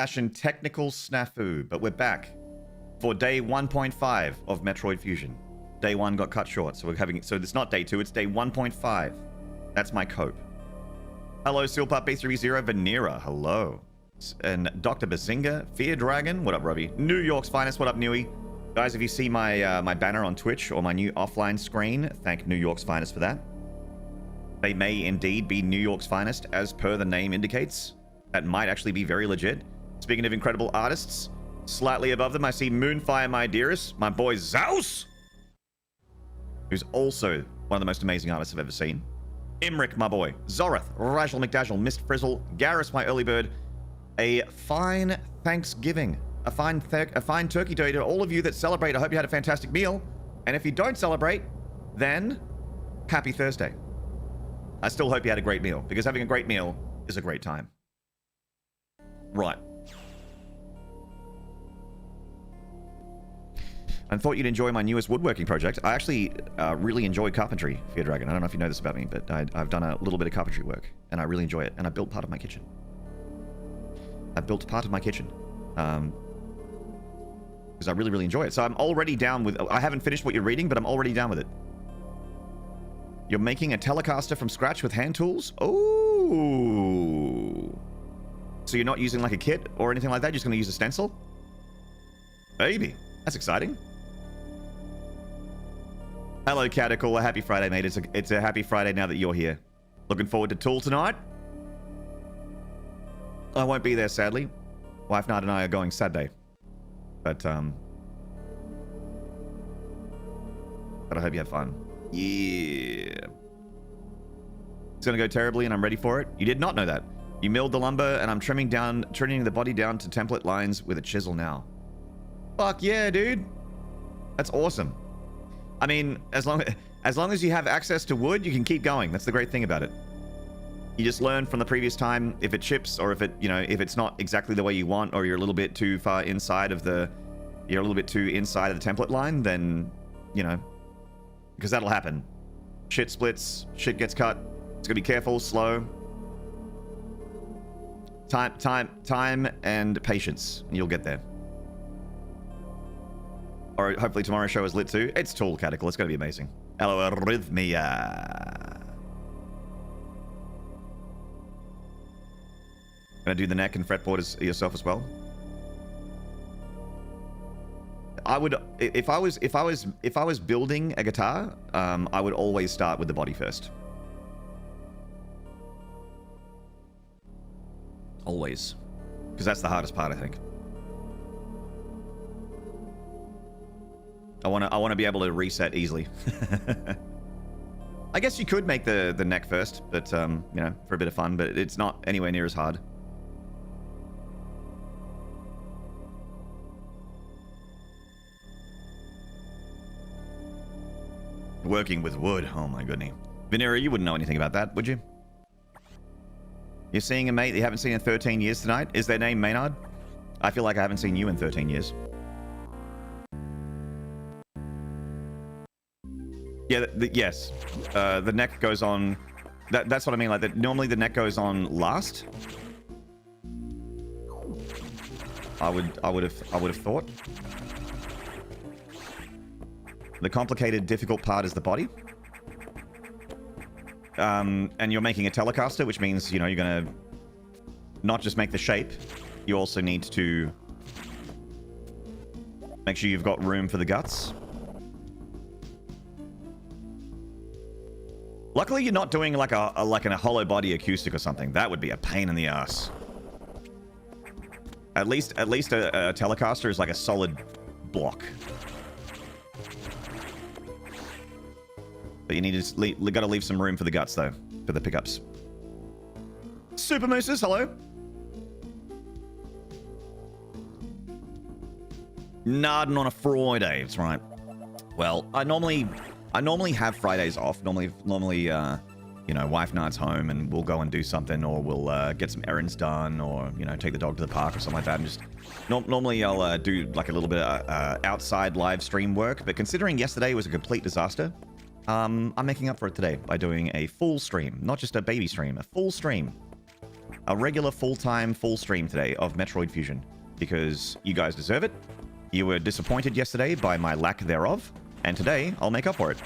and technical snafu, but we're back for day 1.5 of Metroid Fusion. Day 1 got cut short, so it's not day 2, it's day 1.5. That's my cope. Hello, Sealpup B30, Vanera, hello. And Dr. Bazinga, Fear Dragon, what up, Robbie? New York's finest, what up, Newy? Guys, if you see my my banner on Twitch or my new offline screen, thank New York's finest for that. They may indeed be New York's finest, as per the name indicates. That might actually be very legit. Speaking of incredible artists, slightly above them, I see Moonfire, my dearest, my boy Zaus, who's also one of the most amazing artists I've ever seen. Imric, my boy, Zorath, Rajal McDazzle, Mist Frizzle, Garrus, my early bird. A fine Thanksgiving, a fine turkey day to all of you that celebrate. I hope you had a fantastic meal. And if you don't celebrate, then happy Thursday. I still hope you had a great meal, because having a great meal is a great time. Right. I thought you'd enjoy my newest woodworking project. I actually really enjoy carpentry, Fear Dragon. I don't know if you know this about me, but I've done a little bit of carpentry work, and I really enjoy it. And I built part of my kitchen. Because I really, really enjoy it. So I'm already down with... I haven't finished what you're reading, but I'm already down with it. You're making a Telecaster from scratch with hand tools? Oh. So you're not using like a kit or anything like that? You're just going to use a stencil? Maybe. That's exciting. Hello, Catacall. Happy Friday, mate. It's a happy Friday now that you're here. Looking forward to Tool tonight. I won't be there, sadly. Wife Nard and I are going Saturday. But I hope you have fun. Yeah. It's gonna go terribly and I'm ready for it. You did not know that. You milled the lumber and I'm trimming the body down to template lines with a chisel now. Fuck yeah, dude. That's awesome. I mean, as long as you have access to wood, you can keep going. That's the great thing about it. You just learn from the previous time if it chips or if it, if it's not exactly the way you want, or you're a little bit too far inside of the, template line, then, because that'll happen. Shit splits, shit gets cut. It's gonna be careful, slow. Time and patience, and you'll get there. Or hopefully tomorrow's show is lit too. It's Tool, Catacall. It's gonna be amazing. Hello, Arrhythmia. Gonna do the neck and fretboard yourself as well. I would, if I was building a guitar, I would always start with the body first. Always, because that's the hardest part, I think. I want to be able to reset easily. I guess you could make the neck first, but for a bit of fun, but it's not anywhere near as hard. Working with wood. Oh my goodness. Vanera, you wouldn't know anything about that, would you? You're seeing a mate that you haven't seen in 13 years tonight? Is their name Maynard? I feel like I haven't seen you in 13 years. Yeah, yes. The neck goes on... That's what I mean. Like, normally the neck goes on last. I would have thought. The complicated, difficult part is the body. And you're making a Telecaster, which means, you're going to not just make the shape, you also need to make sure you've got room for the guts. Luckily, you're not doing like a hollow body acoustic or something. That would be a pain in the ass. At least a Telecaster is like a solid block. But you got to leave some room for the guts, though, for the pickups. Super Mooses, hello. Nodding on a Friday, that's right. Well, I normally have Fridays off. Normally, wife Nard's home and we'll go and do something, or we'll get some errands done, or take the dog to the park or something like that. And just normally I'll do like a little bit of outside live stream work. But considering yesterday was a complete disaster. I'm making up for it today by doing a full stream, not just a baby stream, a full stream. a regular full-time, full stream today of Metroid Fusion because you guys deserve it. You were disappointed yesterday by my lack thereof, and today I'll make up for it.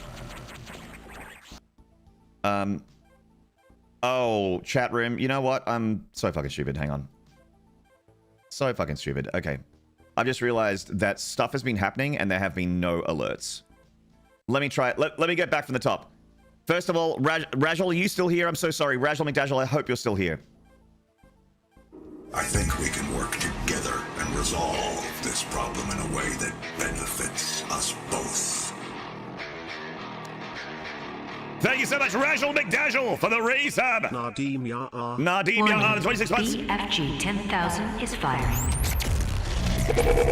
Oh, chat room. You know what? I'm so fucking stupid. Hang on. So fucking stupid. Okay. I've just realized that stuff has been happening and there have been no alerts. Let me try it. Let me get back from the top. First of all, Rajal, are you still here? I'm so sorry. Rajal McDajal, I hope you're still here. I think we can work together and resolve this problem in a way that benefits us both. Thank you so much, Rajal McDajal, for the resub. Nadim Ya'ar. Nadim Ya'ar, 26 months. BFG 10,000 is firing.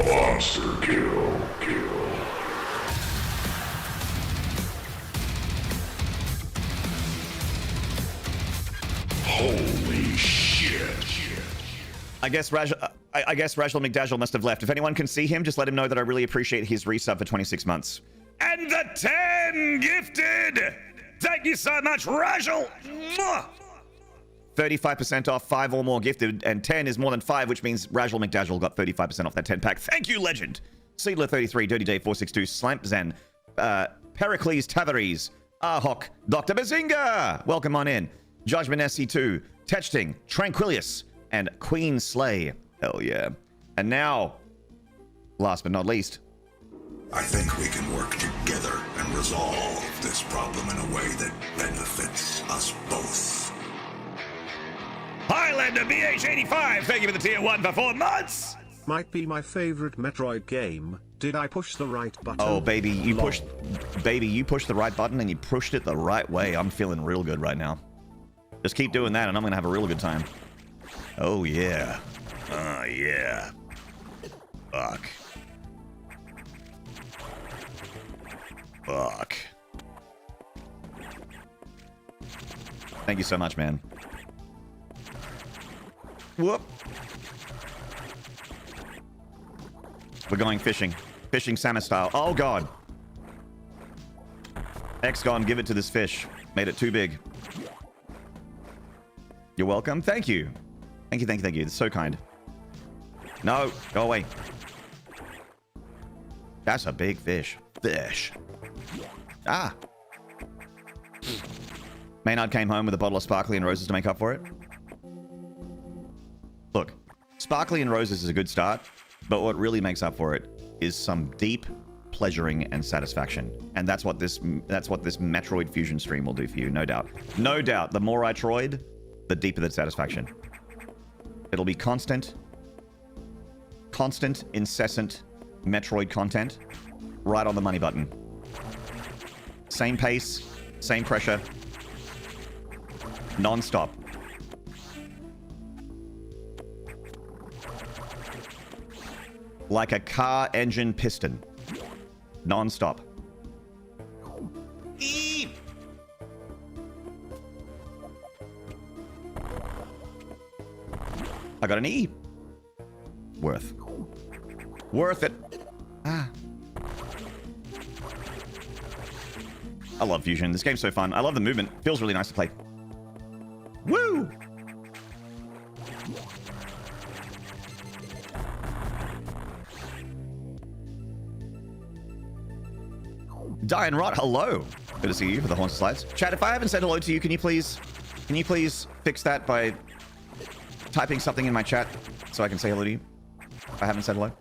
Monster kill. Holy shit. I guess Rajal McDajal must have left. If anyone can see him, just let him know that I really appreciate his resub for 26 months. And the 10 gifted! Thank you so much, Rajal! 35% off, 5 or more gifted, and 10 is more than 5, which means Rajal McDajal got 35% off that 10 pack. Thank you, legend! Seedler33, Dirty Day 462, Slampzan, Pericles Tavares, Ahok, Dr. Bazinga! Welcome on in. Judgment SC2, Techting, Tranquilius, and Queen Slay. Hell yeah. And now, last but not least, I think we can work together and resolve this problem in a way that benefits us both. Highlander BH85, thank you for the tier 1 for 4 months! Might be my favorite Metroid game. Did I push the right button? Oh, baby, you pushed the right button and you pushed it the right way. I'm feeling real good right now. Just keep doing that and I'm gonna have a real good time. Oh, yeah. Yeah. Fuck. Thank you so much, man. Whoop. We're going fishing. Fishing Samus style. Oh, God. X-Gon, give it to this fish. Made it too big. You're welcome. Thank you. Thank you. It's so kind. No, go away. That's a big fish. Ah. Maynard came home with a bottle of Sparkly and Roses to make up for it. Look, Sparkly and Roses is a good start, but what really makes up for it is some deep pleasuring and satisfaction. And that's what this Metroid Fusion stream will do for you, no doubt. No doubt. The more I Troid, the deeper the satisfaction. It'll be constant, incessant Metroid content right on the money button. Same pace, same pressure, non-stop. Like a car engine piston. Non-stop. I got an E. Worth it. Ah. I love Fusion. This game's so fun. I love the movement. Feels really nice to play. Woo! Diane Rot, hello. Good to see you for the Haunted Slides. Chat, if I haven't said hello to you, can you please fix that by typing something in my chat so I can say hello to you? If I haven't said hello.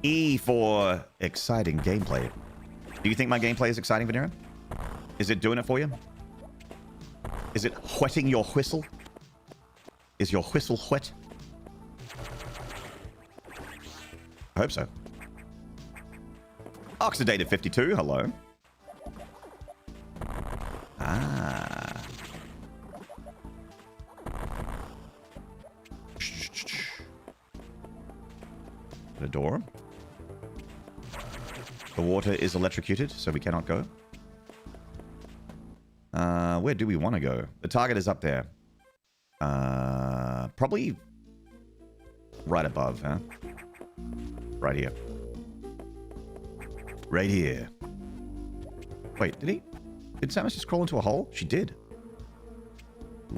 E for exciting gameplay. Do you think my gameplay is exciting, Vanera? Is it doing it for you? Is it whetting your whistle? Is your whistle wet? I hope so. Oxidated 52, hello. Ah. A door. The water is electrocuted, so we cannot go. Where do we want to go? The target is up there. Probably right above, huh? Right here. Right here. Wait, did he? Did Samus just crawl into a hole? She did.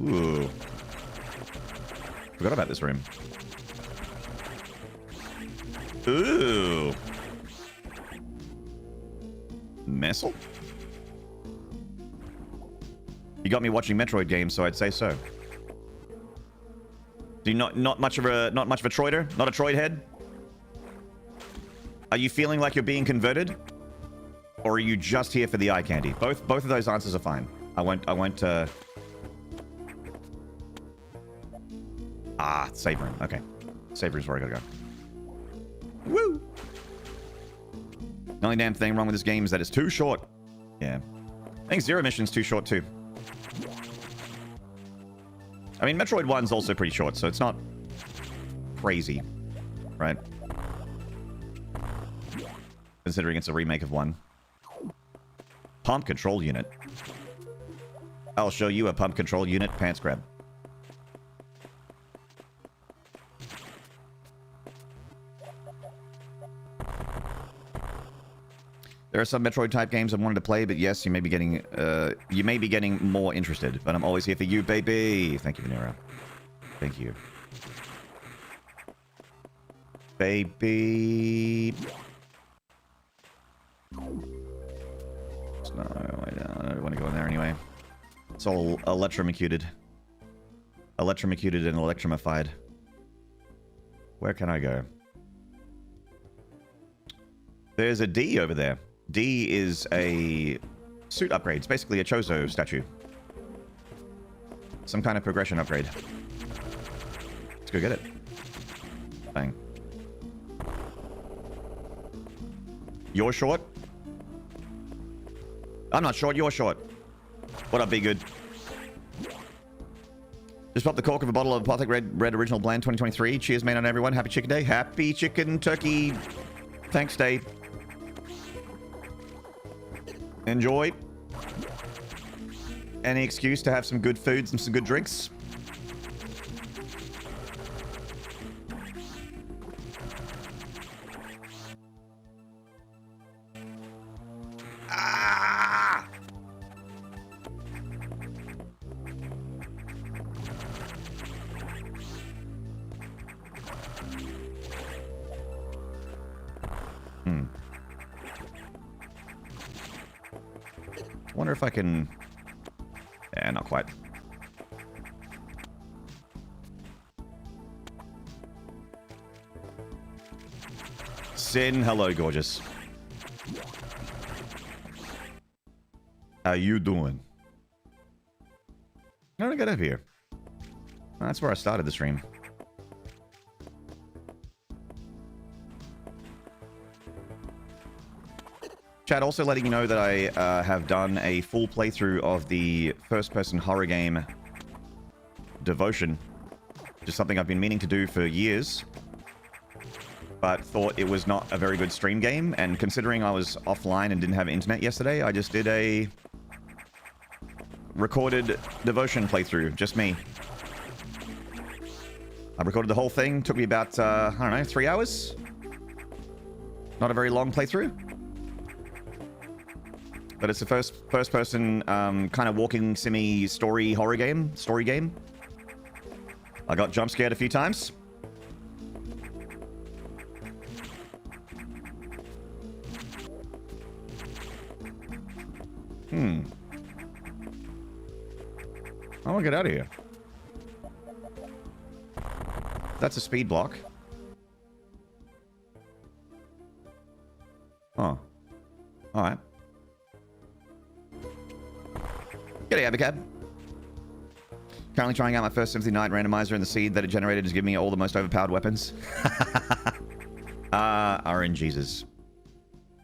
Ooh. Forgot about this room. Ooh. Messel? You got me watching Metroid games, so I'd say so. Do you not much of a Troider? Not a Troid head? Are you feeling like you're being converted? Or are you just here for the eye candy? Both of those answers are fine. I won't save room. Okay. Save room's where I gotta go. Woo! The only damn thing wrong with this game is that it's too short. Yeah. I think Zero Mission's too short too. I mean, Metroid 1's also pretty short, so it's not crazy, right? Considering it's a remake of 1. Pump control unit. I'll show you a pump control unit pants grab. There are some Metroid type games I wanted to play, but yes, you may be getting more interested. But I'm always here for you, baby. Thank you, Venera. Thank you, baby. No, I don't want to go in there anyway. It's all electrocuted and electromified. Where can I go? There's a D over there. D is a suit upgrade. It's basically a Chozo statue. Some kind of progression upgrade. Let's go get it. Bang. You're short? I'm not short, you're short. What up, be good? Just popped the cork of a bottle of Apothic Red Original Blend 2023. Cheers, man, on everyone. Happy Chicken Day. Happy Chicken Turkey. Thanks, Day. Enjoy. Any excuse to have some good foods and some good drinks. Ah! Wonder if I can... Yeah, not quite. Sin, hello, gorgeous. How you doing? How did I get up here? That's where I started the stream. Chat, also letting you know that I have done a full playthrough of the first-person horror game Devotion. Just something I've been meaning to do for years, but thought it was not a very good stream game. And considering I was offline and didn't have internet yesterday, I just did a recorded Devotion playthrough. Just me. I recorded the whole thing. Took me about, I don't know, 3 hours? Not a very long playthrough. But it's the first-person kind of walking simmy story game. I got jump scared a few times. I want to get out of here. That's a speed block. Oh. Alright. G'day, Abacab. Currently trying out my first Symphony Knight randomizer, and the seed that it generated is giving me all the most overpowered weapons. RNGesus.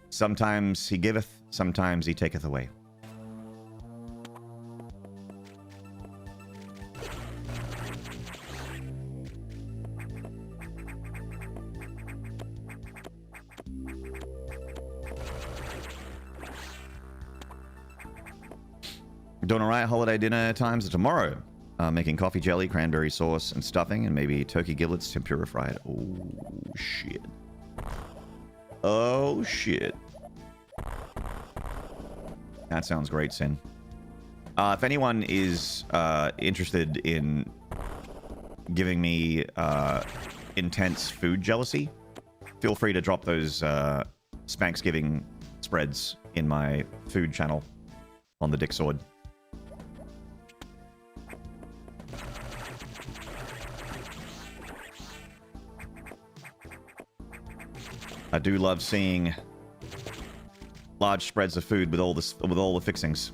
Sometimes he giveth, sometimes he taketh away. Doing alright. Holiday dinner times are tomorrow. Making coffee jelly, cranberry sauce, and stuffing, and maybe turkey giblets, tempura fried. Oh, shit. Oh, shit. That sounds great, Sin. If anyone is interested in giving me intense food jealousy, feel free to drop those Spanksgiving spreads in my food channel on the Dick Sword. I do love seeing large spreads of food with all the fixings.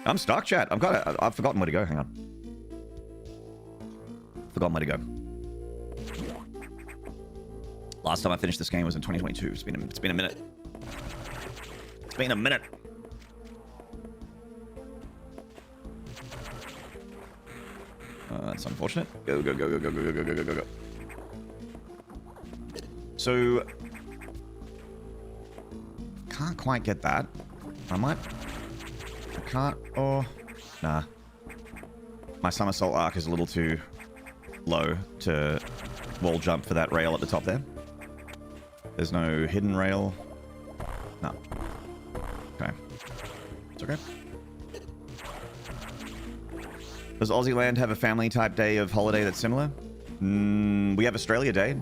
I'm stuck, chat. I've forgotten where to go. Hang on. Forgotten where to go. Last time I finished this game was in 2022. It's been a minute. It's been a minute. That's unfortunate. Go, go, go, go, go, go, go, go, go, go, go. So, can't quite get that. I might. I can't. Oh, nah. My somersault arc is a little too low to wall jump for that rail at the top there. There's no hidden rail. No. Okay. It's okay. Does Aussie Land have a family type day of holiday that's similar? We have Australia Day.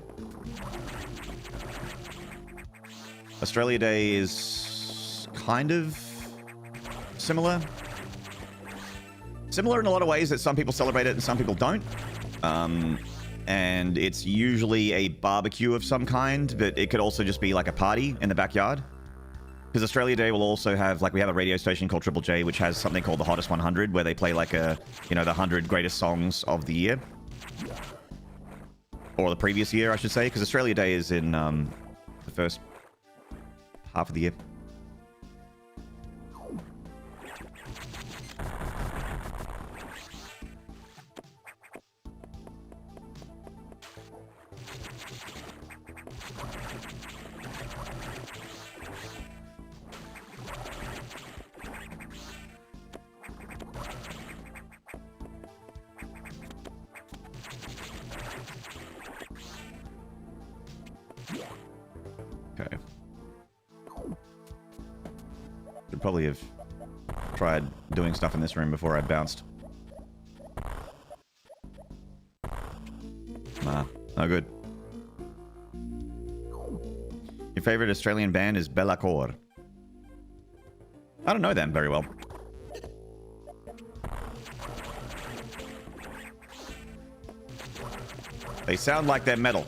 Australia Day is kind of similar. Similar in a lot of ways that some people celebrate it and some people don't. And it's usually a barbecue of some kind, but it could also just be like a party in the backyard. Because Australia Day will also have, like, we have a radio station called Triple J, which has something called the Hottest 100, where they play, like, the 100 greatest songs of the year. Or the previous year, I should say, because Australia Day is in the first half of the year. Okay. Should probably have tried doing stuff in this room before I bounced. Nah, no good. Your favorite Australian band is Bellacore. I don't know them very well. They sound like they're metal.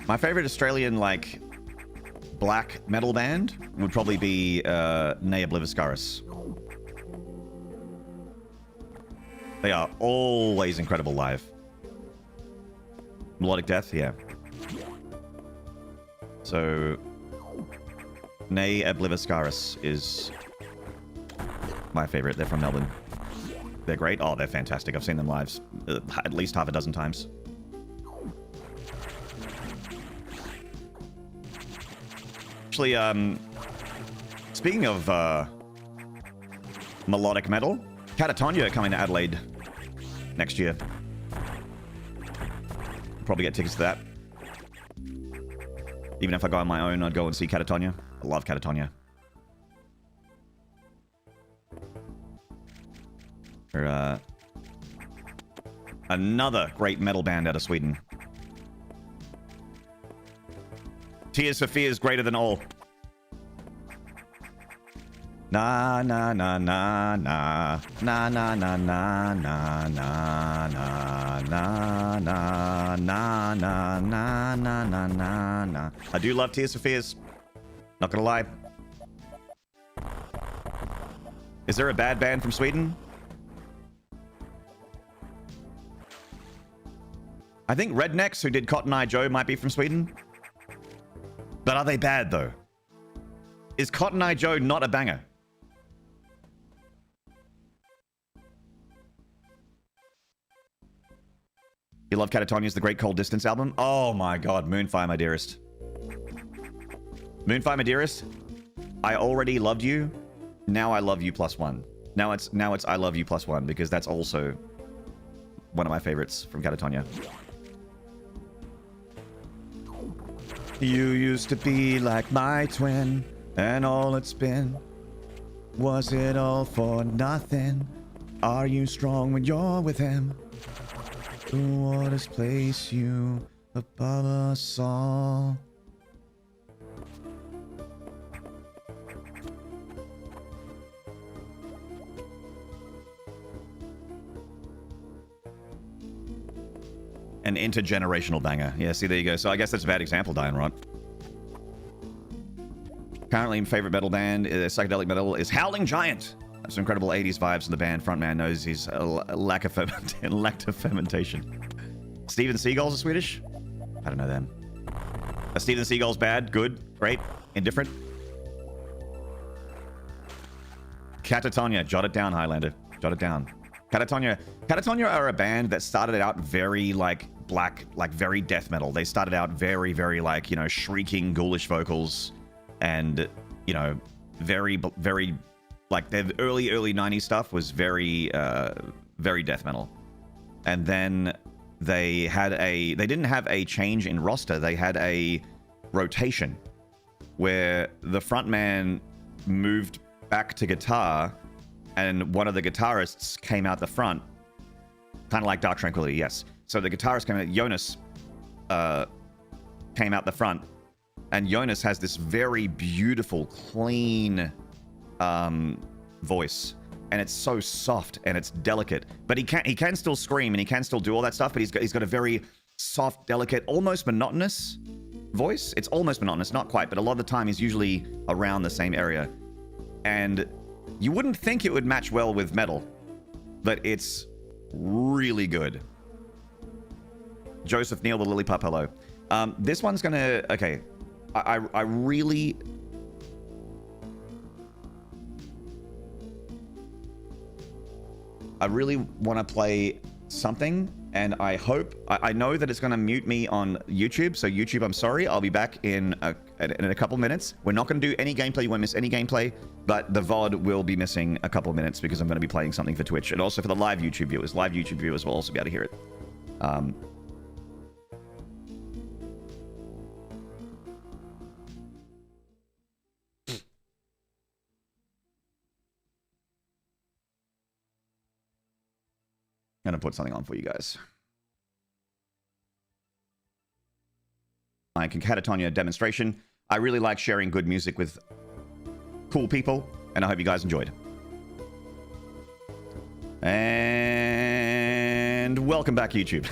My favorite Australian, like, black metal band would probably be Ne Obliviscaris. They are always incredible live. Melodic Death, yeah. So, Ne Obliviscaris is my favorite. They're from Melbourne. They're great. Oh, they're fantastic. I've seen them live at least half a dozen times. Actually, speaking of melodic metal, Catatonia are coming to Adelaide next year. Probably get tickets to that. Even if I go on my own, I'd go and see Catatonia. I love Catatonia. They're another great metal band out of Sweden. Tears for Fears greater than all. Na na na na na na na na na na na na na na na na na na na na. I do love Tears for Fears. Not gonna lie. Is there a bad band from Sweden? I think Rednecks, who did Cotton Eye Joe, might be from Sweden. But are they bad, though? Is Cotton Eye Joe not a banger? You love Catatonia's The Great Cold Distance album? Oh my god, Moonfire, my dearest. Moonfire, my dearest. I already loved you. Now I love you +1. Now it's I love you +1 because that's also one of my favorites from Catatonia. You used to be like my twin, and all it's been. Was it all for nothing? Are you strong when you're with him? The waters place you above us all. An intergenerational banger. Yeah, see, there you go. So I guess that's a bad example, Diane Rod. Currently, my favorite metal band, psychedelic metal, is Howling Giant. Have some incredible 80s vibes from the band. Frontman knows his lack of fermentation. Steven Seagal's a Swedish? I don't know them. Steven Seagal's bad, good, great, indifferent. Catatonia, jot it down, Highlander. Jot it down. Catatonia are a band that started out very like black, like very death metal. They started out very, very like, you know, shrieking, ghoulish vocals, and you know, very like their early 90s stuff was very very death metal. And then they didn't have a change in roster. They had a rotation where the frontman moved back to guitar, and one of the guitarists came out the front, kind of like Dark Tranquility, yes. So the guitarist came out, Jonas came out the front, and Jonas has this very beautiful, clean voice, and it's so soft and it's delicate. But he can still scream and he can still do all that stuff, but he's got a very soft, delicate, almost monotonous voice. It's almost monotonous, not quite, but a lot of the time he's usually around the same area. And you wouldn't think it would match well with metal, but it's really good. Joseph Neal, the Lily Pup, hello. This one's gonna... Okay. I really want to play something, and I hope... I know that it's going to mute me on YouTube, so YouTube, I'm sorry. I'll be back in a couple minutes. We're not going to do any gameplay. You won't miss any gameplay, but the VOD will be missing a couple of minutes because I'm going to be playing something for Twitch, and also for the live YouTube viewers. Live YouTube viewers will also be able to hear it. I'm going to put something on for you guys. My Catatonia demonstration. I really like sharing good music with cool people, and I hope you guys enjoyed. And welcome back, YouTube.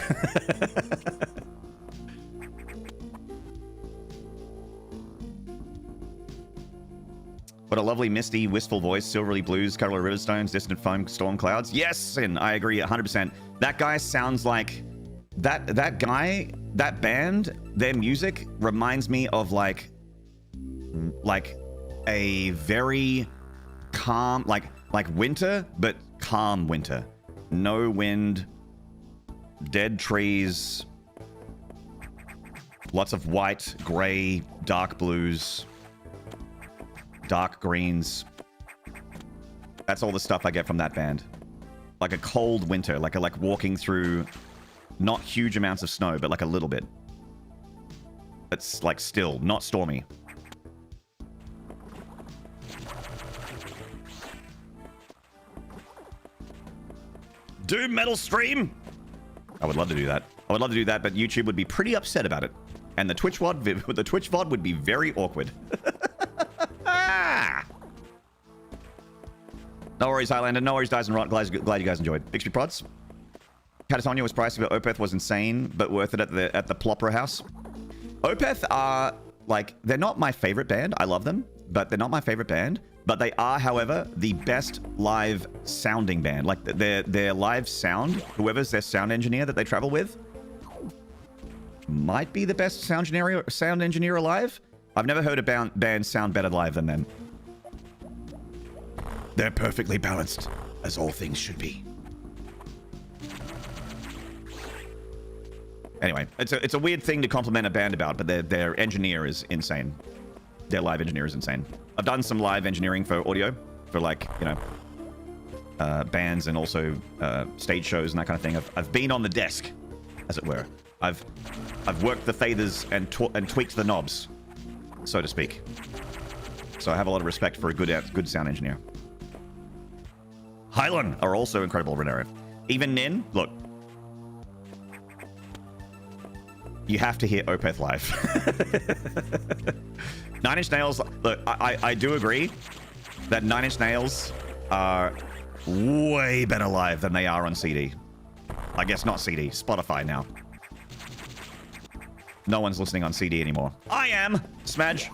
What a lovely, misty, wistful voice. Silvery blues, Carol Riverstones, distant foam, storm clouds. Yes, and I agree 100%. That guy sounds like... That guy, that band, their music reminds me of like a very calm, like winter, but calm winter. No wind, dead trees, lots of white, gray, dark blues, dark greens. That's all the stuff I get from that band. Like a cold winter, like walking through not huge amounts of snow, but like a little bit. It's like still, not stormy. Do metal stream? I would love to do that. I would love to do that, but YouTube would be pretty upset about it. And the Twitch VOD would be very awkward. No worries, Highlander. No worries, Dyson Rot. Glad you guys enjoyed. Bixby Prods. Catatonia was pricey, but Opeth was insane, but worth it at the Plopera house. Opeth are, like, they're not my favorite band. I love them, but they're not my favorite band. But they are, however, the best live sounding band. Like, their live sound, whoever's their sound engineer that they travel with, might be the best sound engineer alive. I've never heard a band sound better live than them. They're perfectly balanced, as all things should be. Anyway, it's a weird thing to compliment a band about, but their engineer is insane. Their live engineer is insane. I've done some live engineering for audio, for like, you know, bands and also stage shows and that kind of thing. I've been on the desk, as it were. I've worked the faders and tweaked the knobs, so to speak. So I have a lot of respect for a good sound engineer. Hylan are also incredible, Renero. Even Nin, look. You have to hear Opeth live. 9 Inch Nails, look, I do agree that 9 Inch Nails are way better live than they are on CD. I guess not CD, Spotify now. No one's listening on CD anymore. I am, Smedge.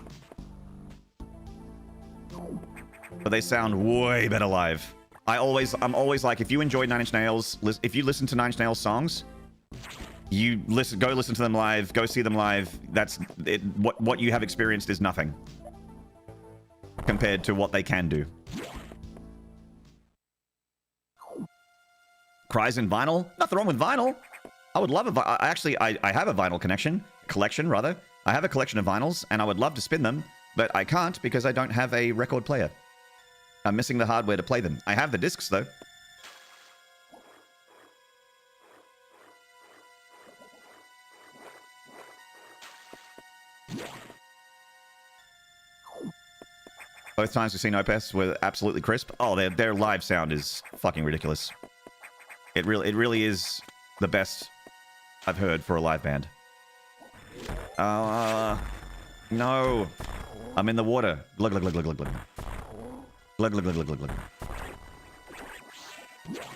But they sound way better live. I'm always like, if you enjoy 9 Inch Nails, if you listen to 9 Inch Nails songs, go listen to them live, go see them live. That's it. What you have experienced is nothing compared to what they can do. Cries in vinyl? Nothing wrong with vinyl. I would love I have a vinyl collection rather. I have a collection of vinyls and I would love to spin them, but I can't because I don't have a record player. I'm missing the hardware to play them. I have the discs though. Both times we've seen Opeth were absolutely crisp. Oh, their live sound is fucking ridiculous. It really is the best I've heard for a live band. No. I'm in the water. Glug, glug, glug, glug, glug, glug. Glug, glug, glug, glug, glug, glug.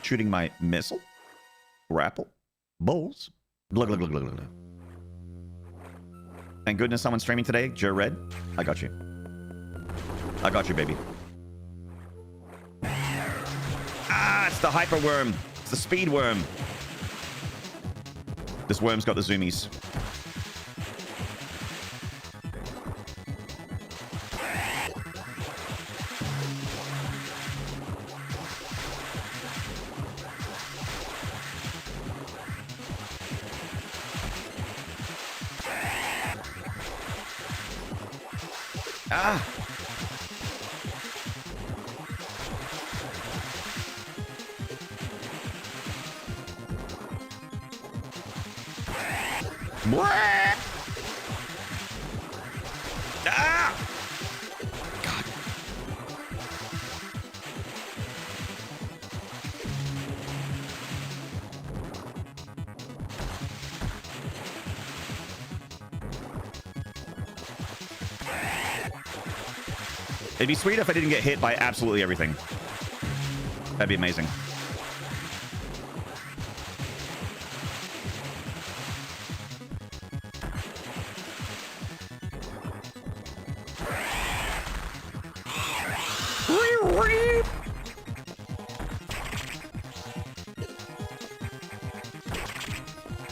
Shooting my missile. Grapple. Bowls. Glug, glug, glug, glug, glug. Thank goodness someone's streaming today. Joe Red. I got you. I got you, baby. Ah, it's the hyper worm. It's the speed worm. This worm's got the zoomies. Ah! Ah! God. It'd be sweet if I didn't get hit by absolutely everything. That'd be amazing.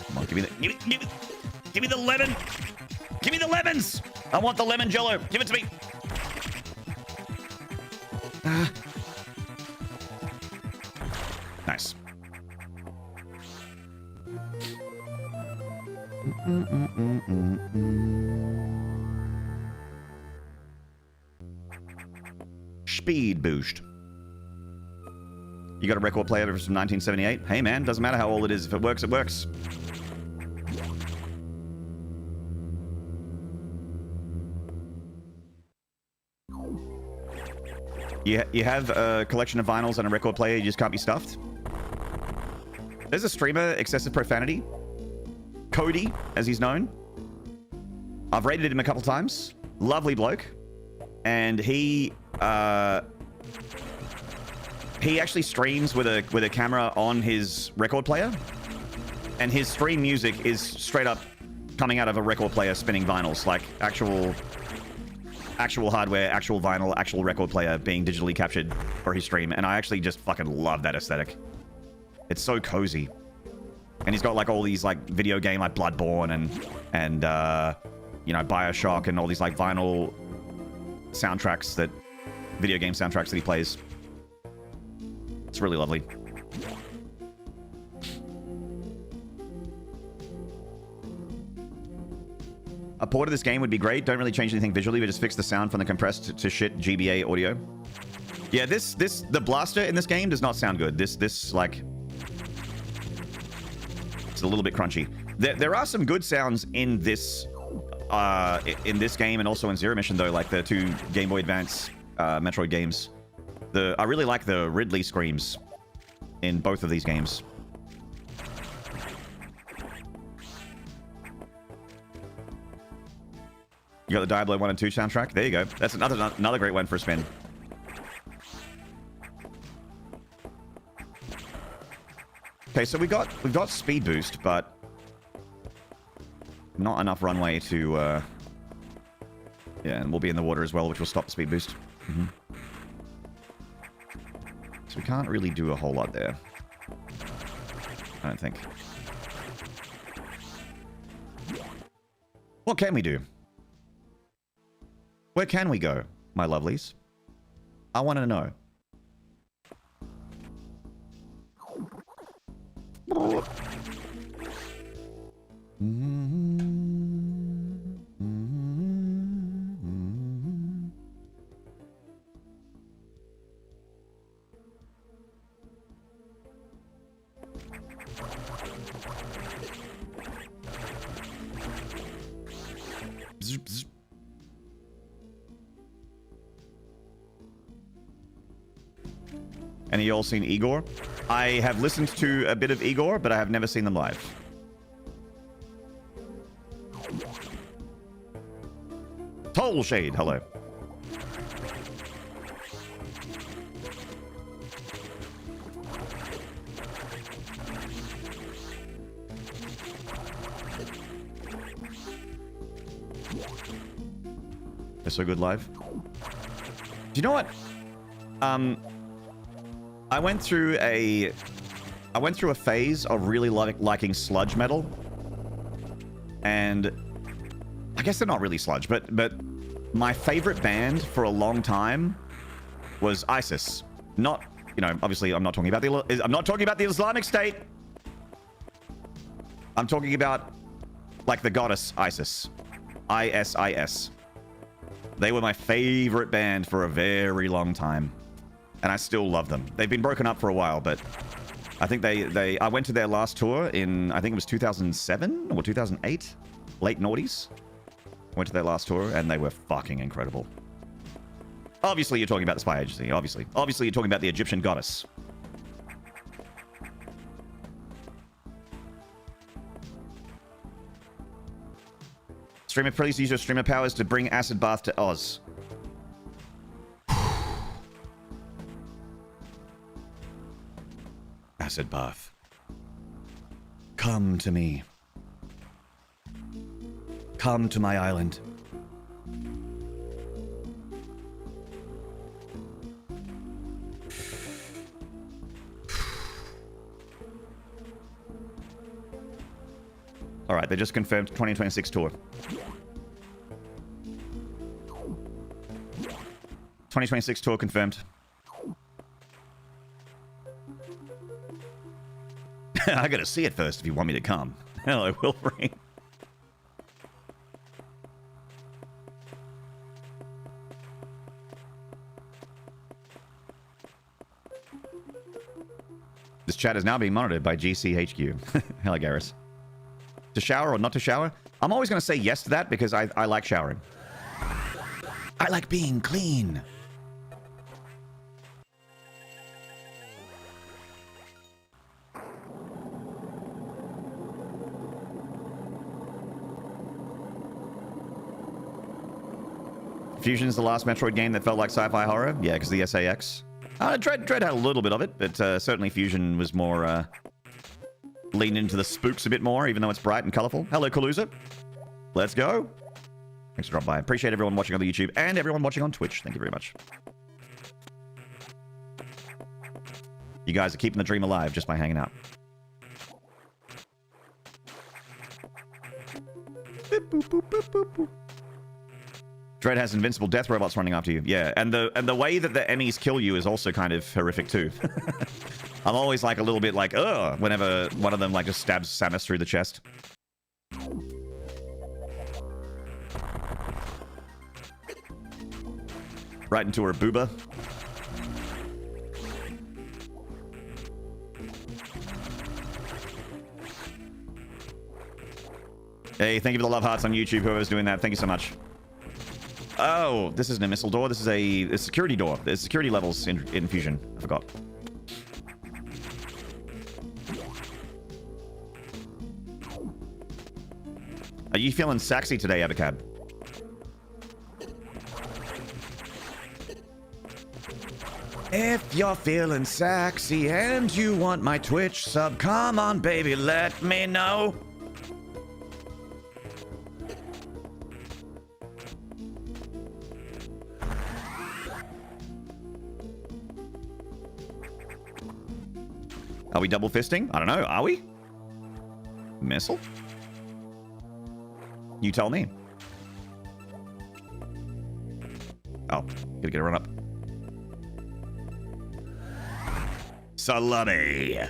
Come on, give me the lemon. Give me the lemons. I want the lemon jello. Give it to me. Nice. Speed boost. You got a record player from 1978? Hey man, doesn't matter how old it is. If it works, it works. You have a collection of vinyls and a record player, you just can't be stuffed. There's a streamer, Excessive Profanity. Cody, as he's known. I've rated him a couple times. Lovely bloke. And he actually streams with a camera on his record player. And his stream music is straight up coming out of a record player spinning vinyls, like actual hardware, actual vinyl, actual record player being digitally captured for his stream. And I actually just fucking love that aesthetic. It's so cozy. And he's got like all these like video game like Bloodborne and you know, BioShock and all these like vinyl soundtracks that video game soundtracks that he plays. It's really lovely. A port of this game would be great. Don't really change anything visually, but just fix the sound from the compressed to shit GBA audio. Yeah, the blaster in this game does not sound good. This like, it's a little bit crunchy. There are some good sounds in this game and also in Zero Mission, though, like the two Game Boy Advance Metroid games. I really like the Ridley screams in both of these games. You got the Diablo 1 and 2 soundtrack? There you go. That's another great one for a spin. Okay, so we've got speed boost, but not enough runway to yeah, and we'll be in the water as well, which will stop the speed boost. So we can't really do a whole lot there, I don't think. What can we do? Where can we go, my lovelies? I want to know. Any of y'all seen Igor? I have listened to a bit of Igor, but I have never seen them live. Toll Shade, hello. They're so good live. Do you know what? I went through a phase of really liking sludge metal, and I guess they're not really sludge, but my favorite band for a long time was ISIS. Not, you know, obviously I'm not talking about the Islamic State. I'm talking about like the goddess Isis, ISIS. They were my favorite band for a very long time, and I still love them. They've been broken up for a while, but I think I went to their last tour in, I think it was 2007 or 2008, late noughties. Went to their last tour, and they were fucking incredible. Obviously, you're talking about the spy agency. Obviously, you're talking about the Egyptian goddess. Streamer, please use your streamer powers to bring acid bath to Oz. Acid bath. Come to me. Come to my island. All right, they just confirmed 2026 tour. 2026 tour confirmed. I gotta see it first if you want me to come. Hello, Wolverine. This chat is now being monitored by GCHQ. Hello, Garrus. To shower or not to shower? I'm always going to say yes to that because I like showering. I like being clean. Fusion's the last Metroid game that felt like sci-fi horror. Yeah, because the SAX. Dread had a little bit of it, but certainly Fusion was more leaned into the spooks a bit more, even though it's bright and colorful. Hello, Kaluza. Let's go. Thanks for dropping by. Appreciate everyone watching on the YouTube and everyone watching on Twitch. Thank you very much. You guys are keeping the dream alive just by hanging out. Boop, boop, boop, boop, boop, boop. Dread has invincible death robots running after you. Yeah, and the way that the Emmys kill you is also kind of horrific too. I'm always like a little bit like, ugh, whenever one of them like just stabs Samus through the chest. Right into her booba. Hey, thank you for the love hearts on YouTube, whoever's doing that. Thank you so much. Oh, this isn't a missile door. This is a security door. There's security levels in Fusion. I forgot. Are you feeling sexy today, Abacab? If you're feeling sexy and you want my Twitch sub, come on, baby, let me know. Are we double fisting? I don't know. Are we? Missile? You tell me. Oh, gotta get a run up. Salami.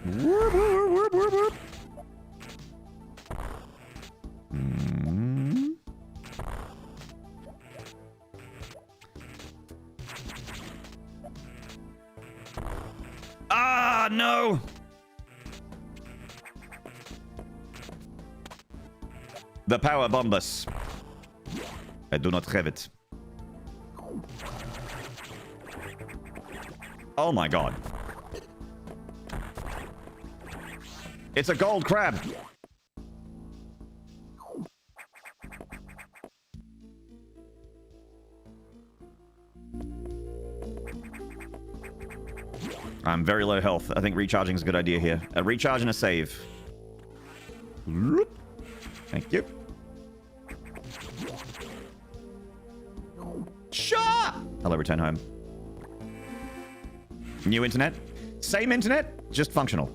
Whoop, whoop, whoop, whoop, whoop. Ah, no! The power bombus. I do not have it. Oh my god. It's a gold crab. I'm very low health. I think recharging is a good idea here. A recharge and a save. Thank you. Shah! Hello, return home. New internet? Same internet, just functional.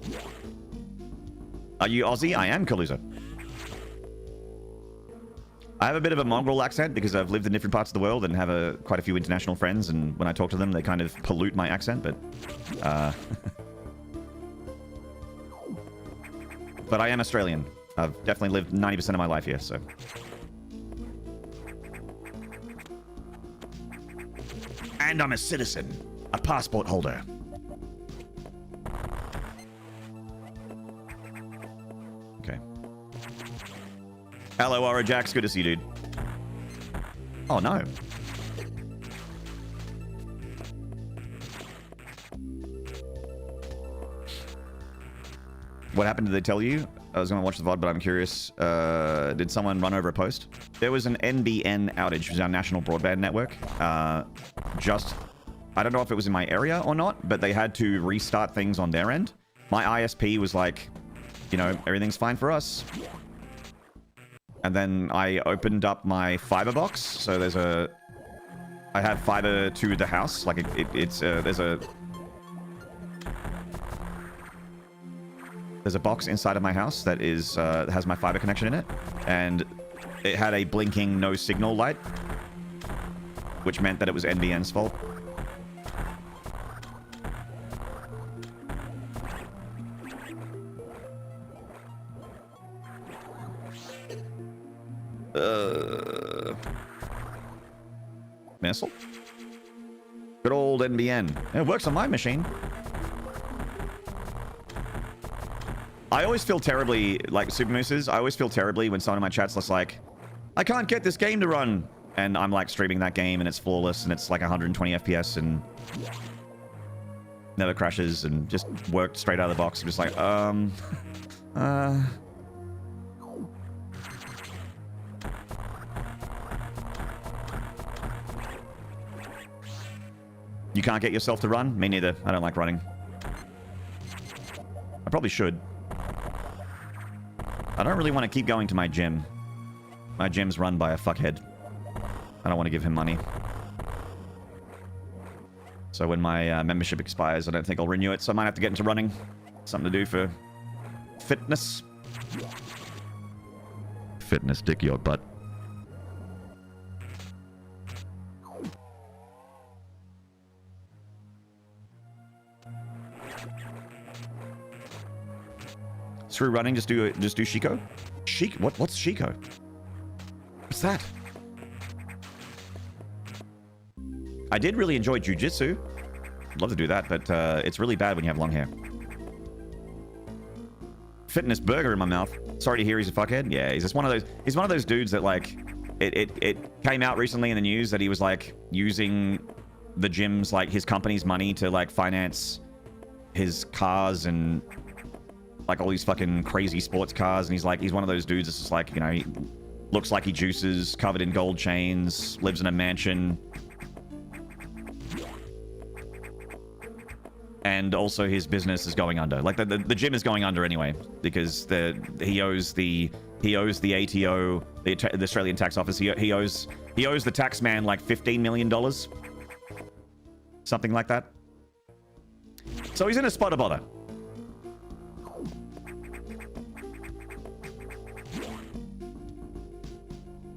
Are you Aussie? I am Kaluza. I have a bit of a mongrel accent because I've lived in different parts of the world and have quite a few international friends, and when I talk to them, they kind of pollute my accent, but... but I am Australian. I've definitely lived 90% of my life here, so... And I'm a citizen. A passport holder. Okay. Hello, Aurajax. Good to see you, dude. Oh, no. What happened? Did they tell you? I was going to watch the VOD, but I'm curious. Did someone run over a post? There was an NBN outage, which is our national broadband network. I don't know if it was in my area or not, but they had to restart things on their end. My ISP was like, you know, everything's fine for us. And then I opened up my fiber box. So I have fiber to the house. Like there's a box inside of my house that has my fiber connection in it, and it had a blinking no signal light, which meant that it was NBN's fault. Missile? Good old NBN. It works on my machine. I always feel terribly, like Super Mooses, I always feel terribly when someone in my chat's just like, I can't get this game to run. And I'm like streaming that game and it's flawless and it's like 120 FPS and never crashes and just worked straight out of the box. I'm just like, You can't get yourself to run? Me neither. I don't like running. I probably should. I don't really want to keep going to my gym. My gym's run by a fuckhead. I don't want to give him money. So when my membership expires, I don't think I'll renew it. So I might have to get into running. Something to do for fitness. Fitness, dick your butt. through running, just do Shiko. What's Shiko? What's that? I did really enjoy Jiu-Jitsu. I'd love to do that, but it's really bad when you have long hair. Fitness burger in my mouth. Sorry to hear he's a fuckhead. Yeah, he's just one of those. He's one of those dudes that like, it came out recently in the news that he was like using the gym's like his company's money to like finance his cars and like all these fucking crazy sports cars, and he's one of those dudes that's just like, you know, he looks like he juices, covered in gold chains, lives in a mansion. And also his business is going under. Like the gym is going under anyway because he owes the ATO, the Australian Tax Office. He owes the tax man like $15 million, something like that. So he's in a spot of bother.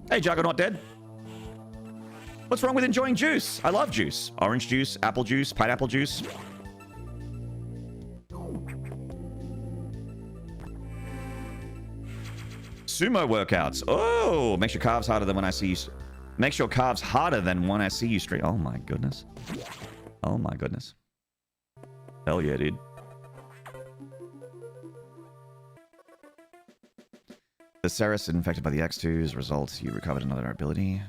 Hey, Juggernaut Dead. What's wrong with enjoying juice? I love juice. Orange juice, apple juice, pineapple juice. Sumo workouts. Oh, makes your calves harder than when I see you. Makes your calves harder than when I see you stream. Oh my goodness. Oh my goodness. Hell yeah, dude. The Ceres infected by the X2's results. You recovered another ability.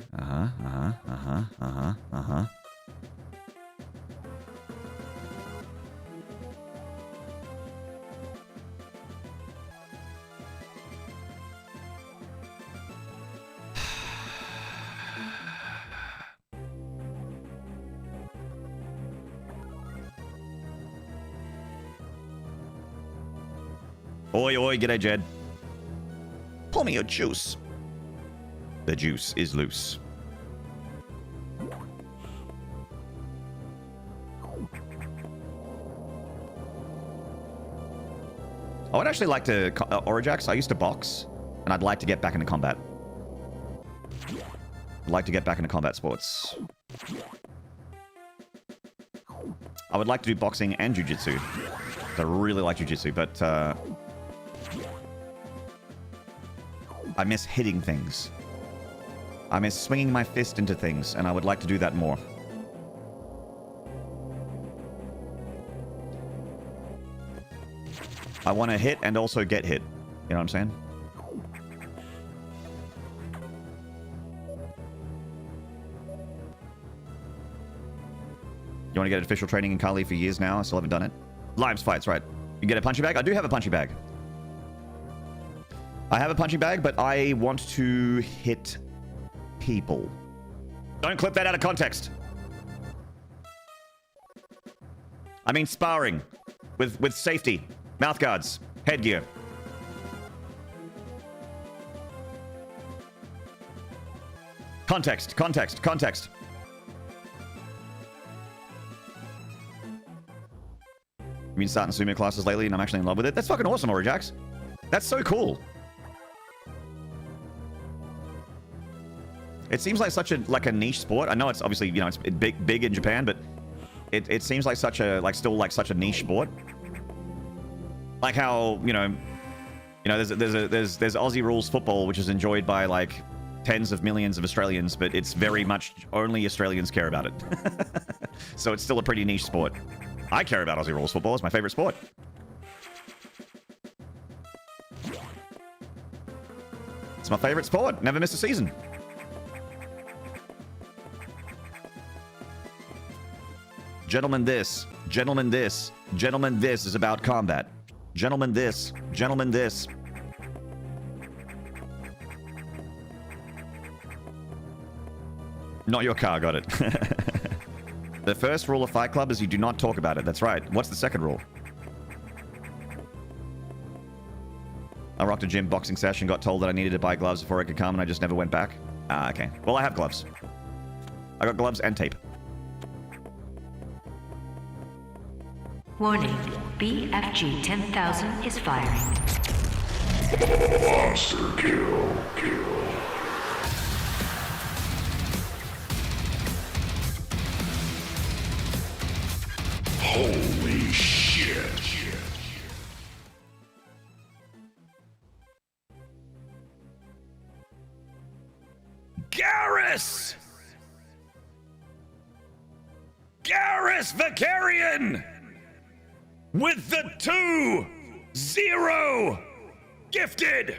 Oi, oi, g'day, Jed. Pour me your juice. The juice is loose. I would actually like to... Orijax, I used to box, and I'd like to get back into combat. I'd like to get back into combat sports. I would like to do boxing and jiu-jitsu. I really like jiu-jitsu, but... I miss hitting things. I miss swinging my fist into things, and I would like to do that more. I want to hit and also get hit. You know what I'm saying? You want to get official training in Kali for years now? I still haven't done it. Limes fights, right. You get a punching bag? I do have a punching bag. I have a punching bag, but I want to hit people. Don't clip that out of context. I mean sparring with safety, mouth guards, headgear. Context, context, context. You've been starting sumo classes lately and I'm actually in love with it. That's fucking awesome, Orijax. That's so cool. It seems like such a niche sport. I know it's obviously, you know, it's big in Japan, but it seems like such a still such a niche sport. Like how, you know, there's Aussie rules football, which is enjoyed by like tens of millions of Australians, but it's very much only Australians care about it. So it's still a pretty niche sport. I care about Aussie rules football. It's my favorite sport. It's my favorite sport. Never miss a season. Gentlemen, this. Gentlemen, this. Gentlemen, this is about combat. Gentlemen, this. Gentlemen, this. Not your car, got it. The first rule of Fight Club is you do not talk about it. That's right. What's the second rule? I rocked a gym boxing session, got told that I needed to buy gloves before I could come, and I just never went back. Ah, okay. Well, I have gloves. I got gloves and tape. Warning, BFG 10,000 is firing. Monster kill. Holy shit. Garrus! Garrus Vicarian! With the 2-0 gifted!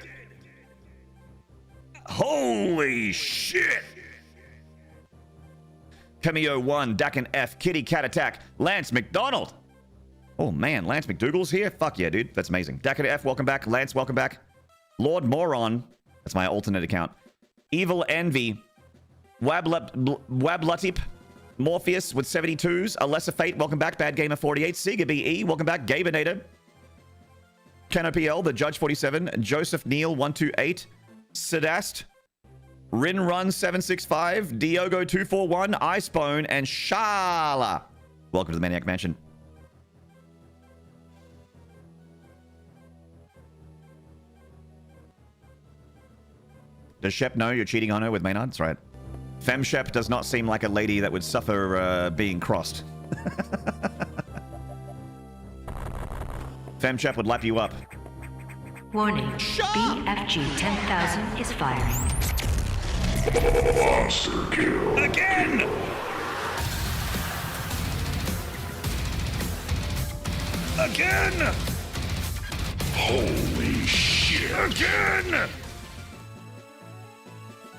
Holy shit! Cameo 1, Dakin F, Kitty Cat Attack, Lance McDonald! Oh man, Lance McDougal's here? Fuck yeah, dude. That's amazing. Dakin F, welcome back. Lance, welcome back. Lord Moron, that's my alternate account. Evil Envy, Wablutip, Morpheus with 72s, A Lesser Fate, welcome back. Bad Gamer 48, Sega BE, welcome back. Gabenator, Canopy L, The Judge 47, Joseph Neal 128, Sadast, Rinrun 765, Diogo 241, Icebone, and Shala. Welcome to the Maniac Mansion. Does Shep know you're cheating on her with Maynard? That's right. Femshep does not seem like a lady that would suffer being crossed. Femshep would lap you up. Warning. BFG 10,000 is firing. Monster kill. Again! Again! Holy shit. Again!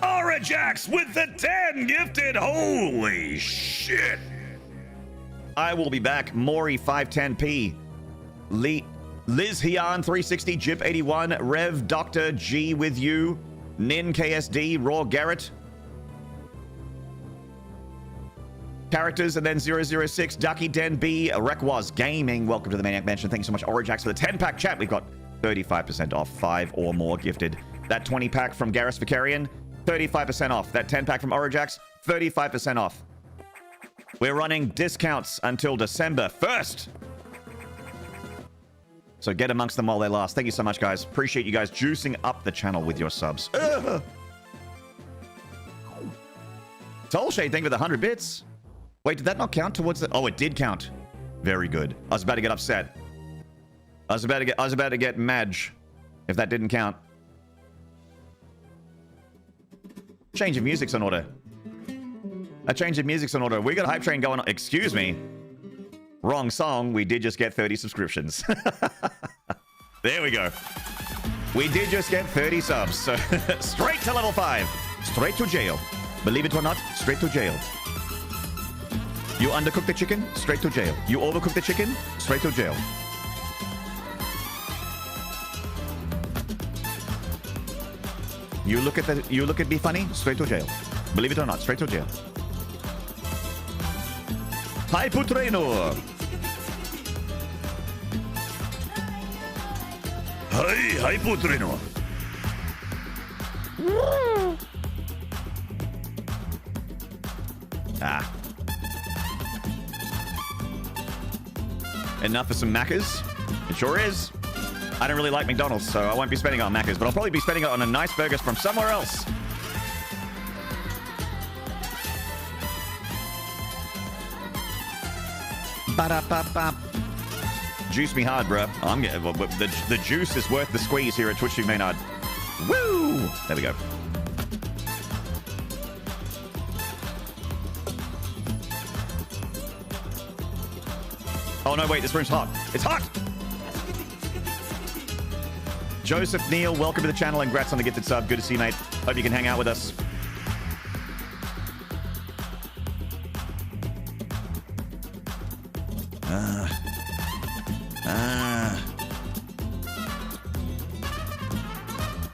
Aurajax with the 10 gifted. Holy shit! I will be back. Maury 510p. Liz Hian 360, Jip 81, Rev Dr. G with you, Nin KSD, Raw Garrett. Characters and then 006, Ducky Den B, Rekwaz Gaming. Welcome to the Maniac Mansion. Thank you so much, Aurajax, for the 10-pack chat. We've got 35% off, 5 or more gifted. That 20-pack from Garrus Vicarian, 35% off. That 10-pack from Aurajax, 35% off. We're running discounts until December 1st. So get amongst them while they last. Thank you so much, guys. Appreciate you guys juicing up the channel with your subs. Soulshade, thank you for the 100 bits. Wait, did that not count towards the... Oh, it did count. Very good. I was about to get upset. I was about to get Madge if that didn't count. Change of music's in order. A change of music's in order. We got a hype train going on. Excuse me. Wrong song. We did just get 30 subscriptions. There we go. We did just get 30 subs. So straight to level 5. Straight to jail. Believe it or not, straight to jail. You undercook the chicken? Straight to jail. You overcook the chicken? Straight to jail. You look at me funny? Straight to jail. Believe it or not, straight to jail. Hi Putreno. Hi Putreno. Ah. Enough for some Maccas? It sure is. I don't really like McDonald's, so I won't be spending it on Maccas, but I'll probably be spending it on a nice burger from somewhere else. Ba-da-ba-ba. Juice me hard, bro. I'm getting the juice is worth the squeeze here at Twitch TV Maynard. Woo! There we go. Oh no, wait, this room's hot. It's hot! Joseph Neal, welcome to the channel and congrats on the gifted sub. Good to see you, mate. Hope you can hang out with us.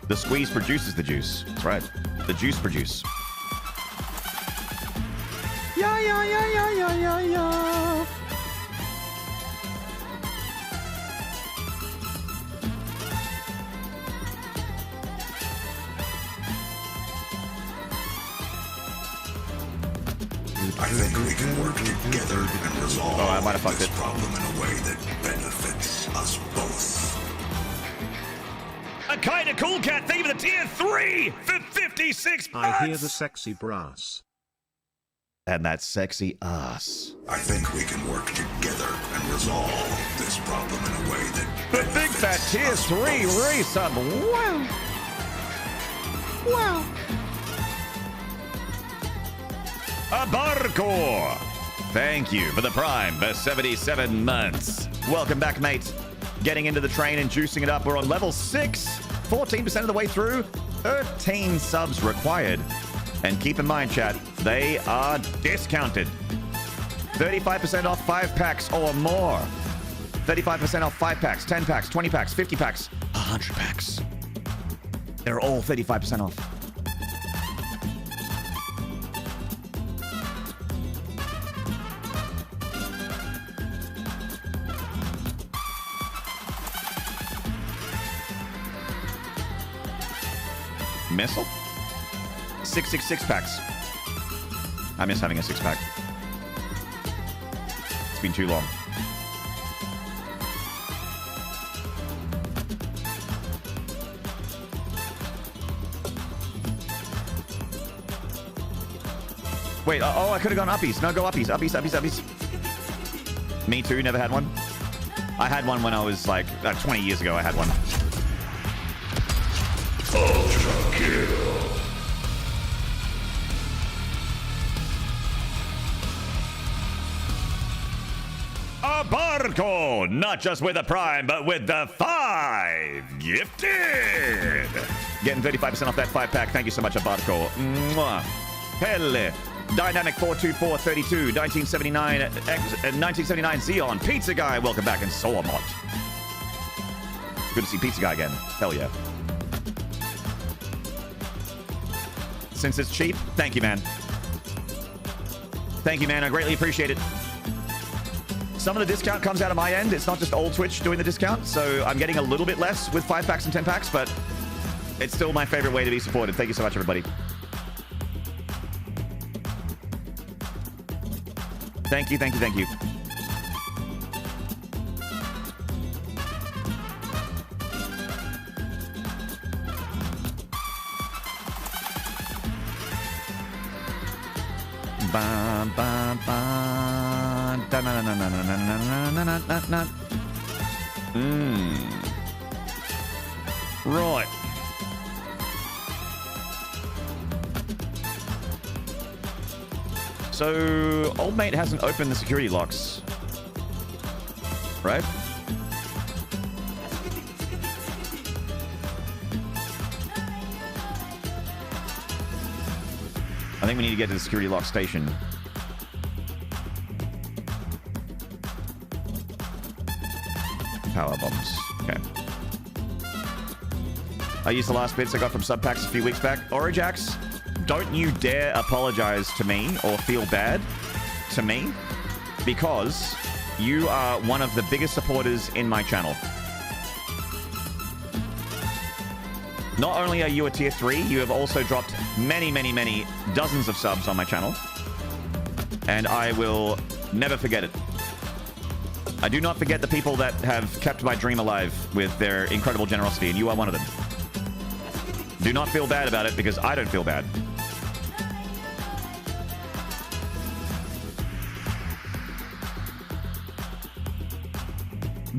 The squeeze produces the juice. That's right. The juice produce. Yeah, yeah, yeah, yeah, yeah, yeah, yeah. I think we can work together and resolve I might have fucked this it. problem in a way that benefits us both. A kinda cool cat, thank you for the tier 3 for 56 months. I hear the sexy brass. And that sexy ass. I think we can work together and resolve this problem in a way that The big fat benefits tier us 3 both. resub. Wow. Wow. Abarcor. Thank you for the Prime for 77 months. Welcome back, mate. Getting into the train and juicing it up. We're on level 6, 14% of the way through, 13 subs required. And keep in mind, chat, they are discounted. 35% off 5 packs or more. 35% off 5 packs, 10 packs, 20 packs, 50 packs, 100 packs. They're all 35% off. Missile? 666 packs. I miss having a 6-pack. It's been too long. Wait, oh, I could have gone uppies. No, go uppies. Uppies. Me too, never had one. I had one when I was like 20 years ago. I had one. Ultra kill. Abarco! Not just with the Prime, but with the 5 gifted! Getting 35% off that 5-pack. Thank you so much, Abarco. Mwah. Helle. Dynamic 42432, 1979 Xeon, Pizza Guy, welcome back, and Soamot. Good to see Pizza Guy again. Hell yeah. Since it's cheap, thank you, man. Thank you, man. I greatly appreciate it. Some of the discount comes out of my end. It's not just old Twitch doing the discount, so I'm getting a little bit less with 5 packs and 10 packs, but it's still my favorite way to be supported. Thank you so much, everybody. Thank you. Right. So, old mate hasn't opened the security locks. Right? I think we need to get to the security lock station. Power bombs. Okay. I used the last bits I got from Subpacks a few weeks back. Orijax, don't you dare apologize to me or feel bad to me, because you are one of the biggest supporters in my channel. Not only are you a tier 3, you have also dropped many dozens of subs on my channel. And I will never forget it. I do not forget the people that have kept my dream alive with their incredible generosity, and you are one of them. Do not feel bad about it, because I don't feel bad.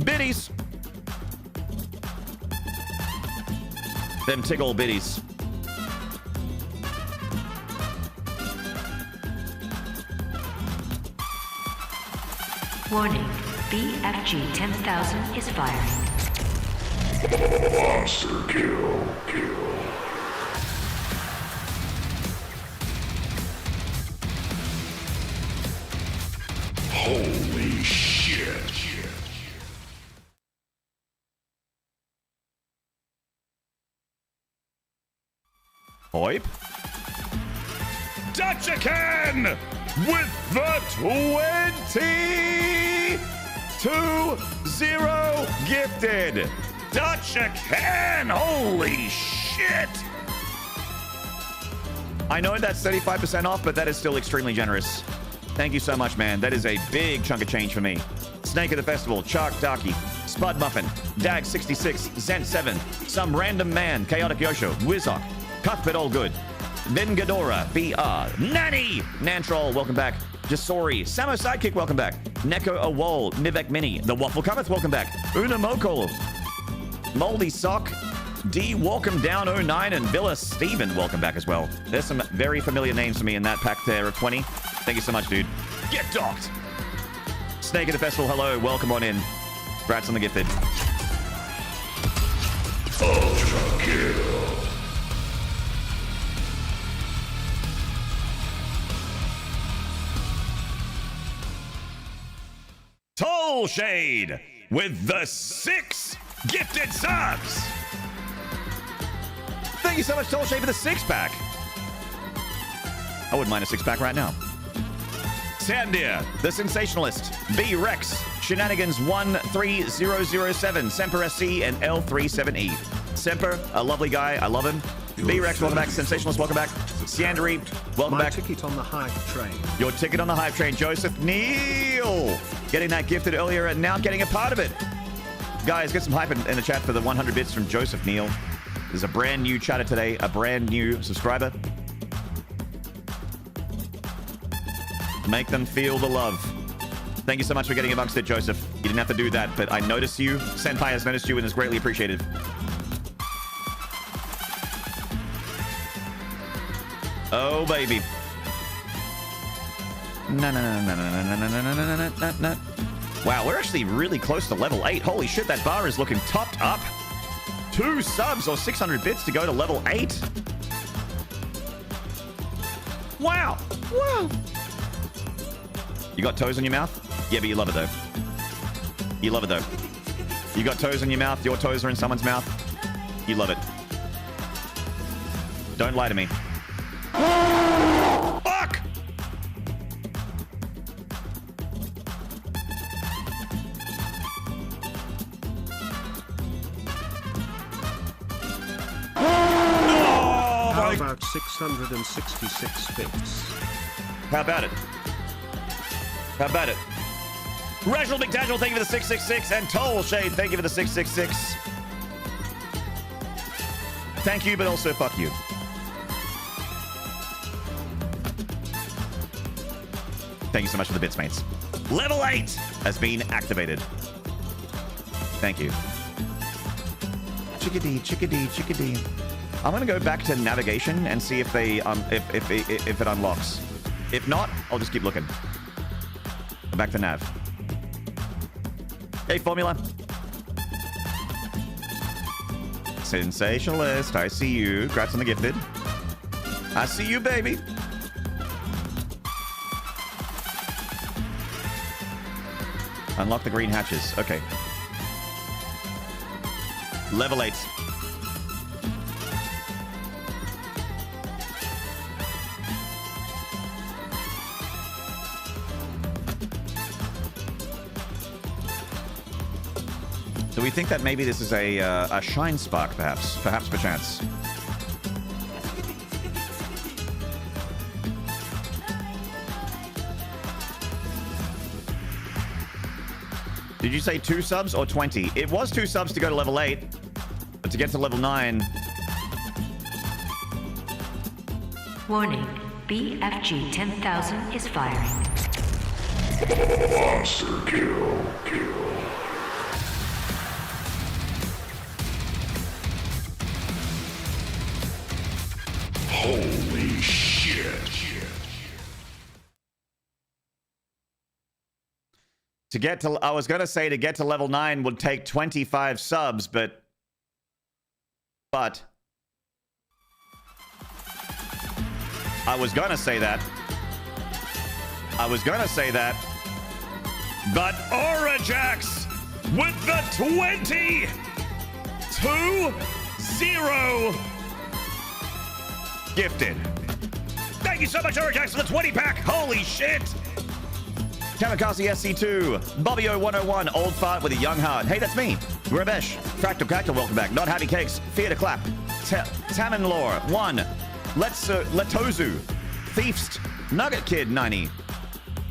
Biddies! Them tickle biddies. Warning, BFG 10,000 is firing. Monster kill. Holy shit. Hoip. Dutch again with the 20-0 gifted. Dutch again. Holy shit. I know that's 35% off, but that is still extremely generous. Thank you so much, man. That is a big chunk of change for me. Snake of the Festival, Chark Darky, Spud Muffin, Dag66, Zent7, Some Random Man, Chaotic Yosho, Wizok, Cuthbert All Good, Vengadora, BR, Nanny, Nantroll, welcome back, Jasori, Samo Sidekick, welcome back, Neko Awol, Nivek Mini, The Waffle Cometh, welcome back, Una Mokol, Moldy Sock, D. Walcom Down 09 and Villa Steven, welcome back as well. There's some very familiar names for me in that pack there of 20. Thank you so much, dude. Get docked. Snake at the Festival, hello. Welcome on in. Congrats on the gifted. Ultra kill. Toll Shade with the 6 gifted subs. Thank you so much, Toll Shade, for the 6-pack. I wouldn't mind a 6-pack right now. Sandia, the Sensationalist, B Rex, Shenanigans 13007, Semper SC, and L37E. Semper, a lovely guy, I love him. B Rex, welcome back. Sensationalist, welcome back. Siandary, welcome back. My ticket on the hype train. Your ticket on the hype train, Joseph Neal. Getting that gifted earlier and now getting a part of it. Guys, get some hype in the chat for the 100 bits from Joseph Neal. There's a brand new chatter today, a brand new subscriber. Make them feel the love. Thank you so much for getting amongst it, Joseph. You didn't have to do that, but I noticed you. Senpai has noticed you and is greatly appreciated. Oh, baby. Wow, we're actually really close to level 8. Holy shit, that bar is looking topped up. 2 subs or 600 bits to go to level 8. Wow. Wow. You got toes in your mouth? Yeah, but you love it, though. You love it, though. You got toes in your mouth. Your toes are in someone's mouth. You love it. Don't lie to me. Fuck! How about 666 bits? How about it? How about it? Reginald McDaniel, thank you for the 666. And Toll Shade, thank you for the 666. Thank you, but also fuck you. Thank you so much for the bits, mates. Level 8 has been activated. Thank you. Chickadee, chickadee, chickadee. I'm gonna go back to navigation and see if they if it unlocks. If not, I'll just keep looking. Back to nav. Hey, Formula. Sensationalist, I see you. Congrats on the gifted. I see you, baby. Unlock the green hatches. Okay. Level 8. So we think that maybe this is a shine spark, perhaps perchance. Did you say 2 subs or 20? It was 2 subs to go to level 8, but to get to level 9. Warning, BFG 10,000 is firing. Monster kill. Holy shit. To get to, I was going to say to get to level 9 would take 25 subs, but I was going to say that. But Aurajax with the 20-2-0 gifted. Thank you so much, Aurajax, for the 20-pack. Holy shit. Kamikaze SC2, Bobbyo101, Old Fart with a Young Heart. Hey, that's me. Grabesh, Fractal Cactal, welcome back. Not Happy Cakes, Fear to Clap, Tamanlore, 1, Letozu, Thiefst, Nugget Kid, 90,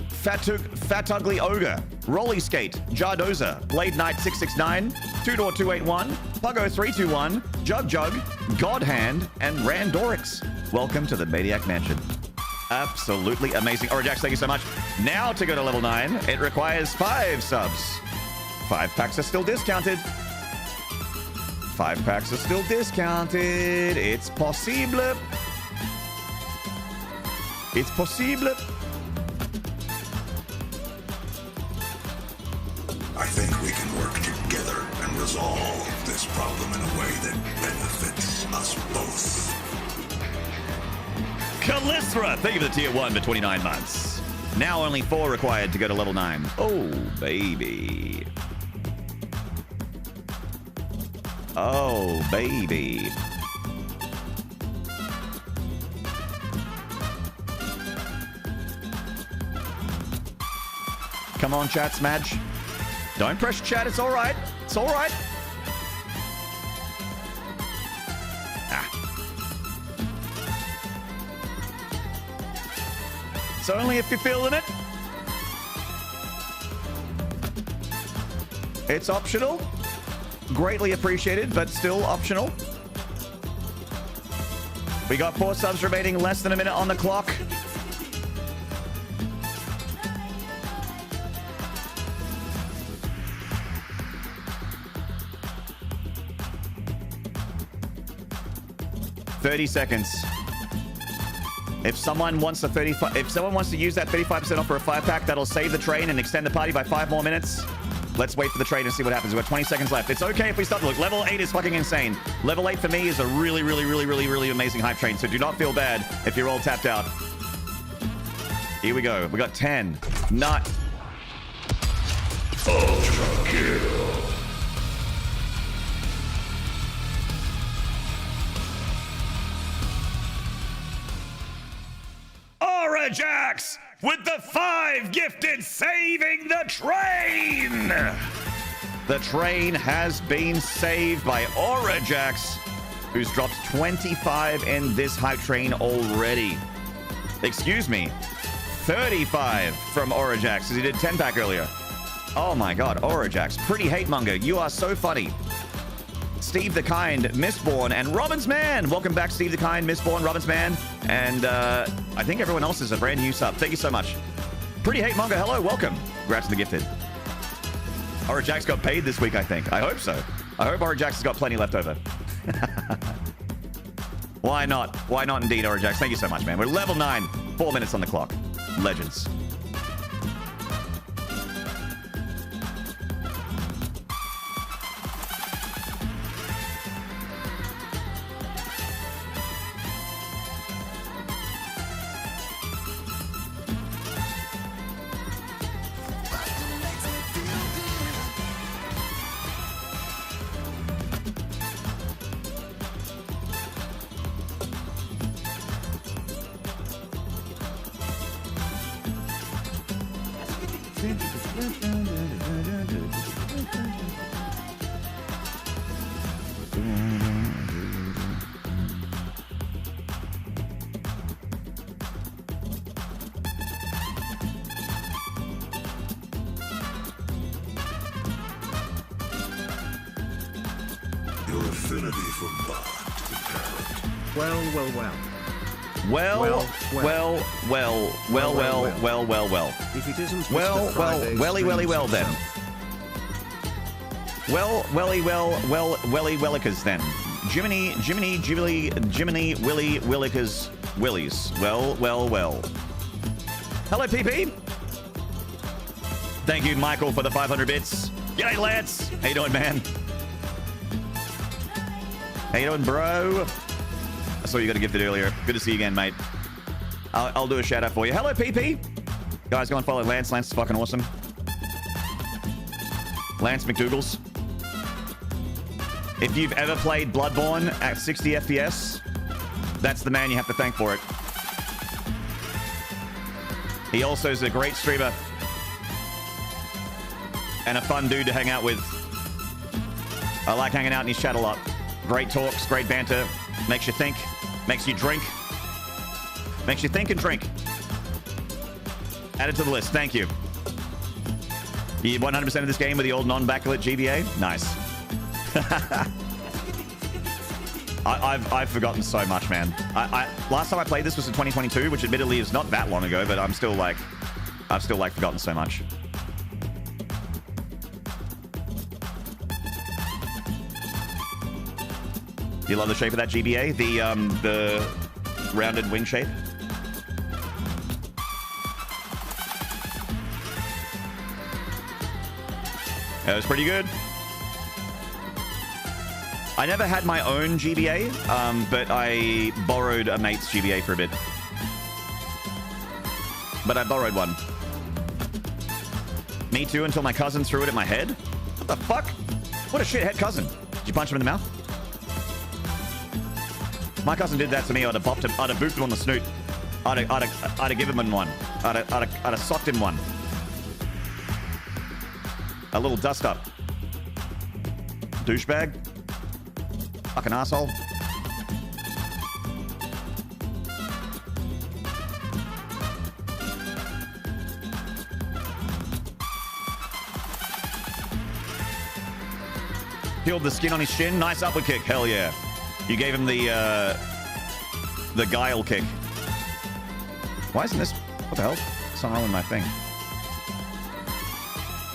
Fat Ugly Ogre, Rolly Skate, Jardoza, Blade Knight 669, Two Door 281, Puggo 321, Jug, God Hand, and Randorix. Welcome to the Maniac Mansion. Absolutely amazing. Orajax, thank you so much. Now to go to level 9, it requires 5 subs. 5 packs are still discounted. 5 packs are still discounted. It's possible. It's possible. I think we can work together and resolve this problem in a way that benefits us both. Calithra, thank you for the tier 1 for 29 months. Now only 4 required to go to level 9. Oh, baby. Oh, baby. Come on, chat, Smadge. Don't press chat, it's alright. It's alright. It's only if you're feeling it. It's optional. Greatly appreciated, but still optional. We got 4 subs remaining, less than a minute on the clock. $30 seconds. If someone wants to use that 35% off for a 5-pack, that'll save the train and extend the party by 5 more minutes. Let's wait for the train and see what happens. We've got 20 seconds left. It's okay if we stop. Look, level 8 is fucking insane. Level 8 for me is a really amazing hype train, so do not feel bad if you're all tapped out. Here we go. We got 10. Not. Ultra kill. Jax with the 5 gifted, saving the train. The train has been saved by Aurajax, who's dropped 25 in this hype train already. Excuse me, 35 from Aurajax, because he did 10-pack earlier. Oh my god, Aurajax, pretty hate monger. You are so funny. Steve the Kind, Mistborn, and Robin's Man. Welcome back, Steve the Kind, Mistborn, Robin's Man. And I think everyone else is a brand new sub. Thank you so much. Pretty Hate Manga, hello, welcome. Congrats to the gifted. Aurajax got paid this week, I think. I hope so. I hope Aurajax has got plenty left over. Why not? Why not indeed, Aurajax? Thank you so much, man. We're level 9, 4 minutes on the clock. Legends. Your affinity for bot to parent. Well. If it isn't Mr. Friday's well then. Wellicas then. Jiminy, Willicas, Willies. Well. Hello, PP. Thank you, Michael, for the 500 bits. G'day, Lance. How you doing, man? How you doing, bro? I saw you got a gifted earlier. Good to see you again, mate. I'll do a shout out for you. Hello, PP. Guys, go and follow Lance. Lance is fucking awesome. Lance McDougal's. If you've ever played Bloodborne at 60 FPS, that's the man you have to thank for it. He also is a great streamer and a fun dude to hang out with. I like hanging out in his chat a lot. Great talks, great banter, makes you think, makes you drink, makes you think and drink. Add it to the list. Thank you. You 100% of this game with the old non-backlit GBA? Nice. I've forgotten so much, man. Last time I played this was in 2022, which admittedly is not that long ago, but I've still forgotten so much. You love the shape of that GBA? The rounded wing shape? That was pretty good. I never had my own GBA, but I borrowed a mate's GBA for a bit. But I borrowed one. Me too, until my cousin threw it at my head. What the fuck? What a shithead cousin. Did you punch him in the mouth? My cousin did that to me. I'd have bopped him. I'd have booped him on the snoot. I'd have given him one. I'd have socked him one. A little dust up. Douchebag. Fucking asshole. Peeled the skin on his shin. Nice upward kick. Hell yeah. You gave him the guile kick. Why isn't this... What the hell? Something wrong with my thing.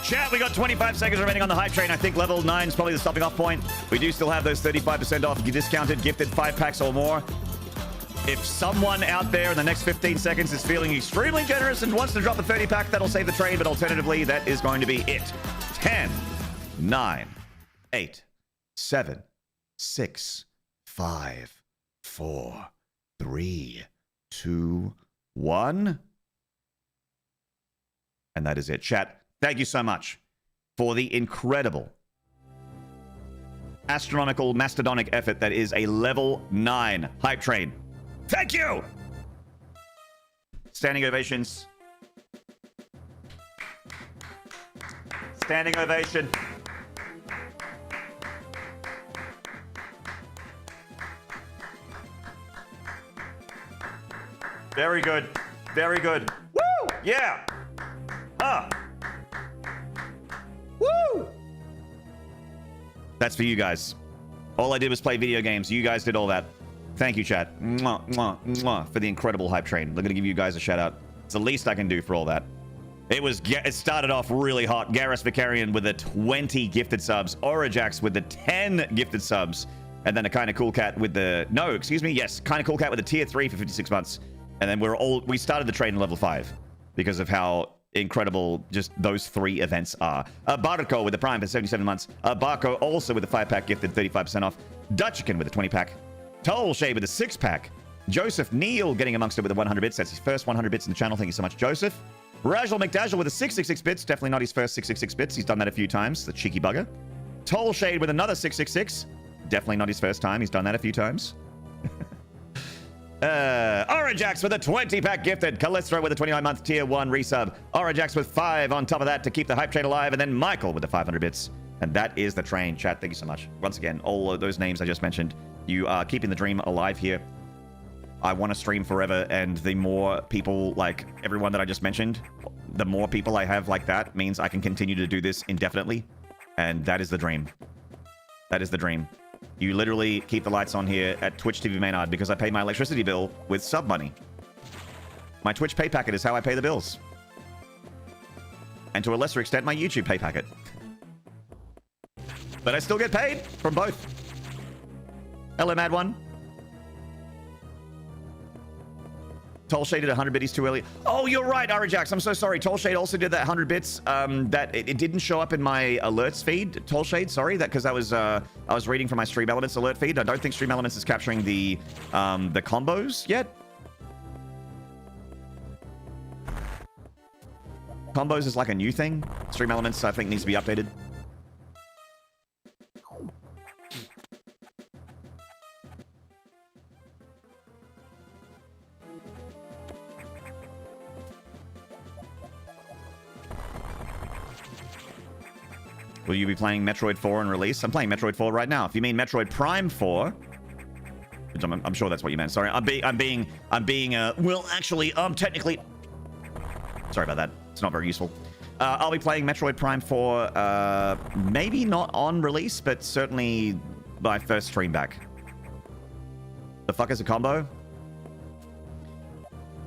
Chat, we got 25 seconds remaining on the hype train. I think level 9 is probably the stopping off point. We do still have those 35% off discounted gifted 5 packs or more. If someone out there in the next 15 seconds is feeling extremely generous and wants to drop a 30 pack, that'll save the train. But alternatively, that is going to be it. 10, 9, 8, 7, 6, 5, 4, 3, 2, 1. And that is it. Chat, thank you so much for the incredible, astronomical, mastodonic effort that is a level 9 hype train. Thank you! Standing ovations. Standing ovation. Very good. Very good. Woo! Yeah! Huh. Woo! That's for you guys. All I did was play video games. You guys did all that. Thank you, chat. Mwah, mwah, mwah, for the incredible hype train. I'm gonna give you guys a shout out. It's the least I can do for all that. It started off really hot. Garrus Vicarian with the 20 gifted subs. Orijax with the 10 gifted subs. And then a Kinda Cool Cat with the... No, excuse me. Yes, Kinda Cool Cat with a tier 3 for 56 months. And then we started the train in level 5 because of how incredible just those 3 events are. Barco with the Prime for 77 months. Barco also with the 5-pack gifted 35% off. Dutchican with a 20-pack. Toll Shade with a 6-pack. Joseph Neal getting amongst it with the 100 bits. That's his first 100 bits in the channel. Thank you so much, Joseph. Rajal McDazzle with a 666 bits. Definitely not his first 666 bits. He's done that a few times. The cheeky bugger. Toll Shade with another 666. Definitely not his first time. He's done that a few times. Orijax with a 20-pack gifted. Calistro with a 29-month tier 1 resub. Orijax with 5 on top of that to keep the hype train alive. And then Michael with the 500 bits. And that is the train. Chat, thank you so much. Once again, all of those names I just mentioned, you are keeping the dream alive here. I want to stream forever, and the more people like everyone that I just mentioned, the more people I have like that means I can continue to do this indefinitely. And that is the dream. That is the dream. You literally keep the lights on here at Twitch TV Maynard because I pay my electricity bill with sub money. My Twitch pay packet is how I pay the bills. And to a lesser extent, my YouTube pay packet. But I still get paid from both. Hello, Mad One. Toll Shade did 100 bits too early. Oh, you're right, Arijax. I'm so sorry. Toll Shade also did that 100 bits. That it didn't show up in my alerts feed. Toll Shade, sorry, that because I was reading from my Stream Elements alert feed. I don't think Stream Elements is capturing the combos yet. Combos is like a new thing. Stream Elements, I think, needs to be updated. Will you be playing Metroid 4 on release? I'm playing Metroid 4 right now. If you mean Metroid Prime 4, which I'm sure that's what you meant. Sorry, I'm being well, actually, technically, sorry about that. It's not very useful. I'll be playing Metroid Prime 4, maybe not on release, but certainly my first stream back. The fuck is a combo?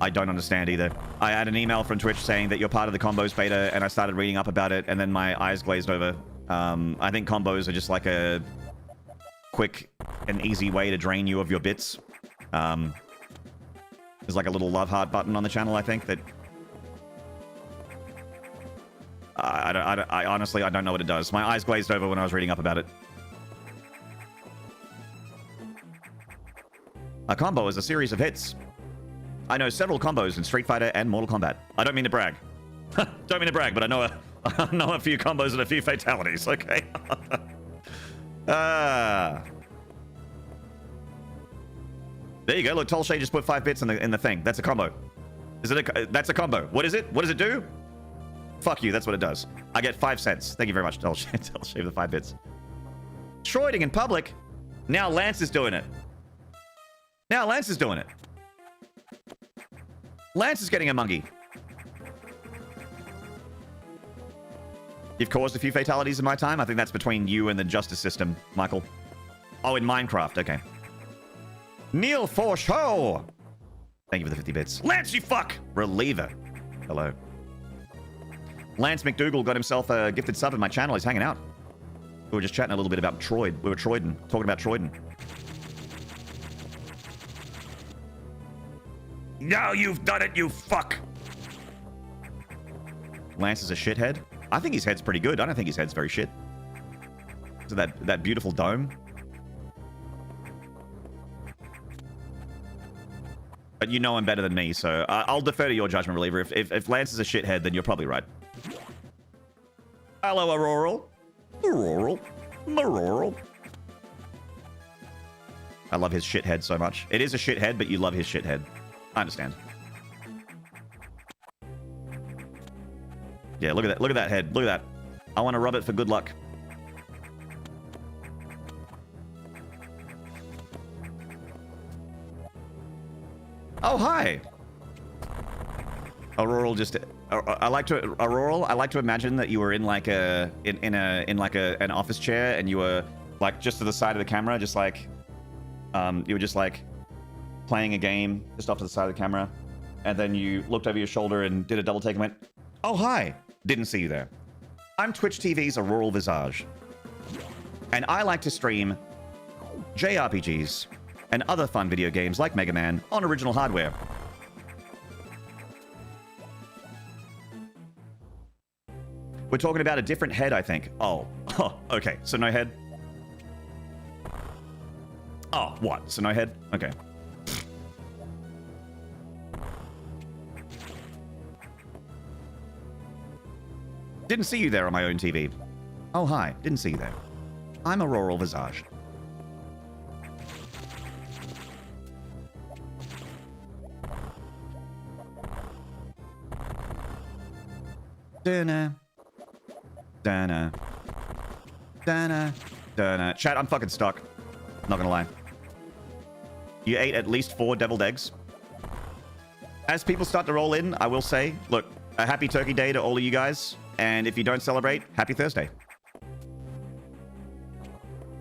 I don't understand either. I had an email from Twitch saying that you're part of the combos beta, and I started reading up about it, and then my eyes glazed over. I think combos are just like a quick an easy way to drain you of your bits. There's like a little love heart button on the channel, I think, that... I honestly, I don't know what it does. My eyes glazed over when I was reading up about it. A combo is a series of hits. I know several combos in Street Fighter and Mortal Kombat. I don't mean to brag. Don't mean to brag, but I know a few combos and a few fatalities, okay? There you go. Look, Tolshay just put 5 bits in the thing. That's a combo. That's a combo. What is it? What does it do? Fuck you. That's what it does. I get 5 cents. Thank you very much, Tolshay. Tolshay for the 5 bits. Troiding in public. Now Lance is doing it. Now Lance is doing it. Lance is getting a monkey. You've caused a few fatalities in my time. I think that's between you and the justice system, Michael. Oh, in Minecraft. Okay. Neil Forshow. Thank you for the 50 bits. Lance, you fuck! Reliever. Hello. Lance McDougal got himself a gifted sub in my channel. He's hanging out. We were just chatting a little bit about Troid. We were Troiding. Talking about Troiding. Now you've done it, you fuck! Lance is a shithead. I think his head's pretty good. I don't think his head's very shit. So that beautiful dome. But you know him better than me, so I'll defer to your judgment, Reliever. If Lance is a shithead, then you're probably right. Hello, Auroral. Auroral. I love his shithead so much. It is a shithead, but you love his shithead. I understand. Yeah, look at that. Look at that head. Look at that. I want to rub it for good luck. Oh, hi. Auroral just... I like to imagine that you were in like an office chair and you were like just to the side of the camera, just like you were just like playing a game just off to the side of the camera, and then you looked over your shoulder and did a double take and went, "Oh, hi. Didn't see you there. I'm Twitch TV's Auroral Visage, and I like to stream JRPGs and other fun video games like Mega Man on original hardware. We're talking about a different head, I think. Oh, okay. So no head? Oh, what? So no head? Okay. Didn't see you there on my own TV. Oh, hi. Didn't see you there. I'm Auroral Visage. Dana. Dana. Dana. Dana. Chat, I'm fucking stuck. Not gonna lie. You ate at least 4 deviled eggs. As people start to roll in, I will say, look, a happy Turkey Day to all of you guys. And if you don't celebrate, happy Thursday.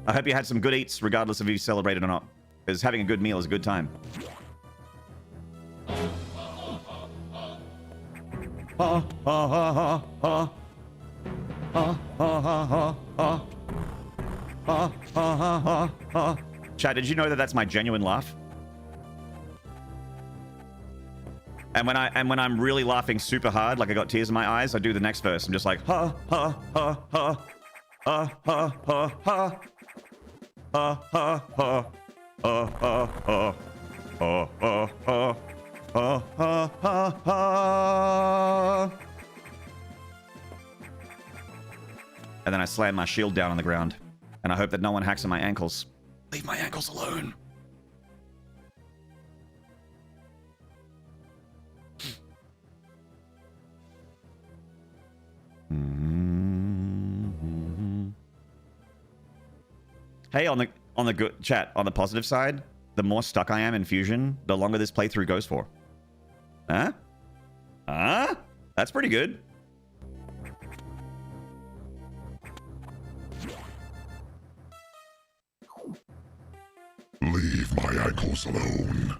I hope you had some good eats, regardless of if you celebrated or not. Because having a good meal is a good time. Chad, did you know that that's my genuine laugh? And when I'm really laughing super hard, like I got tears in my eyes, I do the next verse. I'm just like ha ha ha ha ha ha ha ha ha ha ha ha ha ha. And then I slam my shield down on the ground, and I hope that no one hacks on my ankles. Leave my ankles alone. Hey, on the good chat, on the positive side, the more stuck I am in Fusion, the longer this playthrough goes for. Huh? Huh? That's pretty good. Leave my ankles alone.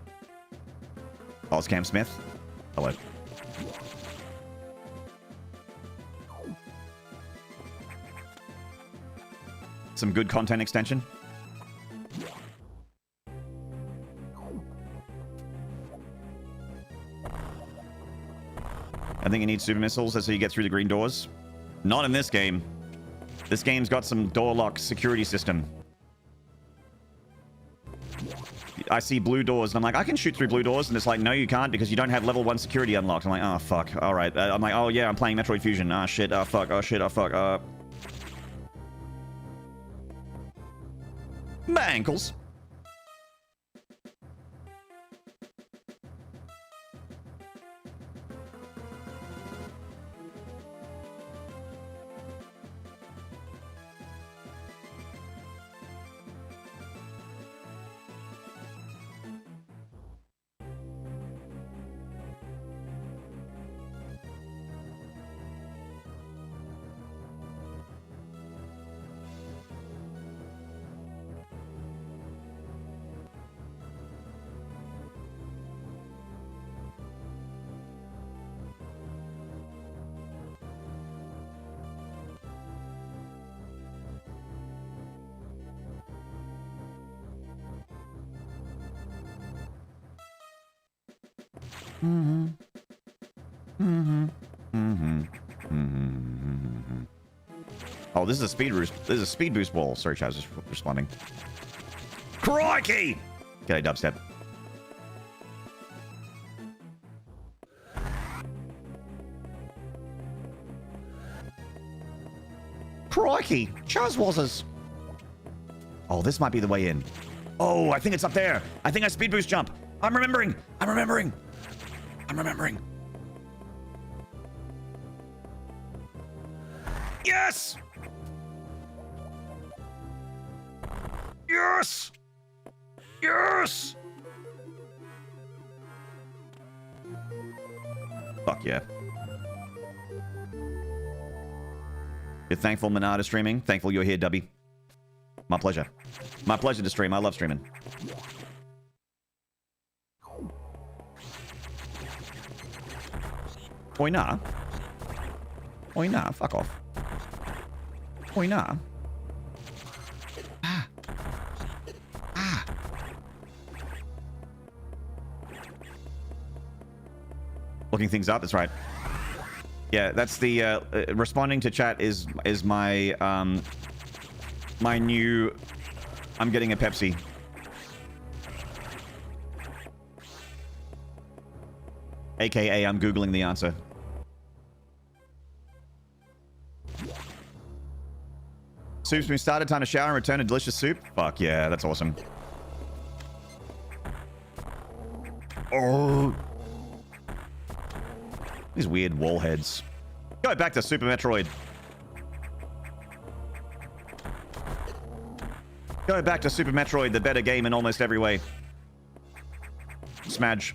Ozcam Smith. Hello. Some good content extension. I think you need super missiles. That's how you get through the green doors. Not in this game. This game's got some door lock security system. I see blue doors, and I'm like, I can shoot through blue doors, and it's like, no, you can't, because you don't have level 1 security unlocked. I'm like, oh, fuck. All right. I'm like, oh, yeah, I'm playing Metroid Fusion. Ah, shit. Oh, fuck. Oh, shit. Oh, fuck. My ankles. Oh, this is a speed boost. This is a speed boost wall. Sorry, Chaz, just responding. Crikey! G'day, dubstep. Crikey! Chaz was. Oh, this might be the way in. Oh, I think it's up there. I think I speed boost jump. I'm remembering. Yes! Yes! Yes! Fuck yeah. You're thankful Menard is streaming? Thankful you're here, Dubby. My pleasure. My pleasure to stream. I love streaming. Oi, nah. Oi, nah. Fuck off. Oi, nah. Ah. Ah. Looking things up, that's right. Yeah, that's the, responding to chat is my, my new, I'm getting a Pepsi. AKA, I'm Googling the answer. Soup's been started, time to shower and return a delicious soup. Fuck yeah, that's awesome. Oh. These weird wall heads. Go back to Super Metroid. Go back to Super Metroid, the better game in almost every way. Smudge.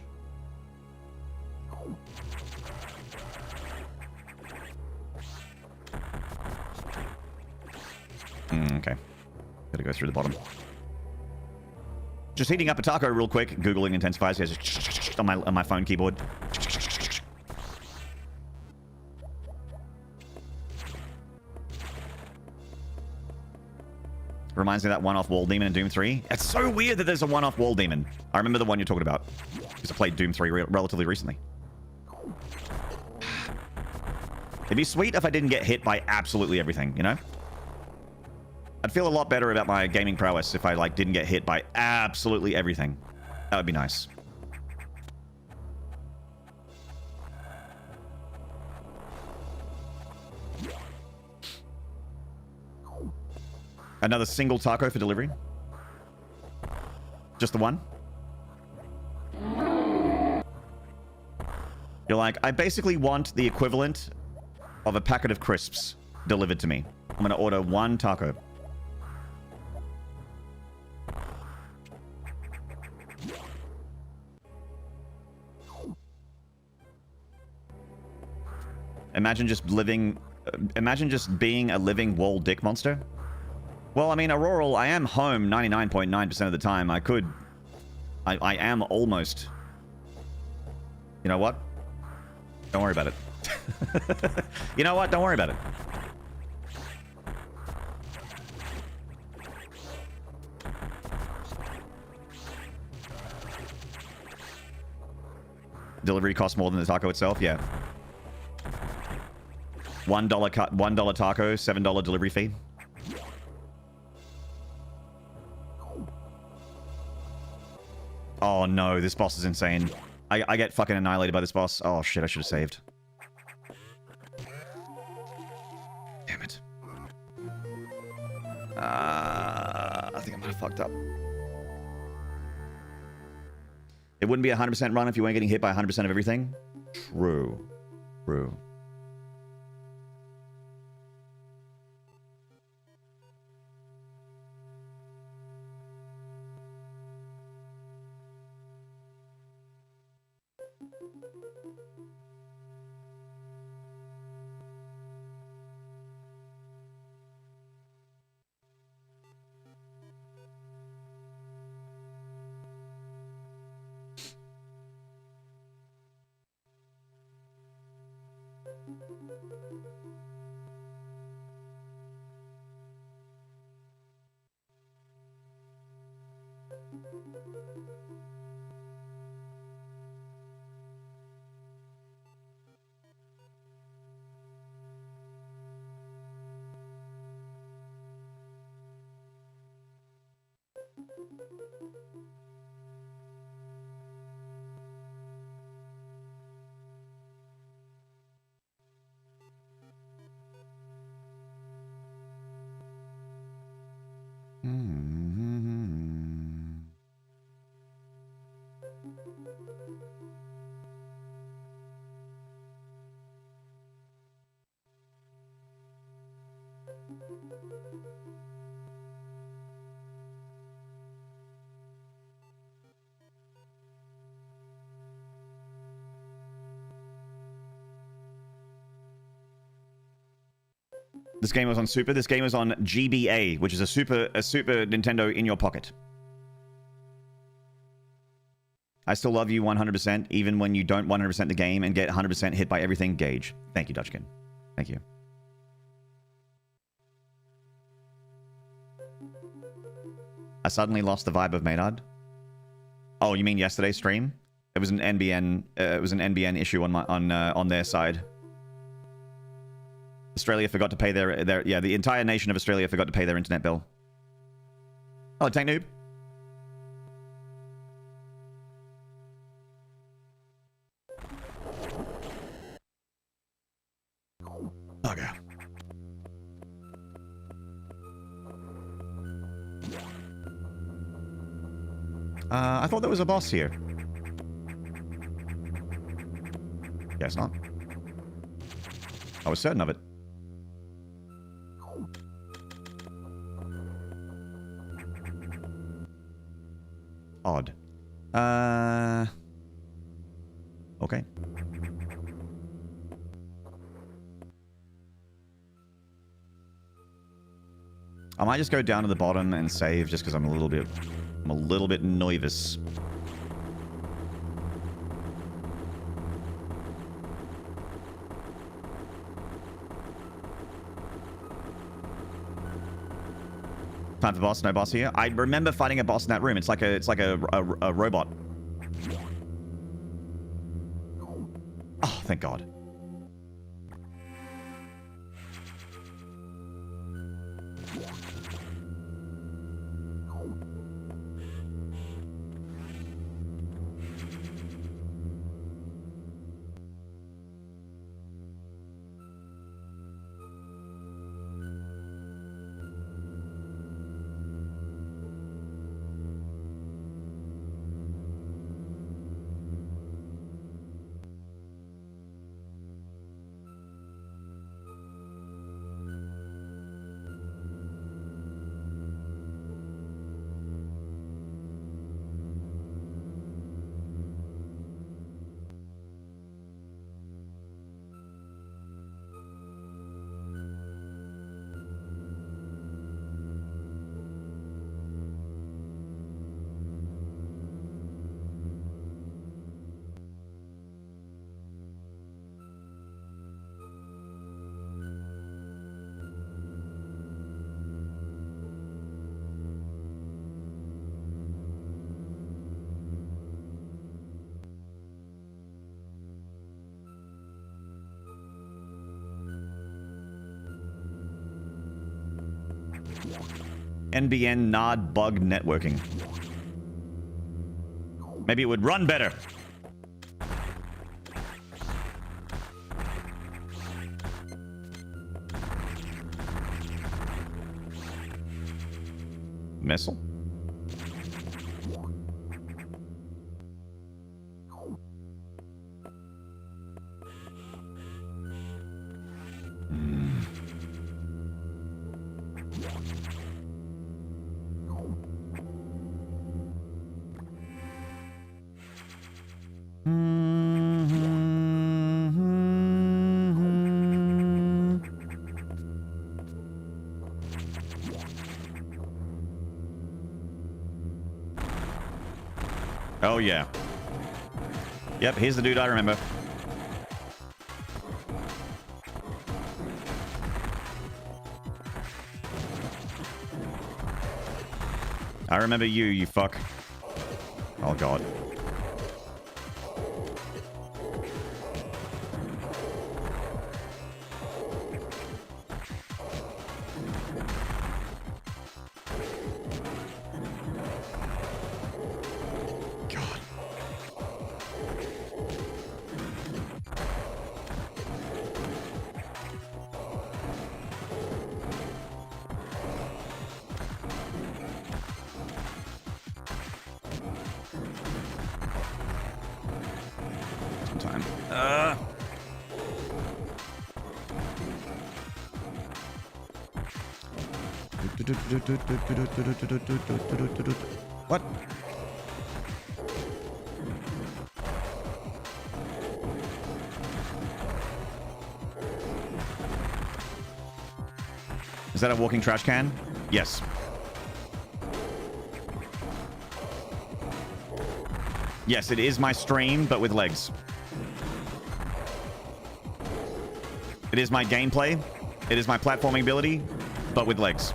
Okay. Gotta go through the bottom. Just heating up a taco real quick. Googling intensifies. Yeah, just on my phone keyboard. Reminds me of that one-off wall demon in Doom 3. It's so weird that there's a one-off wall demon. I remember the one you're talking about. Because I played Doom 3 relatively recently. It'd be sweet if I didn't get hit by absolutely everything, you know? I'd feel a lot better about my gaming prowess if I, like, didn't get hit by absolutely everything. That would be nice. Another single taco for delivery? Just the one? You're like, I basically want the equivalent of a packet of crisps delivered to me. I'm gonna order one taco. Imagine just living... imagine just being a living wall dick monster. Well, I mean, Auroral, I am home 99.9% of the time. I could... I am almost... You know what? Don't worry about it. You know what? Don't worry about it. Delivery costs more than the taco itself? Yeah. $1 taco, $7 delivery fee. Oh no, this boss is insane. I get fucking annihilated by this boss. Oh shit, I should have saved. Damn it. I think I might have fucked up. It wouldn't be a 100% run if you weren't getting hit by 100% of everything. True. True. This game was on Super. This game was on GBA, which is a Super Nintendo in your pocket. I still love you 100%, even when you don't 100% the game and get 100% hit by everything. Gage. Thank you, Dutchkin. Thank you. I suddenly lost the vibe of Maynard. Oh, you mean yesterday's stream? It was an NBN. It was an NBN issue on their side. Australia forgot to pay their yeah, the entire nation of Australia forgot to pay their internet bill. Oh, Tank Noob. Okay. I thought there was a boss here. Guess not. I was certain of it. Odd. Okay. I might just go down to the bottom and save just because I'm a little bit nervous. Time for boss, no boss here. I remember fighting a boss in that room. It's like a robot. Oh, thank God. NBN NARD bug networking. Maybe it would run better. Missile? Oh, yeah. Yep, here's the dude I remember. I remember you, you fuck. Oh, God. What? Is that a walking trash can? Yes. Yes, it is my stream, but with legs. It is my gameplay. It is my platforming ability, but with legs.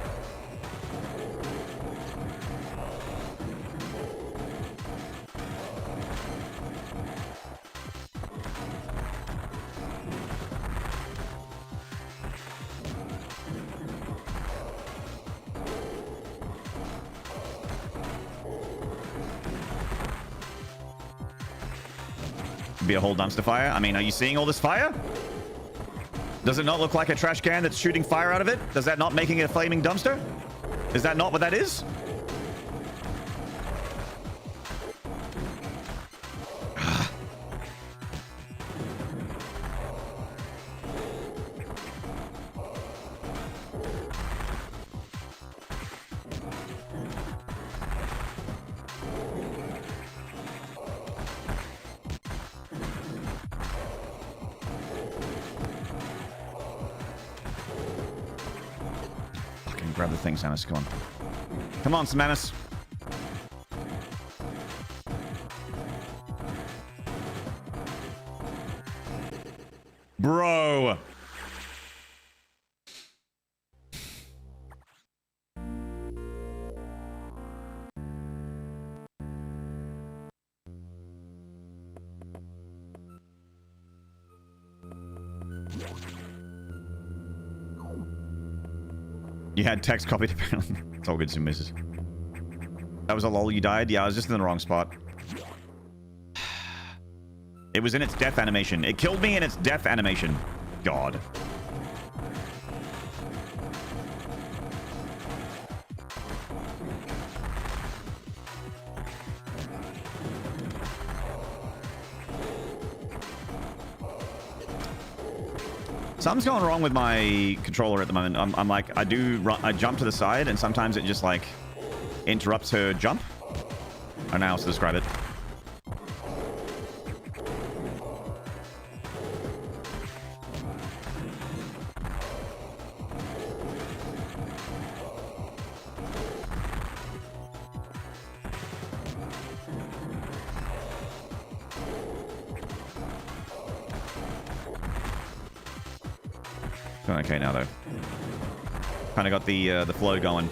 Be a whole dumpster fire. I mean, are you seeing all this fire? Does it not look like a trash can that's shooting fire out of it? Does that not making it a flaming dumpster? Is that not what that is? Grab the thing, Samus. Come on. Come on, Samus. Bro. You had text copied apparently. It's all good, soon misses. That was a lol, you died? Yeah, I was just in the wrong spot. It was in its death animation. It killed me in its death animation. God. Something's going wrong with my controller at the moment. I'm like, I jump to the side, and sometimes it just like interrupts her jump. I don't know how else to describe it. Okay now though. Kind of got the flow going.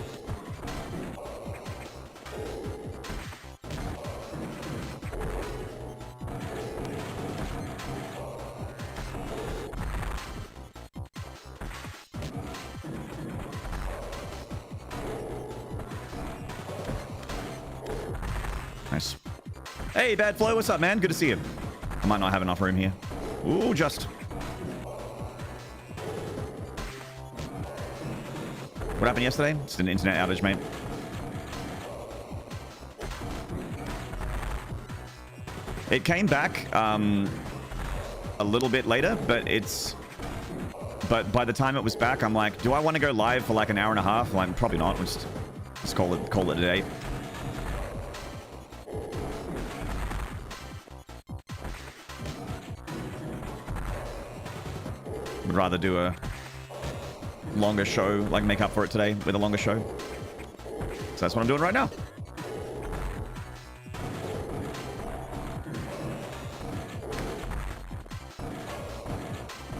Hey, Bad Flow, what's up, man? Good to see you. I might not have enough room here. Ooh, just. What happened yesterday? It's an internet outage, mate. It came back a little bit later, but by the time it was back, I'm like, do I want to go live for like an hour and a half? Like, probably not. We'll just call it a day. Would rather do a longer show, like make up for it today with a longer show. So that's what I'm doing right now.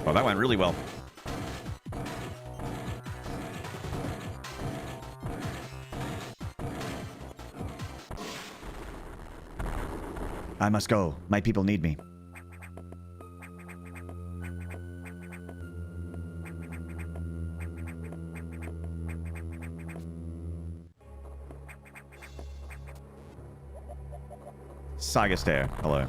Oh, that went really well. I must go. My people need me. Saga Stare, hello.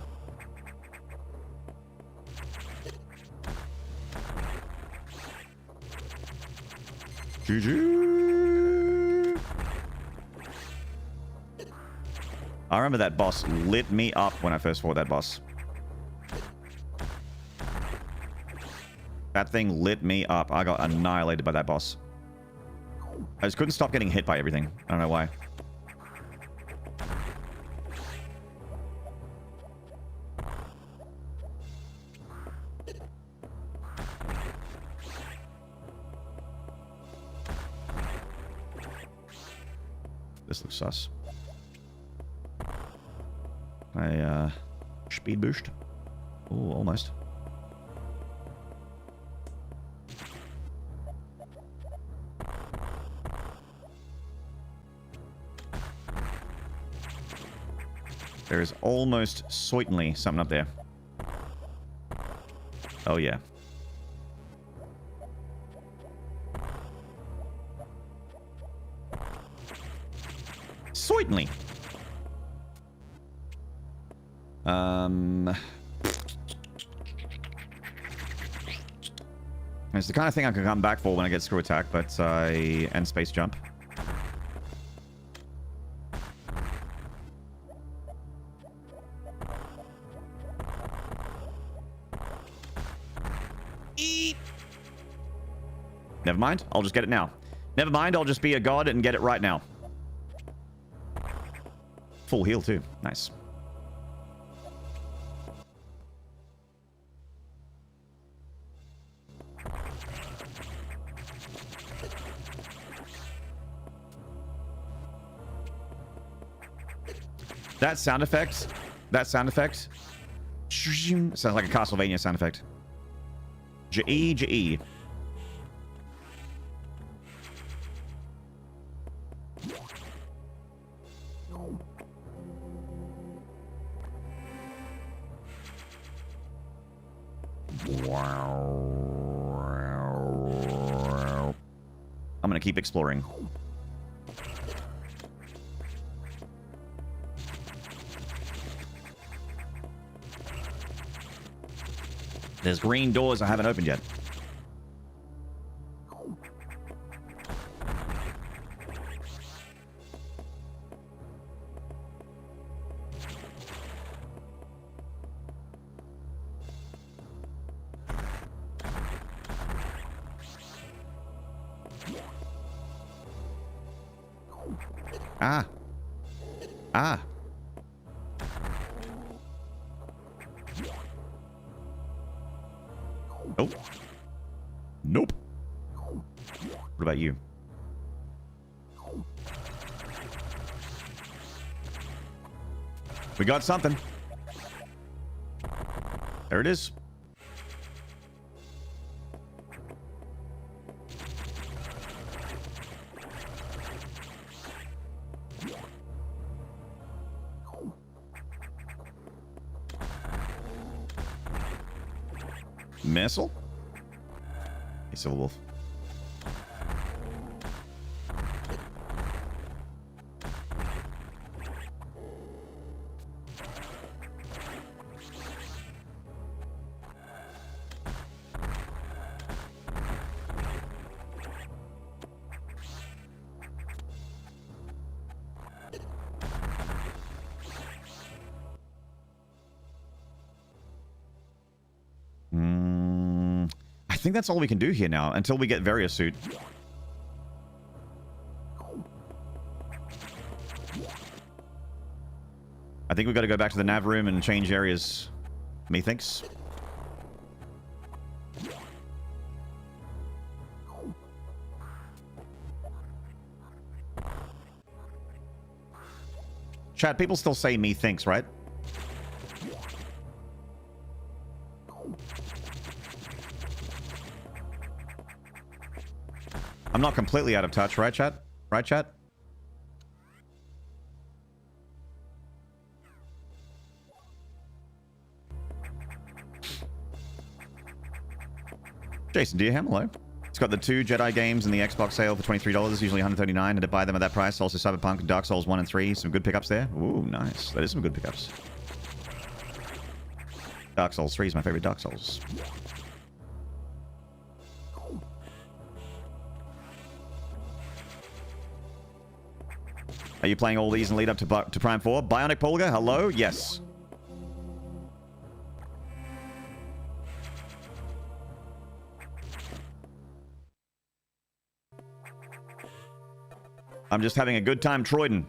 GG. I remember that boss lit me up when I first fought that boss. That thing lit me up. I got annihilated by that boss. I just couldn't stop getting hit by everything. I don't know why. This looks sus. Speed boost. Oh, almost. There is almost certainly something up there. Oh, yeah. Certainly. It's the kind of thing I can come back for when I get screw attack, but and space jump. Eep. Never mind, I'll just get it now. Never mind, I'll just be a god and get it right now. Full heal too. Nice. That sound effect sounds like a Castlevania sound effect. J-E, J-E. I'm gonna keep exploring. There's green doors I haven't opened yet. Ah. Ah. Nope. Nope. What about you? We got something. There it is. Missile? A Silver Wolf. think that's all we can do here now until we get Varia Suit. I think we've got to go back to the nav room and change areas, methinks. Chat, people still say methinks, right? I'm not completely out of touch, right, chat? Right, chat? Jason Deerham, hello. It's got the 2 Jedi games in the Xbox sale for $23, usually $139, and to buy them at that price. Also Cyberpunk and Dark Souls 1 and 3. Some good pickups there. Ooh, nice. That is some good pickups. Dark Souls 3 is my favorite Dark Souls. Are you playing all these in lead up to Prime 4? Bionic Polga, hello? Yes. I'm just having a good time Troiding.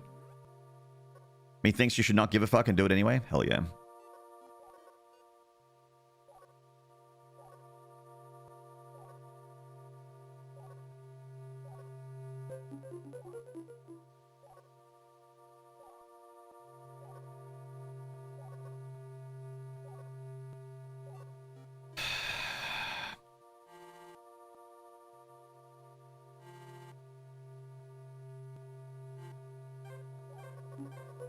Methinks you should not give a fuck and do it anyway? Hell yeah.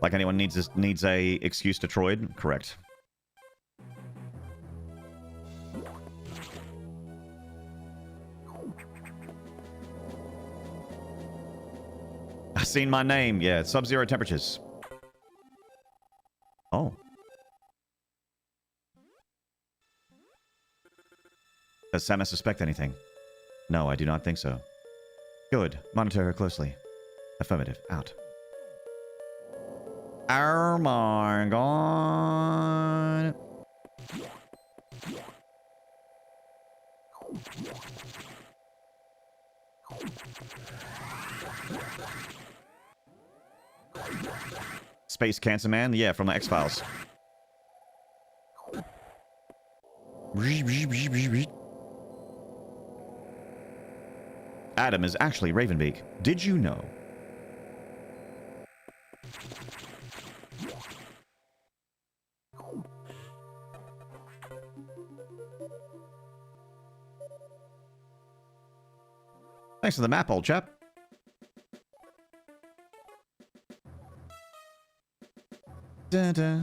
Like anyone needs a excuse to Troid? Correct. I've seen my name. Yeah, sub-zero temperatures. Oh. Does Samus suspect anything? No, I do not think so. Good. Monitor her closely. Affirmative. Out. Oh my god. Space Cancer Man? Yeah, from the X-Files. Adam is actually Ravenbeak. Did you know? Thanks for the map, old chap. Da-da.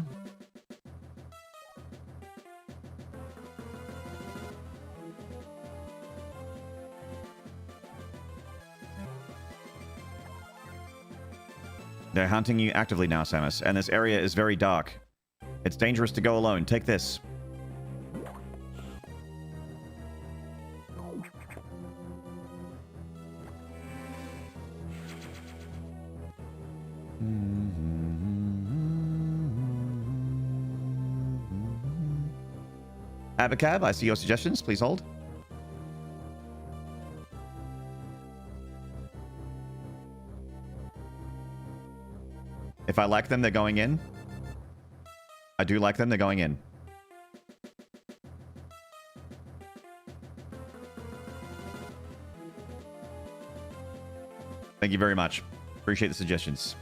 They're hunting you actively now, Samus, and this area is very dark. It's dangerous to go alone. Take this. Abacab, I see your suggestions. Please hold. If I like them, they're going in. I do like them, they're going in. Thank you very much. Appreciate the suggestions.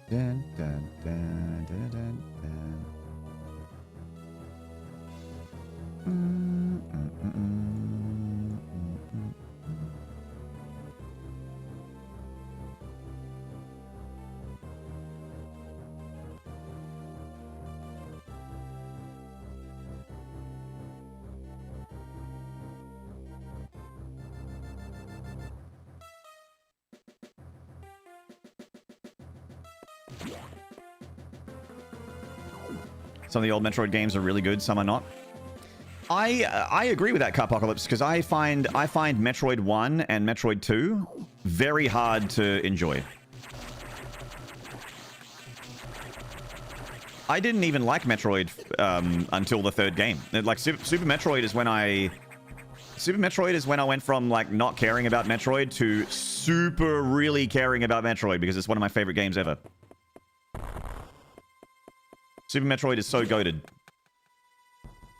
Dun, dun, dun, dun, dun, dun. Some of the old Metroid games are really good, some are not. I agree with that, Carpocalypse, because I find Metroid 1 and Metroid 2 very hard to enjoy. I didn't even like Metroid until the third game. Like Super Metroid is when I went from like not caring about Metroid to super really caring about Metroid because it's one of my favorite games ever. Super Metroid is so goated.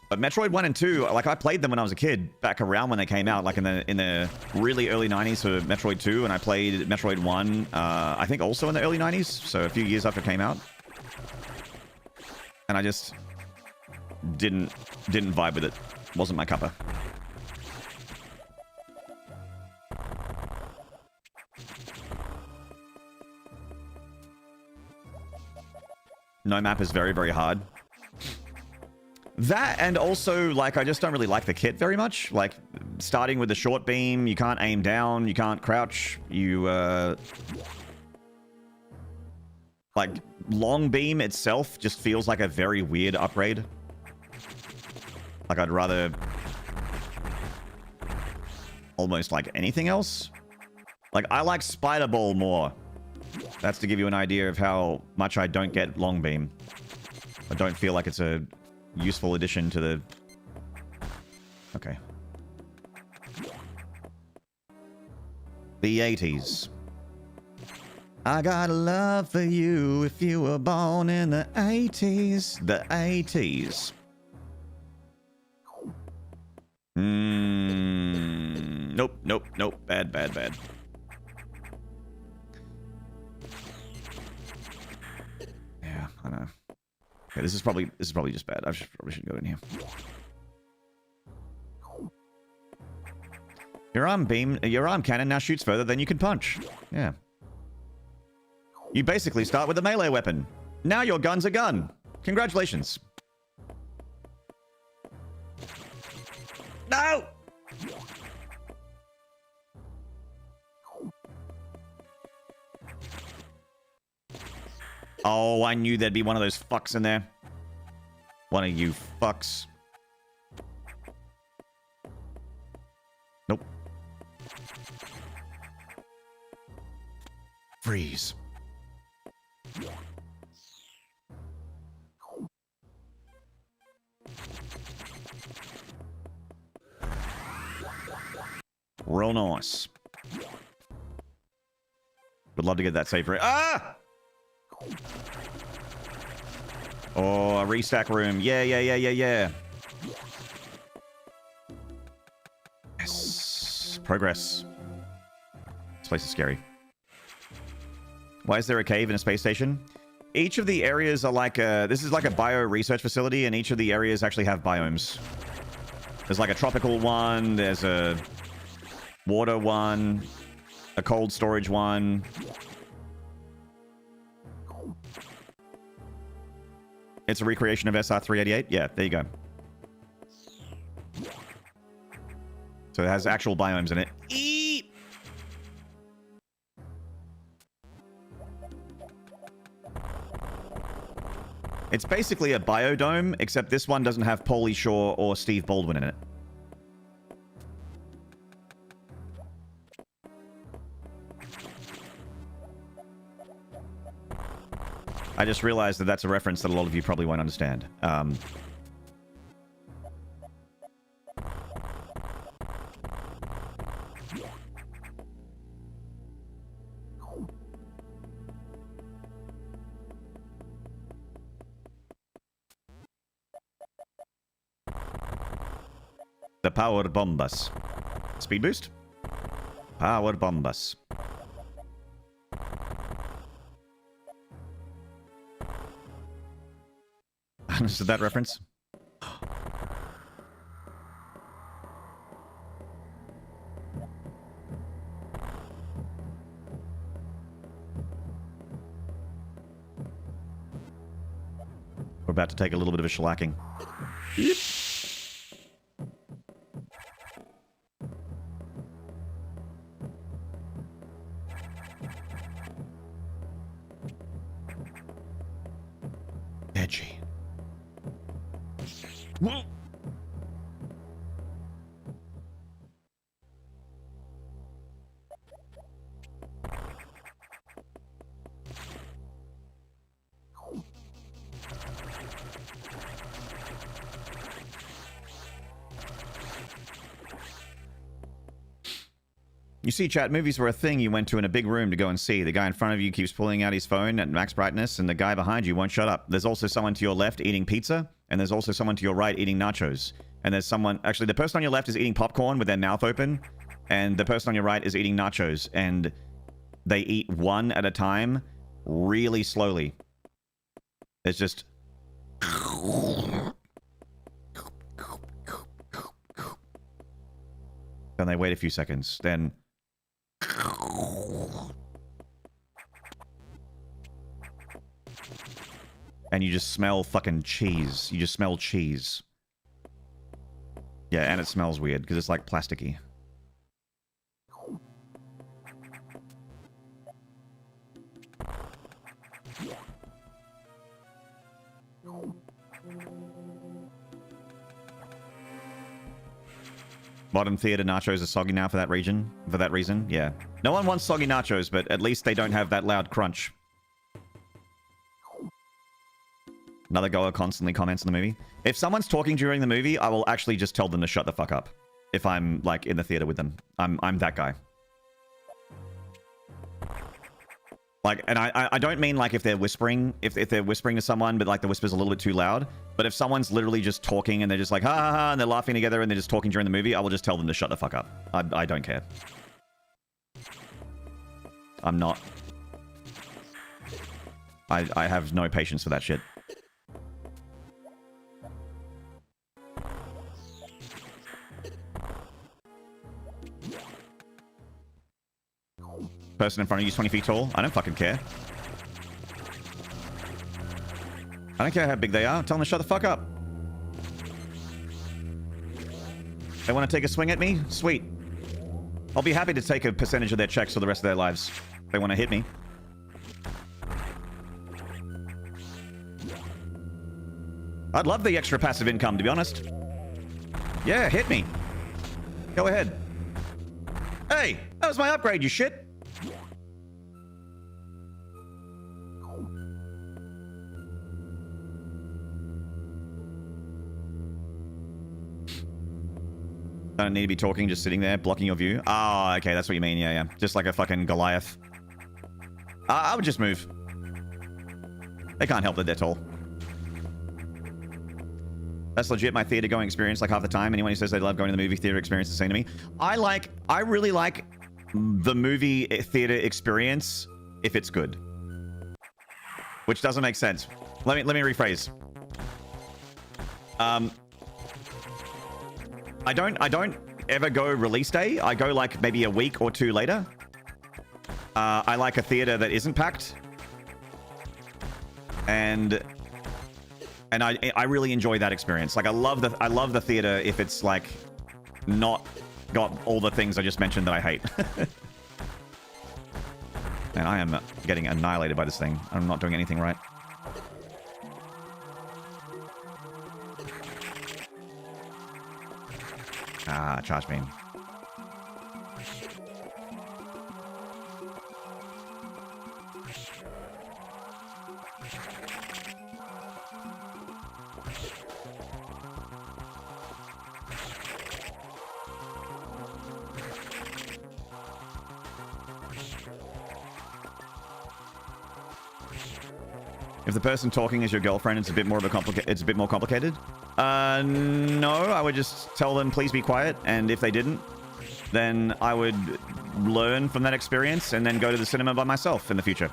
But Metroid 1 and 2, like I played them when I was a kid, back around when they came out, like in the really early 90s for Metroid 2, and I played Metroid 1, I think also in the early 90s, so a few years after it came out. And I just didn't vibe with it. Wasn't my cuppa. No map is very, very hard. That, and also, like, I just don't really like the kit very much. Like, starting with the short beam, you can't aim down, you can't crouch, you, like, long beam itself just feels like a very weird upgrade. Like, I'd rather almost like anything else. Like, I like Spider Ball more. That's to give you an idea of how much I don't get long beam. I don't feel like it's a useful addition to the... Okay. The 80s. I got a love for you if you were born in the 80s. The 80s. Nope, nope, nope. Bad, bad, bad. Yeah, I know. Okay, this is probably just bad. Probably shouldn't go in here. Your arm cannon now shoots further than you can punch. Yeah. You basically start with a melee weapon. Now your gun's a gun. Congratulations. No! Oh, I knew there'd be one of those fucks in there. One of you fucks. Nope. Freeze. Real nice. Would love to get that save rate. Ah! Oh, a restack room. Yeah, yeah, yeah, yeah, yeah. Yes. Progress. This place is scary. Why is there a cave in a space station? Each of the areas are like a... This is like a bio research facility, and each of the areas actually have biomes. There's like a tropical one. There's a water one. A cold storage one. It's a recreation of SR388? Yeah, there you go. So it has actual biomes in it. Eep! It's basically a biodome, except this one doesn't have Pauly Shore or Steve Baldwin in it. I just realized that that's a reference that a lot of you probably won't understand. The power bombus. Speed boost? Power bombus. Understood that reference? We're about to take a little bit of a shellacking. Yep. Edgy. Whoa. You see, chat, movies were a thing you went to in a big room to go and see. The guy in front of you keeps pulling out his phone at max brightness, and the guy behind you won't shut up. There's also someone to your left eating pizza, and there's also someone to your right eating nachos. And there's someone... Actually, the person on your left is eating popcorn with their mouth open, and the person on your right is eating nachos, and they eat one at a time really slowly. It's just... Then they wait a few seconds, then... And you just smell fucking cheese. You just smell cheese. Yeah, and it smells weird, because it's like plasticky. Modern theater nachos are soggy now for that reason. Yeah. No one wants soggy nachos, but at least they don't have that loud crunch. Another goer constantly comments on the movie. If someone's talking during the movie, I will actually just tell them to shut the fuck up. If I'm, like, in the theater with them. I'm that guy. Like, and I don't mean, like, if they're whispering, if they're whispering to someone, but, like, the whisper's a little bit too loud. But if someone's literally just talking and they're just like, ha ha ha, and they're laughing together and they're just talking during the movie, I will just tell them to shut the fuck up. I don't care. I'm not... I have no patience for that shit. Person in front of you is 20 feet tall. I don't fucking care. I don't care how big they are. Tell them to shut the fuck up. They want to take a swing at me? Sweet. I'll be happy to take a percentage of their checks for the rest of their lives. If they want to hit me. I'd love the extra passive income, to be honest. Yeah, hit me. Go ahead. Hey, that was my upgrade, you shit. I don't need to be talking, just sitting there, blocking your view. Oh, okay, that's what you mean. Yeah, yeah. Just like a fucking Goliath. I would just move. They can't help that they're tall. That's legit my theater going experience like half the time. Anyone who says they love going to the movie theater experience the same to me. I really like the movie theater experience if it's good. Which doesn't make sense. Let me rephrase. I don't ever go release day. I go like maybe a week or two later. I like a theater that isn't packed. And I really enjoy that experience. Like I love the theater if it's like not got all the things I just mentioned that I hate. And I am getting annihilated by this thing. I'm not doing anything right. Ah, charge beam. If the person talking is your girlfriend, it's a bit more complicated. No, I would just tell them please be quiet, and if they didn't, then I would learn from that experience and then go to the cinema by myself in the future.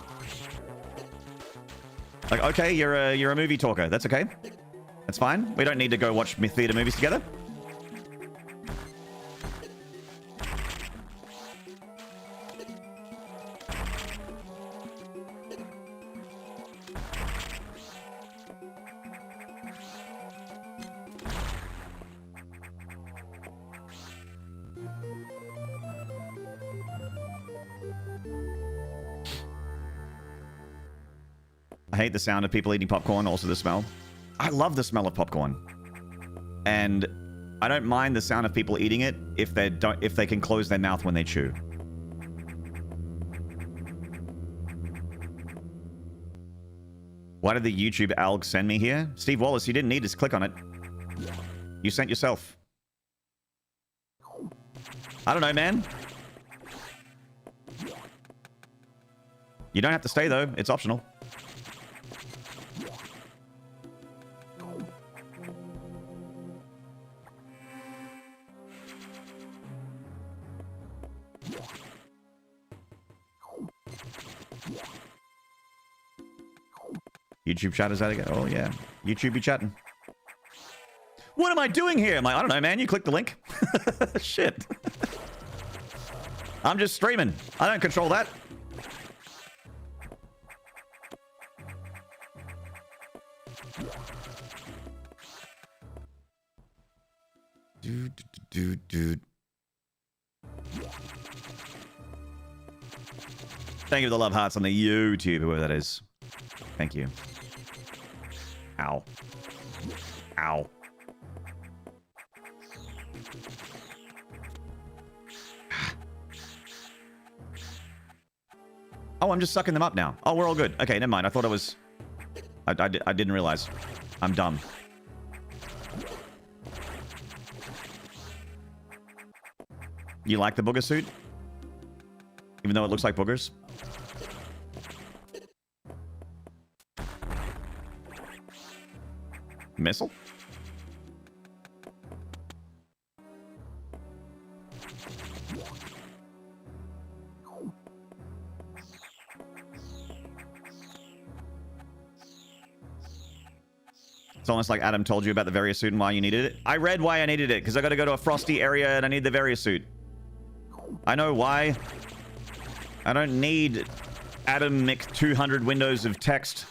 Like, okay, you're a movie talker. That's okay. That's fine. We don't need to go watch theater movies together. I hate the sound of people eating popcorn, also the smell. I love the smell of popcorn. And I don't mind the sound of people eating it if they can close their mouth when they chew. Why did the YouTube alg send me here? Steve Wallace, you didn't need to click on it. You sent yourself. I don't know, man. You don't have to stay, though. It's optional. YouTube chat, is that again? Oh, yeah. YouTube be chatting. What am I doing here? I'm like, I don't know, man. You click the link. Shit. I'm just streaming. I don't control that. Dude. Thank you for the love hearts on the YouTube, whoever that is. Thank you. Ow. Ow. Oh, I'm just sucking them up now. Oh, we're all good. Okay, never mind. I thought I was... I didn't realize. I'm dumb. You like the booger suit? Even though it looks like boogers? Missile? It's almost like Adam told you about the Varia suit and why you needed it. I read why I needed it, because I got to go to a frosty area and I need the Varia suit. I know why. I don't need Adam mix 200 windows of text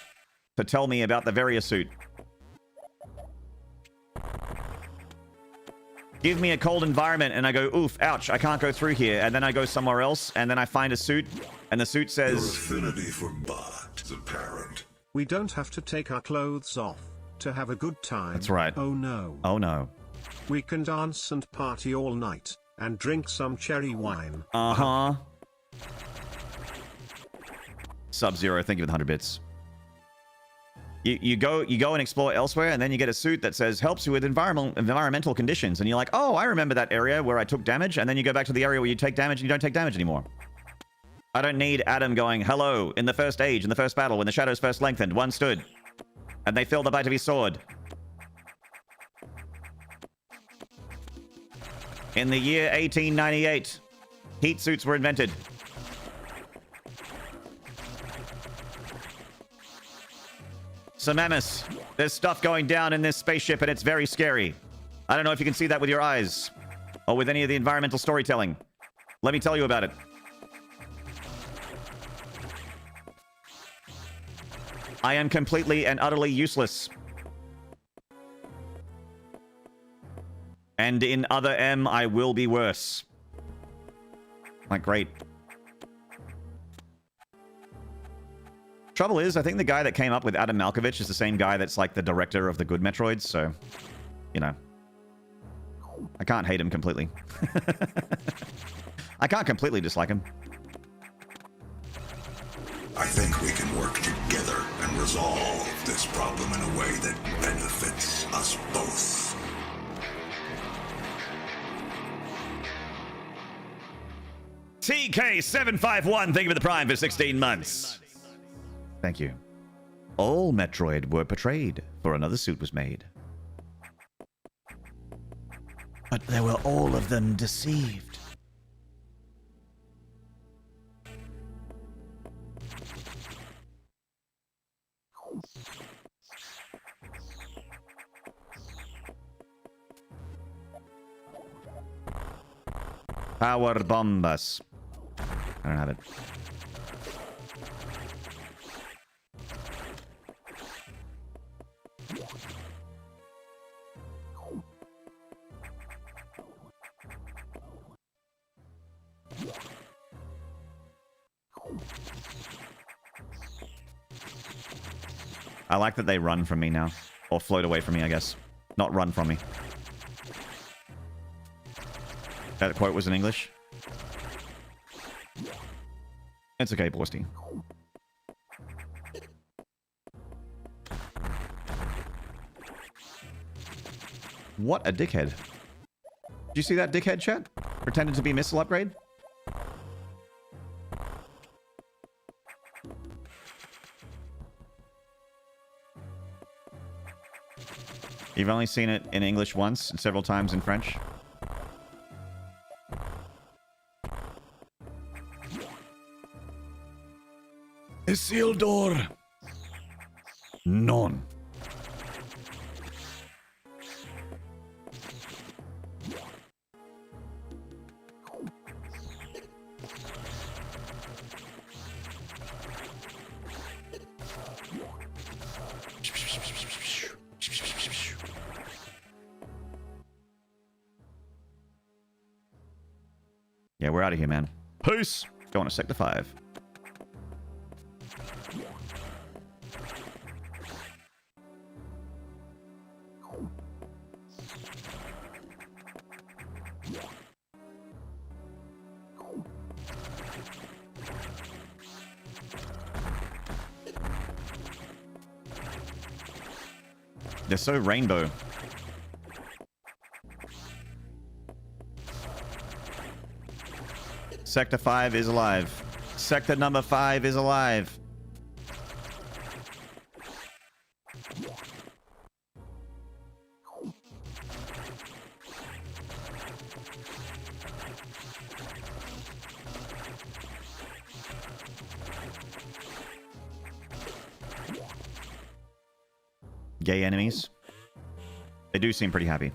to tell me about the Varia suit. Give me a cold environment and I go, oof, ouch, I can't go through here. And then I go somewhere else and then I find a suit and the suit says... Your affinity for Bot is apparent. We don't have to take our clothes off to have a good time. That's right. Oh no. Oh no. We can dance and party all night and drink some cherry wine. Uh-huh. Sub-Zero, thank you for the 100 bits. You go and explore elsewhere, and then you get a suit that says, helps you with environmental conditions. And you're like, oh, I remember that area where I took damage. And then you go back to the area where you take damage and you don't take damage anymore. I don't need Adam going, hello, in the first age, in the first battle, when the shadows first lengthened, one stood. And they filled the bite of his sword. In the year 1898, heat suits were invented. Samamis, there's stuff going down in this spaceship and it's very scary. I don't know if you can see that with your eyes or with any of the environmental storytelling. Let me tell you about it. I am completely and utterly useless. And in other M, I will be worse. Like, great. Trouble is, I think the guy that came up with Adam Malkovich is the same guy that's like the director of the good Metroids, so, you know. I can't hate him completely. I can't completely dislike him. I think we can work together and resolve this problem in a way that benefits us both. TK751, thank you for the Prime for 16 months. Thank you. All Metroid were portrayed, for another suit was made. But they were all of them deceived. Power bombas. I don't have it. I like that they run from me now. Or float away from me, I guess. Not run from me. That quote was in English. It's okay, Borsty. What a dickhead. Did you see that dickhead, chat? Pretended to be missile upgrade? You've only seen it in English once and several times in French. Isildur! Non. Yeah, we're out of here, man. Peace! Going to Sector 5. They're so rainbow. Sector 5 is alive. Sector number 5 is alive. Gay enemies. They do seem pretty happy.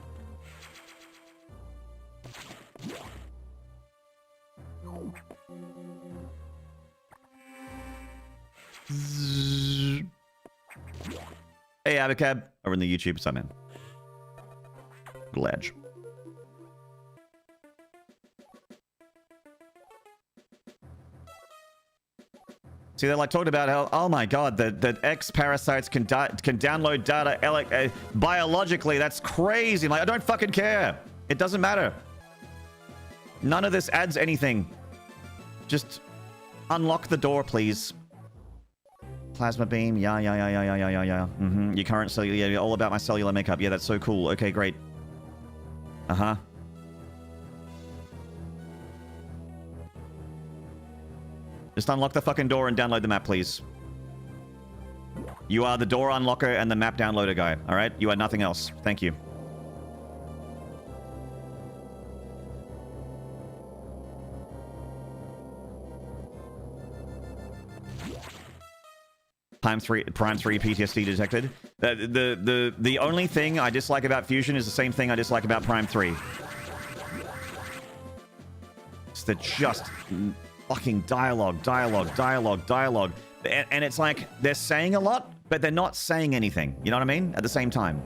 Hey, Abacab. Over in the YouTube. What's up, man? Glad. See, they're like talking about how, oh my god, the X parasites can download data biologically. That's crazy. I'm like, I don't fucking care. It doesn't matter. None of this adds anything. Just unlock the door, please. Plasma beam. Yeah. Your current cellular. Yeah, all about my cellular makeup. Yeah, that's so cool. Okay, great. Uh-huh. Just unlock the fucking door and download the map, please. You are the door unlocker and the map downloader guy, alright? You are nothing else. Thank you. Prime 3 PTSD detected. The only thing I dislike about Fusion is the same thing I dislike about Prime 3. It's the just fucking dialogue. And it's like, they're saying a lot, but they're not saying anything. You know what I mean? At the same time.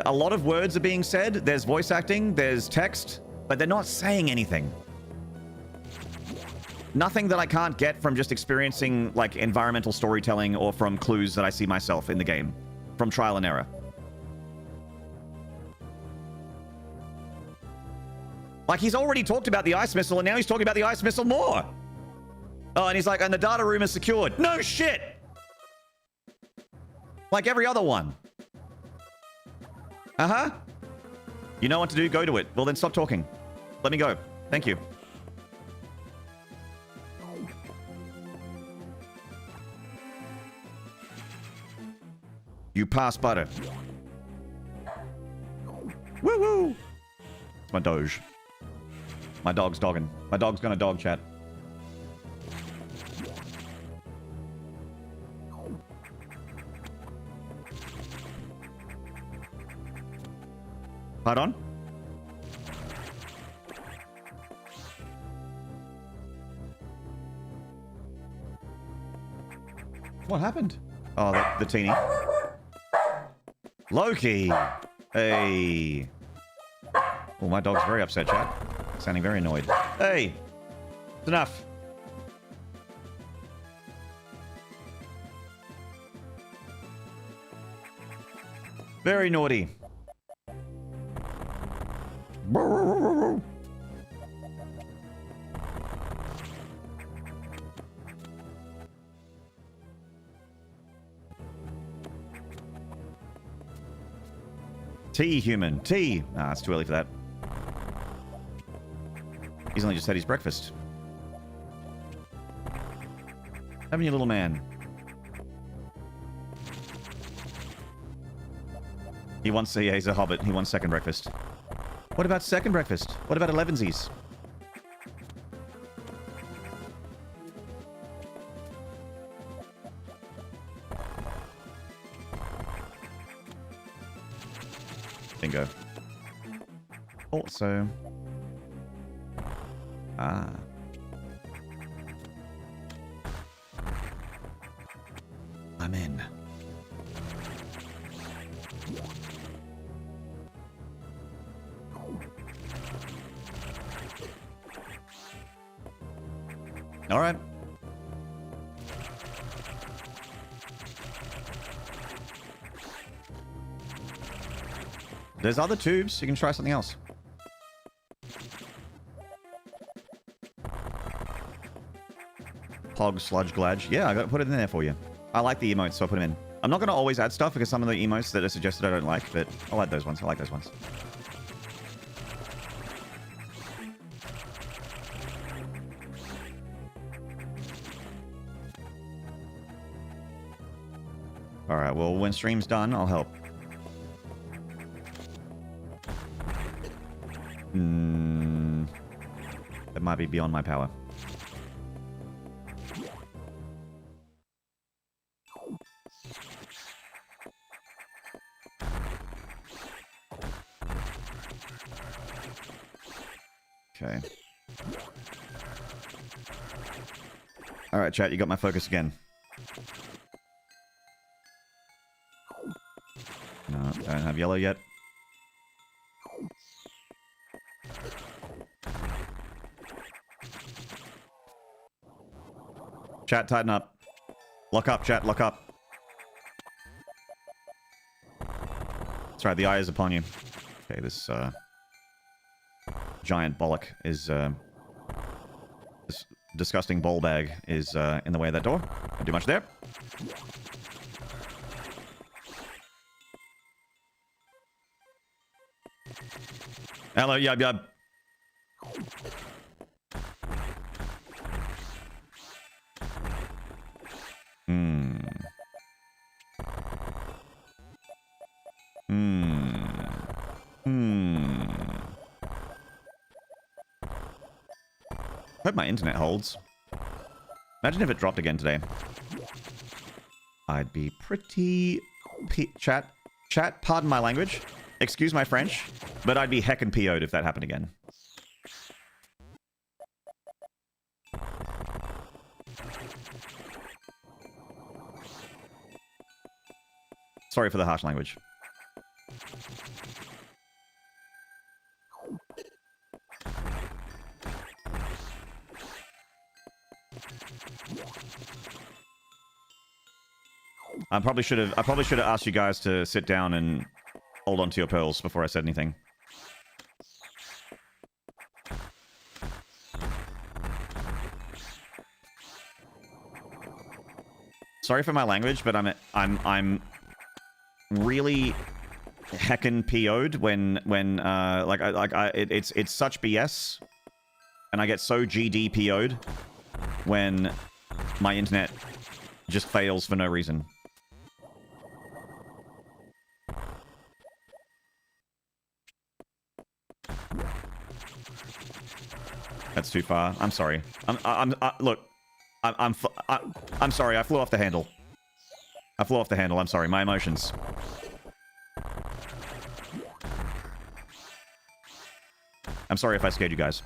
A lot of words are being said. There's voice acting, there's text, but they're not saying anything. Nothing that I can't get from just experiencing, like, environmental storytelling or from clues that I see myself in the game. From trial and error. Like, he's already talked about the ice missile, and now he's talking about the ice missile more. Oh, and he's like, and the data room is secured. No shit! Like every other one. Uh-huh. You know what to do? Go to it. Well, then stop talking. Let me go. Thank you. You pass butter. Woo-woo! It's my Doge. My dog's dogging. My dog's gonna dog chat. Pardon? What happened? Oh, the teeny. Loki! Hey. Oh, my dog's very upset, chat. Sounding very annoyed. Hey! It's enough. Very naughty. Tea, human. Tea. Ah, it's too early for that. He's only just had his breakfast. Having your little man. He wants, yeah, he's a hobbit. He wants second breakfast. What about second breakfast? What about 11sies? Bingo. Also. Ah. I'm in. All right. There's other tubes. You can try something else. Pog, sludge, glad. Yeah, I got to put it in there for you. I like the emotes, so I'll put them in. I'm not going to always add stuff because some of the emotes that are suggested I don't like, but I'll add those ones. I like those ones. Alright, well, when stream's done, I'll help. That might be beyond my power. Okay. Alright, chat, you got my focus again. No, don't have yellow yet. Chat, tighten up. Lock up, chat, lock up. That's right, the eye is upon you. Okay, this, giant bollock is, this disgusting bowl bag is, in the way of that door. Don't do much there. Hello, yub yub. Hope my internet holds. Imagine if it dropped again today. I'd be pretty... Chat, pardon my language. Excuse my French. But I'd be heckin' PO'd if that happened again. Sorry for the harsh language. I probably should have asked you guys to sit down and hold on to your pearls before I said anything. Sorry for my language, but I'm really heckin' PO'd when it's such BS, and I get so GD PO'd when my internet just fails for no reason. That's too far. I'm sorry. Look, I'm sorry. I flew off the handle. I'm sorry. My emotions. I'm sorry if I scared you guys.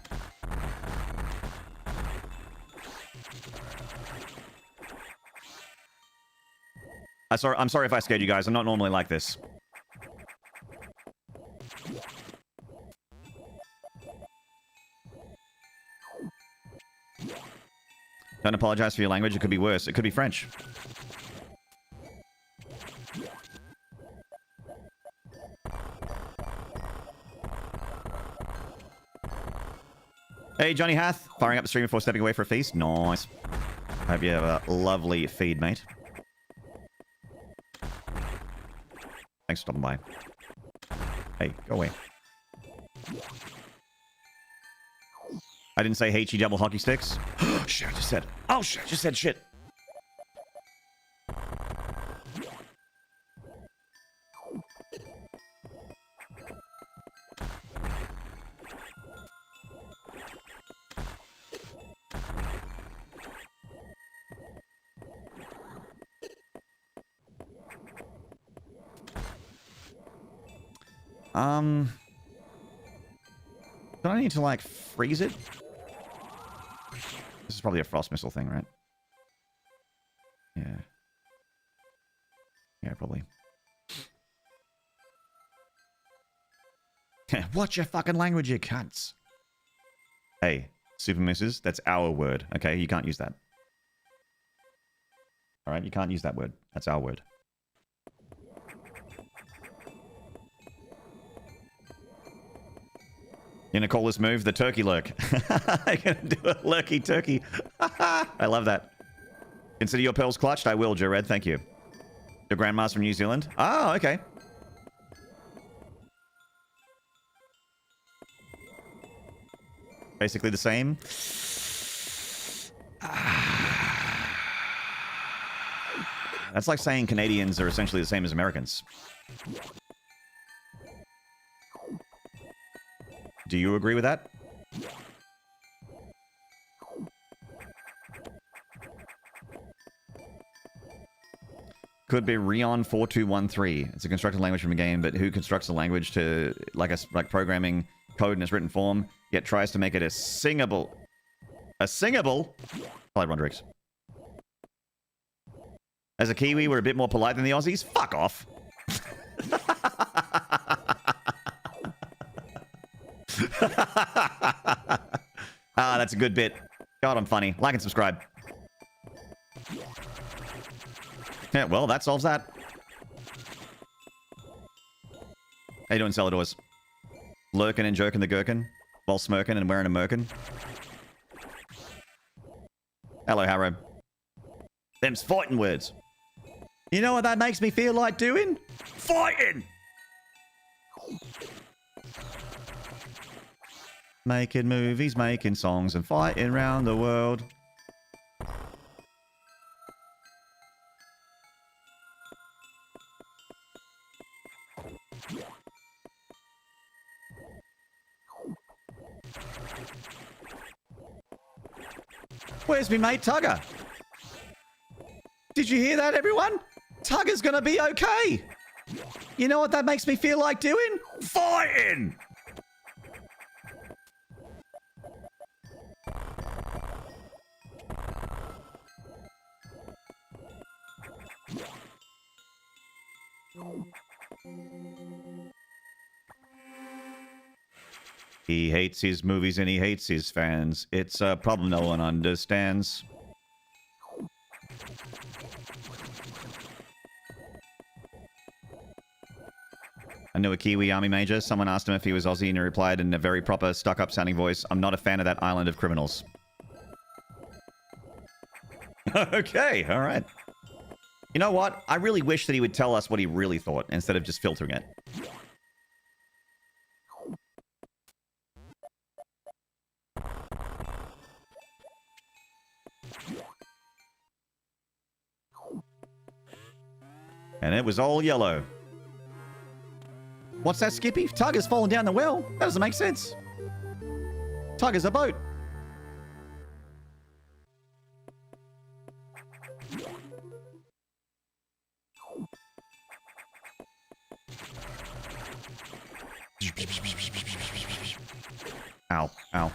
I'm sorry if I scared you guys. I'm not normally like this. Don't apologize for your language. It could be worse. It could be French. Hey, Johnny Hath. Firing up the stream before stepping away for a feast. Nice. Hope you have a lovely feed, mate. Thanks for stopping by. Hey, go away. I didn't say HE double hockey sticks. Shit, I just said. Oh, shit, I just said shit. Don't I need to, like, freeze it? This is probably a frost missile thing, right? Yeah. Yeah, probably. What's your fucking language, you cunts? Hey, super mooses, that's our word. Okay, you can't use that. Alright, you can't use that word. That's our word. You're gonna call this move the turkey lurk. I'm gonna do a lurky turkey. I love that. Consider your pearls clutched. I will, Joe Red. Thank you. Your grandma's from New Zealand. Oh, okay. Basically the same. That's like saying Canadians are essentially the same as Americans. Do you agree with that? Could be Rion 4213. It's a constructed language from a game, but who constructs a language to like programming code in its written form, yet tries to make it a singable? Hello, Rondrix. As a Kiwi, we're a bit more polite than the Aussies. Fuck off. That's a good bit. God, I'm funny. Like and subscribe. Yeah, well, that solves that. How you doing, Celadors? Lurking and jerking the gherkin while smirking and wearing a merkin. Hello, Harrow. Them's fighting words. You know what that makes me feel like doing? Fighting! Making movies, making songs, and fighting around the world. Where's me mate Tugger? Did you hear that, everyone? Tugger's gonna be okay. You know what that makes me feel like doing? Fighting! He hates his movies and he hates his fans. It's a problem no one understands. I knew a Kiwi army major. Someone asked him if he was Aussie and he replied in a very proper, stuck-up sounding voice, "I'm not a fan of that island of criminals." Okay, alright. You know what? I really wish that he would tell us what he really thought instead of just filtering it. And it was all yellow. What's that, Skippy? Tugger's fallen down the well? That doesn't make sense. Tugger's a boat. Ow, ow.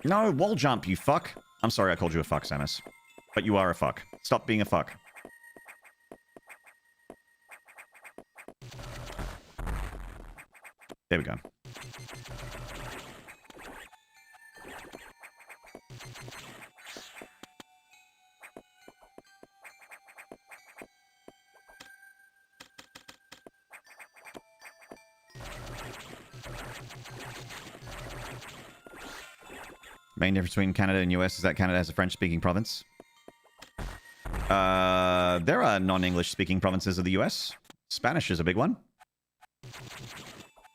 No, wall jump, you fuck. I'm sorry I called you a fuck, Samus. But you are a fuck. Stop being a fuck. There we go. Main difference between Canada and US is that Canada has a French-speaking province. There are non-English speaking provinces of the US. Spanish is a big one.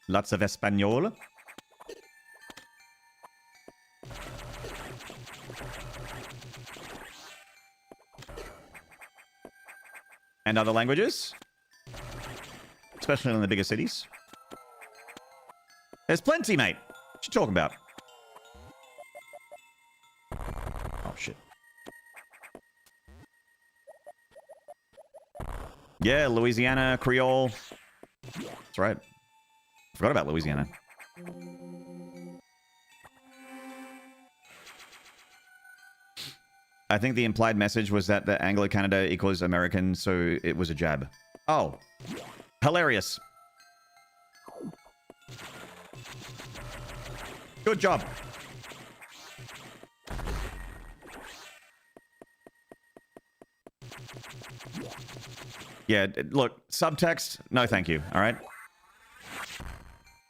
Lots of Espanol. And other languages. Especially in the bigger cities. There's plenty, mate. What you talking about? Oh, shit. Yeah, Louisiana, Creole. That's right. Forgot about Louisiana. I think the implied message was that the Anglo-Canada equals American, so it was a jab. Oh. Hilarious. Good job. Yeah, look, subtext, no thank you, all right?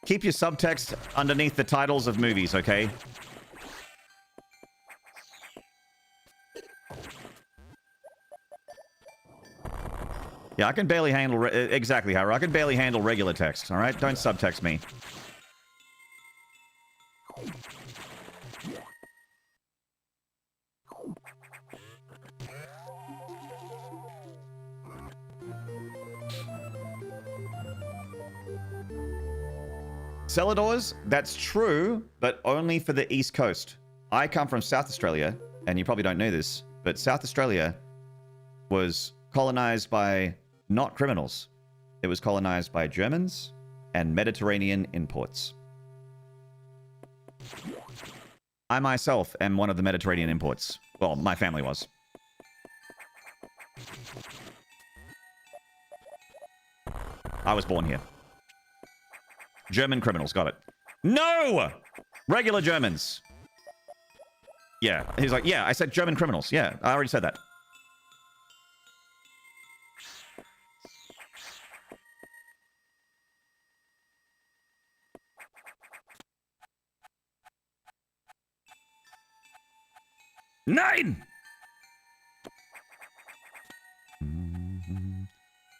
Keep your subtext underneath the titles of movies, okay? Yeah, I can barely handle... exactly, Howard. I can barely handle regular text, all right? Don't subtext me. Cellar doors, that's true, but only for the East Coast. I come from South Australia, and you probably don't know this, but South Australia was colonized by not criminals. It was colonized by Germans and Mediterranean imports. I myself am one of the Mediterranean imports. Well, my family was. I was born here. German criminals, got it. No! Regular Germans. Yeah, he's like, yeah, I said German criminals. Yeah, I already said that. Nine!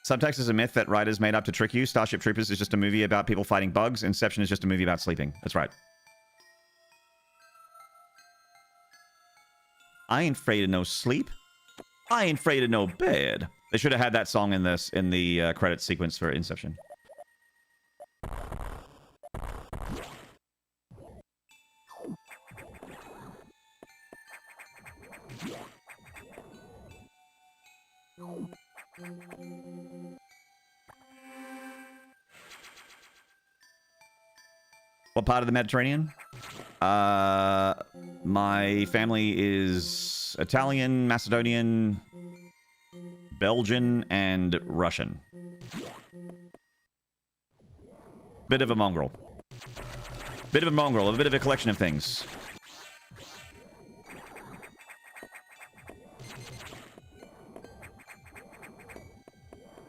Subtext is a myth that writers made up to trick you. Starship Troopers is just a movie about people fighting bugs. Inception is just a movie about sleeping. That's right. I ain't afraid of no sleep. I ain't afraid of no bed. They should have had that song in this in the credit sequence for Inception. What part of the Mediterranean? My family is Italian, Macedonian, Belgian, and Russian. Bit of a mongrel. Bit of a mongrel, a bit of a collection of things.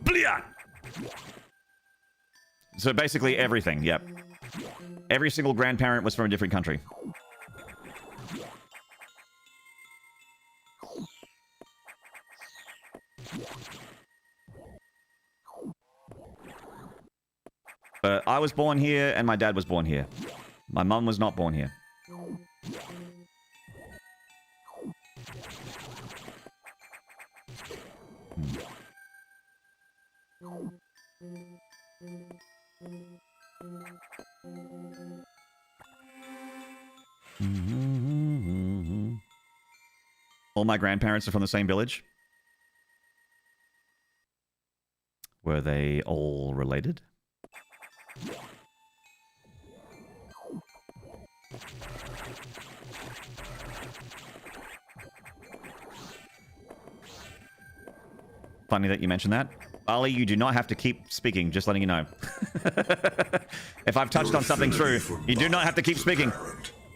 Blia! So basically everything, yep. Every single grandparent was from a different country. But I was born here and my dad was born here. My mum was not born here. All my grandparents are from the same village. Were they all related? Funny that you mentioned that. Ali, you do not have to keep speaking, just letting you know. If I've touched on something true, you do not have to keep speaking.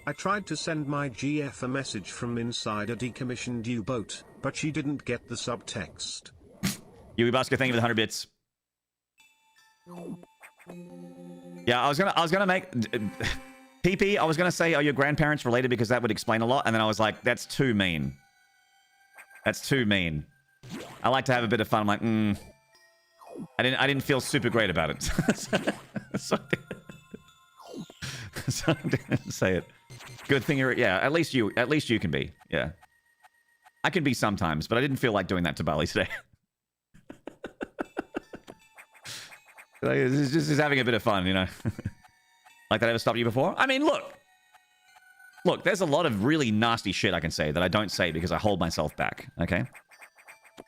I tried to send my GF a message from inside a decommissioned U-boat, but she didn't get the subtext. Yui Busker, thank you for the 100 bits. Yeah, I was gonna make... PP, I was gonna say, are your grandparents related, because that would explain a lot, and then I was like, that's too mean. That's too mean. I like to have a bit of fun. I'm like, I didn't feel super great about it. so I didn't say it. Good thing you're... Yeah, at least you can be. Yeah. I can be sometimes, but I didn't feel like doing that to Bali today. Like, it's just having a bit of fun, you know? Like that ever stopped you before? I mean, look. Look, there's a lot of really nasty shit I can say that I don't say because I hold myself back, okay?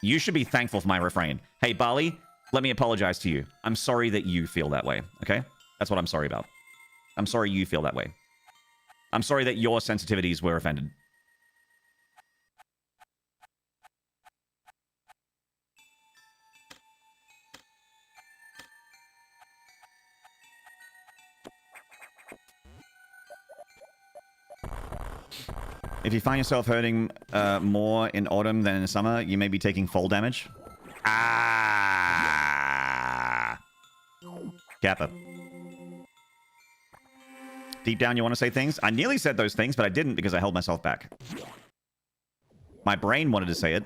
You should be thankful for my refrain. Hey, Bali, let me apologize to you. I'm sorry that you feel that way, okay? That's what I'm sorry about. I'm sorry you feel that way. I'm sorry that your sensitivities were offended. If you find yourself hurting more in autumn than in summer, you may be taking fall damage. Ah! Kappa. Deep down, you want to say things? I nearly said those things, but I didn't because I held myself back. My brain wanted to say it.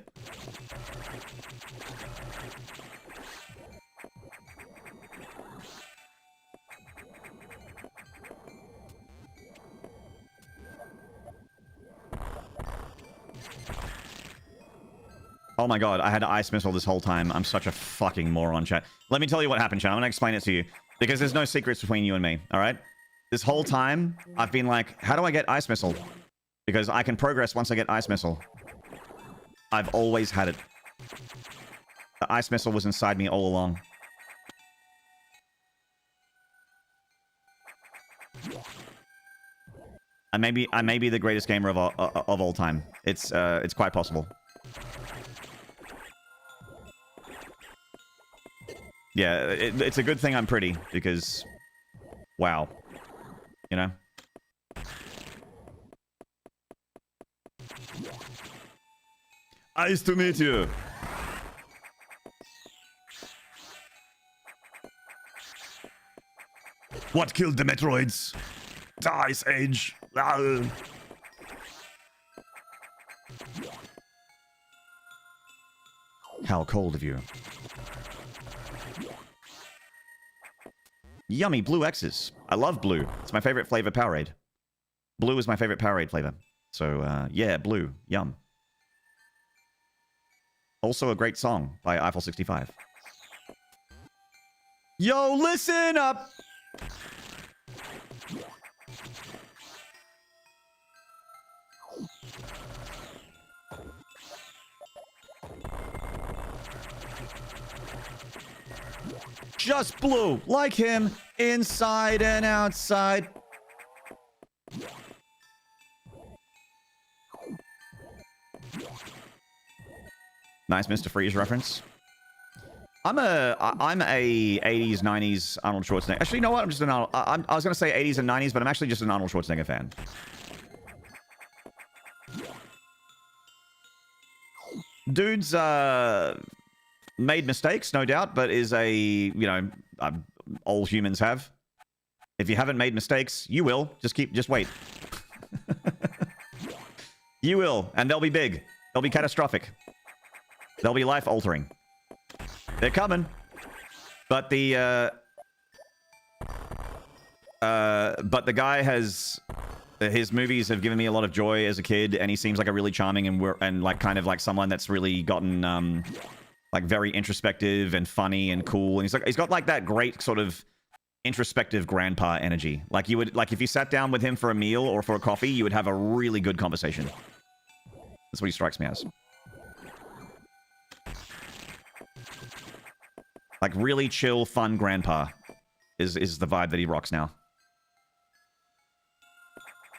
Oh my god, I had ice missile this whole time. I'm such a fucking moron, chat. Let me tell you what happened, chat. I'm gonna explain it to you. Because there's no secrets between you and me, alright? This whole time, I've been like, how do I get ice missile? Because I can progress once I get ice missile. I've always had it. The ice missile was inside me all along. I may be the greatest gamer of all time. It's quite possible. Yeah, it's a good thing I'm pretty, because... Wow. You know? Nice to meet you! What killed the Metroids? The Ice Age. How cold of you. Yummy blue X's. I love blue. It's my favorite flavor Powerade. Blue is my favorite Powerade flavor. So, yeah, blue. Yum. Also a great song by Eiffel 65. Yo, listen up! Just blue, like him, inside and outside. Nice Mr. Freeze reference. I'm a 80s, 90s Arnold Schwarzenegger. Actually, you know what? I'm just an Arnold. I was going to say 80s and 90s, but I'm actually just an Arnold Schwarzenegger fan. Dude's made mistakes, no doubt, but is you know, all humans have. If you haven't made mistakes, you will. Just wait. You will, and they'll be big. They'll be catastrophic. They'll be life-altering. They're coming. But the guy has... His movies have given me a lot of joy as a kid, and he seems like a really charming and like kind of like someone that's really gotten like very introspective and funny and cool. And he's got like that great sort of introspective grandpa energy. Like you would like if you sat down with him for a meal or for a coffee, you would have a really good conversation. That's what he strikes me as. Like really chill, fun grandpa is the vibe that he rocks now.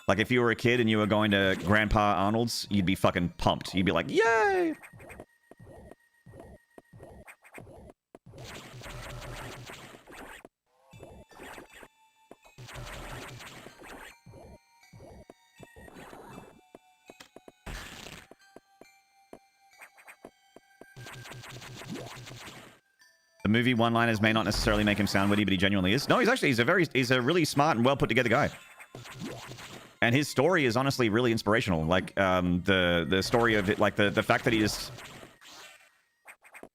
Like, if you were a kid and you were going to Grandpa Arnold's, you'd be fucking pumped. You'd be like, yay! The movie one-liners may not necessarily make him sound witty, but he genuinely is. No, he's a really smart and well put together guy. And his story is honestly really inspirational. Like, the story of it, like the fact that he just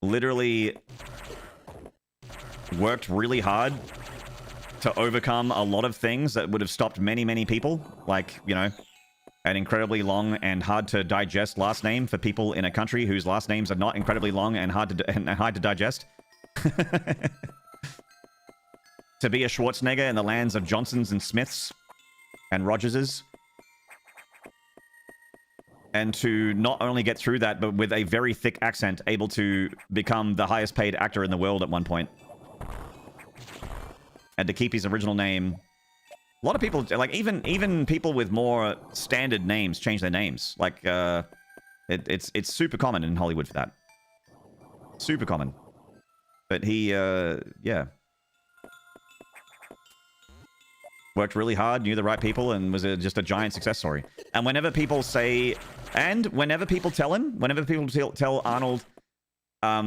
literally worked really hard to overcome a lot of things that would have stopped many, many people. Like, you know, an incredibly long and hard to digest last name for people in a country whose last names are not incredibly long and hard to digest. To be a Schwarzenegger in the lands of Johnsons and Smiths and Rogerses. And to not only get through that, but with a very thick accent, able to become the highest paid actor in the world at one point. And to keep his original name. A lot of people, like, even people with more standard names change their names. Like, it's super common in Hollywood for that. Super common. But he, yeah. Worked really hard, knew the right people, and was just a giant success story. And whenever people say... And whenever people tell him, whenever people tell Arnold, how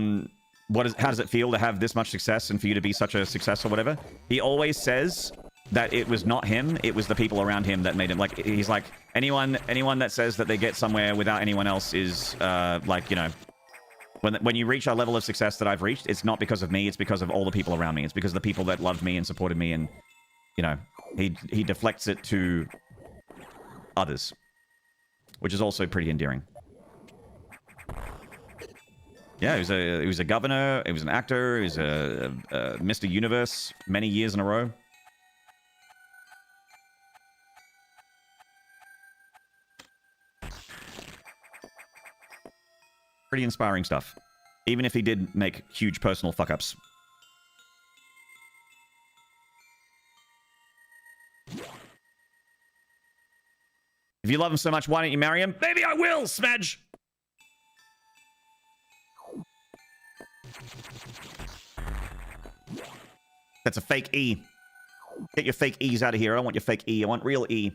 does it feel to have this much success and for you to be such a success or whatever, he always says that it was not him, it was the people around him that made him. Like, he's like, anyone that says that they get somewhere without anyone else is, like, you know, when you reach a level of success that I've reached, it's not because of me, it's because of all the people around me. It's because of the people that loved me and supported me, and, you know, he deflects it to others. Which is also pretty endearing. Yeah, he was a governor, he was an actor, he was a Mr. Universe many years in a row. Pretty inspiring stuff. Even if he did make huge personal fuck-ups. If you love him so much, why don't you marry him? Maybe I will, Smedge! That's a fake E. Get your fake E's out of here. I don't want your fake E. I want real E.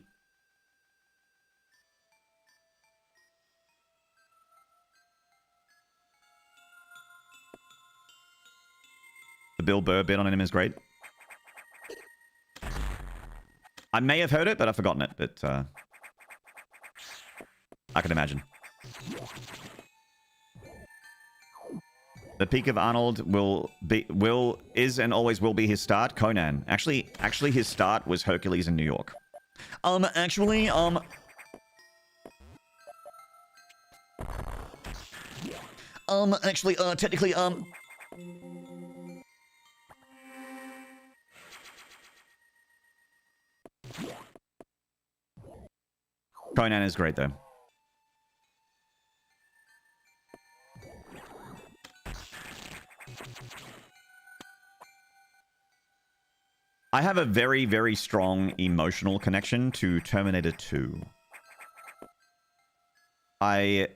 The Bill Burr bit on him is great. I may have heard it, but I've forgotten it. But, I can imagine. The peak of Arnold is and always will be his start. Conan. Actually, his start was Hercules in New York. Technically, Conan is great, though. I have a very, very strong emotional connection to Terminator 2. I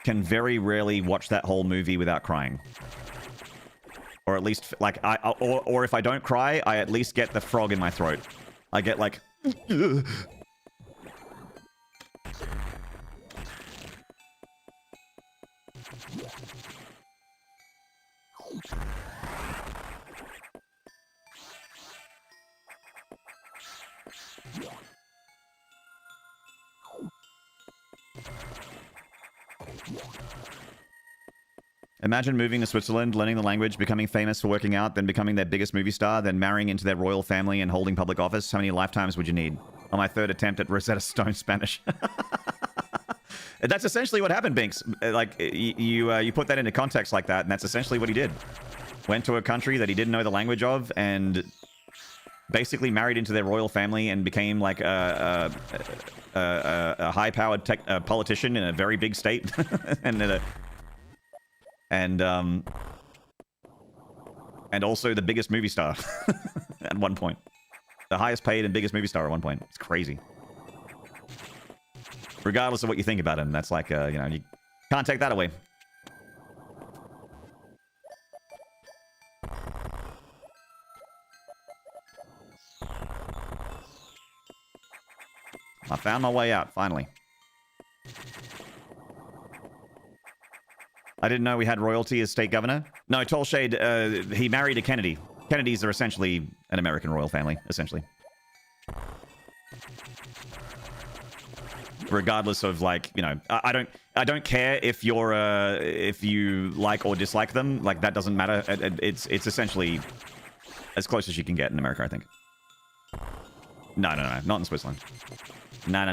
can very rarely watch that whole movie without crying. Or at least, like, or if I don't cry, I at least get the frog in my throat. I get, like... Imagine moving to Switzerland, learning the language, becoming famous for working out, then becoming their biggest movie star, then marrying into their royal family and holding public office. How many lifetimes would you need? On my third attempt at Rosetta Stone Spanish. That's essentially what happened, Binks. Like, you put that into context like that, and that's essentially what he did. Went to a country that he didn't know the language of, and basically married into their royal family and became like a high-powered politician in a very big state. And also the biggest movie star at one point. The highest paid and biggest movie star at one point. It's crazy. Regardless of what you think about him, that's like, you know, you can't take that away. I found my way out, finally. I didn't know we had royalty as state governor. No, Tollshade, he married a Kennedy. Kennedys are essentially an American royal family, essentially. Regardless of, like, you know, I don't care if you're if you like or dislike them. Like, that doesn't matter. It's essentially as close as you can get in America, I think. No, not in Switzerland. No.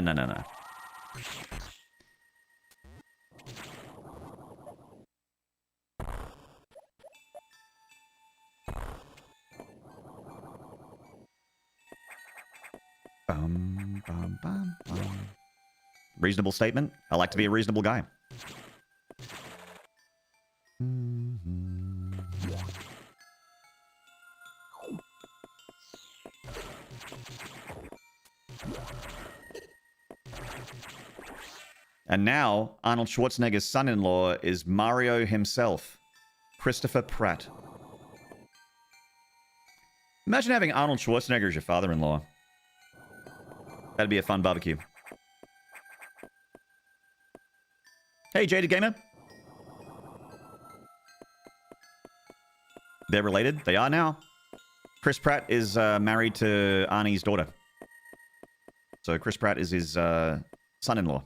Bum, bum, bum, bum. Reasonable statement. I like to be a reasonable guy. And now, Arnold Schwarzenegger's son-in-law is Mario himself, Christopher Pratt. Imagine having Arnold Schwarzenegger as your father-in-law. That'd be a fun barbecue. Hey, Jaded Gamer. They're related. They are now. Chris Pratt is married to Arnie's daughter. So Chris Pratt is his son-in-law.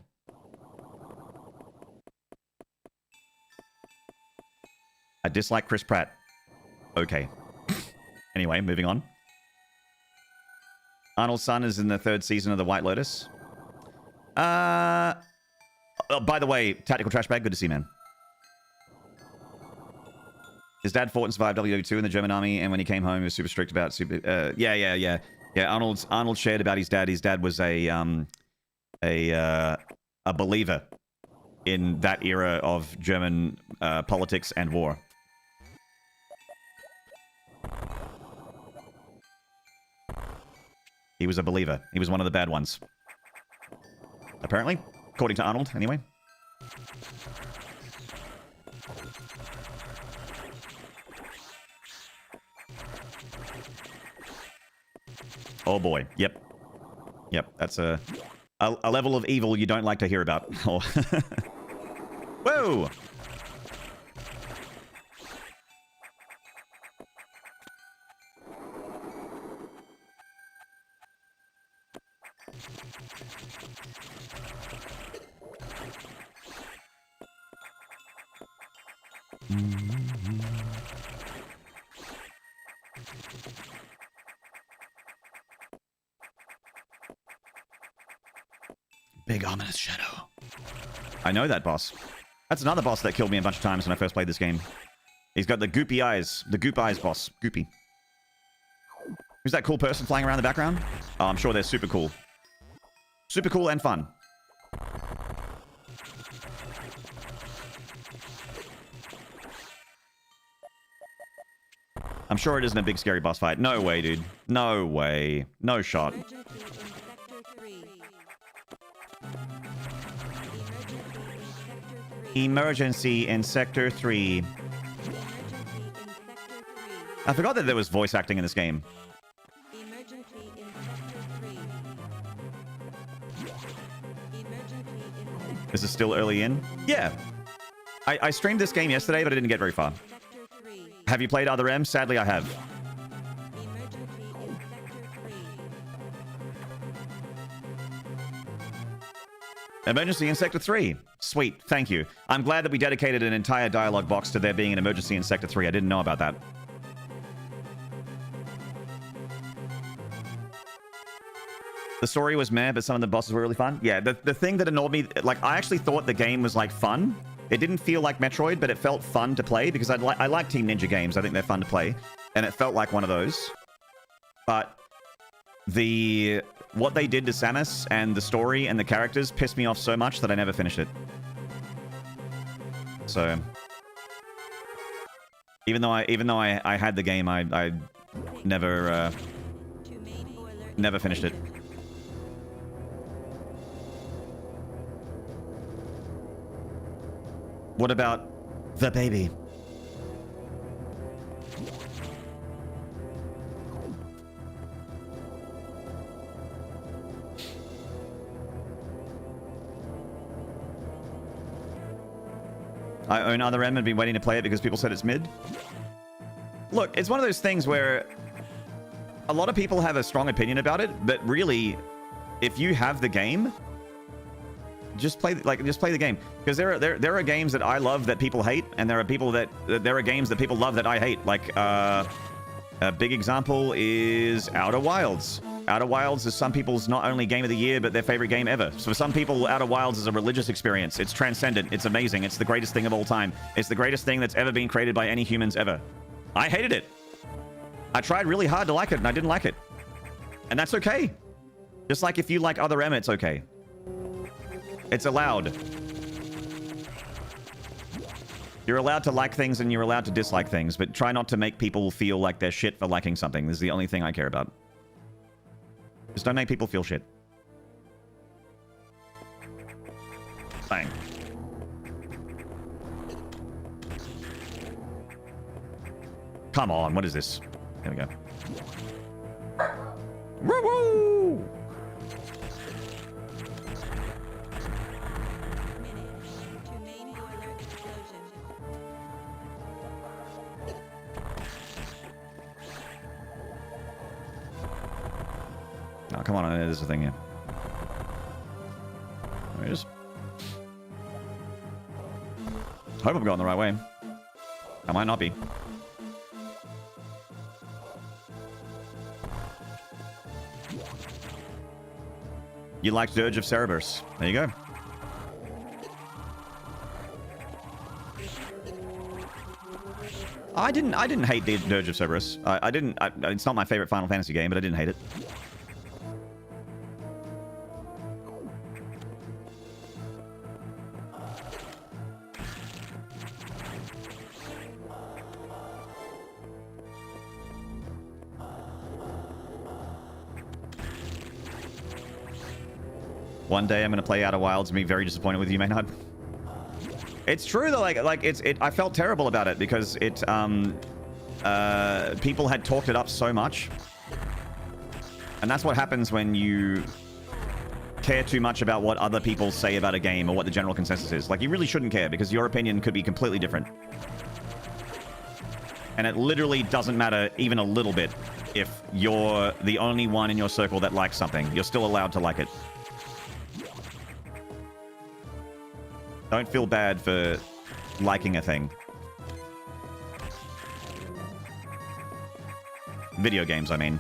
I dislike Chris Pratt. Okay. Anyway, moving on. Arnold's son is in the 3rd season of The White Lotus. Oh, by the way, Tactical Trash Bag, good to see you, man. His dad fought and survived WW2 in the German army, and when he came home, he was super strict about Yeah, Arnold shared about his dad. His dad was a believer in that era of German politics and war. He was a believer. He was one of the bad ones. Apparently. According to Arnold, anyway. Oh boy. Yep. Yep. That's a level of evil you don't like to hear about. Whoa! Big ominous shadow. I know that boss. That's another boss that killed me a bunch of times when I first played this game. He's got the goopy eyes. The goop eyes boss. Goopy. Who's that cool person flying around the background? Oh, I'm sure they're super cool. Super cool and fun. I'm sure it isn't a big scary boss fight. No way, dude. No way. No shot. Emergency in Sector 3. I forgot that there was voice acting in this game. This is still early in? Yeah. I streamed this game yesterday, but I didn't get very far. Have you played Other M? Sadly, I have. Emergency in Sector 3. Sweet, thank you. I'm glad that we dedicated an entire dialogue box to there being an emergency in Sector 3. I didn't know about that. The story was meh, but some of the bosses were really fun. Yeah, the thing that annoyed me, like, I actually thought the game was, like, fun. It didn't feel like Metroid, but it felt fun to play because I like Team Ninja games. I think they're fun to play. And it felt like one of those. But what they did to Samus and the story and the characters pissed me off so much that I never finished it. So even though I had the game, I never finished it. What about the baby? I own Other M and been waiting to play it because people said it's mid. Look, it's one of those things where a lot of people have a strong opinion about it, but really, if you have the game, just play the game. Because there are games that I love that people hate, and there are games that people love that I hate. Like a big example is Outer Wilds. Outer Wilds is some people's not only game of the year, but their favorite game ever. So for some people, Outer Wilds is a religious experience. It's transcendent. It's amazing. It's the greatest thing of all time. It's the greatest thing that's ever been created by any humans ever. I hated it. I tried really hard to like it, and I didn't like it. And that's okay. Just like if you like other M, it's okay. It's allowed. You're allowed to like things and you're allowed to dislike things, but try not to make people feel like they're shit for liking something. This is the only thing I care about. Just don't make people feel shit. Bang. Come on, what is this? There we go. Woo-woo! Oh, come on, I know there's a thing here. There it is. Hope I'm going the right way. I might not be. You liked Dirge of Cerberus. There you go. I didn't hate the Dirge of Cerberus. It's not my favorite Final Fantasy game, but I didn't hate it. One day I'm gonna play Outer Wilds and be very disappointed with you, Maynard. It's true though, I felt terrible about it because people had talked it up so much. And that's what happens when you care too much about what other people say about a game or what the general consensus is. Like, you really shouldn't care because your opinion could be completely different. And it literally doesn't matter even a little bit if you're the only one in your circle that likes something. You're still allowed to like it. Don't feel bad for liking a thing. Video games, I mean.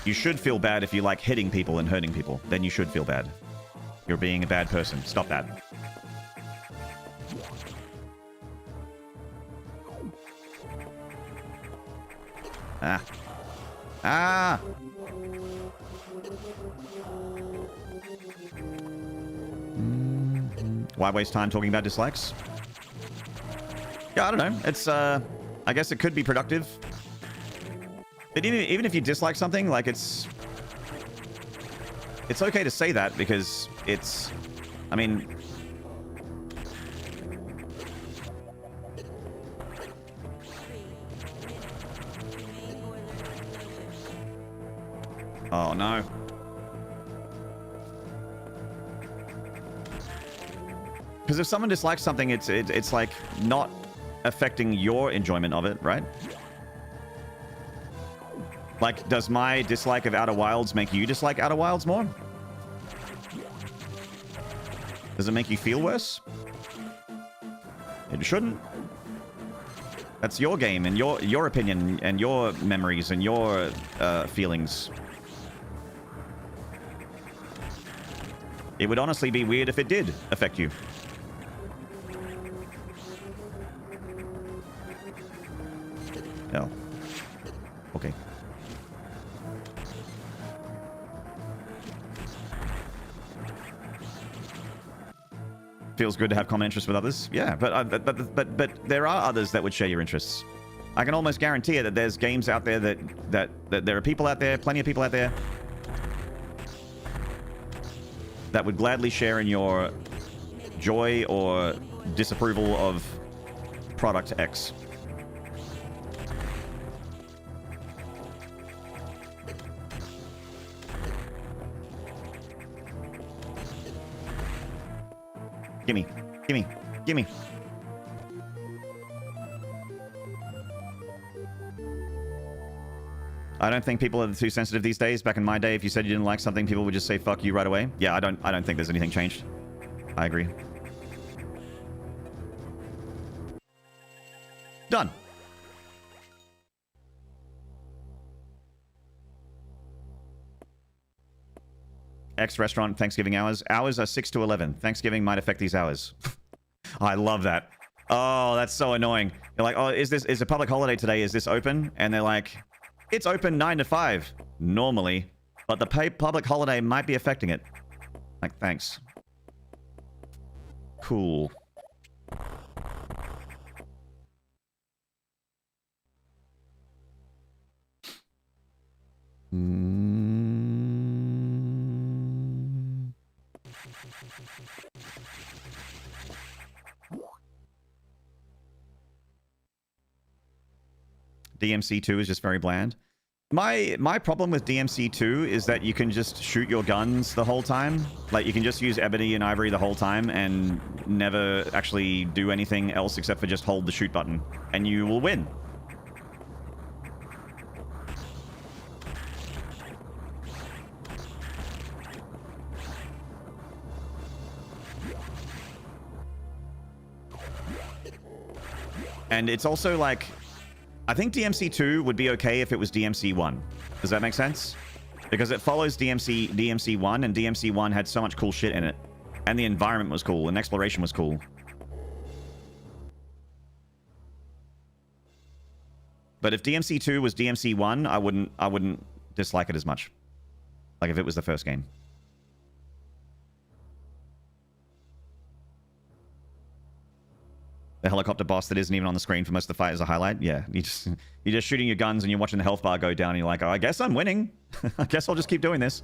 You should feel bad if you like hitting people and hurting people. Then you should feel bad. You're being a bad person. Stop that. Ah. Ah! Why waste time talking about dislikes? Yeah, I don't know. It's, I guess it could be productive. But even if you dislike something, like, it's okay to say that because it's, I mean... Oh, no. Because if someone dislikes something, it's like not affecting your enjoyment of it, right? Like, does my dislike of Outer Wilds make you dislike Outer Wilds more? Does it make you feel worse? It shouldn't. That's your game and your opinion and your memories and your feelings. It would honestly be weird if it did affect you. No. Okay. Feels good to have common interests with others. Yeah, but there are others that would share your interests. I can almost guarantee it that there's games out there that there are people out there, plenty of people out there, that would gladly share in your joy or disapproval of product X. Gimme. Gimme. Gimme. I don't think people are too sensitive these days. Back in my day, if you said you didn't like something, people would just say fuck you right away. Yeah, I don't think there's anything changed. I agree. Done. X restaurant Thanksgiving hours. Hours are 6 to 11. Thanksgiving might affect these hours. I love that. Oh, that's so annoying. You're like, oh, is a public holiday today? Is this open? And they're like, it's open 9 to 5. Normally. But the public holiday might be affecting it. Like, thanks. Cool. DMC2 is just very bland. My problem with DMC2 is that you can just shoot your guns the whole time. Like, you can just use Ebony and Ivory the whole time and never actually do anything else except for just hold the shoot button. And you will win. And it's also like... I think DMC2 would be okay if it was DMC1. Does that make sense? Because it follows DMC1, and DMC1 had so much cool shit in it. And the environment was cool, and exploration was cool. But if DMC2 was DMC1, I wouldn't dislike it as much. Like if it was the first game. The helicopter boss that isn't even on the screen for most of the fight is a highlight. Yeah, you're just shooting your guns and you're watching the health bar go down and you're like, oh, I guess I'm winning. I guess I'll just keep doing this.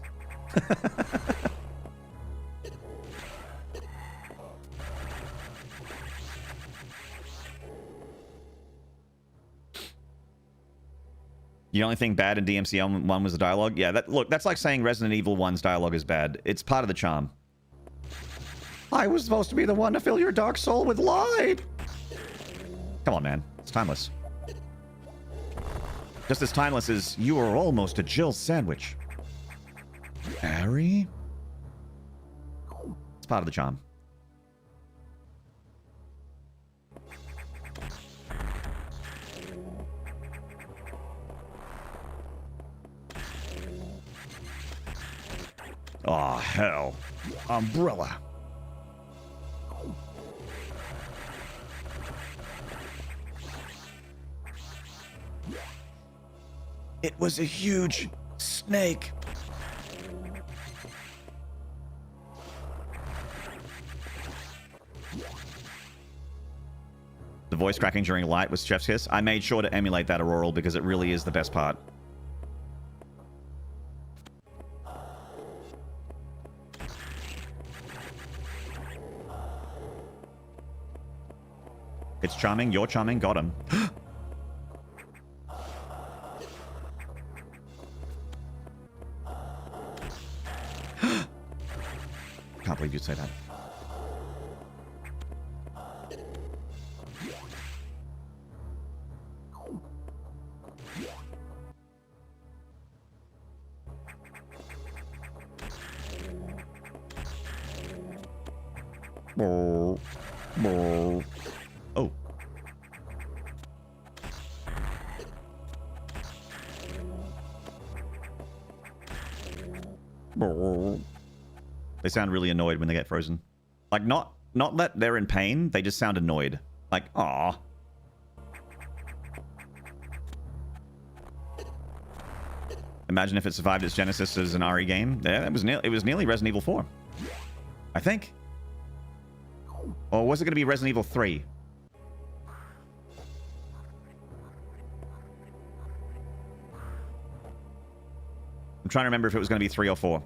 The only thing bad in DMC1 was the dialogue? Yeah, look, that's like saying Resident Evil 1's dialogue is bad. It's part of the charm. I was supposed to be the one to fill your dark soul with light. Come on, man. It's timeless. Just as timeless as you are almost a Jill sandwich. Harry? It's part of the charm. Oh, hell. Umbrella. It was a huge snake. The voice cracking during light was Chef's Kiss. I made sure to emulate that auroral because it really is the best part. It's charming, you're charming, got him. Can't believe you'd say that. Oh. They sound really annoyed when they get frozen. Like, not that they're in pain, they just sound annoyed. Like, aw. Imagine if it survived its genesis as an RE game. Yeah, it was nearly Resident Evil 4. I think. Or was it going to be Resident Evil 3? I'm trying to remember if it was going to be 3 or 4.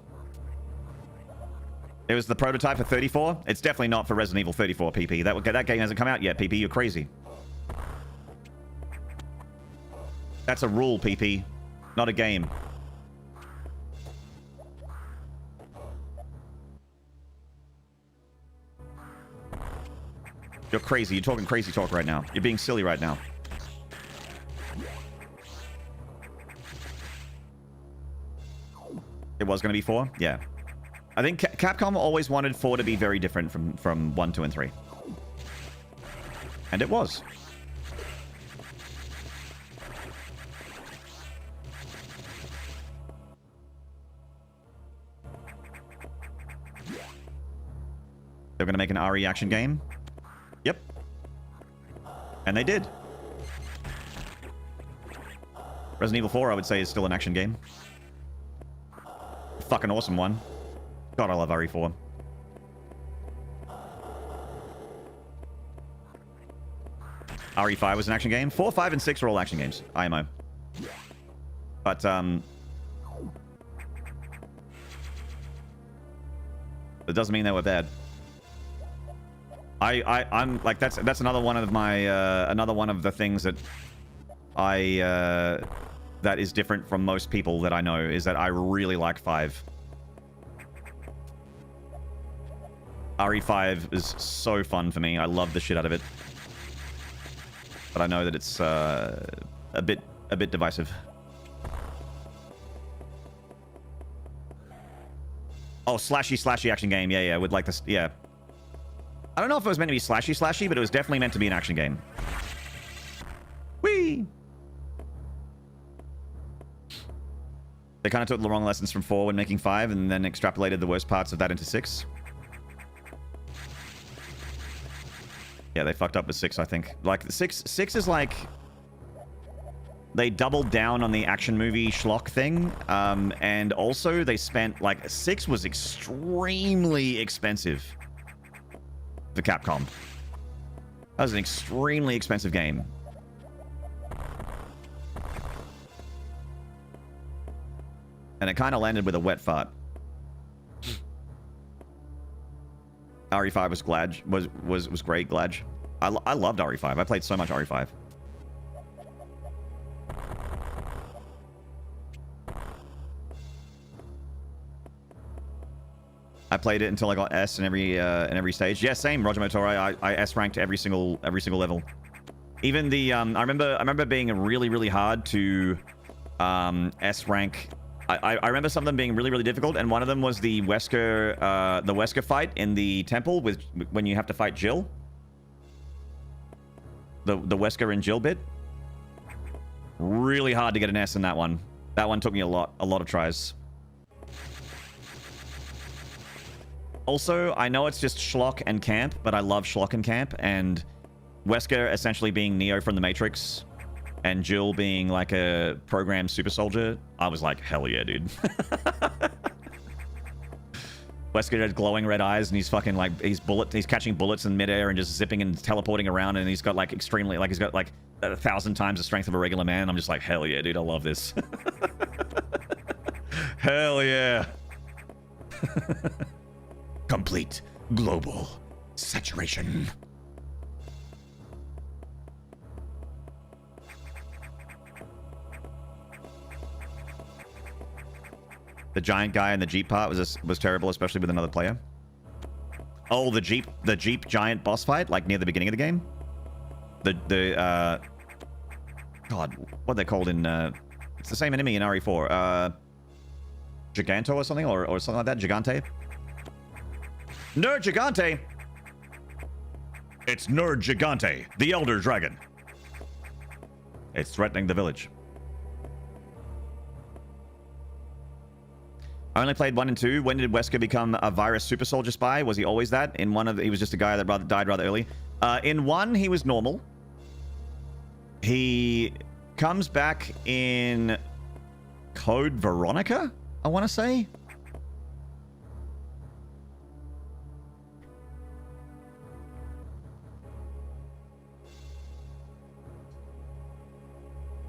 It was the prototype for 34. It's definitely not for Resident Evil 34, PP. That game hasn't come out yet, PP. You're crazy. That's a rule, PP. Not a game. You're crazy. You're talking crazy talk right now. You're being silly right now. It was going to be 4? Yeah. I think Capcom always wanted 4 to be very different from 1, 2, and 3. And it was. They're going to make an RE action game? Yep. And they did. Resident Evil 4, I would say, is still an action game. fucking awesome one. God, I love RE4. RE5 was an action game. 4, 5, and 6 are all action games. IMO. But, that doesn't mean they were bad. I'm like, that's another one of my, another one of the things that that is different from most people that I know, is that I really like 5. RE5 is so fun for me. I love the shit out of it. But I know that it's a bit divisive. Oh, slashy action game. Yeah, with like this. Yeah. I don't know if it was meant to be slashy, but it was definitely meant to be an action game. Whee! They kind of took the wrong lessons from 4 when making 5, and then extrapolated the worst parts of that into 6. Yeah, they fucked up with 6, I think. Like, 6 is like... They doubled down on the action movie schlock thing, and also they spent, like, 6 was extremely expensive for Capcom. That was an extremely expensive game. And it kind of landed with a wet fart. RE5 was great, Glad. I loved RE5. I played so much RE5. I played it until I got S in every stage. Yeah, same, Roger Motori. I S ranked every single level. Even the I remember being really hard to S rank. I remember some of them being really difficult, and one of them was the Wesker fight in the temple when you have to fight Jill. The Wesker and Jill bit. Really hard to get an S in that one. That one took me a lot of tries. Also, I know it's just schlock and camp, but I love schlock and camp, and Wesker essentially being Neo from the Matrix, and Jill being like a programmed super soldier, I was like, hell yeah, dude. Wesker had glowing red eyes, and he's fucking like, he's catching bullets in midair and just zipping and teleporting around, and he's got like extremely, like he's got like 1,000 times the strength of a regular man. I'm just like, hell yeah, dude, I love this. Hell yeah. Complete global saturation. The giant guy in the Jeep part was terrible, especially with another player. Oh, the Jeep giant boss fight, like near the beginning of the game. God, what are they called in? It's the same enemy in RE4. Giganto or something, or something like that. Gigante. Nerd Gigante. It's Nerd Gigante, the Elder Dragon. It's threatening the village. I only played 1 and 2. When did Wesker become a virus super soldier spy? Was he always that? In one of he was just a guy that died rather early. In 1, he was normal. He comes back in Code Veronica, I want to say.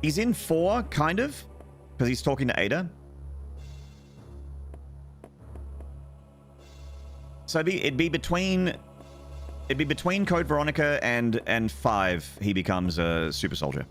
He's in 4, kind of, because he's talking to Ada. So it'd be between Code Veronica and 5. He becomes a super soldier.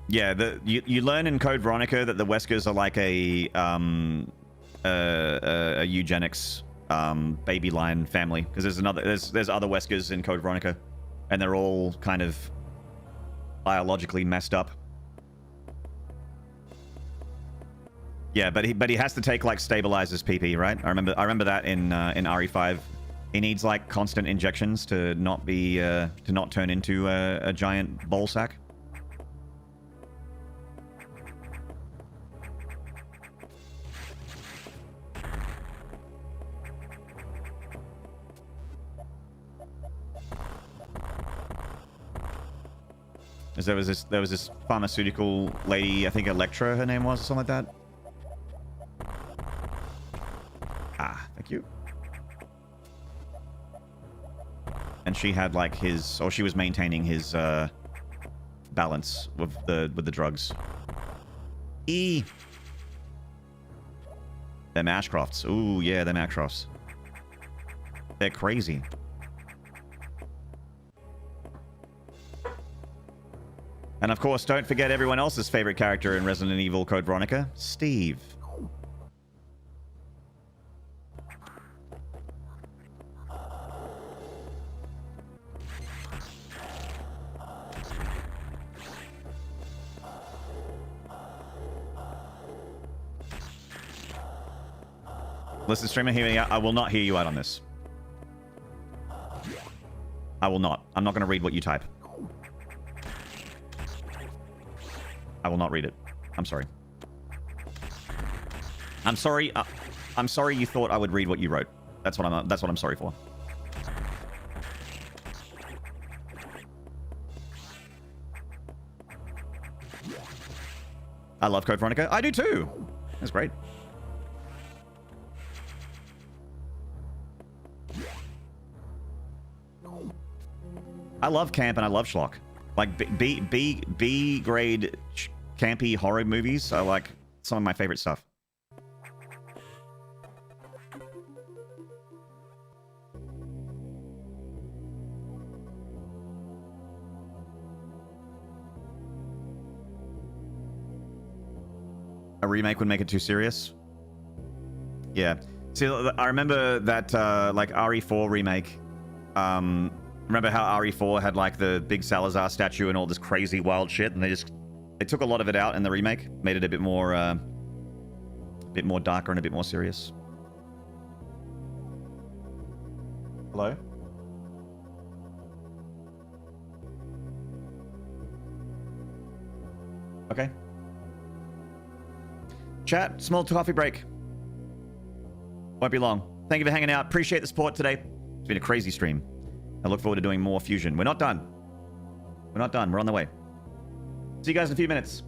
Yeah, you learn in Code Veronica that the Weskers are like a eugenics baby lion family, because there's other Weskers in Code Veronica, and they're all kind of biologically messed up. Yeah, but he has to take like stabilizers PP, right? I remember that in RE5. He needs like constant injections to not turn into a giant ball sack. Is there was this pharmaceutical lady, I think Electra her name was, or something like that. Ah, thank you. And she had like his, or she was maintaining his balance with the drugs. E. Them Ashcrofts. Ooh, yeah, them Ashcrofts. They're crazy. And of course, don't forget everyone else's favorite character in Resident Evil Code Veronica, Steve. Listen, streamer, hear me out. I will not hear you out on this. I will not. I'm not going to read what you type. I will not read it. I'm sorry. I'm sorry. I'm sorry you thought I would read what you wrote. That's what I'm sorry for. I love Code Veronica. I do too. That's great. I love camp and I love schlock. Like B grade campy horror movies are like some of my favorite stuff. A remake would make it too serious. Yeah. See, I remember that like RE4 remake. Remember how RE4 had like the big Salazar statue and all this crazy wild shit, and they took a lot of it out in the remake, made it a bit more darker and a bit more serious. Hello? Okay. Chat, small coffee break. Won't be long. Thank you for hanging out. Appreciate the support today. It's been a crazy stream. I look forward to doing more Fusion. We're not done. We're not done. We're on the way. See you guys in a few minutes.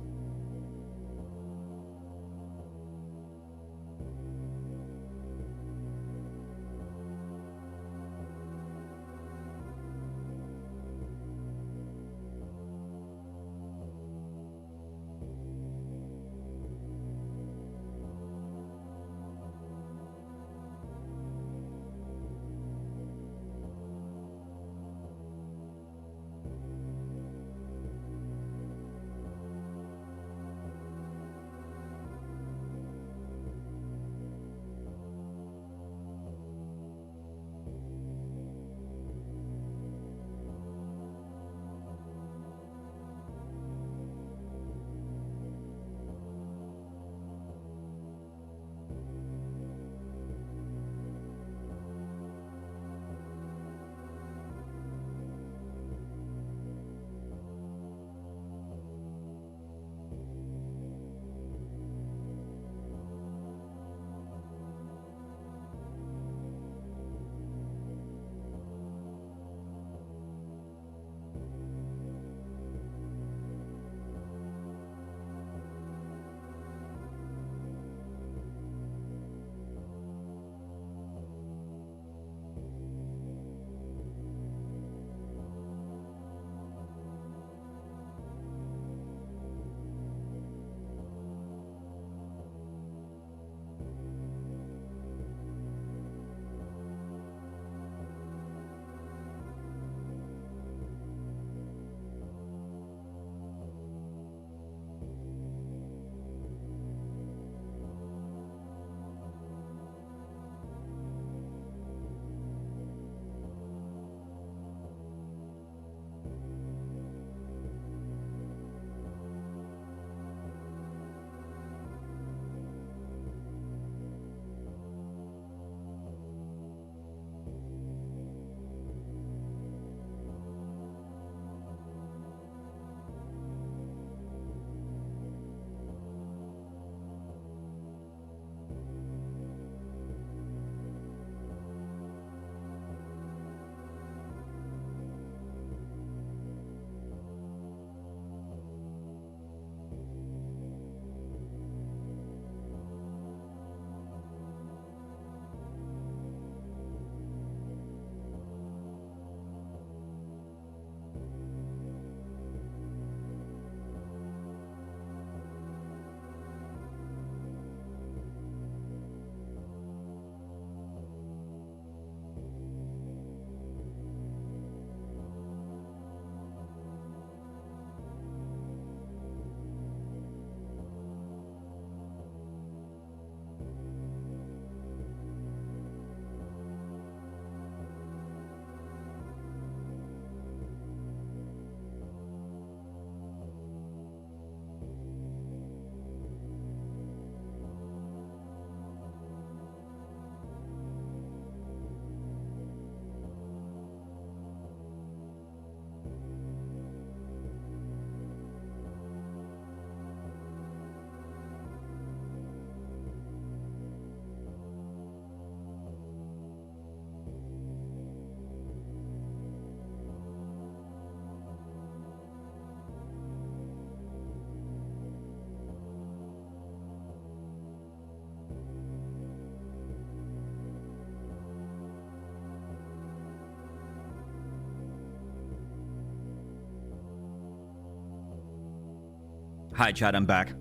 Hi, Chad. I'm back.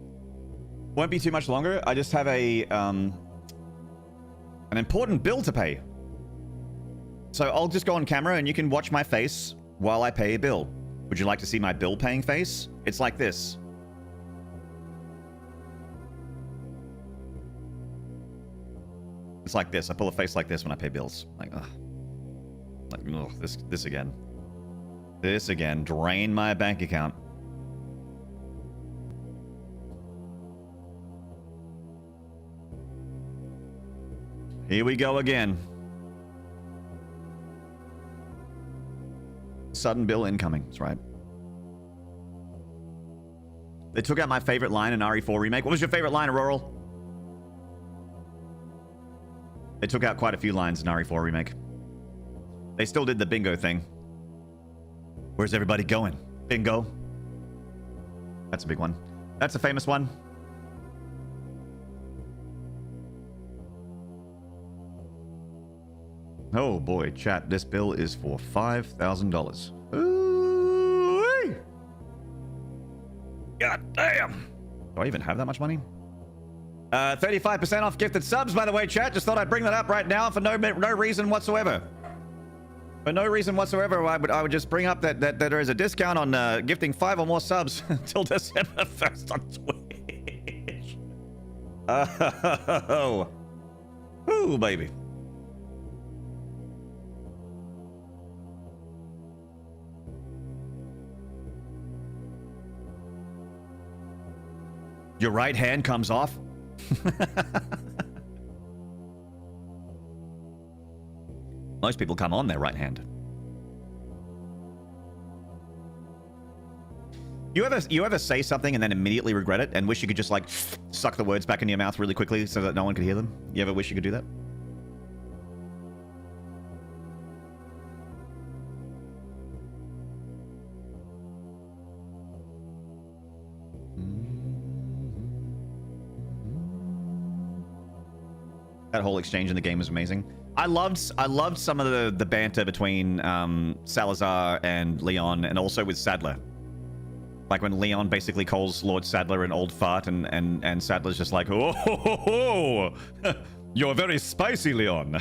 Won't be too much longer. I just have a an important bill to pay. So I'll just go on camera and you can watch my face while I pay a bill. Would you like to see my bill paying face? It's like this. It's like this. I pull a face like this when I pay bills. Like, ugh. Like, ugh, this again. This again. Drain my bank account. Here we go again. Sudden bill incoming. That's right. They took out my favorite line in RE4 Remake. What was your favorite line, Auroral? They took out quite a few lines in RE4 Remake. They still did the bingo thing. Where's everybody going? Bingo. That's a big one. That's a famous one. Oh boy, chat, this bill is for $5,000. Ooh-wee. God damn. Do I even have that much money? 35% off gifted subs, by the way, chat. Just thought I'd bring that up right now for no reason whatsoever. For no reason whatsoever, I would just bring up that there is a discount on gifting 5 or more subs until December 1st on Twitch. Oh. Ooh, baby. Your right hand comes off? Most people come on their right hand. You ever say something and then immediately regret it and wish you could just like suck the words back into your mouth really quickly so that no one could hear them? You ever wish you could do that? That whole exchange in the game was amazing. I loved some of the banter between Salazar and Leon, and also with Sadler. Like when Leon basically calls Lord Sadler an old fart, and Sadler's just like, oh, ho, ho, ho. You're very spicy, Leon.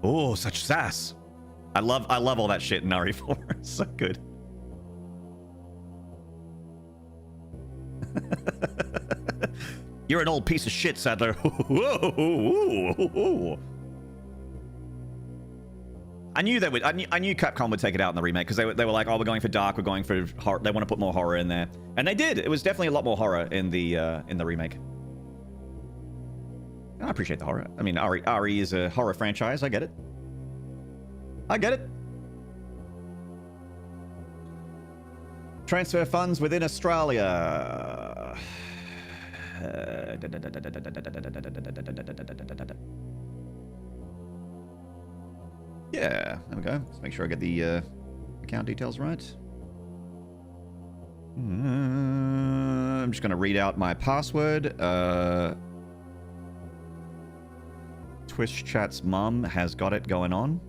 Oh, such sass. I love all that shit in RE4. It's so good. You're an old piece of shit, Sadler. I knew they would. I knew Capcom would take it out in the remake because they were like, "Oh, we're going for dark. We're going for horror. They want to put more horror in there," and they did. It was definitely a lot more horror in the remake. And I appreciate the horror. I mean, RE is a horror franchise. I get it. I get it. Transfer funds within Australia. Yeah, there we go. Let's make sure I get the account details right. I'm just going to read out my password. Twitch chat's mum has got it going on.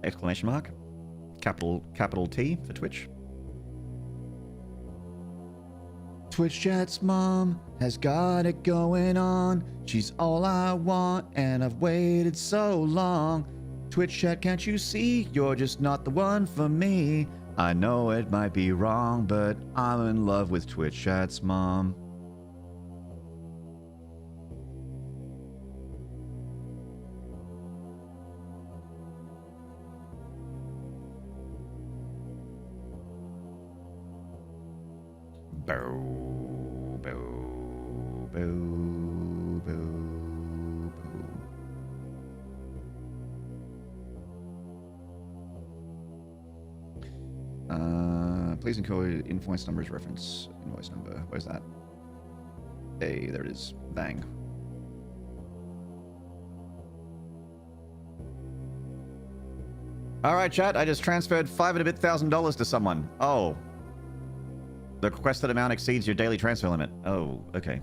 Exclamation mark. Capital T for Twitch. Twitch chat's mom has got it going on. She's all I want, and I've waited so long. Twitch chat, can't you see? You're just not the one for me. I know it might be wrong, but I'm in love with Twitch chat's mom. Boo, boo, boo, boo, boo. Please encode invoice numbers reference. Invoice number. Where's that? Hey, there it is. Bang. All right, chat. I just transferred $5,000 to someone. Oh. The requested amount exceeds your daily transfer limit. Oh, okay.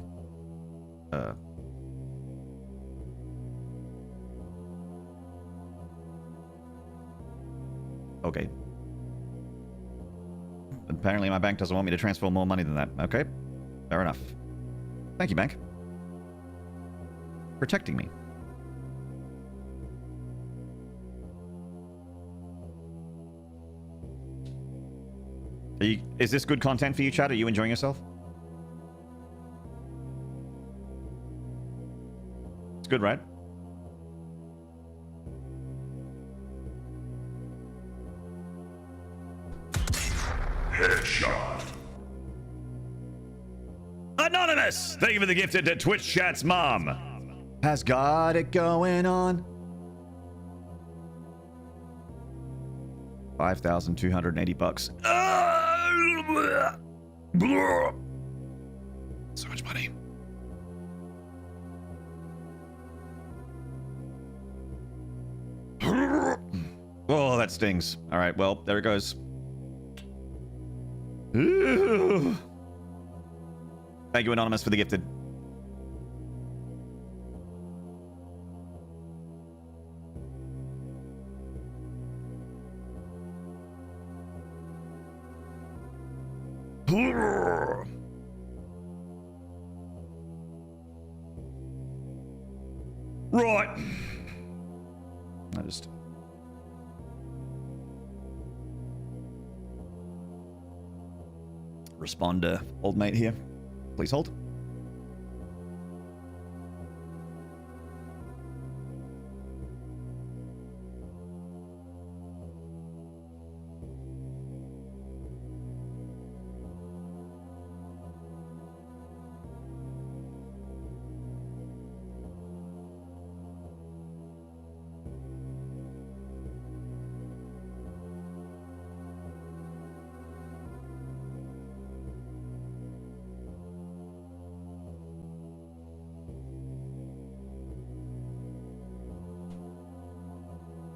Okay. apparently my bank doesn't want me to transfer more money than that. Okay, fair enough. Thank you, bank. Protecting me. Is this good content for you, Chad? Are you enjoying yourself? It's good, right? Headshot. Anonymous! Thank you for the gifted to Twitch Chat's mom. Has got it going on. 5,280 bucks. So much money. Oh, that stings. All right, well, there it goes. Thank you, Anonymous, for the gifted. Right. I just... respond to old mate here. Please hold.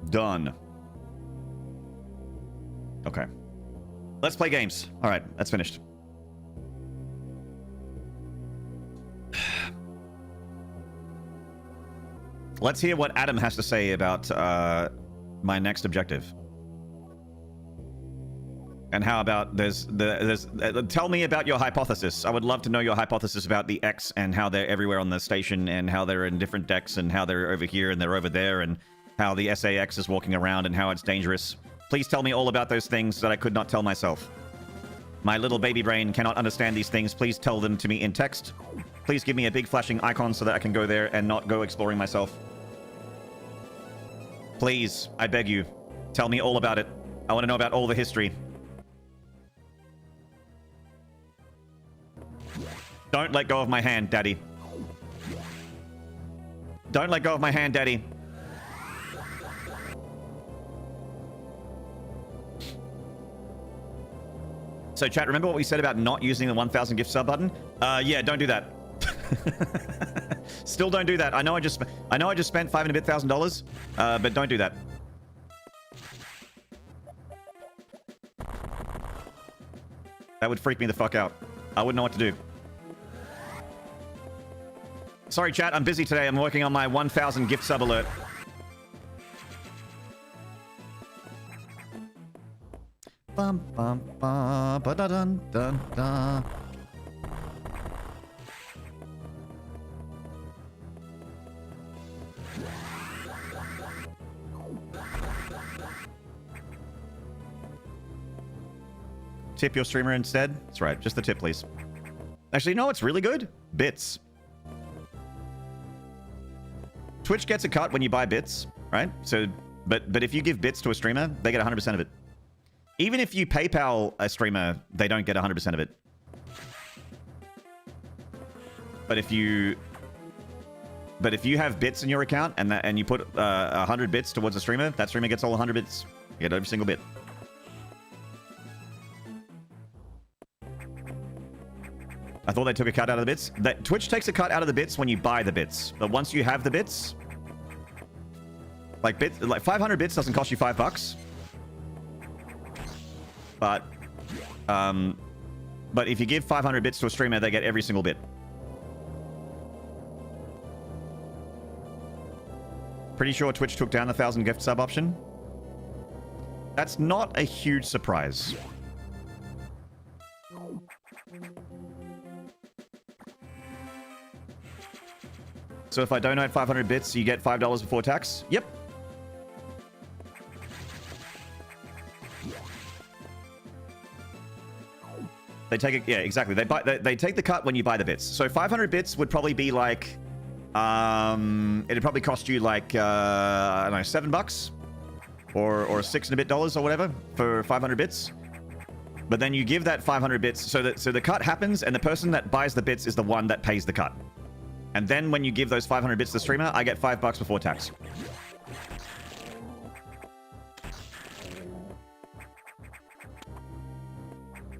Done. Okay. Let's play games. All right, that's finished. Let's hear what Adam has to say about my next objective. And how about tell me about your hypothesis. I would love to know your hypothesis about the X and how they're everywhere on the station and how they're in different decks and how they're over here and they're over there and how the SAX is walking around and how it's dangerous. Please tell me all about those things that I could not tell myself. My little baby brain cannot understand these things. Please tell them to me in text. Please give me a big flashing icon so that I can go there and not go exploring myself. Please, I beg you, tell me all about it. I want to know about all the history. Don't let go of my hand, Daddy. Don't let go of my hand, Daddy. So chat, remember what we said about not using the 1,000 gift sub button? Yeah, don't do that. Still don't do that. I know I just spent $5,000 and a bit, but don't do that. That would freak me the fuck out. I wouldn't know what to do. Sorry chat, I'm busy today. I'm working on my 1,000 gift sub alert. Bum bum ba ba da dun dun da. Tip your streamer instead? That's right, just the tip, please. Actually, you know what's really good? Bits. Twitch gets a cut when you buy bits, right? So, but if you give bits to a streamer, they get 100% of it. Even if you PayPal a streamer, they don't get 100% of it. But if you have bits in your account and you put 100 bits towards a streamer, that streamer gets all 100 bits. You get every single bit. I thought they took a cut out of the bits. That Twitch takes a cut out of the bits when you buy the bits. But once you have the bits, like 500 bits doesn't cost you $5. But if you give 500 bits to a streamer, they get every single bit. Pretty sure Twitch took down the 1,000 gift sub option. That's not a huge surprise. So if I donate 500 bits, you get $5 before tax? Yep. They take it, yeah, exactly. They take the cut when you buy the bits. So 500 bits would probably be like, it'd probably cost you like, I don't know, $7 or 6 and a bit dollars or whatever for 500 bits. But then you give that 500 bits, so the cut happens, and the person that buys the bits is the one that pays the cut. And then when you give those 500 bits to the streamer, I get $5 before tax.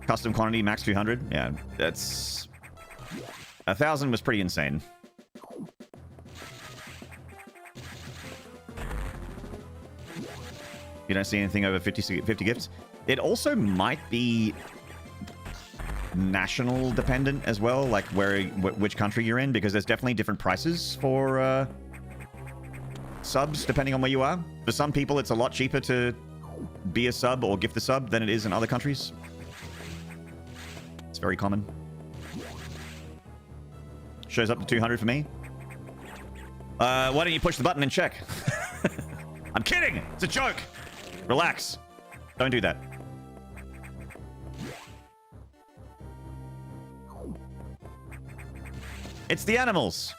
Custom quantity, max 200. Yeah, that's... 1,000 was pretty insane. You don't see anything over 50 gifts. It also might be national dependent as well, like which country you're in, because there's definitely different prices for subs depending on where you are. For some people, it's a lot cheaper to be a sub or gift a sub than it is in other countries. It's very common. Shows up to 200 for me. Why don't you push the button and check? I'm kidding! It's a joke! Relax. Don't do that. It's the animals.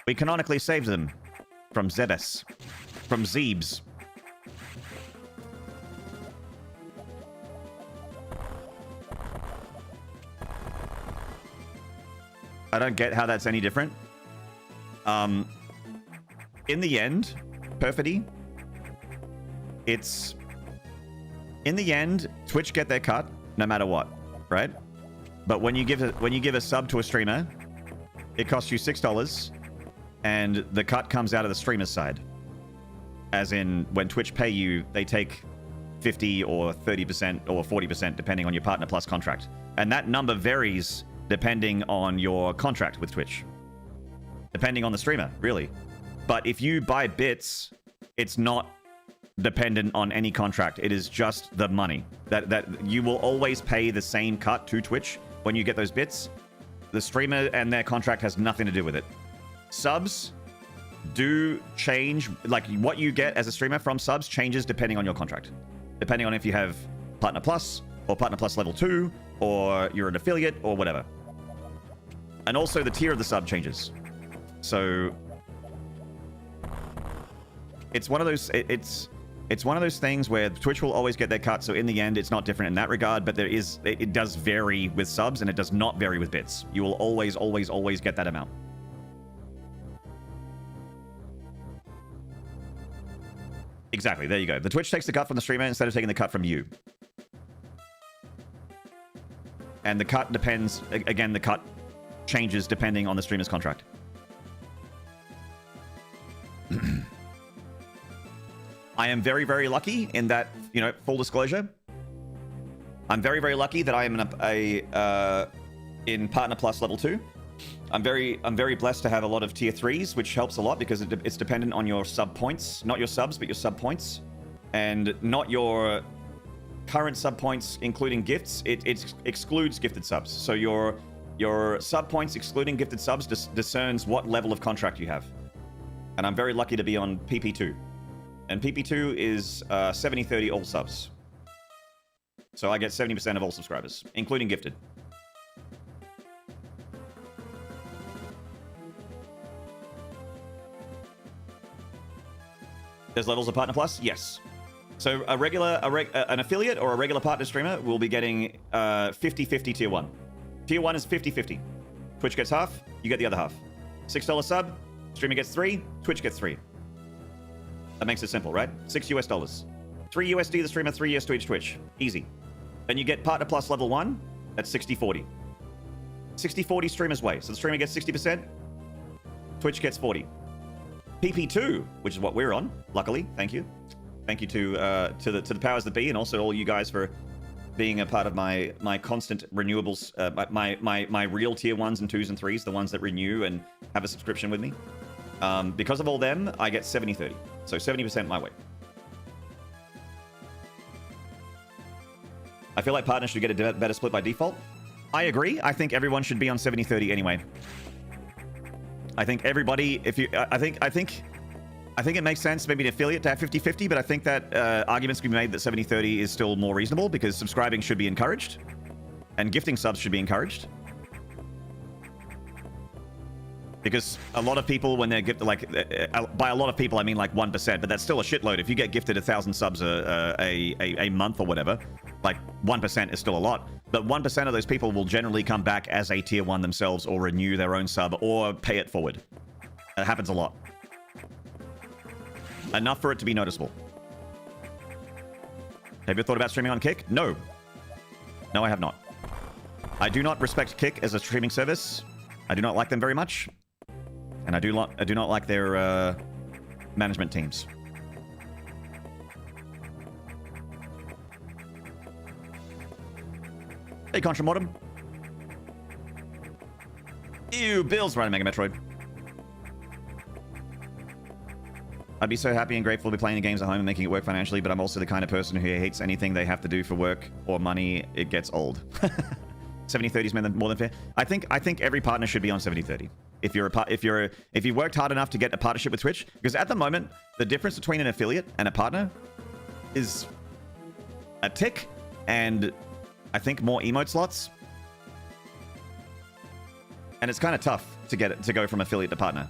We canonically saved them from Zebes. From Zebes. I don't get how that's any different. In the end, Perfidy, it's... In the end, Twitch get their cut, no matter what, right? But when you give a sub to a streamer, it costs you $6, and the cut comes out of the streamer's side. As in, when Twitch pay you, they take 50 or 30% or 40%, depending on your Partner Plus contract. And that number varies depending on your contract with Twitch. Depending on the streamer, really. But if you buy bits, it's not dependent on any contract. It is just the money. That you will always pay the same cut to Twitch when you get those bits. The streamer and their contract has nothing to do with it. Subs do change, like what you get as a streamer from subs changes depending on your contract. Depending on if you have Partner Plus or Partner Plus level 2 or you're an affiliate or whatever. And also the tier of the sub changes. So it's one of those it's one of those things where Twitch will always get their cut, so in the end it's not different in that regard, but it does vary with subs and it does not vary with bits. You will always get that amount. Exactly, there you go. The Twitch takes the cut from the streamer instead of taking the cut from you. And the cut depends, again, the cut changes depending on the streamer's contract. I am very, very lucky in that, you know, full disclosure. I'm very, very lucky that I am in Partner Plus level 2. I'm very blessed to have a lot of tier 3s, which helps a lot because it's dependent on your sub points. Not your subs, but your sub points. And not your current sub points, including gifts. It excludes gifted subs. So your sub points, excluding gifted subs, discerns what level of contract you have. And I'm very lucky to be on PP2. And PP2 is 70-30 all subs. So I get 70% of all subscribers, including gifted. There's levels of Partner Plus? Yes. So an affiliate or a regular partner streamer will be getting 50-50 tier 1. Tier 1 is 50-50. Twitch gets half, you get the other half. $6 sub, streamer gets 3, Twitch gets 3. That makes it simple, right? $6 US. 3 USD the streamer, 3 US to each Twitch. Easy. Then you get Partner Plus level 1, that's 60-40. 60-40 streamer's way. So the streamer gets 60%, Twitch gets 40. PP2, which is what we're on, luckily, thank you. Thank you to the powers that be, and also all you guys for being a part of my constant renewables, my real tier 1s and 2s and 3s, the ones that renew and have a subscription with me. Because of all them, I get 70-30. So 70% my way. I feel like partners should get a better split by default. I agree. I think everyone should be on 70-30 anyway. I think everybody, if you, I think it makes sense maybe an affiliate to have 50-50, but I think that arguments can be made that 70-30 is still more reasonable because subscribing should be encouraged and gifting subs should be encouraged. Because a lot of people, when they're gifted, like, by a lot of people, I mean like 1%, but that's still a shitload. If you get gifted 1,000 subs a month or whatever, like 1% is still a lot. But 1% of those people will generally come back as a tier 1 themselves or renew their own sub or pay it forward. It happens a lot. Enough for it to be noticeable. Have you thought about streaming on Kick? No. No, I have not. I do not respect Kick as a streaming service. I do not like them very much. And I do not like their management teams. Hey, Contra Mortem. Ew, Bill's running Mega Metroid. I'd be so happy and grateful to be playing the games at home and making it work financially, but I'm also the kind of person who hates anything they have to do for work or money. It gets old. 70-30 is more than fair. I think every partner should be on 70-30. If you worked hard enough to get a partnership with Twitch, because at the moment the difference between an affiliate and a partner is a tick and I think more emote slots, and it's kind of tough to go from affiliate to partner.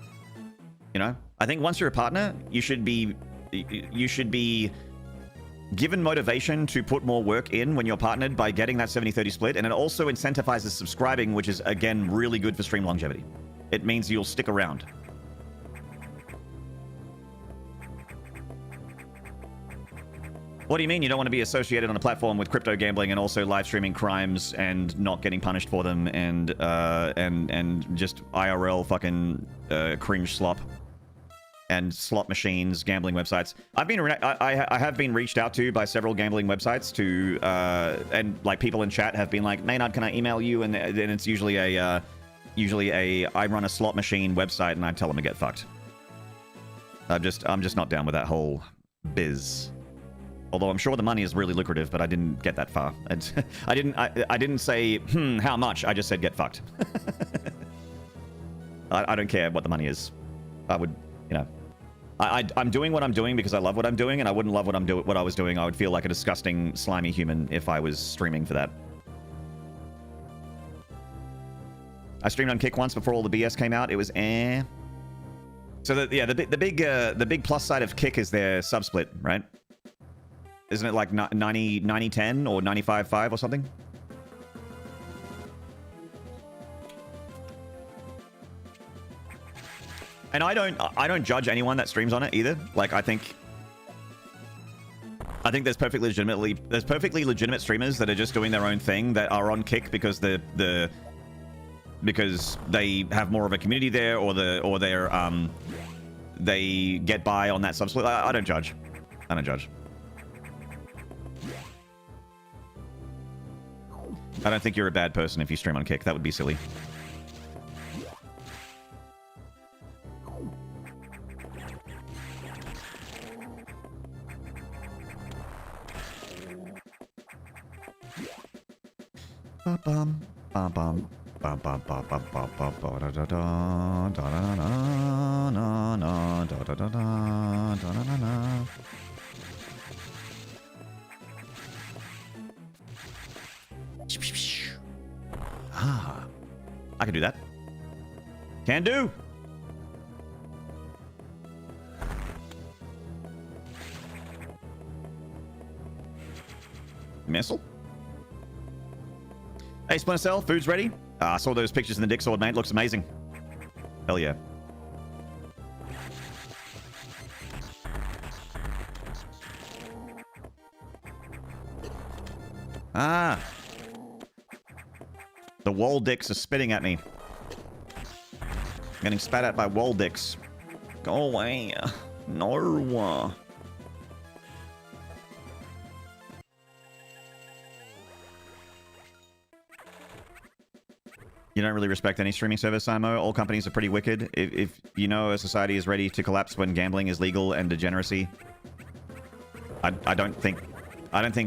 You know, I think once you're a partner, you should be given motivation to put more work in when you're partnered by getting that 70-30 split, and it also incentivizes subscribing, which is again really good for stream longevity. It means you'll stick around. What do you mean you don't want to be associated on a platform with crypto gambling and also live streaming crimes and not getting punished for them and just IRL fucking cringe slop and slot machines, gambling websites? I have been reached out to by several gambling websites to and like people in chat have been like, Maynard, can I email you? And then it's usually a I run a slot machine website and I tell them to get fucked. I'm just not down with that whole biz. Although I'm sure the money is really lucrative, but I didn't get that far. I didn't say, how much? I just said get fucked. I don't care what the money is. I would, you know, I'm doing what I'm doing because I love what I'm doing, and I wouldn't love what I was doing. I would feel like a disgusting, slimy human if I was streaming for that. I streamed on Kick once before all the BS came out. It was eh. So the big plus side of Kick is their sub split, right? Isn't it like 90-10 or 95-5 or something? And I don't judge anyone that streams on it either. Like I think there's perfectly legitimate streamers that are just doing their own thing that are on Kick because because they have more of a community there, or they get by on that subsplit. I don't judge. I don't judge. I don't think you're a bad person if you stream on Kick. That would be silly. Ba-bum, ba-bum, ba-bum, ba-bum, ba-bum, ba-da-da-da, da-da-da-da, da-da-da-da, da-da-da-da. Ah, I can do that. Can do. Missile. Hey, Splinter Cell, food's ready. I saw those pictures in the Dick Sword, mate. Looks amazing. Hell yeah. Ah. The wall dicks are spitting at me. Getting spat at by wall dicks. Go away. No. You don't really respect any streaming service, Simo. All companies are pretty wicked. If you know a society is ready to collapse when gambling is legal and degeneracy, I don't think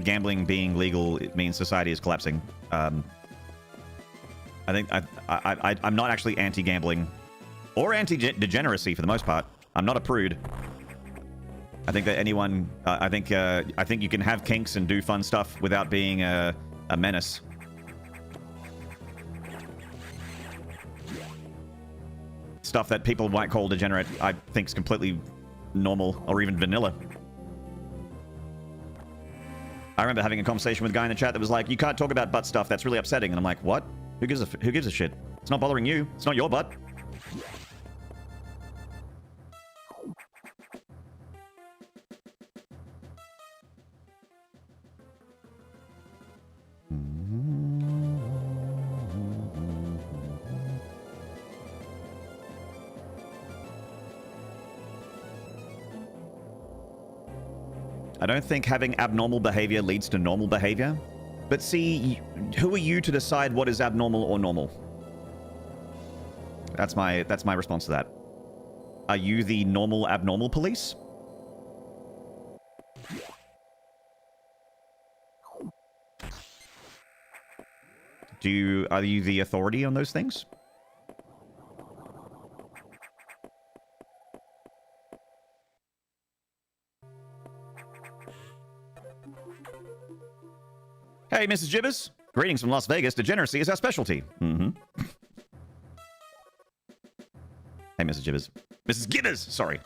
gambling being legal means society is collapsing. I think I'm not actually anti-gambling. Or anti-degeneracy for the most part. I'm not a prude. I think that anyone... I think you can have kinks and do fun stuff without being a menace. Stuff that people might call degenerate, I think is completely normal or even vanilla. I remember having a conversation with a guy in the chat that was like, you can't talk about butt stuff, that's really upsetting. And I'm like, what? Who gives a shit? It's not bothering you. It's not your butt. I don't think having abnormal behavior leads to normal behavior. But see, who are you to decide what is abnormal or normal? That's my response to that. Are you the normal abnormal police? Are you the authority on those things? Hey, Mrs. Gibbers. Greetings from Las Vegas. Degeneracy is our specialty. Mm-hmm. Hey, Mrs. Gibbers. Mrs. Gibbers! Sorry.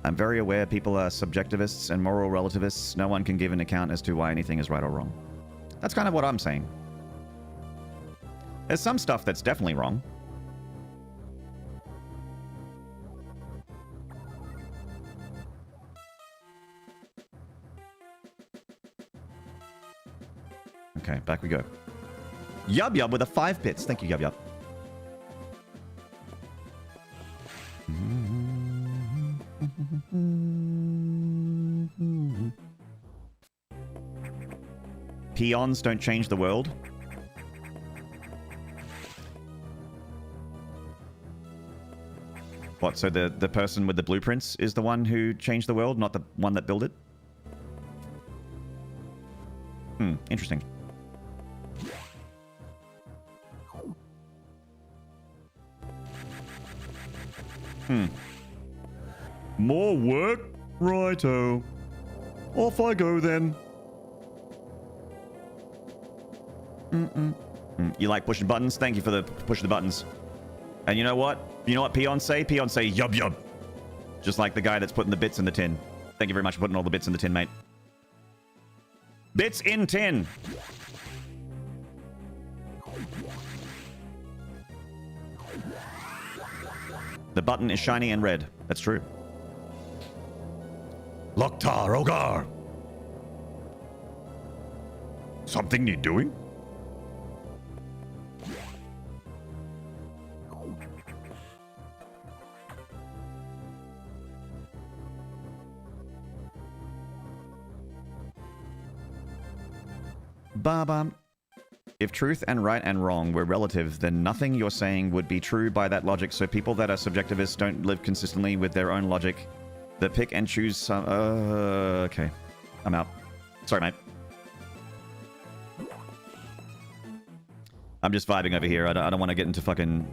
I'm very aware people are subjectivists and moral relativists. No one can give an account as to why anything is right or wrong. That's kind of what I'm saying. There's some stuff that's definitely wrong. Okay, back we go. Yub Yub with a 5 bits. Thank you, Yub Yub. Peons don't change the world. What, so the person with the blueprints is the one who changed the world, not the one that built it? Interesting. More work? Righto. Off I go then. You like pushing buttons? Thank you for the pushing the buttons. And you know what? You know what peons say? Peons say yub yub. Just like the guy that's putting the bits in the tin. Thank you very much for putting all the bits in the tin, mate. Bits in tin. The button is shiny and red. That's true. Loktar Ogar. Something you doing? Baba. If truth and right and wrong were relative, then nothing you're saying would be true by that logic, so people that are subjectivists don't live consistently with their own logic. They pick and choose some... okay. I'm out. Sorry, mate. I'm just vibing over here. I don't want to get into fucking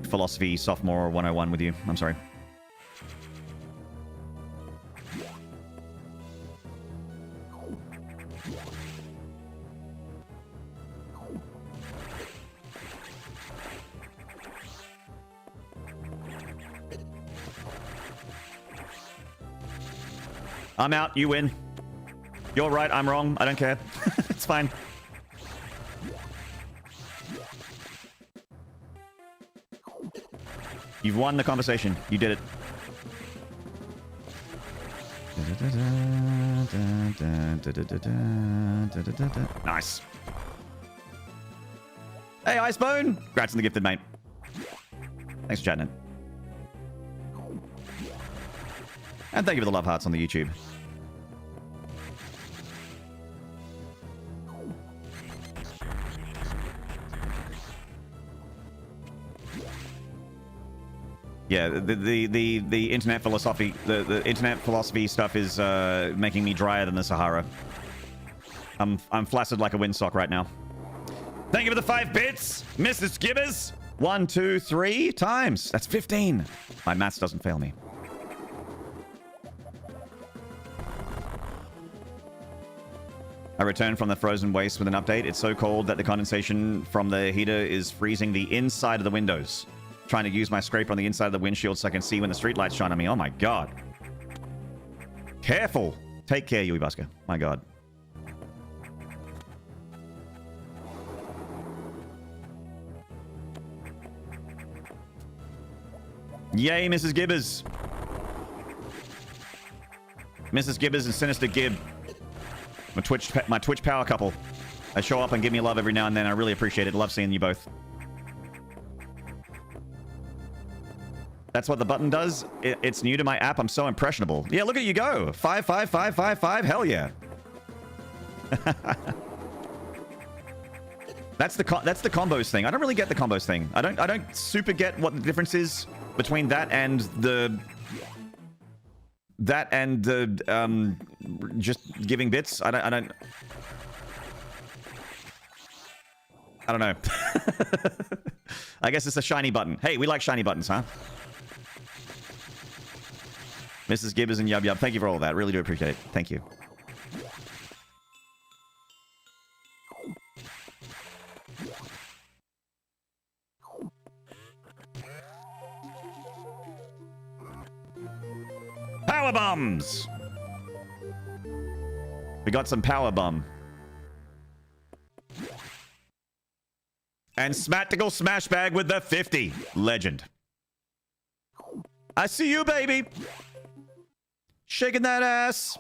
philosophy sophomore 101 with you. I'm sorry. I'm out. You win. You're right. I'm wrong. I don't care. It's fine. You've won the conversation. You did it. Nice. Hey, Icebone! Congrats on the gifted, mate. Thanks for chatting in. And thank you for the love hearts on the YouTube. Yeah, the internet philosophy, the internet philosophy stuff is making me drier than the Sahara. I'm flaccid like a windsock right now. Thank you for the 5 bits, Mrs. Gibbers. 1, 2, 3 times. That's 15. My maths doesn't fail me. I returned from the frozen waste with an update. It's so cold that the condensation from the heater is freezing the inside of the windows. Trying to use my scraper on the inside of the windshield so I can see when the streetlights shine on me. Oh my god. Careful. Take care, Yui Busker. My god. Yay, Mrs. Gibbers. Mrs. Gibbers and Sinister Gib. My Twitch power couple. They show up and give me love every now and then. I really appreciate it. Love seeing you both. That's what the button does. It's new to my app. I'm so impressionable. Yeah, look at you go. 5, 5, 5, 5, 5. Hell yeah. That's the combos thing. I don't really get the combos thing. I don't super get what the difference is between that and the just giving bits. I don't know. I guess it's a shiny button. Hey, we like shiny buttons, huh? Mrs. Gibbers and Yub Yub, thank you for all that. Really do appreciate it. Thank you. Power bombs! We got some power bomb. And Smattical Smash Bag with the 50. Legend. I see you, baby. Shaking that ass.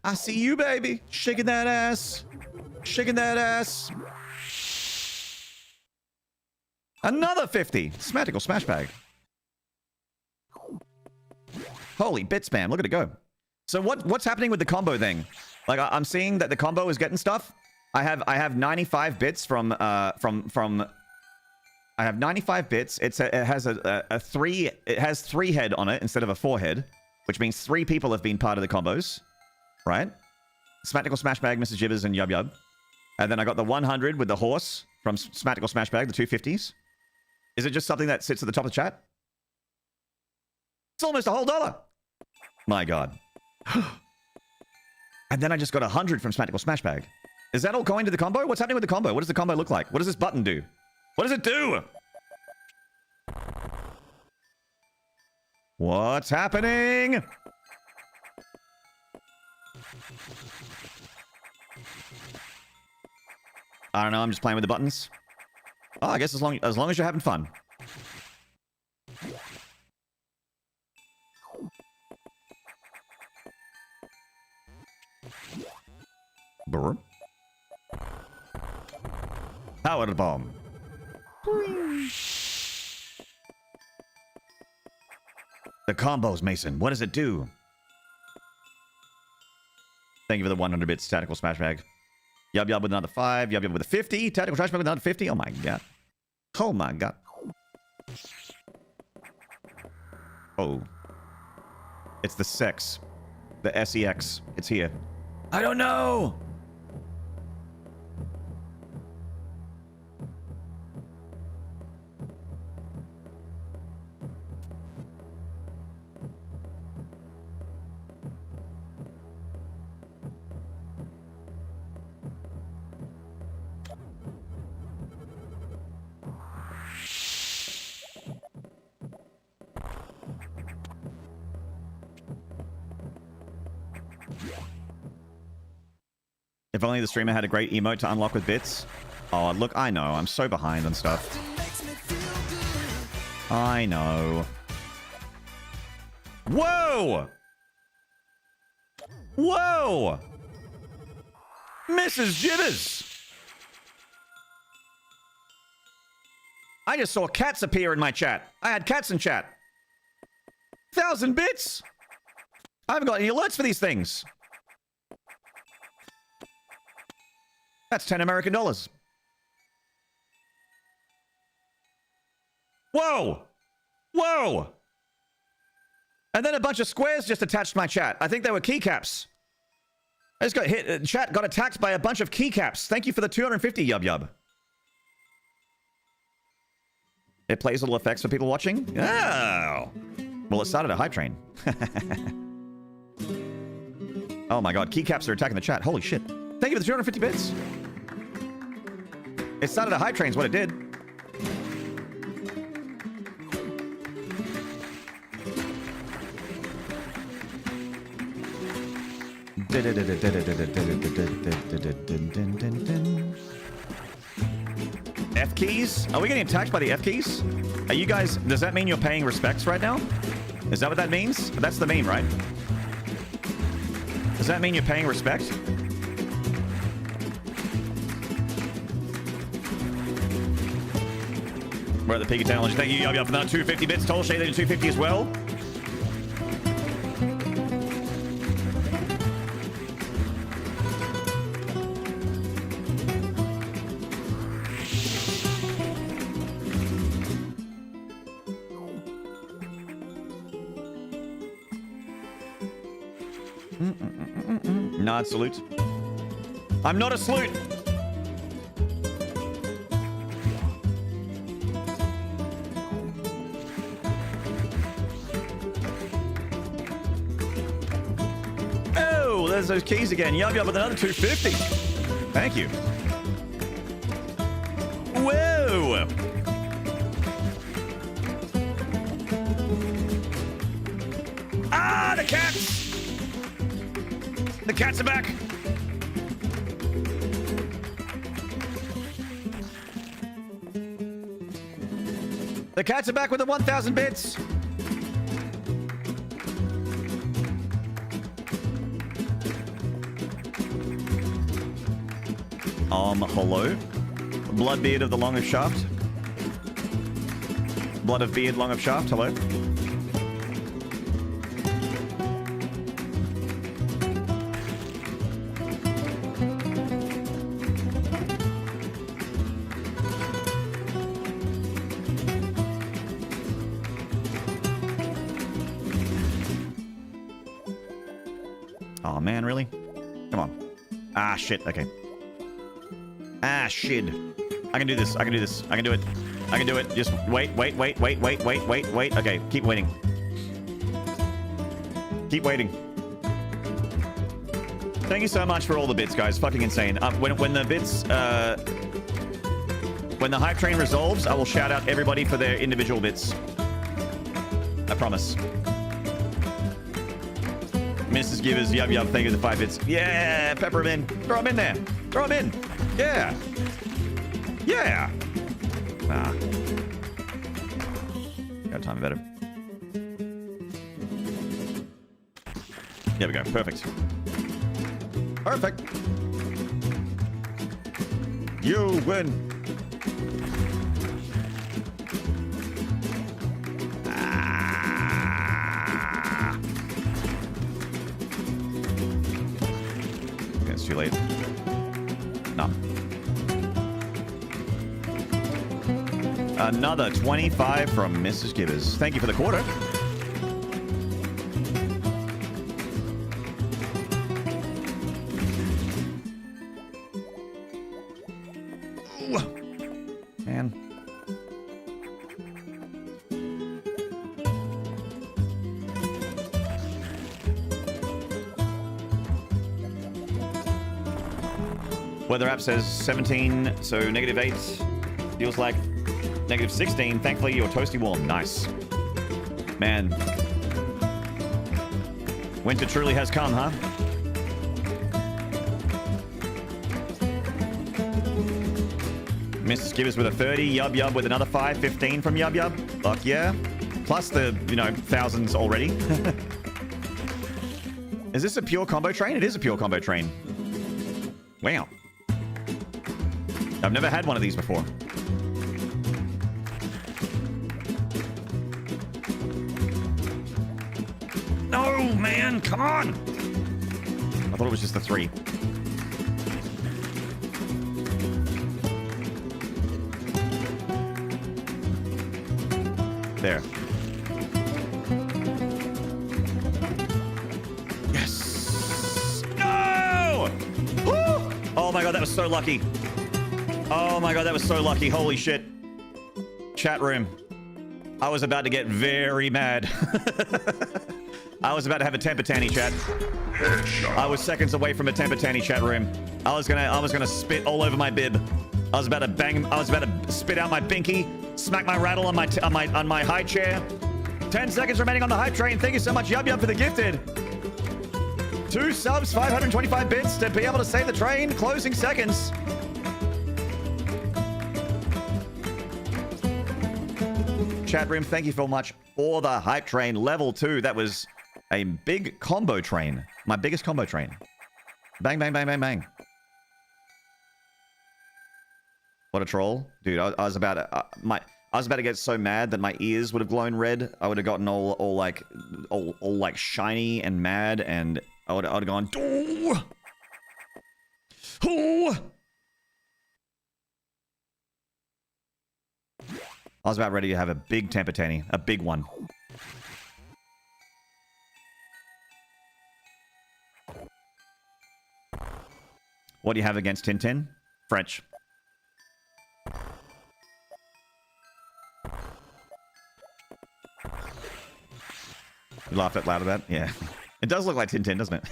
I see you, baby. Shaking that ass. Shaking that ass. Another 50. Smattical Smash Bag. Holy bit spam. Look at it go. So what's happening with the combo thing? Like I'm seeing that the combo is getting stuff. I have 95 bits from I have 95 bits. It has a 3. It has 3 head on it instead of a 4 head, which means 3 people have been part of the combos, right? Smattical Smash Bag, Mrs. Jibbers, and Yub Yub. And then I got the 100 with the horse from Smattical Smash Bag, the 250s. Is it just something that sits at the top of the chat? It's almost a whole $1. My god. And then I just got 100 from Smattical Smash Bag. Is that all going to the combo? What's happening with the combo? What does the combo look like? What does this button do? What does it do? What's happening? I don't know. I'm just playing with the buttons. Oh, I guess as long as you're having fun. Brr. Power bomb. The combos, Mason. What does it do? Thank you for the 100 bits, Tactical Smash Bag. Yub Yub with another 5. Yub Yub with a 50. Tactical Trash Bag with another 50. Oh my god. Oh my god. Oh. It's the sex. The SEX. It's here. I don't know. If only the streamer had a great emote to unlock with bits. Oh, look, I know. I'm so behind on stuff. I know. Whoa! Whoa! Mrs. Jitters! I just saw cats appear in my chat. I had cats in chat. 1,000 bits. I haven't got any alerts for these things. That's 10 American dollars. Whoa! Whoa! And then a bunch of squares just attached to my chat. I think they were keycaps. I just got hit. Chat got attacked by a bunch of keycaps. Thank you for the 250, Yub Yub. It plays little effects for people watching? Oh! Well, it started a hype train. Oh my god, keycaps are attacking the chat. Holy shit. Thank you for the 250 bits. It started a hype train is what it did. F keys? Are we getting attacked by the F keys? Are you guys... Does that mean you're paying respects right now? Is that what that means? That's the meme, right? Does that mean you're paying respect? We're at the peak of technology. Thank you, Yub Yub, for that 250 bits. Total Shade 250 as well. Nod salute. I'm not a salute. Oh, there's those keys again. Yub Yub with another 250. Thank you. Whoa. Ah, the cats. The cats are back! The cats are back with the 1,000 bits! Hello? Bloodbeard of the Long of Shaft? Blood of Beard, Long of Shaft, hello? Oh man, really? Come on. Ah, shit, okay. Ah, shit. I can do this, I can do this, I can do it. I can do it. Just wait. Okay, keep waiting. Keep waiting. Thank you so much for all the bits, guys. Fucking insane. When the bits, when the hype train resolves, I will shout out everybody for their individual bits. I promise. Mrs. Givers, Yub Yub, thank you for the 5 bits. Yeah, pepper them in. Throw them in there. Throw them in. Yeah. Yeah. Ah. Got time better. There we go. Perfect. Perfect. You win. It's too late. No. Another 25 from Mrs. Gibbers. Thank you for the quarter. Man. Weather app says 17, so -8. Feels like -16. Thankfully, you're toasty warm. Nice. Man. Winter truly has come, huh? Mrs. Gibbers with a 30. Yub Yub with another 5. 15 from Yub Yub. Fuck yeah. Plus the, thousands already. Is this a pure combo train? It is a pure combo train. Wow. I've never had one of these before. 2, man. Come on. I thought it was just the 3. There. Yes. No! Woo! Oh my god, that was so lucky. Oh my god, that was so lucky. Holy shit. Chat room. I was about to get very mad. I was about to have a temper tanny, chat. I was seconds away from a temper tanny, chat room. I was gonna spit all over my bib. I was about to spit out my binky, smack my rattle on my high chair. 10 seconds remaining on the hype train. Thank you so much, Yub Yub, for the gifted. 2 subs, 525 bits to be able to save the train. Closing seconds. Chat room, thank you so much for the hype train. Level 2. That was a big combo train. My biggest combo train. Bang, bang, bang, bang, bang. What a troll. Dude, I was about to get so mad that my ears would have glowed red. I would have gotten all like shiny and mad, and I would have gone, "Ooh! Ooh!" I was about ready to have a big temper tanny, a big one. What do you have against Tintin? French. You laughed out loud at that? Yeah. It does look like Tintin, doesn't it?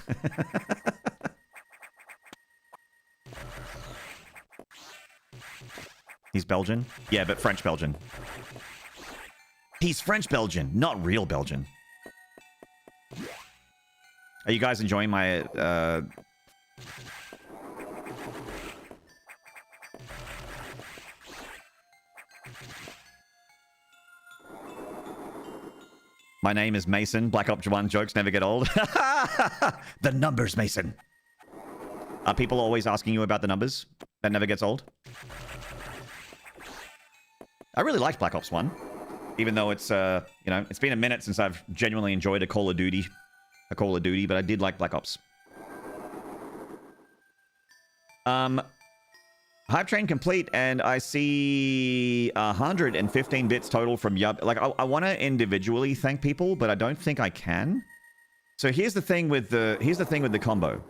He's Belgian? Yeah, but French Belgian. He's French Belgian, not real Belgian. Are you guys enjoying my My name is Mason. Black Ops 1 jokes never get old. The numbers, Mason. Are people always asking you about the numbers? That never gets old? I really liked Black Ops 1. Even though it's, you know, it's been a minute since I've genuinely enjoyed a Call of Duty, but I did like Black Ops. Hype train complete, and I see 115 bits total from Yub. Like, I want to individually thank people, but I don't think I can. So here's the thing with the combo.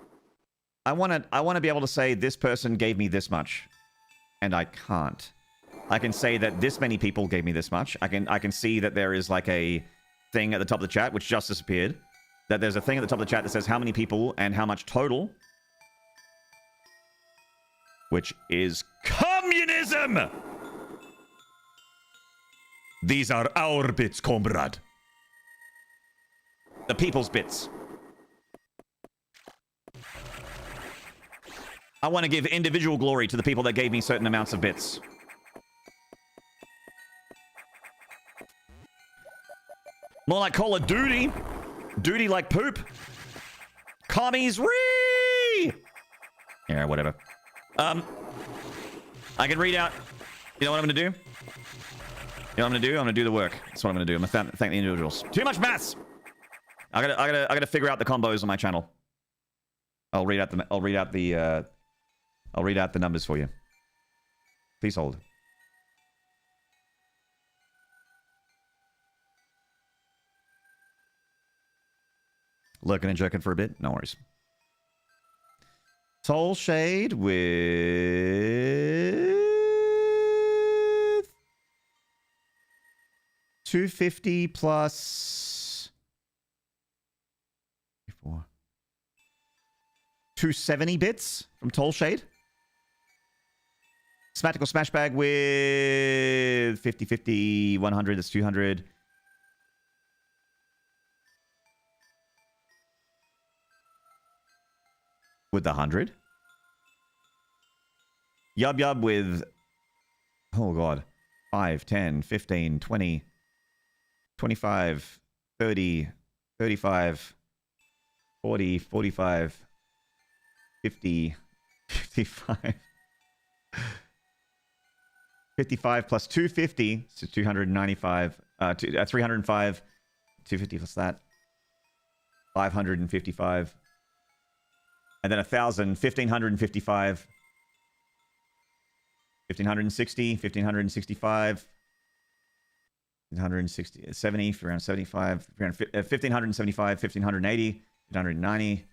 I want to be able to say this person gave me this much, and I can't. I can say that this many people gave me this much. I can see that there is like a thing at the top of the chat which just disappeared. That there's a thing at the top of the chat that says how many people and how much total. Which is communism! These are our bits, comrade. The people's bits. I want to give individual glory to the people that gave me certain amounts of bits. More like Call of Duty. Duty like poop. Commies ree! Yeah, whatever. I can read out. You know what I'm gonna do? You know what I'm gonna do? I'm gonna do the work. That's what I'm gonna do. I'm gonna thank the individuals. Too much maths. I gotta figure out the combos on my channel. I'll read out the numbers for you. Please hold. Lurking and jerking for a bit? No worries. Soul Shade with 250 plus 270 bits from Toll Shade. Smatical Smashbag with 50, 50, 100, that's 200. With the 100. Yub Yub with, oh god, 5, 10, 15, 20, 25, 30, 35, 40, 45, 50, 55. 55 plus 250, so 295, 305, 250 plus that. 555. And then 1,000, 1,555. 1,560, 1,565. 160, 70, around 75, 1,575, 1,580, 1,590.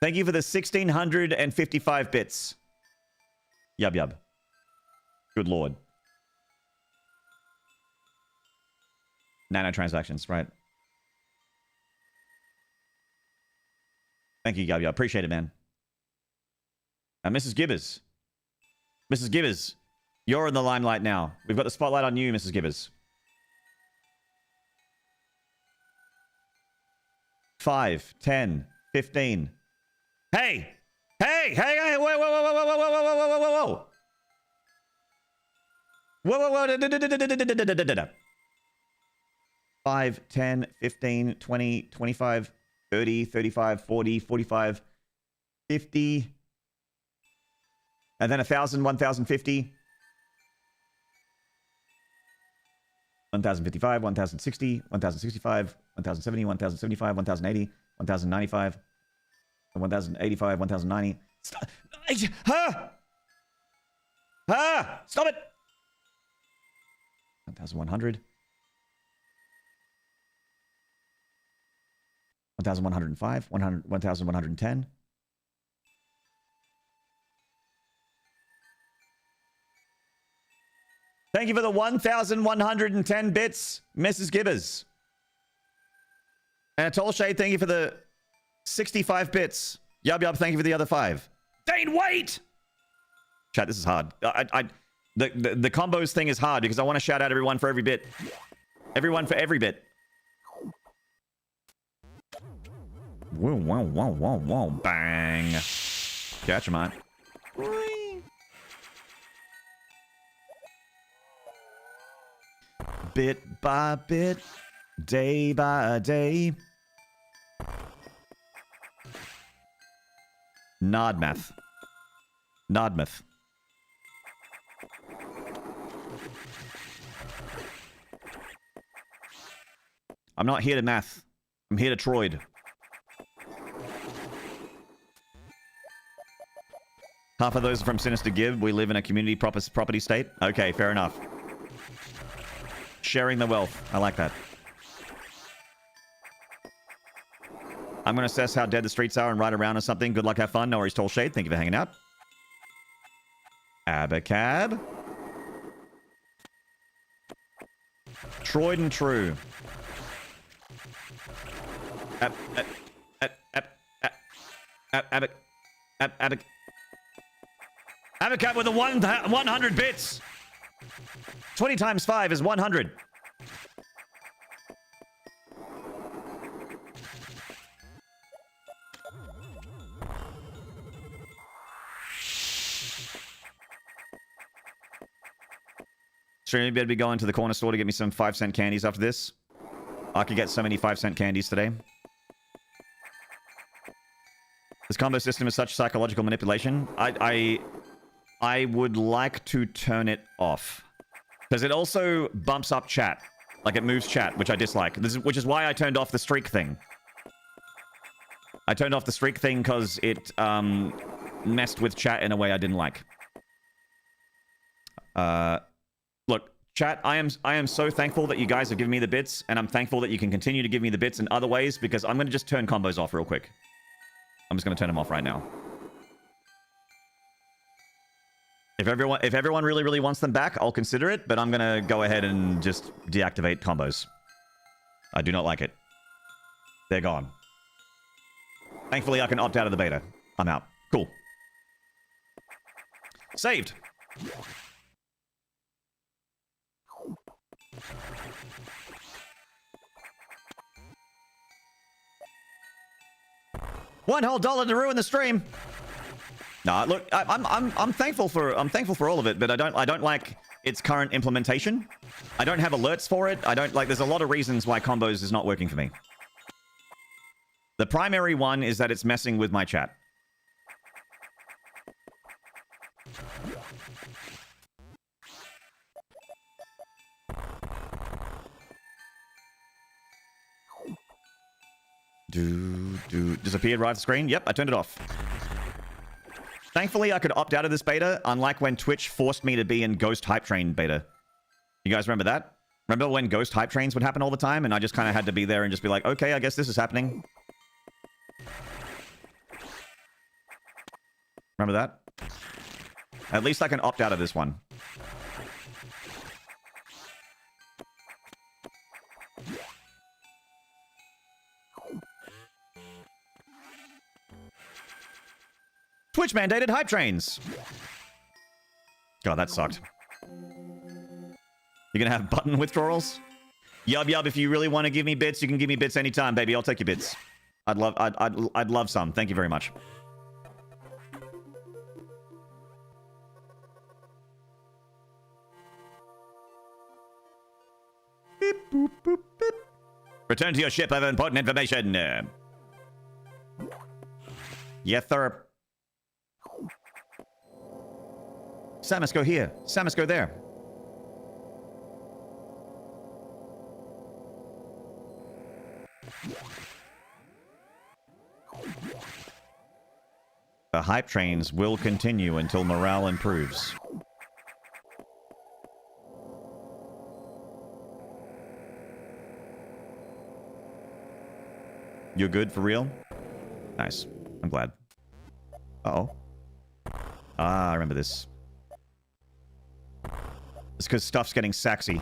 Thank you for the 1,655 bits. Yub yub. Good lord. Nanotransactions, right? Thank you, Yub yub. Appreciate it, man. Mrs. Gibbers. Mrs. Gibbers, you're in the limelight now. We've got the spotlight on you, Mrs. Gibbers. 5, 10, 15. Hey! Hey! Hey! Hey! Whoa! Whoa! Whoa! Whoa! Whoa! Whoa! Whoa! Whoa! Whoa! Whoa! Whoa! 5, 10, 15, 20, 25, 30, 35, 40, 45, 50. And then 1,000, 1,050. 1,055, 1,060, 1,065, 1,070, 1,075, 1,080, 1,095, 1,085, 1,090. Stop! Stop it! 1,100. 1,105, 1,110. Thank you for the 1,110 bits, Mrs. Gibbers. And a tall shade, thank you for the 65 bits. Yub yub, thank you for the other 5. Dane, wait! Chat, this is hard. The combos thing is hard because I want to shout out everyone for every bit. Everyone for every bit. Whoa, whoa, whoa, whoa, whoa. Bang. Catch him on. Bit by bit, day by day. Nodmath. Nodmath. I'm not here to math. I'm here to Troid. Half of those are from Sinister Gib. We live in a community property state. Okay, fair enough. Sharing the wealth. I like that. I'm going to assess how dead the streets are and ride around or something. Good luck, have fun. No worries, Tall Shade. Thank you for hanging out. Abacab. Troid and True. Abacab with the 100 bits. 20 times 5 is 100. Stream, better be going to the corner store to get me some 5-cent candies after this. I could get so many 5-cent candies today. This combo system is such psychological manipulation. I would like to turn it off. Because it also bumps up chat. Like it moves chat, which I dislike. Which is why I turned off the streak thing. I turned off the streak thing because it messed with chat in a way I didn't like. Look, chat, I am so thankful that you guys have given me the bits, and I'm thankful that you can continue to give me the bits in other ways, because I'm going to just turn combos off real quick. I'm just going to turn them off right now. If everyone really, really wants them back, I'll consider it, but I'm going to go ahead and just deactivate combos. I do not like it. They're gone. Thankfully, I can opt out of the beta. I'm out. Cool. Saved. One whole dollar to ruin the stream. Nah, look, I'm thankful for all of it, but I don't like its current implementation. I don't have alerts for it. I don't like. There's a lot of reasons why combos is not working for me. The primary one is that it's messing with my chat. Disappeared right off the screen. Yep, I turned it off. Thankfully, I could opt out of this beta, unlike when Twitch forced me to be in Ghost Hype Train beta. You guys remember that? Remember when Ghost Hype Trains would happen all the time, and I just kind of had to be there and just be like, okay, I guess this is happening. Remember that? At least I can opt out of this one. Twitch mandated hype trains. God, that sucked. You're gonna have button withdrawals? Yub, if you really want to give me bits, you can give me bits anytime, baby. I'll take your bits. I'd love some. Thank you very much. Beep, boop, boop, beep. Return to your ship. I have important information. Yes, sir. Samus, go here. Samus, go there. The hype trains will continue until morale improves. You're good for real? Nice. I'm glad. Uh-oh. Ah, I remember this. It's because stuff's getting sexy.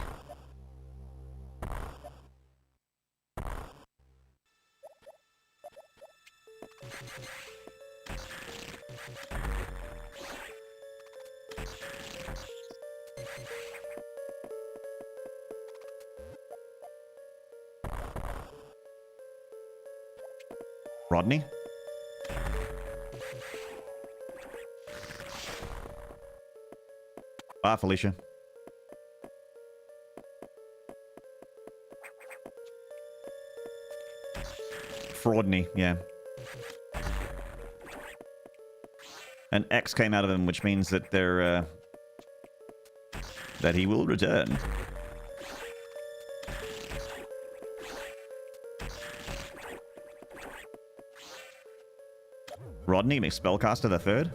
Rodney? Ah, Felicia. Fraudney, yeah. An X came out of him, which means that they're, that he will return. Rodney, Spellcaster the Third?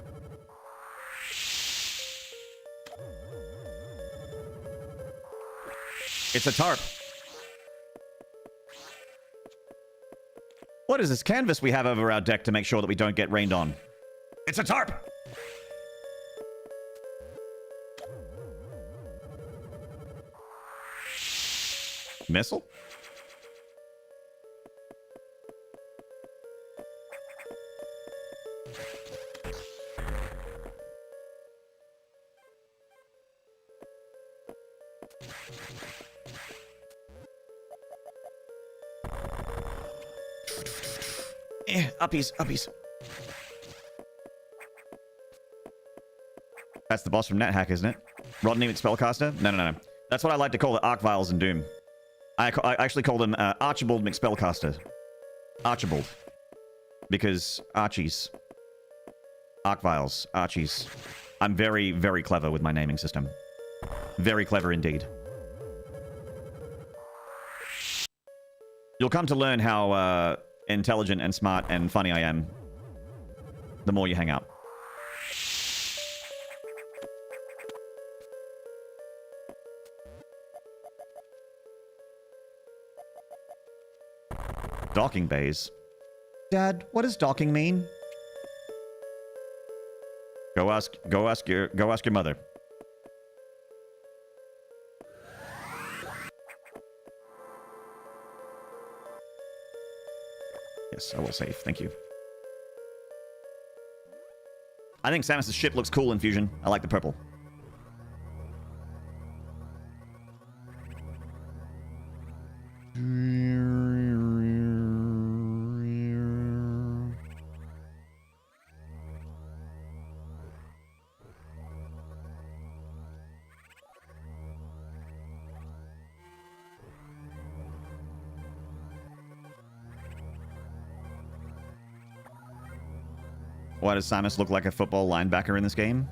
It's a tarp. What is this canvas we have over our deck to make sure that we don't get rained on? It's a tarp! Missile? Uppies, uppies. That's the boss from NetHack, isn't it? Rodney McSpellcaster? No. That's what I like to call the Arc Vials in Doom. I actually call them Archibald McSpellcaster. Archibald. Because Archies. Arc Vials. Archies. I'm very, very clever with my naming system. Very clever indeed. You'll come to learn how intelligent and smart and funny I am the more you hang out. Docking bays. Dad, what does docking mean? Go ask your mother. Yes, I will save. Thank you. I think Samus's ship looks cool in Fusion. I like the purple. Why does Samus look like a football linebacker in this game?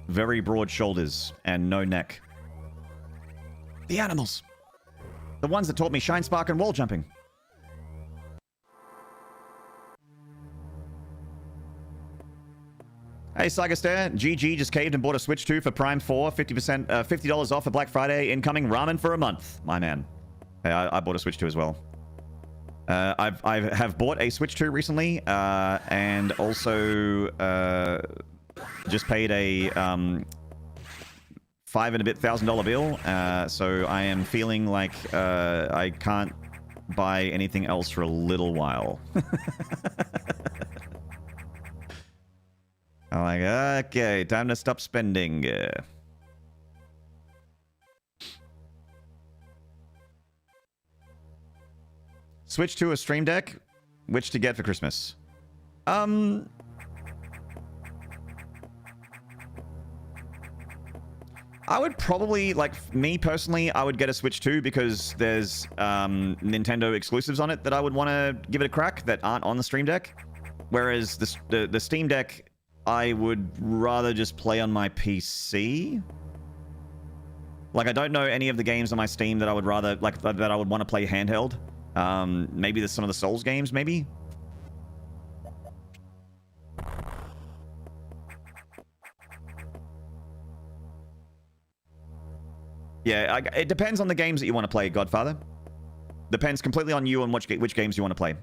Very broad shoulders and no neck. The animals. The ones that taught me Shine Spark and wall jumping. Hey, Sagaster, GG just caved and bought a Switch 2 for Prime 4, 50%, $50 off for Black Friday, incoming ramen for a month. My man. Hey, I bought a Switch 2 as well. I have bought a Switch 2 recently, and also just paid a $5,000 and a bit bill. So I am feeling like I can't buy anything else for a little while. I'm like, okay, time to stop spending. Switch to a Stream Deck. Which to get for Christmas? I would probably, like, me personally, I would get a Switch 2 because there's Nintendo exclusives on it that I would want to give it a crack that aren't on the Stream Deck. Whereas the Steam Deck, I would rather just play on my PC. Like, I don't know any of the games on my Steam that I would rather, like, that I would want to play handheld. Maybe there's some of the Souls games, maybe? Yeah, it depends on the games that you want to play, Godfather. Depends completely on you and which games you want to play.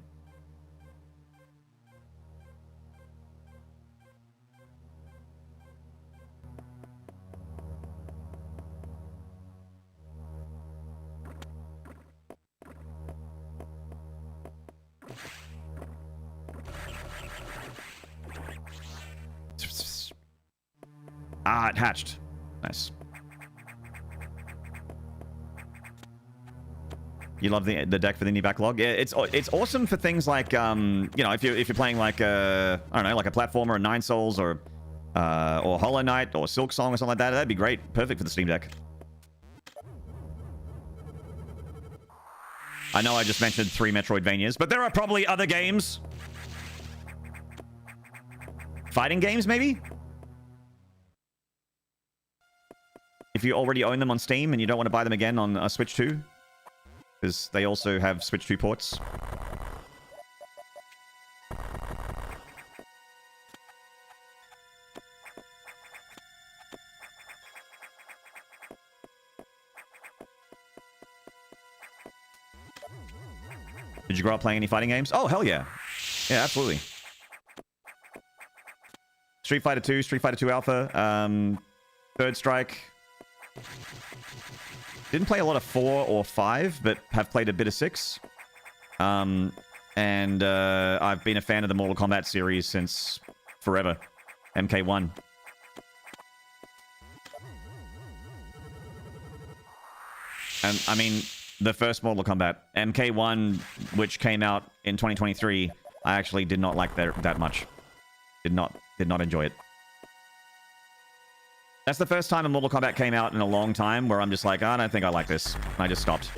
Ah, it hatched. Nice. You love the deck for the indie backlog? Yeah, it's awesome for things like you know, if you're playing like I don't know, like a platformer, or Nine Souls, or Hollow Knight, or Silk Song, or something like that. That'd be great. Perfect for the Steam Deck. I know I just mentioned 3 Metroidvanias, but there are probably other games. Fighting games, maybe? If you already own them on Steam and you don't want to buy them again on a Switch 2. Because they also have Switch 2 ports. Did you grow up playing any fighting games? Oh, hell yeah. Yeah, absolutely. Street Fighter 2, Street Fighter 2 Alpha, Third Strike. Didn't play a lot of 4 or 5, but have played a bit of 6. And I've been a fan of the Mortal Kombat series since forever. MK1. And, I mean, the first Mortal Kombat. MK1, which came out in 2023, I actually did not like that much. Did not enjoy it. That's the first time a Mortal Kombat came out in a long time where I'm just like, I don't think I like this. And I just stopped.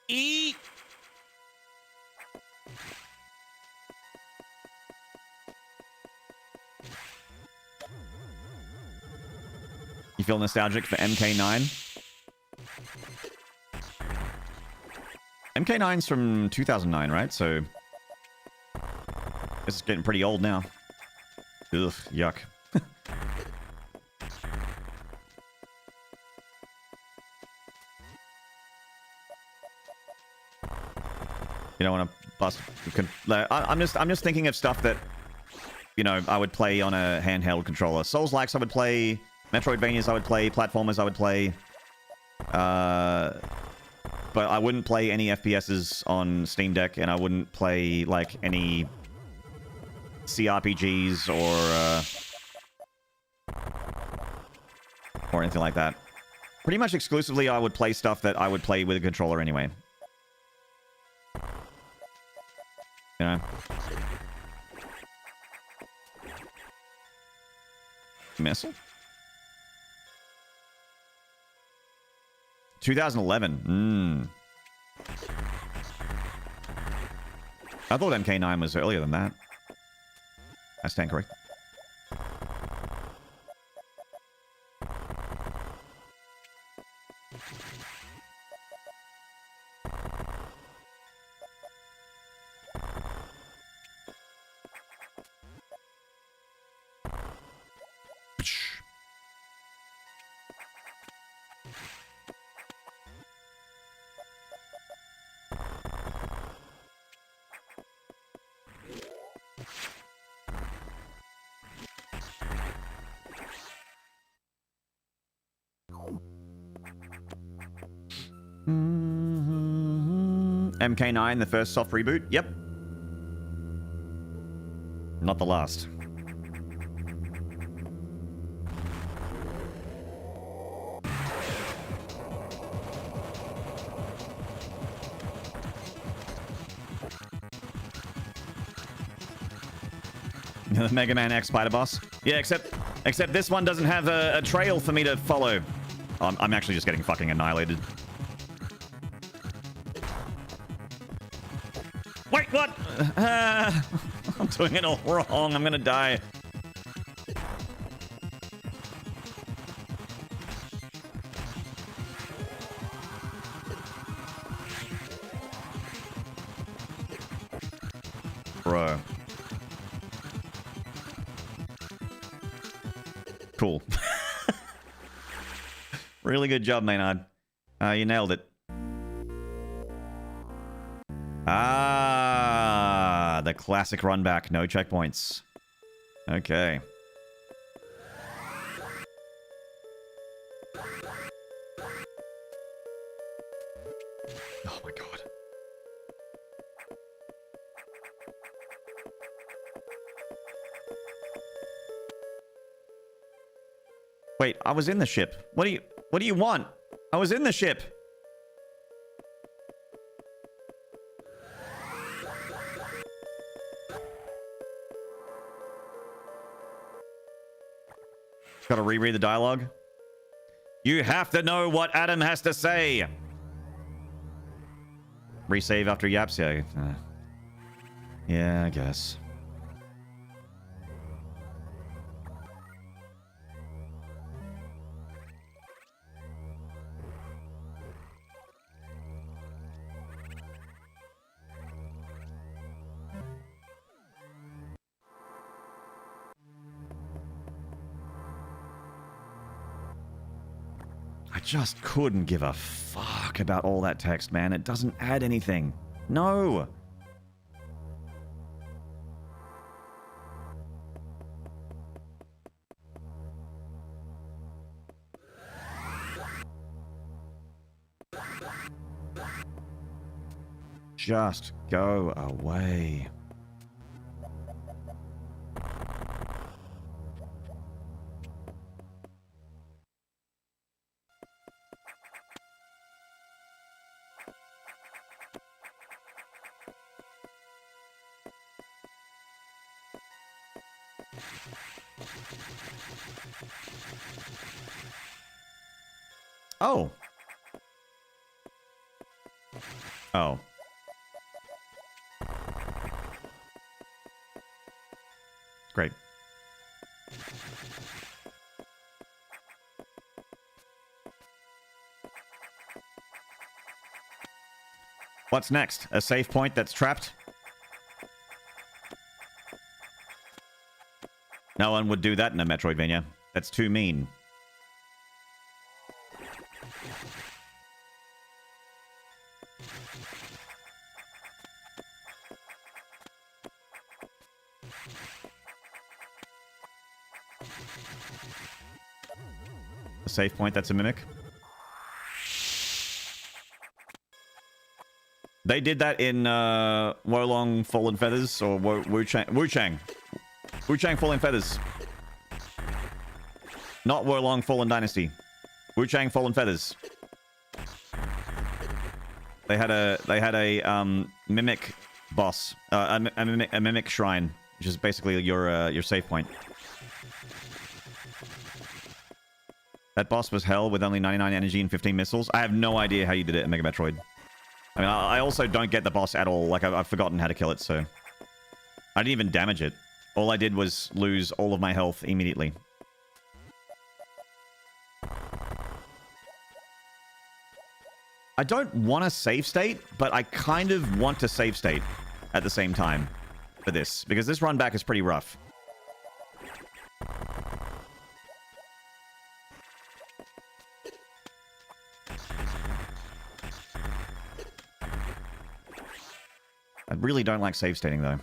Eat. You feel nostalgic for MK9? MK9's from 2009, right? So this is getting pretty old now. Ugh, yuck. You don't want to bust. I'm just thinking of stuff that, you know, I would play on a handheld controller. Souls-likes I would play. Metroidvanias I would play. Platformers I would play. But I wouldn't play any FPSs on Steam Deck, and I wouldn't play, like, any CRPGs or anything like that. Pretty much exclusively, I would play stuff that I would play with a controller anyway. You know? Missile? 2011. I thought MK9 was earlier than that. I stand correct. MK9, the first soft reboot? Yep. Not the last. The Mega Man X Spider Boss. Yeah, except this one doesn't have a trail for me to follow. I'm actually just getting fucking annihilated. Wait, what? I'm doing it all wrong. I'm gonna die. Bro. Cool. Really good job, Maynard. You nailed it. Ah, the classic run back. No checkpoints. Okay. Oh my god. Wait, I was in the ship. What do you want? I was in the ship. Gotta reread the dialogue. You have to know what Adam has to say. Resave after yaps? Yeah. Yeah, I guess. I just couldn't give a fuck about all that text, man. It doesn't add anything. No. Just go away. Oh. Oh. Great. What's next? A save point that's trapped? No one would do that in a Metroidvania. That's too mean. A save point that's a mimic. They did that in Wolong Fallen Feathers or Wu-Chang Fallen Feathers. Not Wolong Fallen Dynasty. Wu-Chang Fallen Feathers. They had a mimic boss, a mimic shrine, which is basically your save point. That boss was hell with only 99 energy and 15 missiles. I have no idea how you did it in Mega Metroid. I mean, I also don't get the boss at all. Like, I've forgotten how to kill it, so... I didn't even damage it. All I did was lose all of my health immediately. I don't want to save state, but I kind of want to save state at the same time for this, because this run back is pretty rough. I really don't like save stating, though.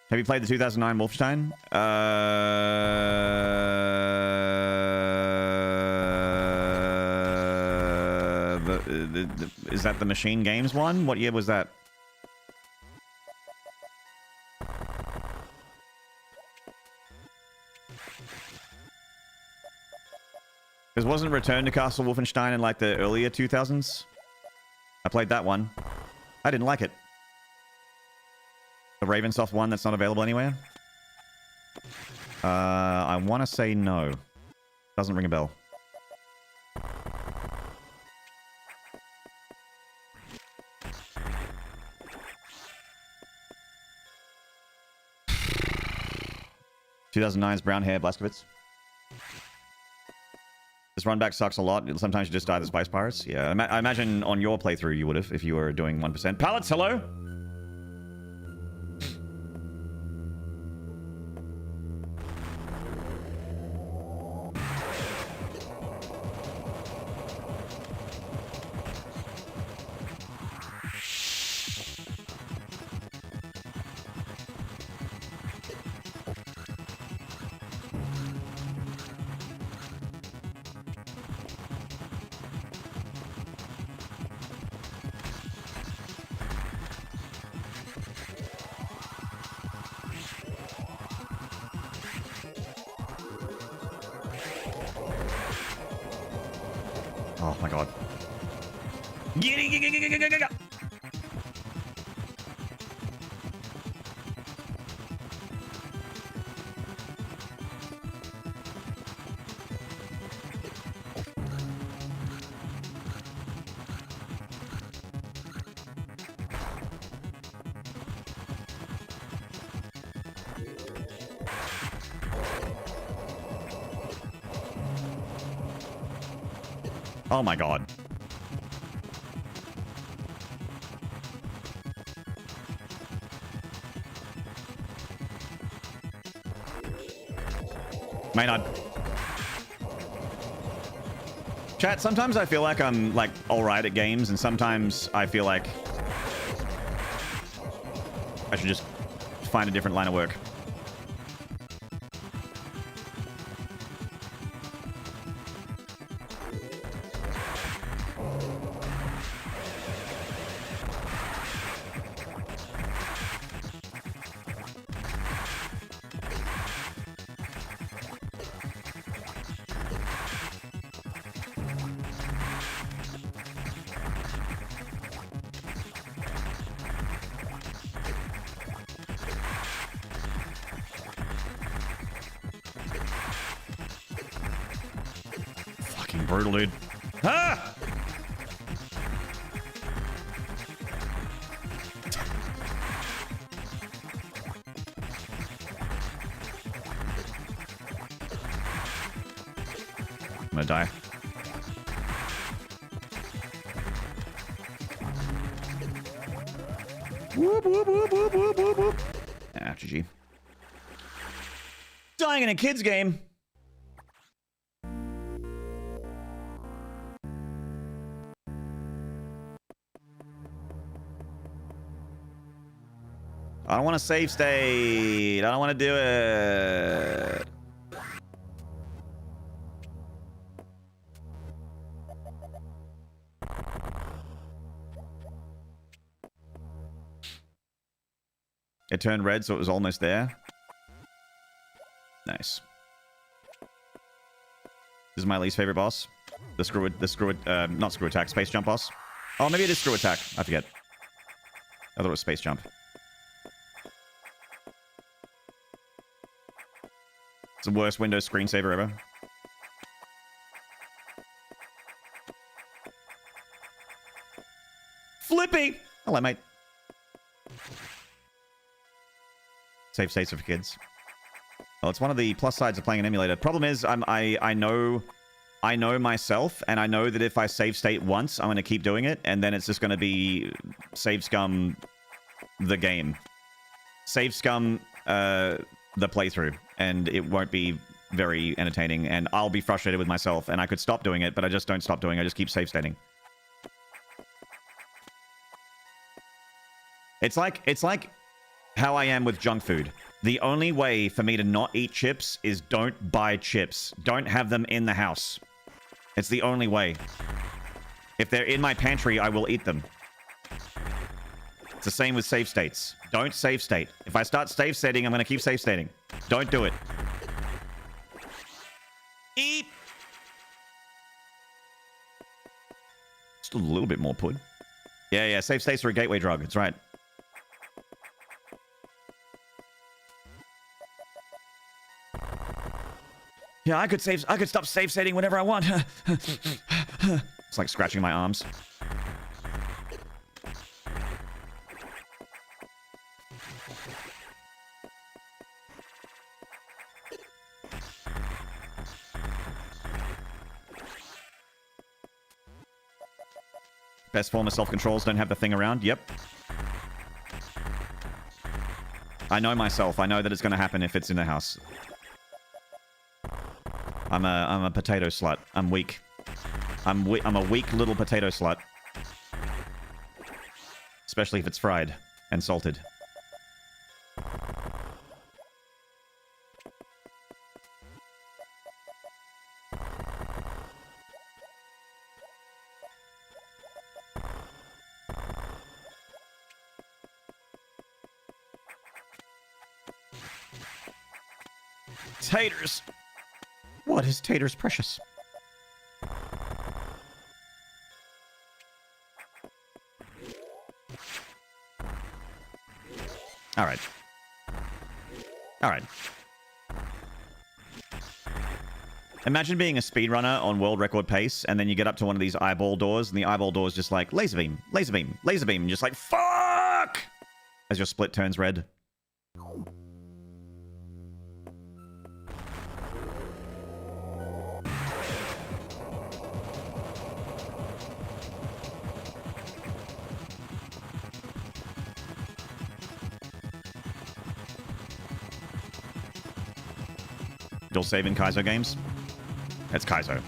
Have you played the 2009 Wolfenstein? Is that the Machine Games one? What year was that? Because wasn't Return to Castle Wolfenstein in like the earlier 2000s? I played that one. I didn't like it. The Ravensoft one that's not available anywhere? I want to say no. Doesn't ring a bell. ...2009's Brown Hair Blazkowicz. This run back sucks a lot. Sometimes you just die the Spice Pirates. Yeah, I imagine on your playthrough you would have if you were doing 1%. Pallets, hello? Oh my god. Oh my god. Maynard. Chat, sometimes I feel like I'm like alright at games, and sometimes I feel like I should just find a different line of work. Brutal, dude. Ah! I'm gonna die. Whoop, whoop, whoop, whoop, whoop, whoop, whoop. Ah, GG. Dying in a kid's game. I don't want to save state. I don't want to do it. It turned red, so it was almost there. Nice. This is my least favorite boss. Not screw attack, space jump boss. Oh, maybe it is screw attack. I forget. I thought it was space jump. It's the worst Windows screensaver ever. Flippy! Hello, mate. Save states for kids. Well, it's one of the plus sides of playing an emulator. Problem is, I know myself, and I know that if I save state once, I'm going to keep doing it, and then it's just going to be save scum the game. Save scum the playthrough, and it won't be very entertaining, and I'll be frustrated with myself, and I could stop doing it, but I just don't stop doing it. I just keep save stating. It's like how I am with junk food. The only way for me to not eat chips is don't buy chips. Don't have them in the house. It's the only way. If they're in my pantry, I will eat them. It's the same with save states. Don't save state. If I start save stating, I'm going to keep save stating. Don't do it. Eat. Just a little bit more pud. Yeah, save states are a gateway drug. That's right. Yeah, I could stop save stating whenever I want. It's like scratching my arms. Best form of self-controls don't have the thing around. Yep. I know myself. I know that it's going to happen if it's in the house. I'm a potato slut. I'm weak. I'm a weak little potato slut. Especially if it's fried and salted. Taters. What is taters precious? All right. All right. Imagine being a speedrunner on world record pace, and then you get up to one of these eyeball doors, and the eyeball door is just like, laser beam, laser beam, laser beam, and just like, fuck! As your split turns red. You'll save in Kaizo games? It's Kaizo.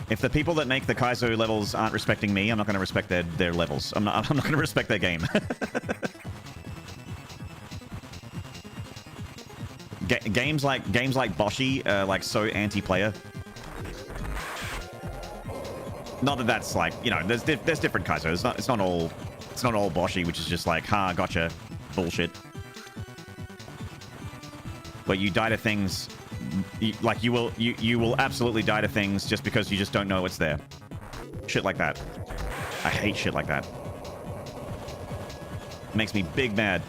If the people that make the Kaizo levels aren't respecting me, I'm not going to respect their levels. I'm not going to respect their game. Games like Boshi are like so anti-player. Not that that's like, you know, there's different Kaizo. It's not all Boshi, which is just like, ha, gotcha, bullshit. But you die to things, you will absolutely die to things just because you just don't know it's there. Shit like that. I hate shit like that. It makes me big mad.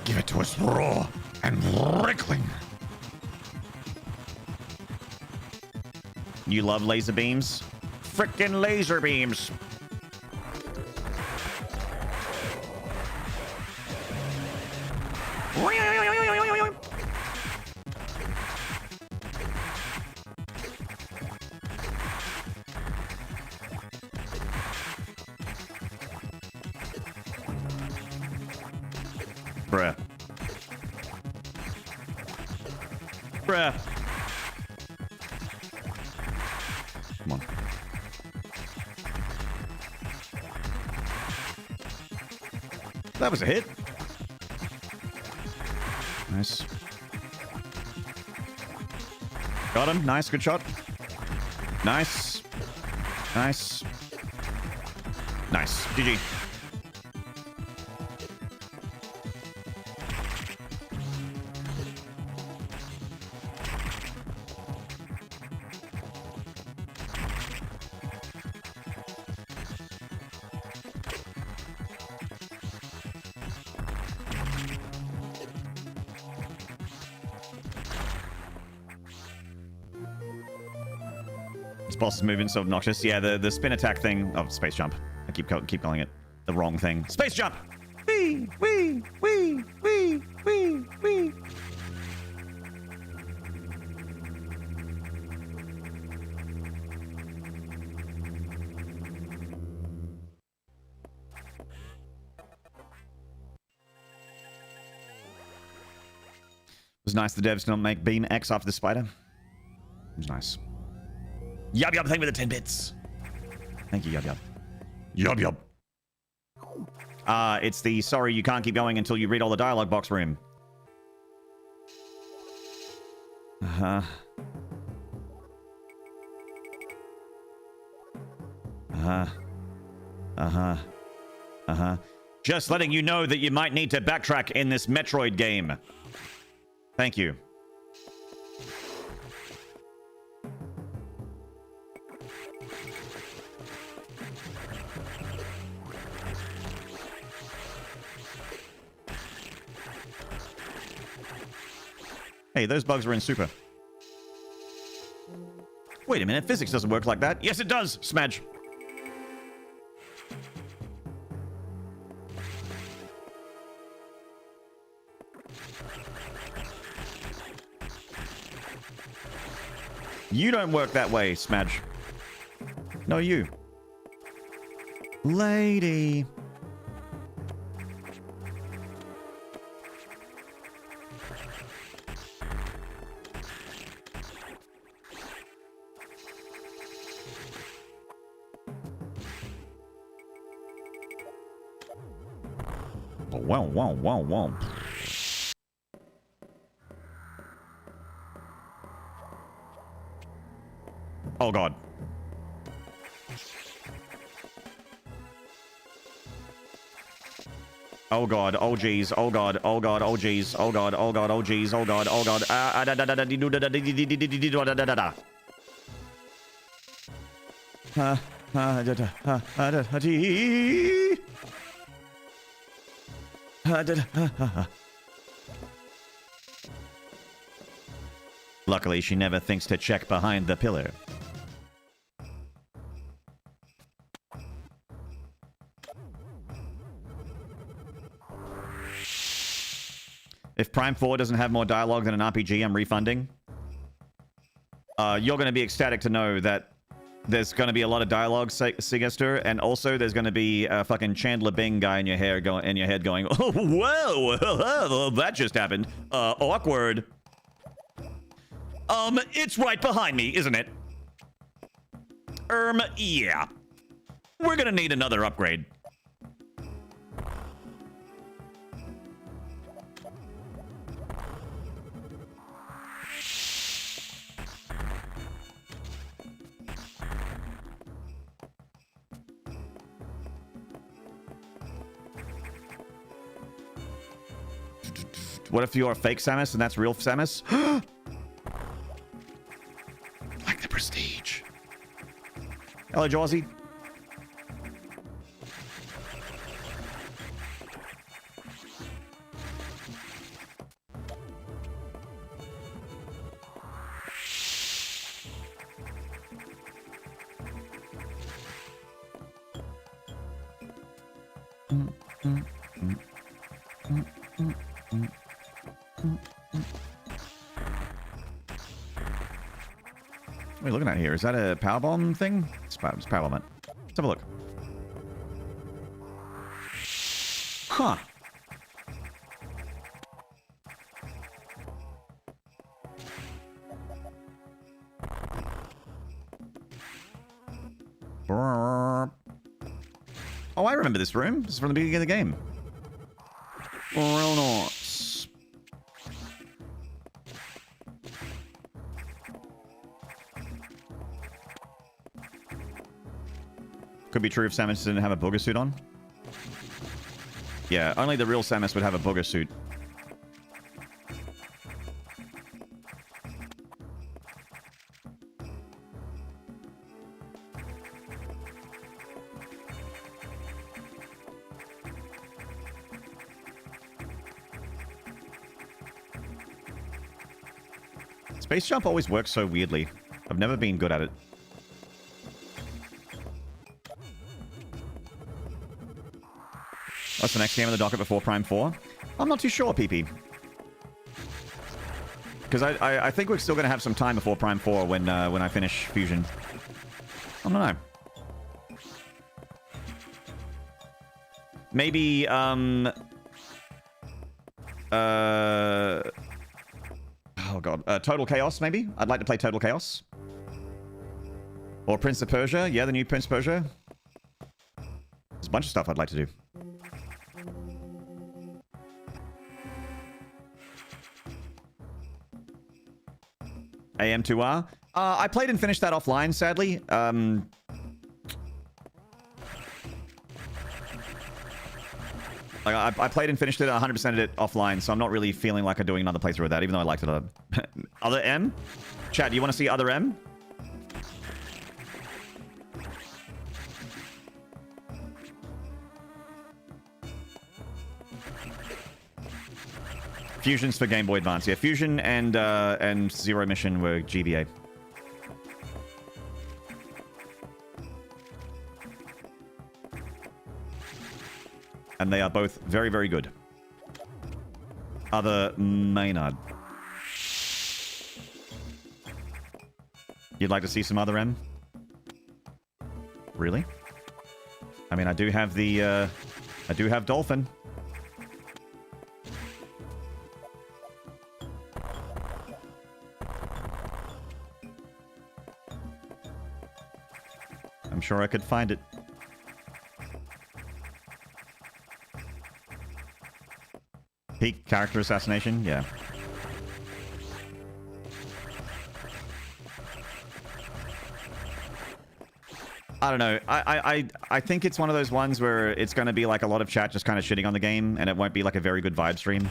Give it to us raw and wriggling. You love laser beams? Frickin' laser beams. Bruh. Bruh. Come on. That was a hit. Nice. Got him. Nice. Good shot. Nice. Nice. Nice. GG. Boss's movement so obnoxious. Yeah, the spin attack thing. Oh, space jump. I keep calling it the wrong thing. Space jump. Wee, wee, wee, wee, wee, wee. was nice the devs don't make Beam X after the spider. It was nice. Yub Yub, thank you for the 10 bits. Thank you, Yub Yub. Yub Yub. It's the sorry you can't keep going until you read all the dialogue box room. Uh-huh. Uh-huh. Uh-huh. Uh-huh. Just letting you know that you might need to backtrack in this Metroid game. Thank you. Hey, those bugs were in Super. Wait a minute, physics doesn't work like that. Yes, it does, Smedge. You don't work that way, Smedge. No, you. Lady. Wow. Oh god. Oh god, oh jeez, oh god, oh god, oh jeez, oh god, oh god, oh jeez, oh god, oh god. Luckily, she never thinks to check behind the pillar. If Prime 4 doesn't have more dialogue than an RPG, I'm refunding. You're going to be ecstatic to know that there's going to be a lot of dialogue, Sigester, and also there's going to be a fucking Chandler Bing guy in your head going, oh, whoa, that just happened. Awkward. It's right behind me, isn't it? Yeah. We're going to need another upgrade. What if you're a fake Samus and that's real Samus? Like the Prestige. Hello, Jawsy. What are we looking at here? Is that a power bomb thing? It's power bomb. Let's have a look. Huh. Oh, I remember this room. This is from the beginning of the game. Real nice. Could be true if Samus didn't have a booger suit on. Yeah, only the real Samus would have a booger suit. Space jump always works so weirdly. I've never been good at it. What's the next game on the docket before Prime 4? I'm not too sure, PP. Because I think we're still going to have some time before Prime 4 when I finish Fusion. I don't know. Maybe, Oh god, Total Chaos maybe? I'd like to play Total Chaos. Or Prince of Persia. Yeah, the new Prince of Persia. There's a bunch of stuff I'd like to do. AM2R. I played and finished that offline, sadly. I played and finished it, 100%ed it offline, so I'm not really feeling like I'm doing another playthrough of that, even though I liked it. Other M? Chat, do you want to see Other M? Fusion's for Game Boy Advance. Yeah, Fusion and Zero Mission were GBA. And they are both very, very good. Other Maynard. You'd like to see some Other M? Really? I mean, I do have the, I do have Dolphin. I'm sure I could find it. Peak character assassination? Yeah. I don't know. I think it's one of those ones where it's going to be like a lot of chat just kind of shitting on the game, and it won't be like a very good vibe stream.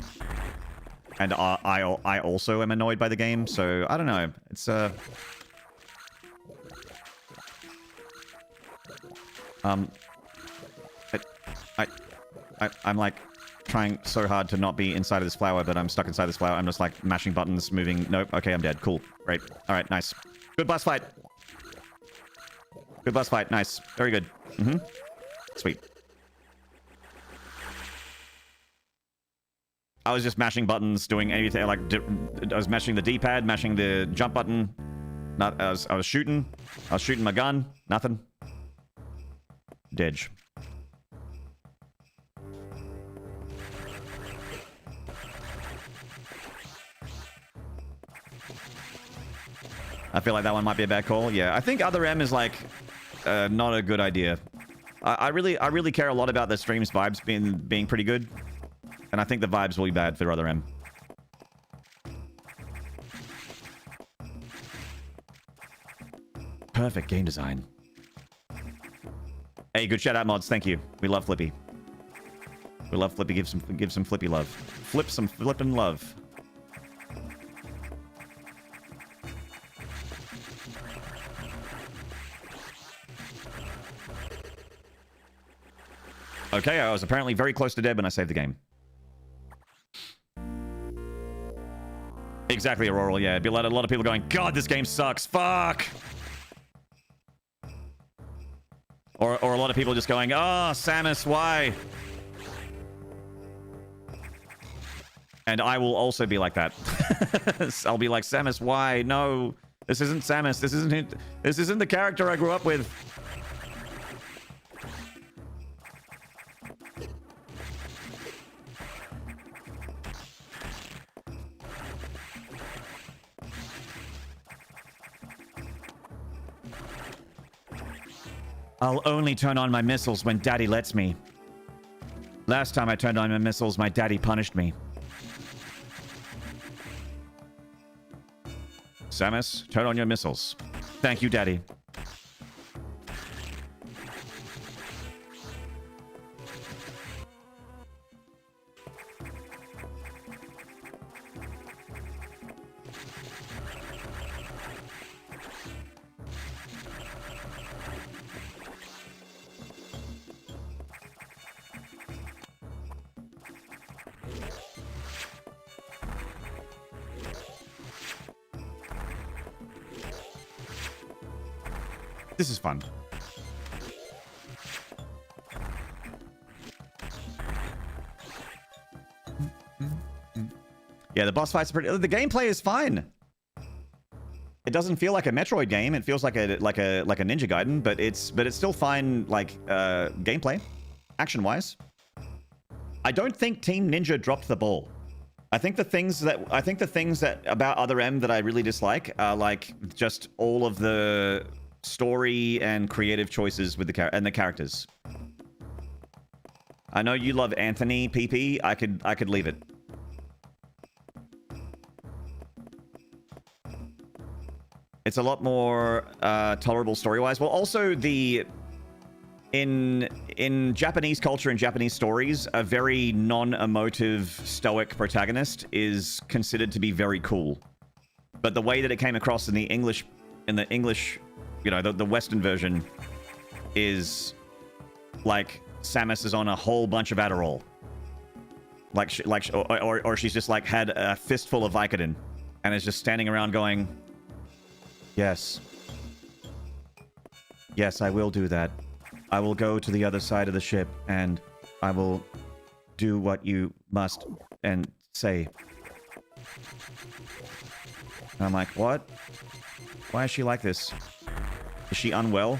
And I also am annoyed by the game, so I don't know. It's I'm like trying so hard to not be inside of this flower, but I'm stuck inside this flower. I'm just like mashing buttons, moving. Nope. Okay, I'm dead. Cool. Great. All right. Nice. Good boss fight. Good boss fight. Nice. Very good. Sweet. I was just mashing buttons, doing anything. Like I was mashing the D-pad, mashing the jump button. Not. I was shooting. I was shooting my gun. Nothing. Didge. I feel like that one might be a bad call. Yeah, I think Other M is like not a good idea. I really care a lot about the stream's vibes being pretty good, and I think the vibes will be bad for Other M. Perfect game design. Hey, good shout out mods. Thank you. We love Flippy. We love Flippy. Give some Flippy love. Flip some flippin' love. Okay, I was apparently very close to dead when I saved the game. Exactly, Auroral. Yeah, it'd be a lot of people going, God, this game sucks. Fuck. Or a lot of people just going, oh, Samus, why? And I will also be like that. I'll be like, Samus, why? No, this isn't Samus. This isn't it. This isn't the character I grew up with. I'll only turn on my missiles when Daddy lets me. Last time I turned on my missiles, my daddy punished me. Samus, turn on your missiles. Thank you, Daddy. This is fun. Yeah, the boss fights are pretty. The gameplay is fine. It doesn't feel like a Metroid game. It feels like a Ninja Gaiden, but it's still fine. Like gameplay, action-wise. I don't think Team Ninja dropped the ball. I think the things that about Other M that I really dislike are like just all of the story and creative choices with the characters. I know you love Anthony PP. I could leave it. It's a lot more tolerable story-wise. Well, also in Japanese culture and Japanese stories, a very non-emotive, stoic protagonist is considered to be very cool. But the way that it came across in the English, you know, the Western version, is like Samus is on a whole bunch of Adderall, or she's just like had a fistful of Vicodin, and is just standing around going, "Yes, yes, I will do that. I will go to the other side of the ship, and I will do what you must and say." And I'm like, what? Why is she like this? Is she unwell?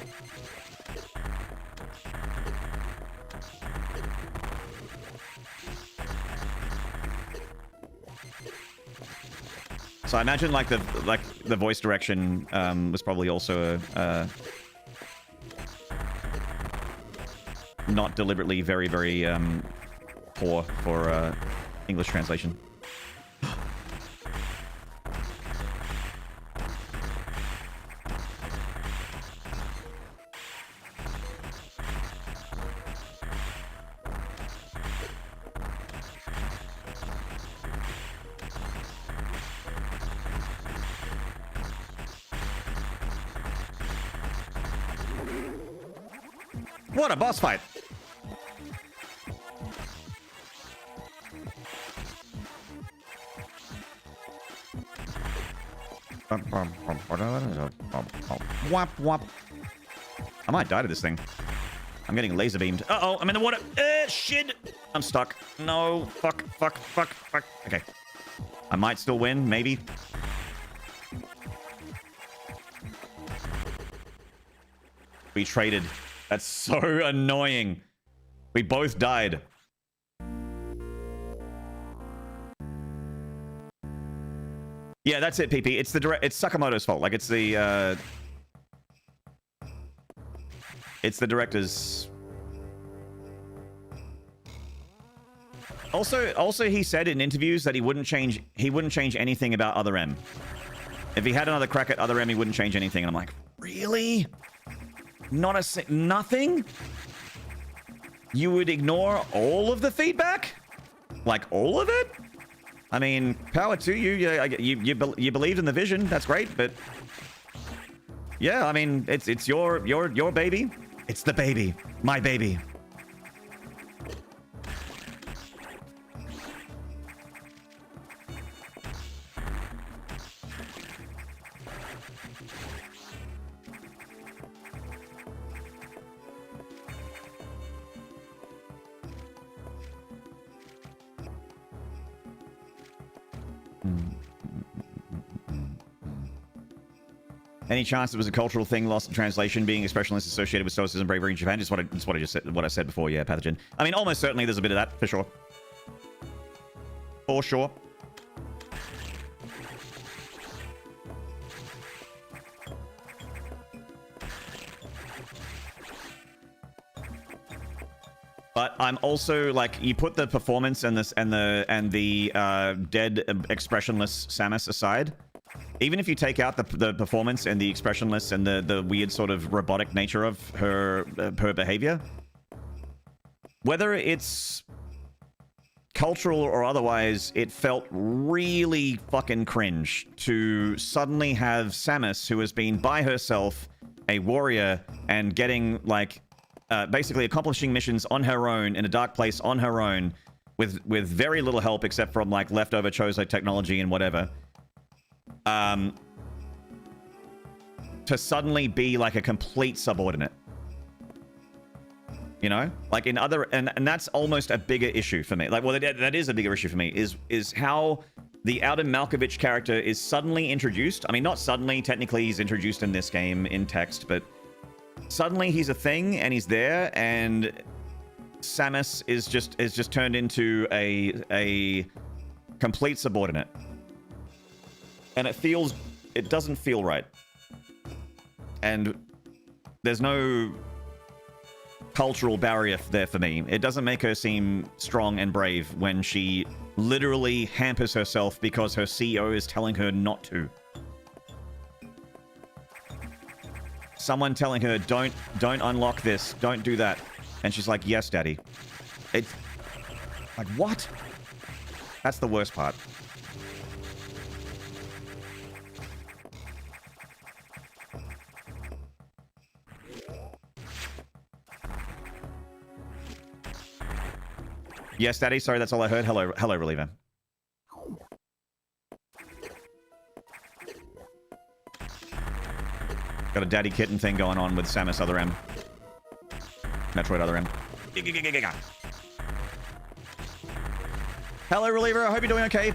So I imagine like the voice direction was probably also not deliberately very poor for English translation. What a boss fight! Wap wap. I might die to this thing. I'm getting laser beamed. Uh-oh, I'm in the water. Shit! I'm stuck. No. Fuck. Okay. I might still win, maybe. We traded. That's so annoying. We both died. Yeah, that's it, PP. It's it's Sakamoto's fault. Like it's the director's. Also, he said in interviews that he wouldn't change anything about Other M. If he had another crack at Other M, he wouldn't change anything. And I'm like, really? Nothing? You would ignore all of the feedback? Like all of it? I mean, power to you. You believed in the vision. That's great, but yeah, I mean, it's your baby. It's the baby, my baby. Any chance it was a cultural thing, lost in translation, being expressionless associated with stoicism, bravery in Japan? Just what I just said. What I said before. Yeah, pathogen. I mean, almost certainly there's a bit of that for sure. For sure. But I'm also like, you put the performance and the dead expressionless Samus aside. Even if you take out the performance and the expressionless and the weird sort of robotic nature of her behavior, whether it's cultural or otherwise, it felt really fucking cringe to suddenly have Samus, who has been by herself, a warrior, and getting like basically accomplishing missions on her own in a dark place on her own with very little help except from like leftover Chozo technology and whatever. To suddenly be like a complete subordinate, you know, like in other, and that's almost a bigger issue for me. Like, well, that is a bigger issue for me. Is how the Adam Malkovich character is suddenly introduced. I mean, not suddenly. Technically, he's introduced in this game in text, but suddenly he's a thing and he's there, and Samus is just turned into a Complete subordinate. And it doesn't feel right. And there's no cultural barrier there for me. It doesn't make her seem strong and brave when she literally hampers herself because her CEO is telling her not to. Someone telling her, don't unlock this, don't do that. And she's like, yes, daddy. It's like, what? That's the worst part. Yes, daddy. Sorry, that's all I heard. Hello, reliever. Got a daddy kitten thing going on with Samus Other M. Metroid Other M. Hello, reliever. I hope you're doing okay.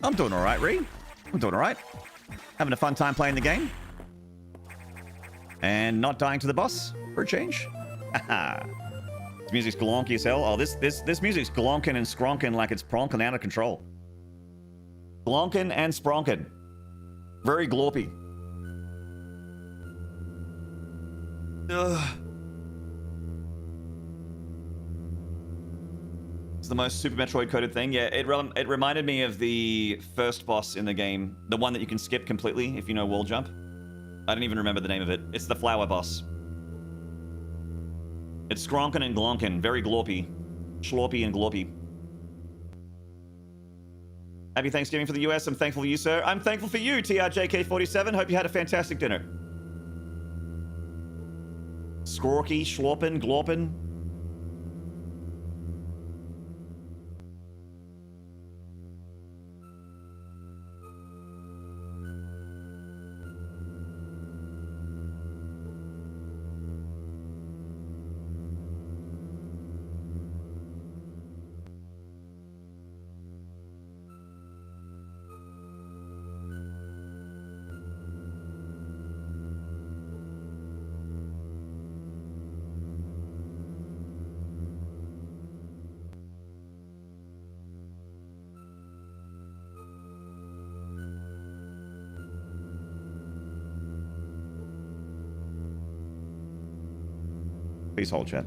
I'm doing all right, Ree. I'm doing all right. Having a fun time playing the game. And not dying to the boss for a change. Haha. This music's glonky as hell. Oh, this music's glonking and skronking like it's pronking out of control. Glonking and spronking. Very glorpy. Ugh. It's the most Super Metroid coded thing. Yeah, it reminded me of the first boss in the game. The one that you can skip completely if you know wall jump. I don't even remember the name of it. It's the flower boss. It's skronkin and glonkin. Very glorpy. Schlorpy and glorpy. Happy Thanksgiving for the US. I'm thankful for you, sir. I'm thankful for you, TRJK47. Hope you had a fantastic dinner. Skorky, schlorpin, glorpin. Please hold, chat.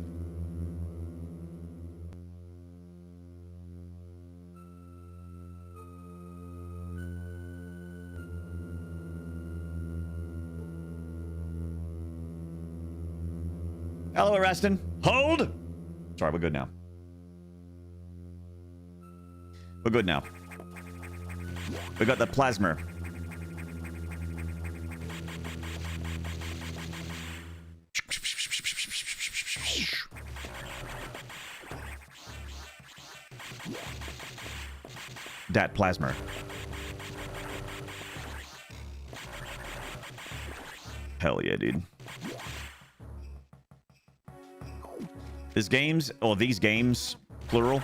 Hello, Arreston. Hold! Sorry, we're good now. We're good now. We got the plasma. That plasma. Hell yeah, dude. These games, plural,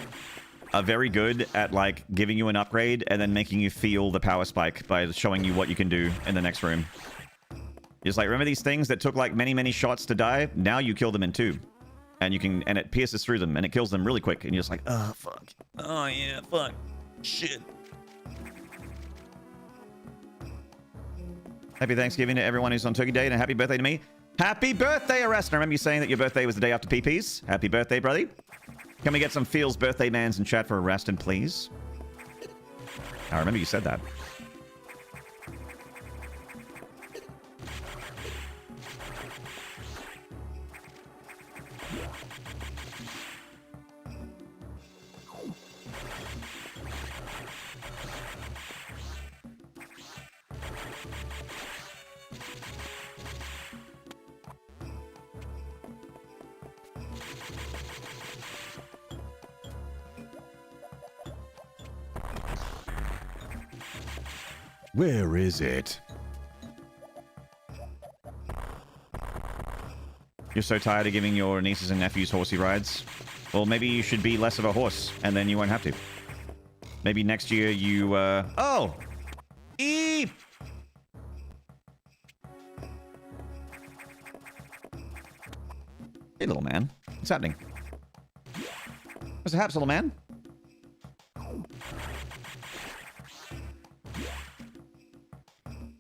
are very good at like giving you an upgrade and then making you feel the power spike by showing you what you can do in the next room. It's like, remember these things that took like many shots to die? Now you kill them in 2. And it pierces through them and it kills them really quick and you're just like, oh fuck. Oh yeah, fuck. Shit. Happy Thanksgiving to everyone who's on Turkey Day and a happy birthday to me. Happy birthday, Arrest. I remember you saying that your birthday was the day after PP's. Happy birthday, buddy. Can we get some Feels birthday mans in chat for Arrestin, please? I remember you said that. Where is it? You're so tired of giving your nieces and nephews horsey rides? Well, maybe you should be less of a horse, and then you won't have to. Maybe next year you, Oh! Eep! Hey, little man. What's happening? What's the haps, little man?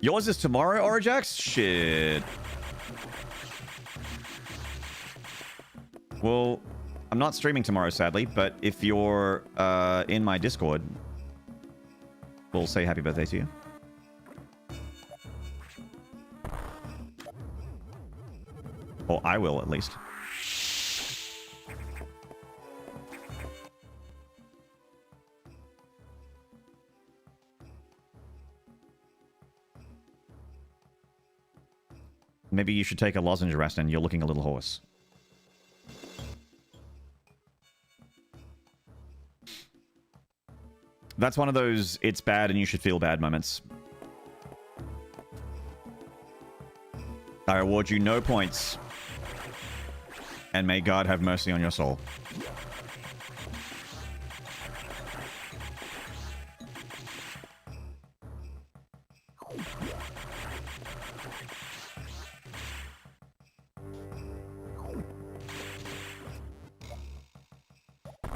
Yours is tomorrow, Orijax? Shit. Well, I'm not streaming tomorrow, sadly, but if you're in my Discord, we'll say happy birthday to you. Or I will, at least. Maybe you should take a lozenge rest and you're looking a little hoarse. That's one of those it's bad and you should feel bad moments. I award you no points. And may God have mercy on your soul.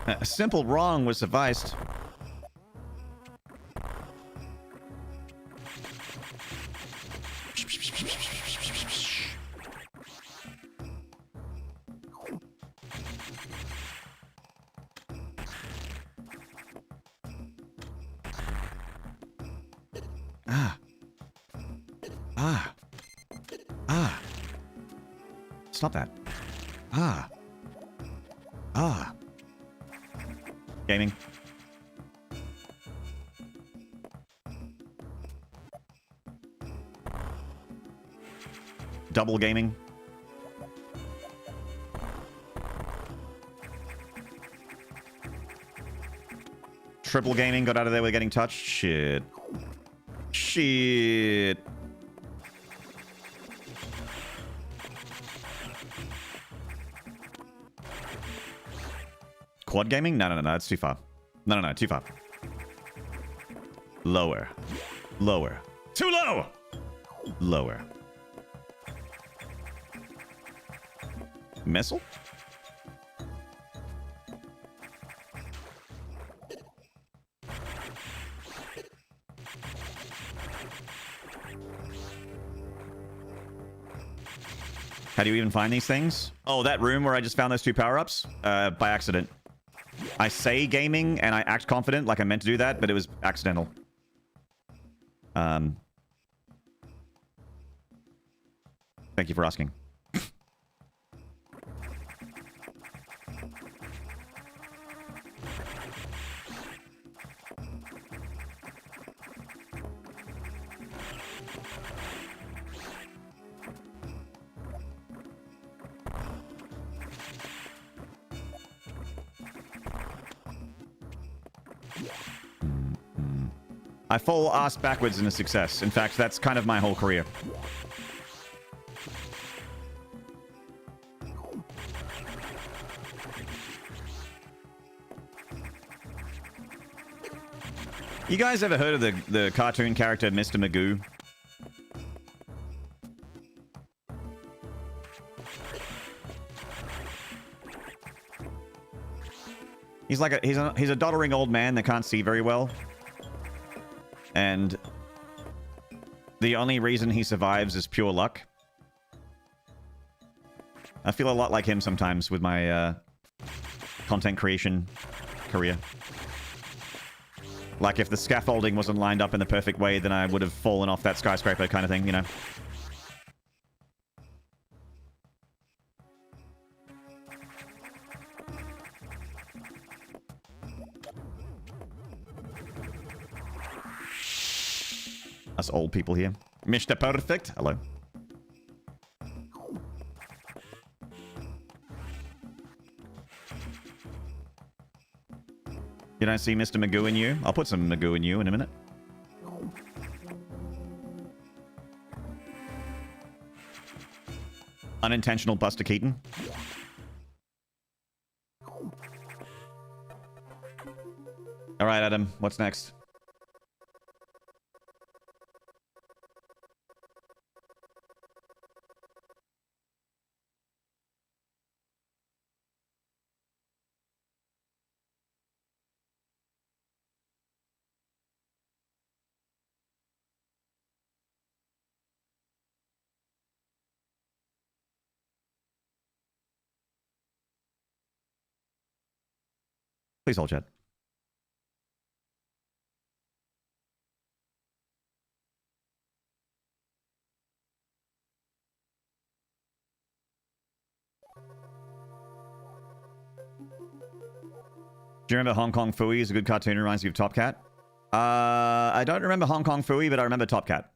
A simple wrong was sufficed. Stop that. Gaming. Double gaming. Triple gaming got out of there with getting touched. Shit. Shit. Quad gaming? No, that's too far. No, too far. Lower. Lower. Too low! Lower. Missile? How do you even find these things? Oh, that room where I just found those two power-ups? By accident. I say gaming and I act confident like I meant to do that, but it was accidental. Thank you for asking. I fall ass backwards in a success. In fact, that's kind of my whole career. You guys ever heard of the cartoon character Mr. Magoo? He's like he's a doddering old man that can't see very well. And the only reason he survives is pure luck. I feel a lot like him sometimes with my content creation career. Like if the scaffolding wasn't lined up in the perfect way, then I would have fallen off that skyscraper kind of thing, you know? Us old people here. Mr. Perfect. Hello. You don't see Mr. Magoo in you? I'll put some Magoo in you in a minute. Unintentional Buster Keaton. All right, Adam, what's next? Please hold, chat. Do you remember Hong Kong Phooey is a good cartoon, reminds you of Top Cat? I don't remember Hong Kong Phooey, but I remember Top Cat.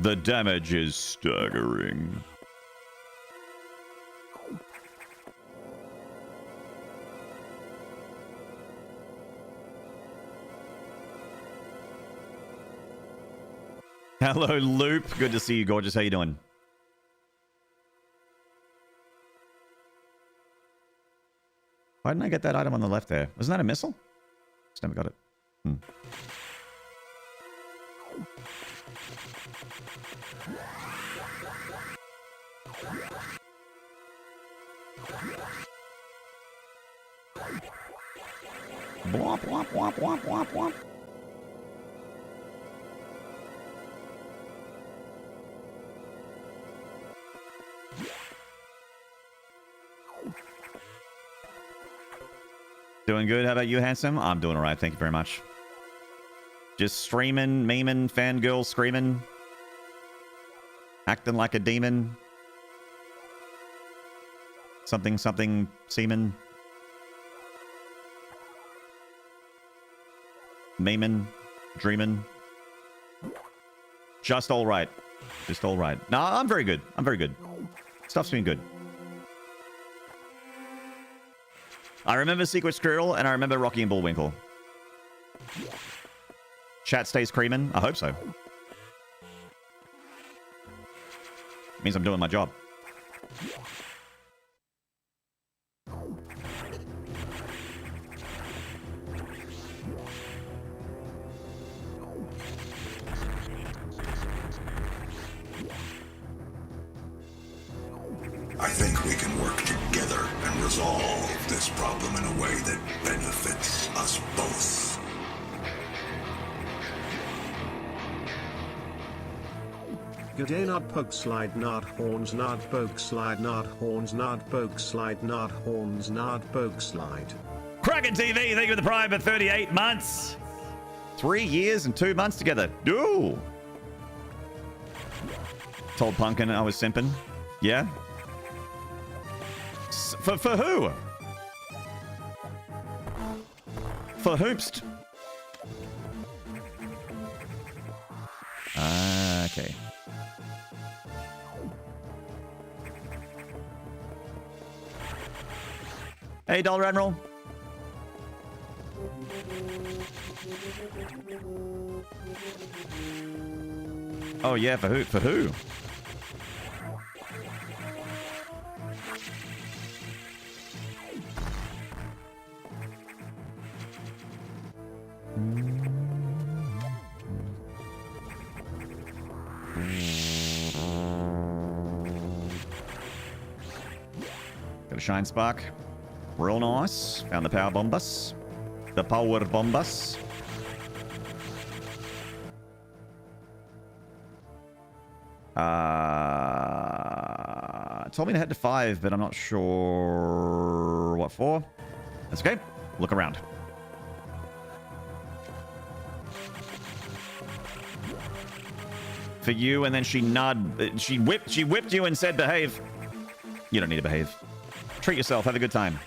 The damage is staggering. Hello, Loop. Good to see you, gorgeous. How you doing? Why didn't I get that item on the left there? Wasn't that a missile? Just never got it. Womp, womp, womp, womp, womp, womp. Doing good. How about you, handsome? I'm doing all right. Thank you very much. Just streaming, memeing, fangirl screaming. Acting like a demon. Something, something, semen. Memeing, dreaming. Just all right. Just all right. No, I'm very good. I'm very good. Stuff's been good. I remember Secret Squirrel, and I remember Rocky and Bullwinkle. Chat stays creaming? I hope so. Means I'm doing my job. I think we can work together and resolve this problem in a way that benefits us both. G'day not poke slide not horns not poke slide not horns not poke slide not horns not poke slide. Kraken TV, thank you for the prime for 38 months. 3 years and 2 months together. Ooh. Told Pumpkin I was simping. Yeah? For who? For hoopst? Okay. Hey, Dollar Admiral. Oh yeah, for who? For who? Got a shine spark. Real nice. Found the power bombus. The power bombus. Told me to head to 5, but I'm not sure what for. That's okay. Look around. For you, and then she whipped you and said behave. You don't need to behave. Treat yourself. Have a good time.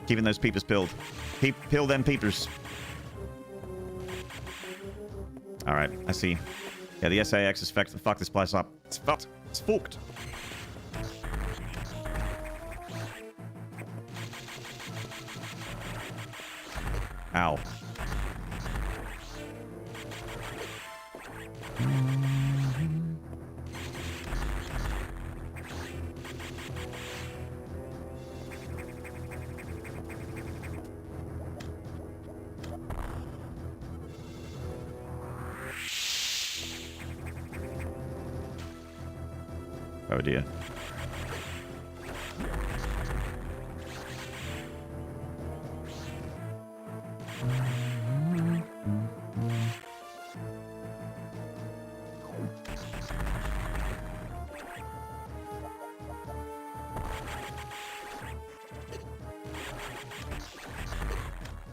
Keeping those peepers pilled. Pill them peepers. Alright, I see. Yeah, the SAX is fucked this place up. It's fucked. It's fucked. Ow. Oh dear.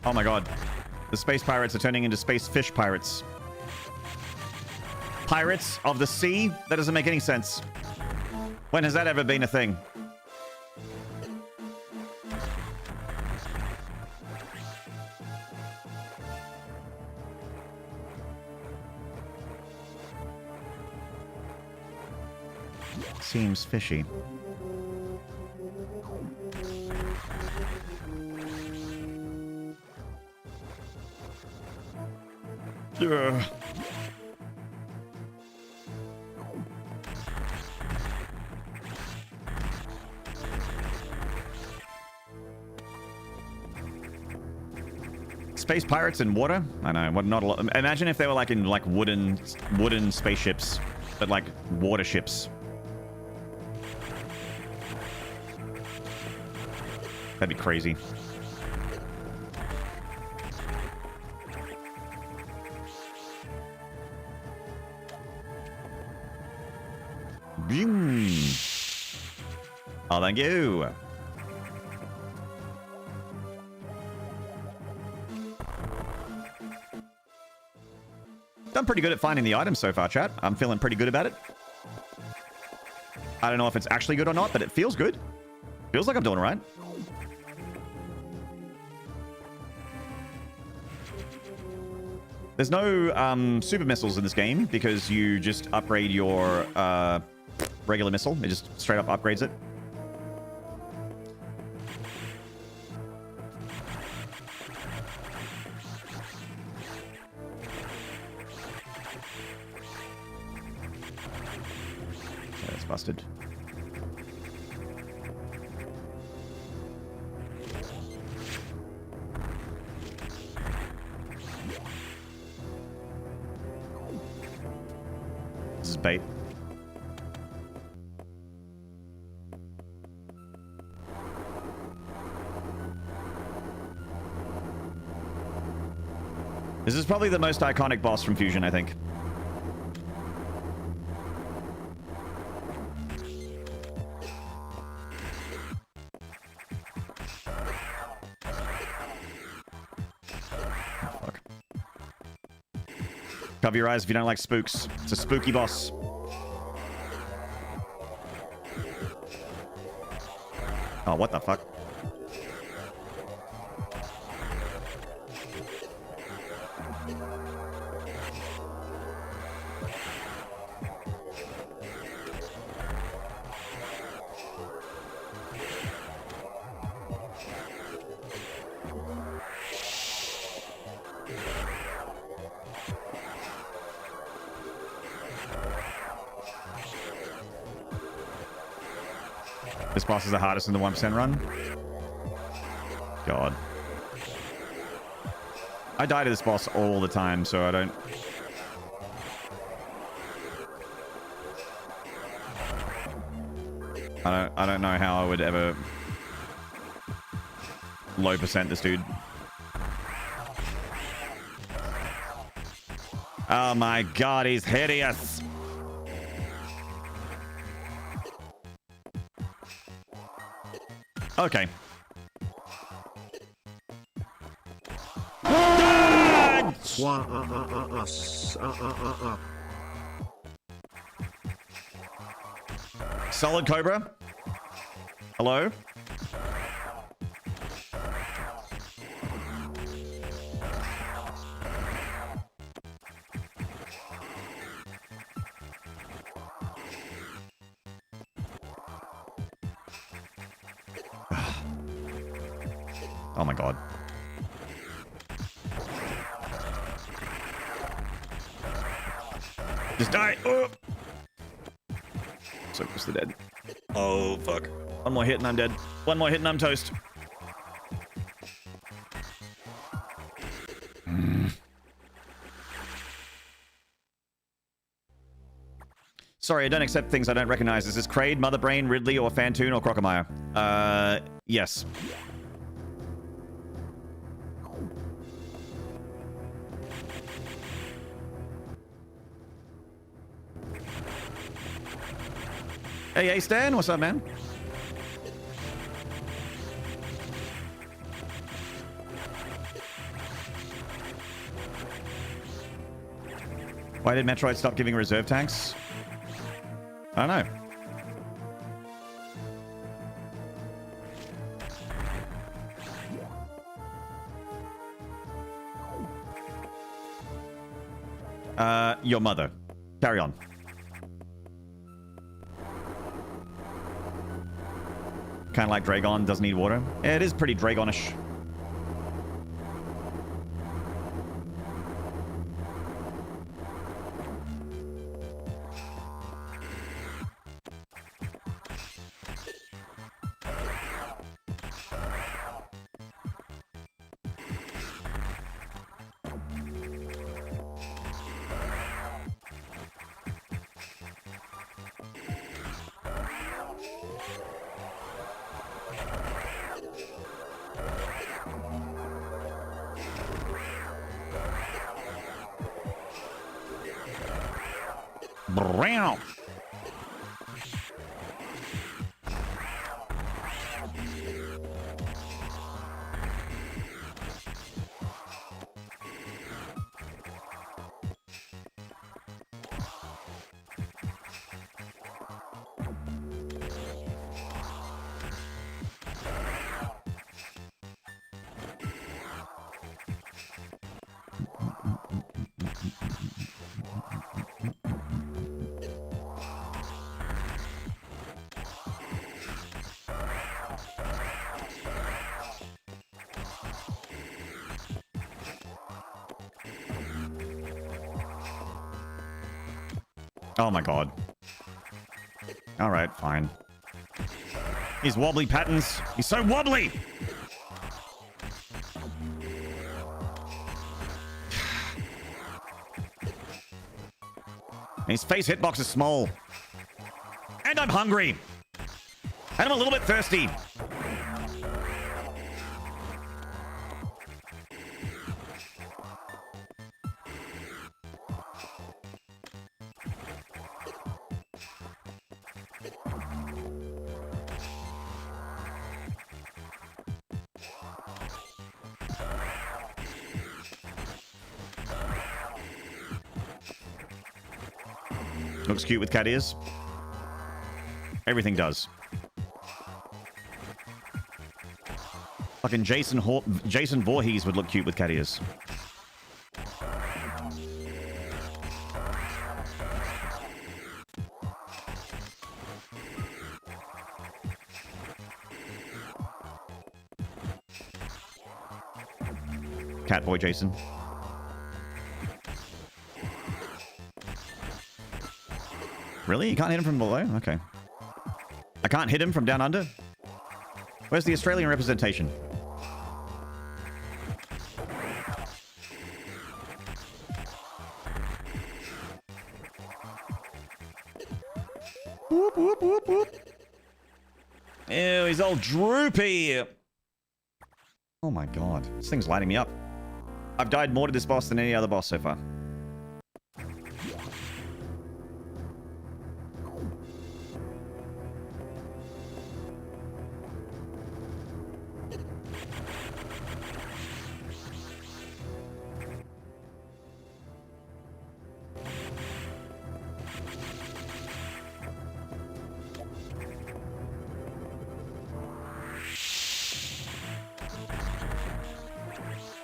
Oh my god. The space pirates are turning into space fish pirates. Pirates of the sea? That doesn't make any sense. When has that ever been a thing? Seems fishy. Ugh. Space pirates in water? I know, what not a lot. Imagine if they were like in like wooden spaceships, but like water ships. That'd be crazy. Oh, thank you. Done pretty good at finding the items so far, chat. I'm feeling pretty good about it. I don't know if it's actually good or not, but it feels good. Feels like I'm doing all right. There's no super missiles in this game because you just upgrade your regular missile. It just straight up upgrades it. Okay, that's busted. This is bait. This is probably the most iconic boss from Fusion, I think. Fuck. Cover your eyes if you don't like spooks. It's a spooky boss. Oh, what the fuck? This boss is the hardest in the 1% run. God. I die to this boss all the time, so I don't know how I would ever low percent this dude. Oh my god, he's hideous. Okay. Solid Cobra. Hello? Oh my god. Just die. Oh. So close to dead. Oh, fuck. One more hit and I'm dead. One more hit and I'm toast. Sorry, I don't accept things I don't recognize. Is this Kraid, Mother Brain, Ridley, or Fantoon, or Crocomire? Yes. Hey, Stan, what's up, man? Why did Metroid stop giving reserve tanks? I don't know. Your mother. Carry on. Kind of like Dragon doesn't need water. Yeah, it is pretty Dragonish. Brown. Oh my god. Alright, fine. His wobbly patterns. He's so wobbly! His face hitbox is small. And I'm hungry. And I'm a little bit thirsty. Looks cute with cat ears. Everything does. Fucking Jason Voorhees would look cute with cat ears. Catboy Jason. Really? You can't hit him from below? Okay. I can't hit him from down under? Where's the Australian representation? Whoop, whoop, whoop, whoop. Ew, he's all droopy. Oh my god. This thing's lighting me up. I've died more to this boss than any other boss so far.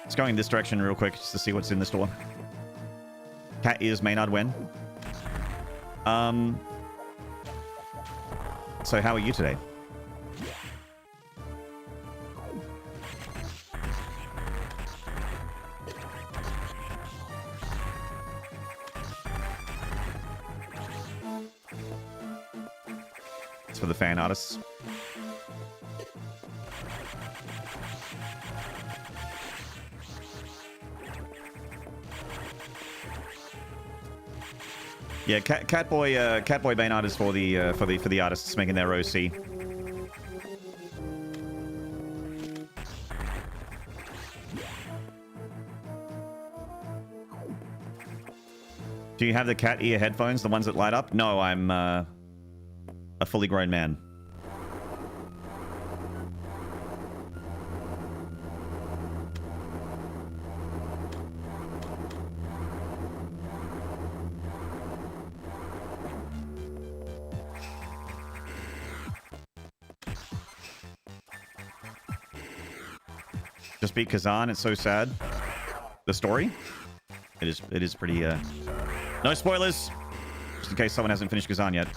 Let's go in this direction real quick just to see what's in the store. Cat ears Maynard when? So how are you today? fan artists. Yeah, Catboy Bane art is for the artists making their OC. Do you have the cat ear headphones, the ones that light up? No, I'm a fully grown man. Just beat Kazan, it's so sad. The story? It is pretty no spoilers! Just in case someone hasn't finished Kazan yet.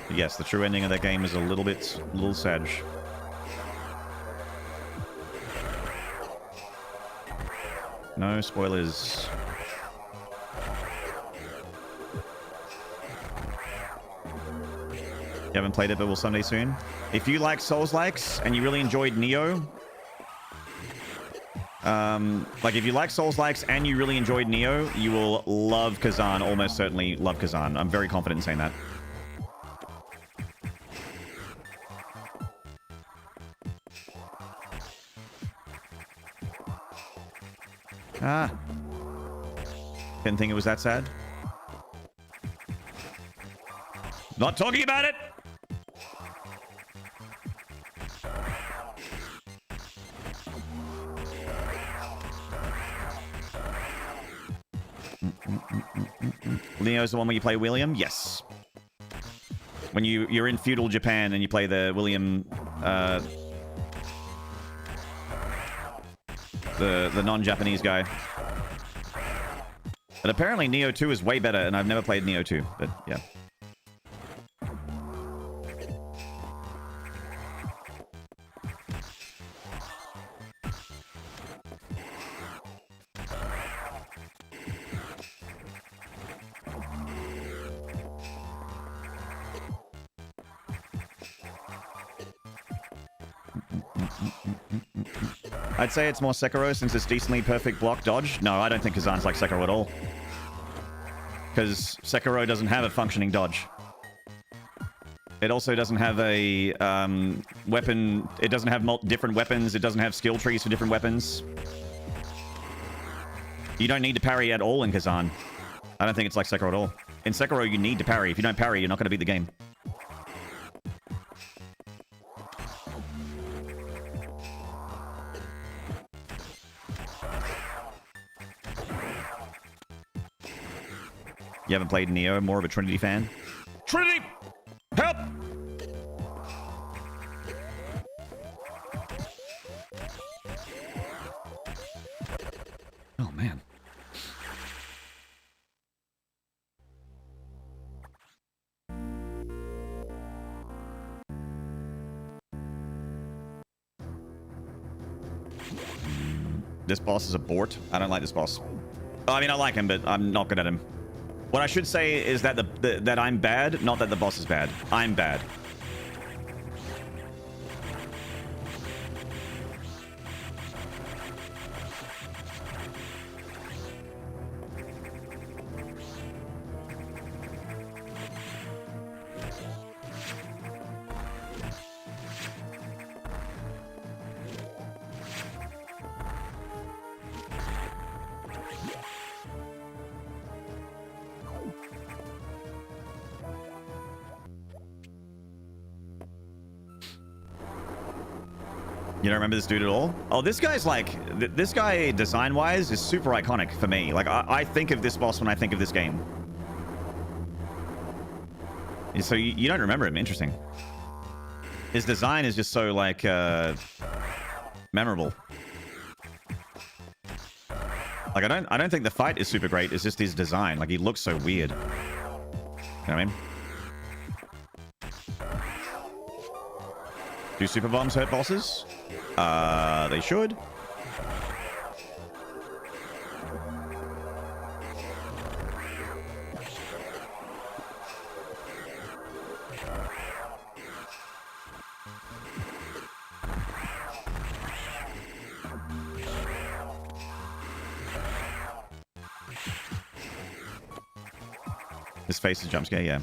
But yes, the true ending of that game is a little sad. No spoilers. You haven't played it, but will someday soon. If you like Souls-likes and you really enjoyed Neo, like if you like Souls-likes and you really enjoyed Neo, you will love Kazan. Almost certainly love Kazan. I'm very confident in saying that. Ah. Didn't think it was that sad. Not talking about it! Neo's the one where you play William? Yes. When you're in feudal Japan and you play the William, the non-Japanese guy. But apparently Neo 2 is way better, and I've never played Neo 2, but yeah. I'd say it's more Sekiro since it's decently perfect block dodge. No, I don't think Kazan's like Sekiro at all. Because Sekiro doesn't have a functioning dodge. It also doesn't have a weapon. It doesn't have different weapons. It doesn't have skill trees for different weapons. You don't need to parry at all in Kazan. I don't think it's like Sekiro at all. In Sekiro, you need to parry. If you don't parry, you're not going to beat the game. You haven't played Neo, more of a Trinity fan? Trinity! Help! Oh, man. This boss is a bort. I don't like this boss. Oh, I mean, I like him, but I'm not good at him. What I should say is that that I'm bad, not that the boss is bad. I'm bad. You don't remember this dude at all? Oh, this guy's like... This guy, design-wise, is super iconic for me. Like, I think of this boss when I think of this game. So you don't remember him. Interesting. His design is just so, like, memorable. Like, I don't think the fight is super great. It's just his design. Like, he looks so weird. You know what I mean? Do super bombs hurt bosses? They should. His face is jump scare, yeah.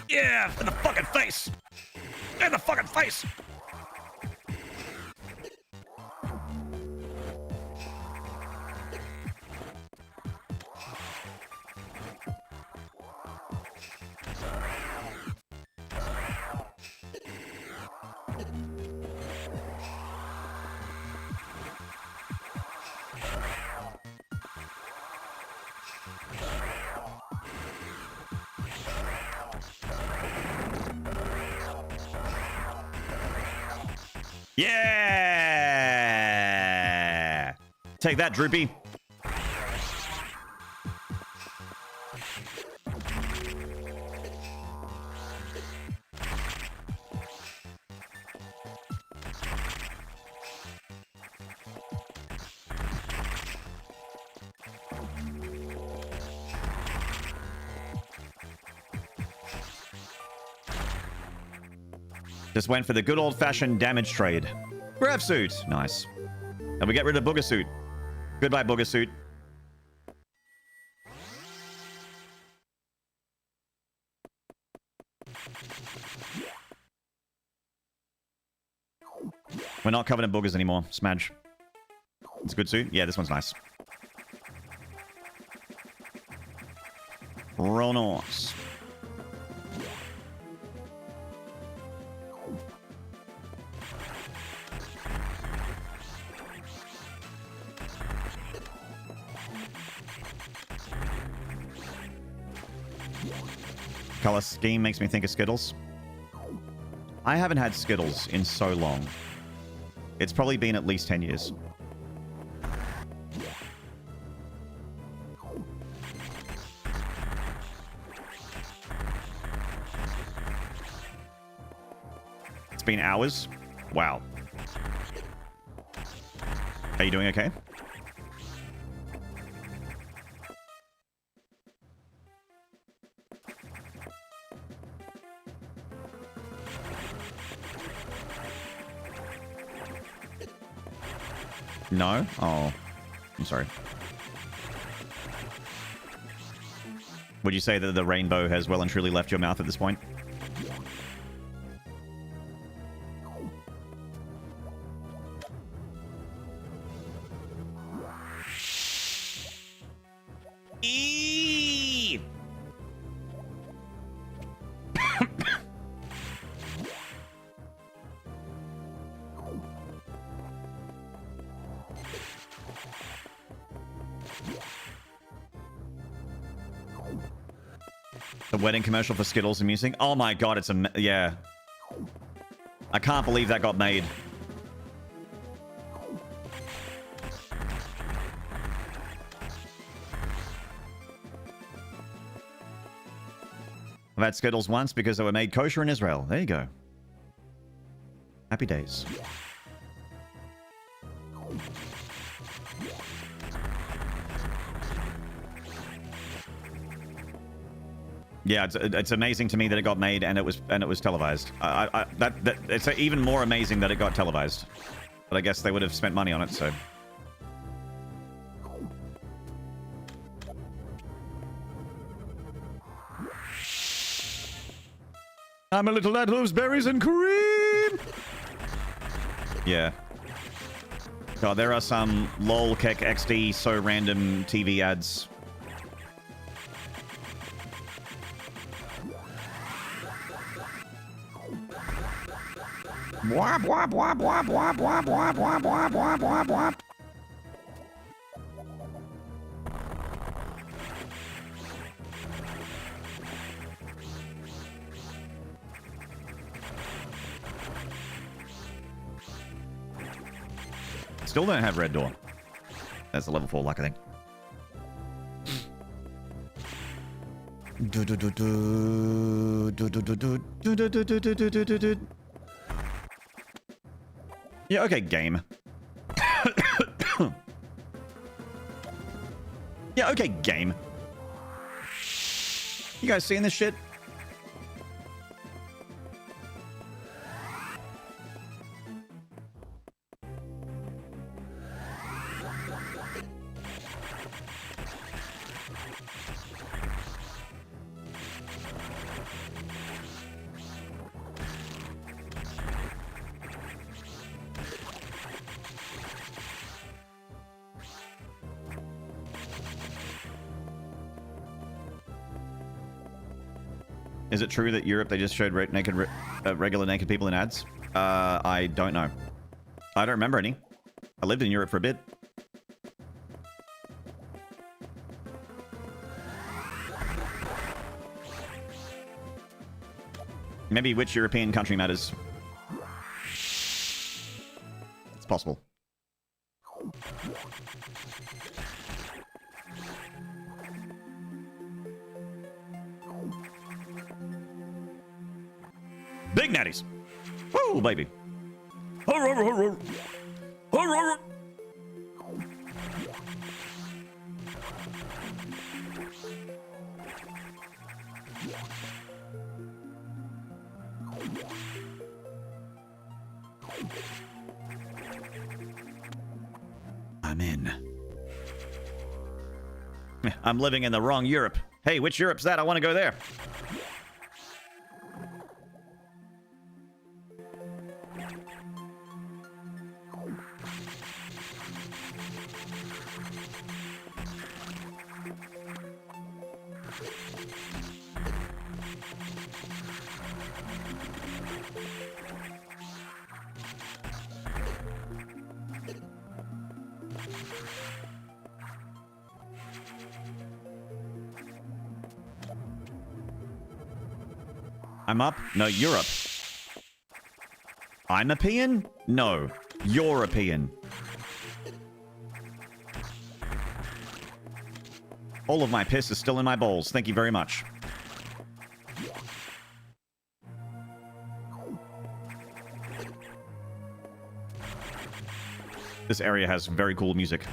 Yeah, in the fucking face! In the fucking face! Yeah! Take that, Droopy. Just went for the good old-fashioned damage trade. Grav suit. Nice. And we get rid of Booger suit. Goodbye, Booger suit. We're not covered in boogers anymore. Smudge. It's a good suit. Yeah, this one's nice. Real nice. Color scheme makes me think of Skittles. I haven't had Skittles in so long. It's probably been at least 10 years. It's been hours? Wow. Are you doing okay? No? Oh, I'm sorry. Would you say that the rainbow has well and truly left your mouth at this point? Eee! The wedding commercial for Skittles amusing. Oh my god, it's a... yeah. I can't believe that got made. I've had Skittles once because they were made kosher in Israel. There you go. Happy days. Yeah, it's amazing to me that it got made and it was televised. It's even more amazing that it got televised. But I guess they would have spent money on it, so. I'm a little lad who loves berries and cream. Yeah. God, there are some lol kek XD so random TV ads. Wap wap wap wap wap wap wap wap wap wap wap wap. Still don't have red door. That's a level 4 luck, I think. Yeah, okay, game. Yeah, okay, game. You guys seeing this shit? Is it true that Europe, they just showed regular naked people in ads? I don't know. I don't remember any. I lived in Europe for a bit. Maybe which European country matters. It's possible. Big natties. Woo, baby. I'm in. I'm living in the wrong Europe. Hey, which Europe's that? I want to go there. I'm up? No, Europe. I'm European? No, European. All of my piss is still in my bowls. Thank you very much. This area has very cool music.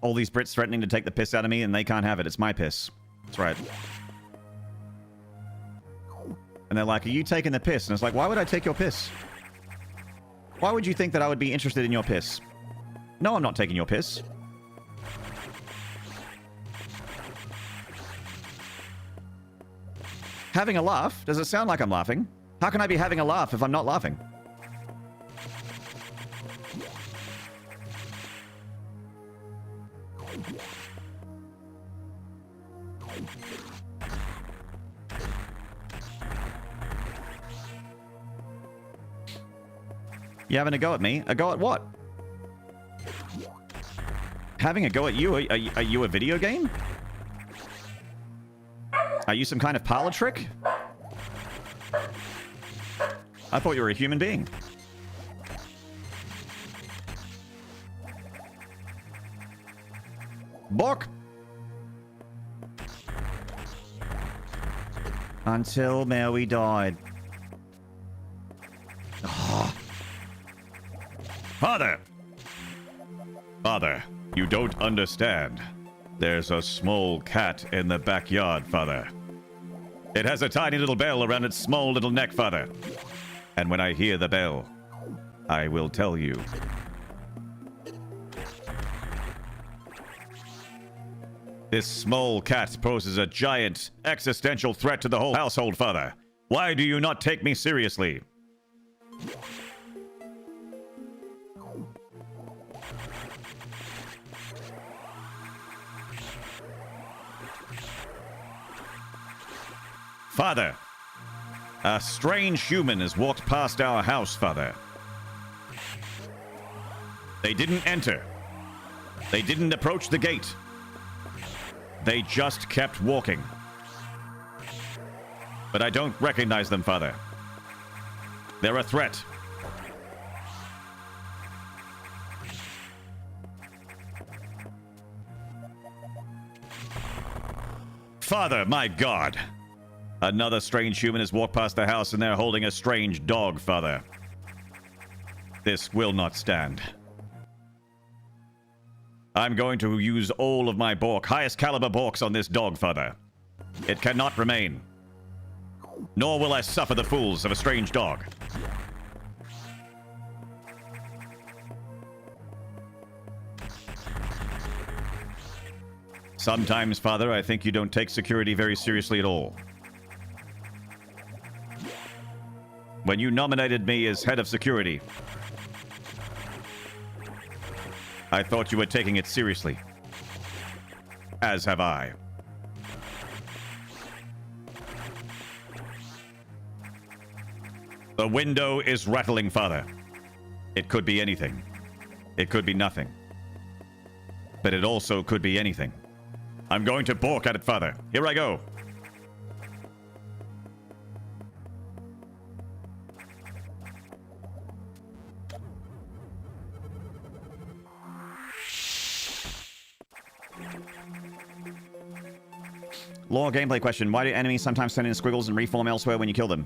All these Brits threatening to take the piss out of me, and they can't have it. It's my piss. That's right. And they're like, are you taking the piss? And it's like, why would I take your piss? Why would you think that I would be interested in your piss? No, I'm not taking your piss. Having a laugh? Does it sound like I'm laughing? How can I be having a laugh if I'm not laughing? You having a go at me? A go at what? Having a go at you? Are you a video game? Are you some kind of parlor trick? I thought you were a human being. Bork! Until Mary died. Oh. Father! Father, you don't understand. There's a small cat in the backyard, Father. It has a tiny little bell around its small little neck, Father. And when I hear the bell, I will tell you. This small cat poses a giant existential threat to the whole household, Father. Why do you not take me seriously? Father, a strange human has walked past our house, Father. They didn't enter. They didn't approach the gate. They just kept walking. But I don't recognize them, Father. They're a threat. Father, my God! Another strange human has walked past the house and they're holding a strange dog, Father. This will not stand. I'm going to use all of my Bork, highest caliber Borks on this dog, Father. It cannot remain. Nor will I suffer the fools of a strange dog. Sometimes, Father, I think you don't take security very seriously at all. When you nominated me as head of security, I thought you were taking it seriously. As have I. The window is rattling, Father. It could be anything. It could be nothing. But it also could be anything. I'm going to balk at it, Father. Here I go. Lore gameplay question. Why do enemies sometimes turn into squiggles and reform elsewhere when you kill them?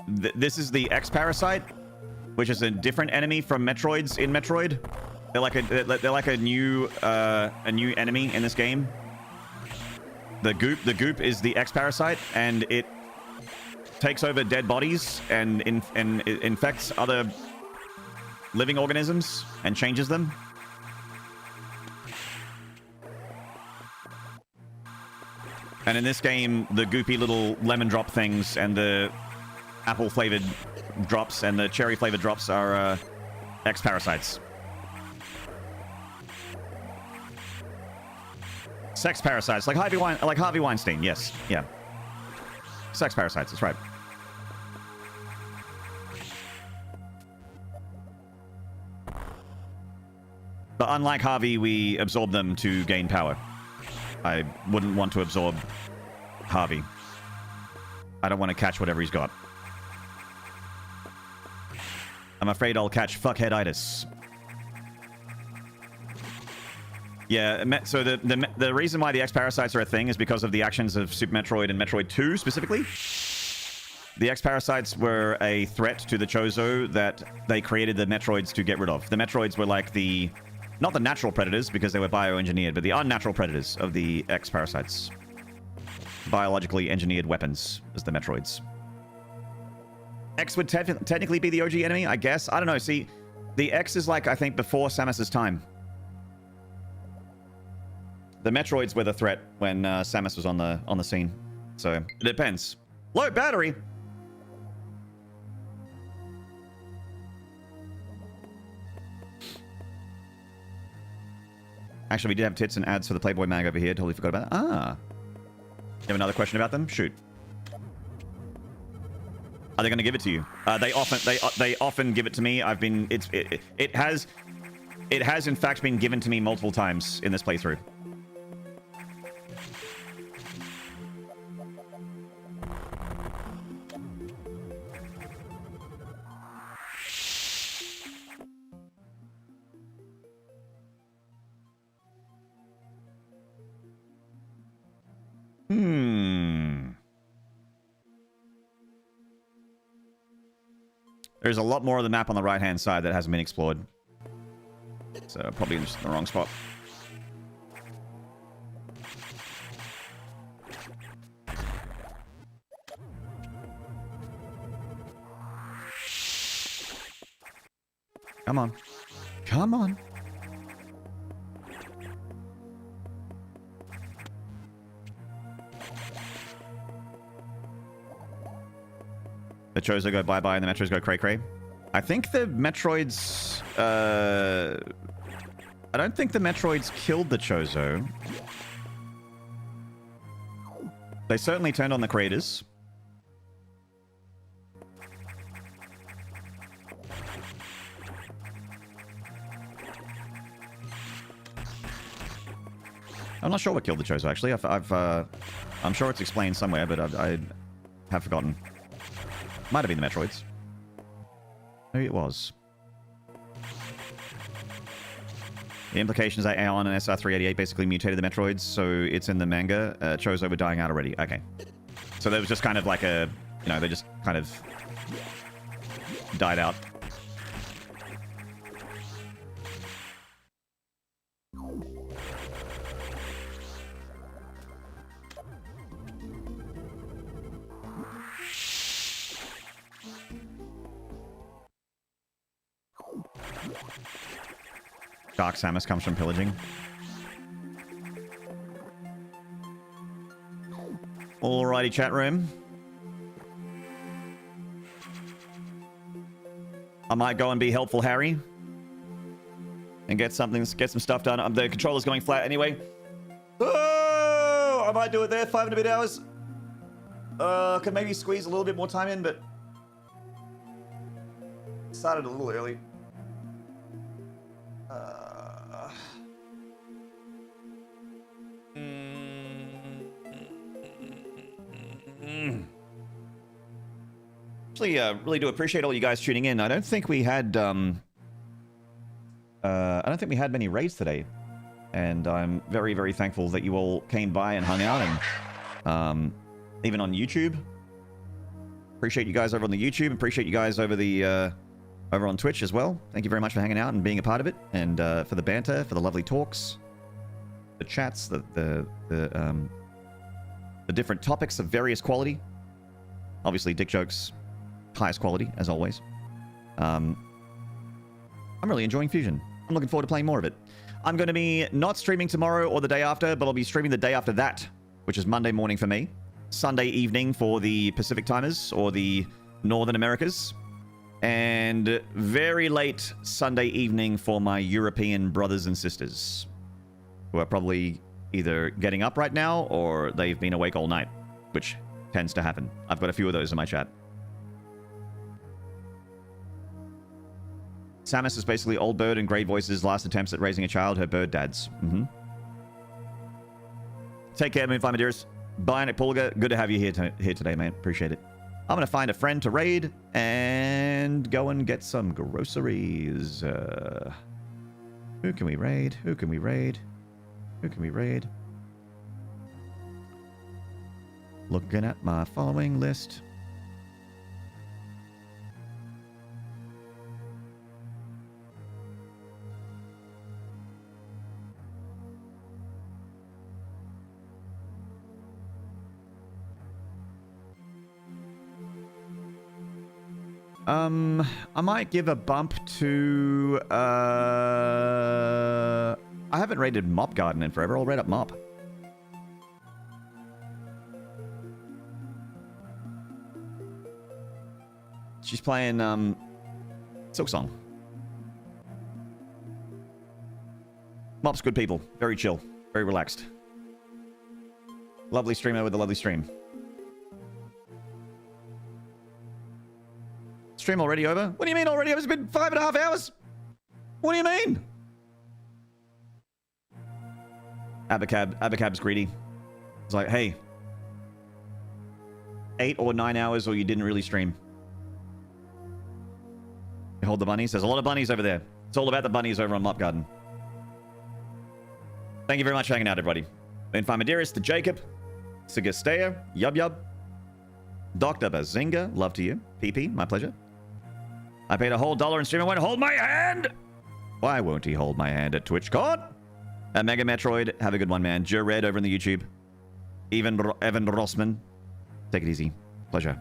This is the X-Parasite, which is a different enemy from Metroids in Metroid. They're like a new enemy in this game. The goop is the X-Parasite, and it takes over dead bodies and infects other living organisms and changes them. And in this game, the goopy little lemon drop things and the apple-flavored drops and the cherry-flavored drops are X-Parasites. Sex parasites, like Harvey Weinstein, yes. Yeah. Sex parasites, that's right. But unlike Harvey, we absorb them to gain power. I wouldn't want to absorb Harvey. I don't want to catch whatever he's got. I'm afraid I'll catch fuckheaditis. Yeah, so the reason why the X-Parasites are a thing is because of the actions of Super Metroid and Metroid 2 specifically. The X-Parasites were a threat to the Chozo that they created the Metroids to get rid of. The Metroids were like the... not the natural predators, because they were bioengineered, but the unnatural predators of the X-Parasites. Biologically engineered weapons as the Metroids. X would technically be the OG enemy, I guess. I don't know. See, the X is like, I think, before Samus's time. The Metroids were the threat when Samus was on the scene. So, it depends. Low battery! Actually, we did have tits and ads for the Playboy mag over here. Totally forgot about that. Ah. You have another question about them? Shoot. Are they going to give it to you? They often give it to me. It has in fact been given to me multiple times in this playthrough. There's a lot more of the map on the right-hand side that hasn't been explored. So probably in the wrong spot. Come on. Come on. The Chozo go bye-bye and the Metroids go cray-cray. I think the Metroids... I don't think the Metroids killed the Chozo. They certainly turned on the creators. I'm not sure what killed the Chozo, actually. I'm sure it's explained somewhere, but I have forgotten. Might have been the Metroids. Maybe it was. The implications that Aeon and SR388 basically mutated the Metroids, so it's in the manga. Chozo were dying out already. Okay. So there was just kind of like a... You know, they just kind of... died out. Dark Samus comes from pillaging. Alrighty, chat room. I might go and be helpful, Harry, and get some stuff done. The controller's going flat anyway. Oh, I might do it there. 5 and a bit hours. Could maybe squeeze a little bit more time in, but started a little early. Actually, really do appreciate all you guys tuning in. I don't think we had many raids today, and I'm very, very thankful that you all came by and hung out, and even on YouTube. Appreciate you guys over on the YouTube. Appreciate you guys over the over on Twitch as well. Thank you very much for hanging out and being a part of it, and for the banter, for the lovely talks, the chats, the different topics of various quality. Obviously, dick jokes, highest quality as always. I'm really enjoying Fusion. I'm looking forward to playing more of it. I'm going to be not streaming tomorrow or the day after, but I'll be streaming the day after that, which is Monday morning for me, Sunday evening for the Pacific timers or the Northern Americas, and very late Sunday evening for my European brothers and sisters, who are probably either getting up right now or they've been awake all night, which tends to happen. I've got a few of those in my chat. Samus is basically old bird and Great Voice's last attempts at raising a child, her bird dad's. Take care, Moonfly, my dearest. Bionic Pulga, good to have you here today, man. Appreciate it. I'm going to find a friend to raid and go and get some groceries. Who can we raid? Who can we raid? Who can we raid? Looking at my following list. I might give a bump to, I haven't raided Mop Garden in forever. I'll raid up Mop. She's playing, Silksong. Mop's good people. Very chill. Very relaxed. Lovely streamer with a lovely stream. Stream already over? What do you mean already over? It's been 5.5 hours. What do you mean? Abacab's greedy. It's like, hey, 8 or 9 hours or you didn't really stream. You hold the bunnies? There's a lot of bunnies over there. It's all about the bunnies over on Mop Garden. Thank you very much for hanging out, everybody. Moonfly Dearest, to Jacob, Sigastea, Yub, Dr. Bazinga, love to you. PP, my pleasure. I paid a whole $1 in stream and went, hold my hand! Why won't he hold my hand at TwitchCon? Mega Metroid, have a good one, man. Joe Red over in the YouTube. Evan Rossman, take it easy. Pleasure.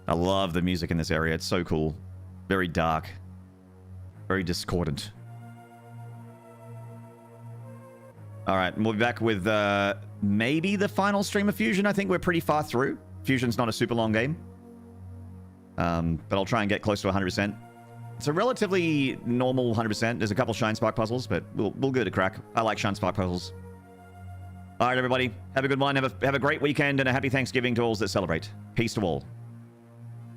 I love the music in this area. It's so cool. Very dark. Very discordant. Alright, we'll be back with maybe the final stream of Fusion. I think we're pretty far through. Fusion's not a super long game. But I'll try and get close to 100%. It's a relatively normal 100%. There's a couple Shine Spark puzzles, but we'll give it a crack. I like Shine Spark puzzles. Alright, everybody. Have a good one. Have a great weekend and a happy Thanksgiving to all that celebrate. Peace to all.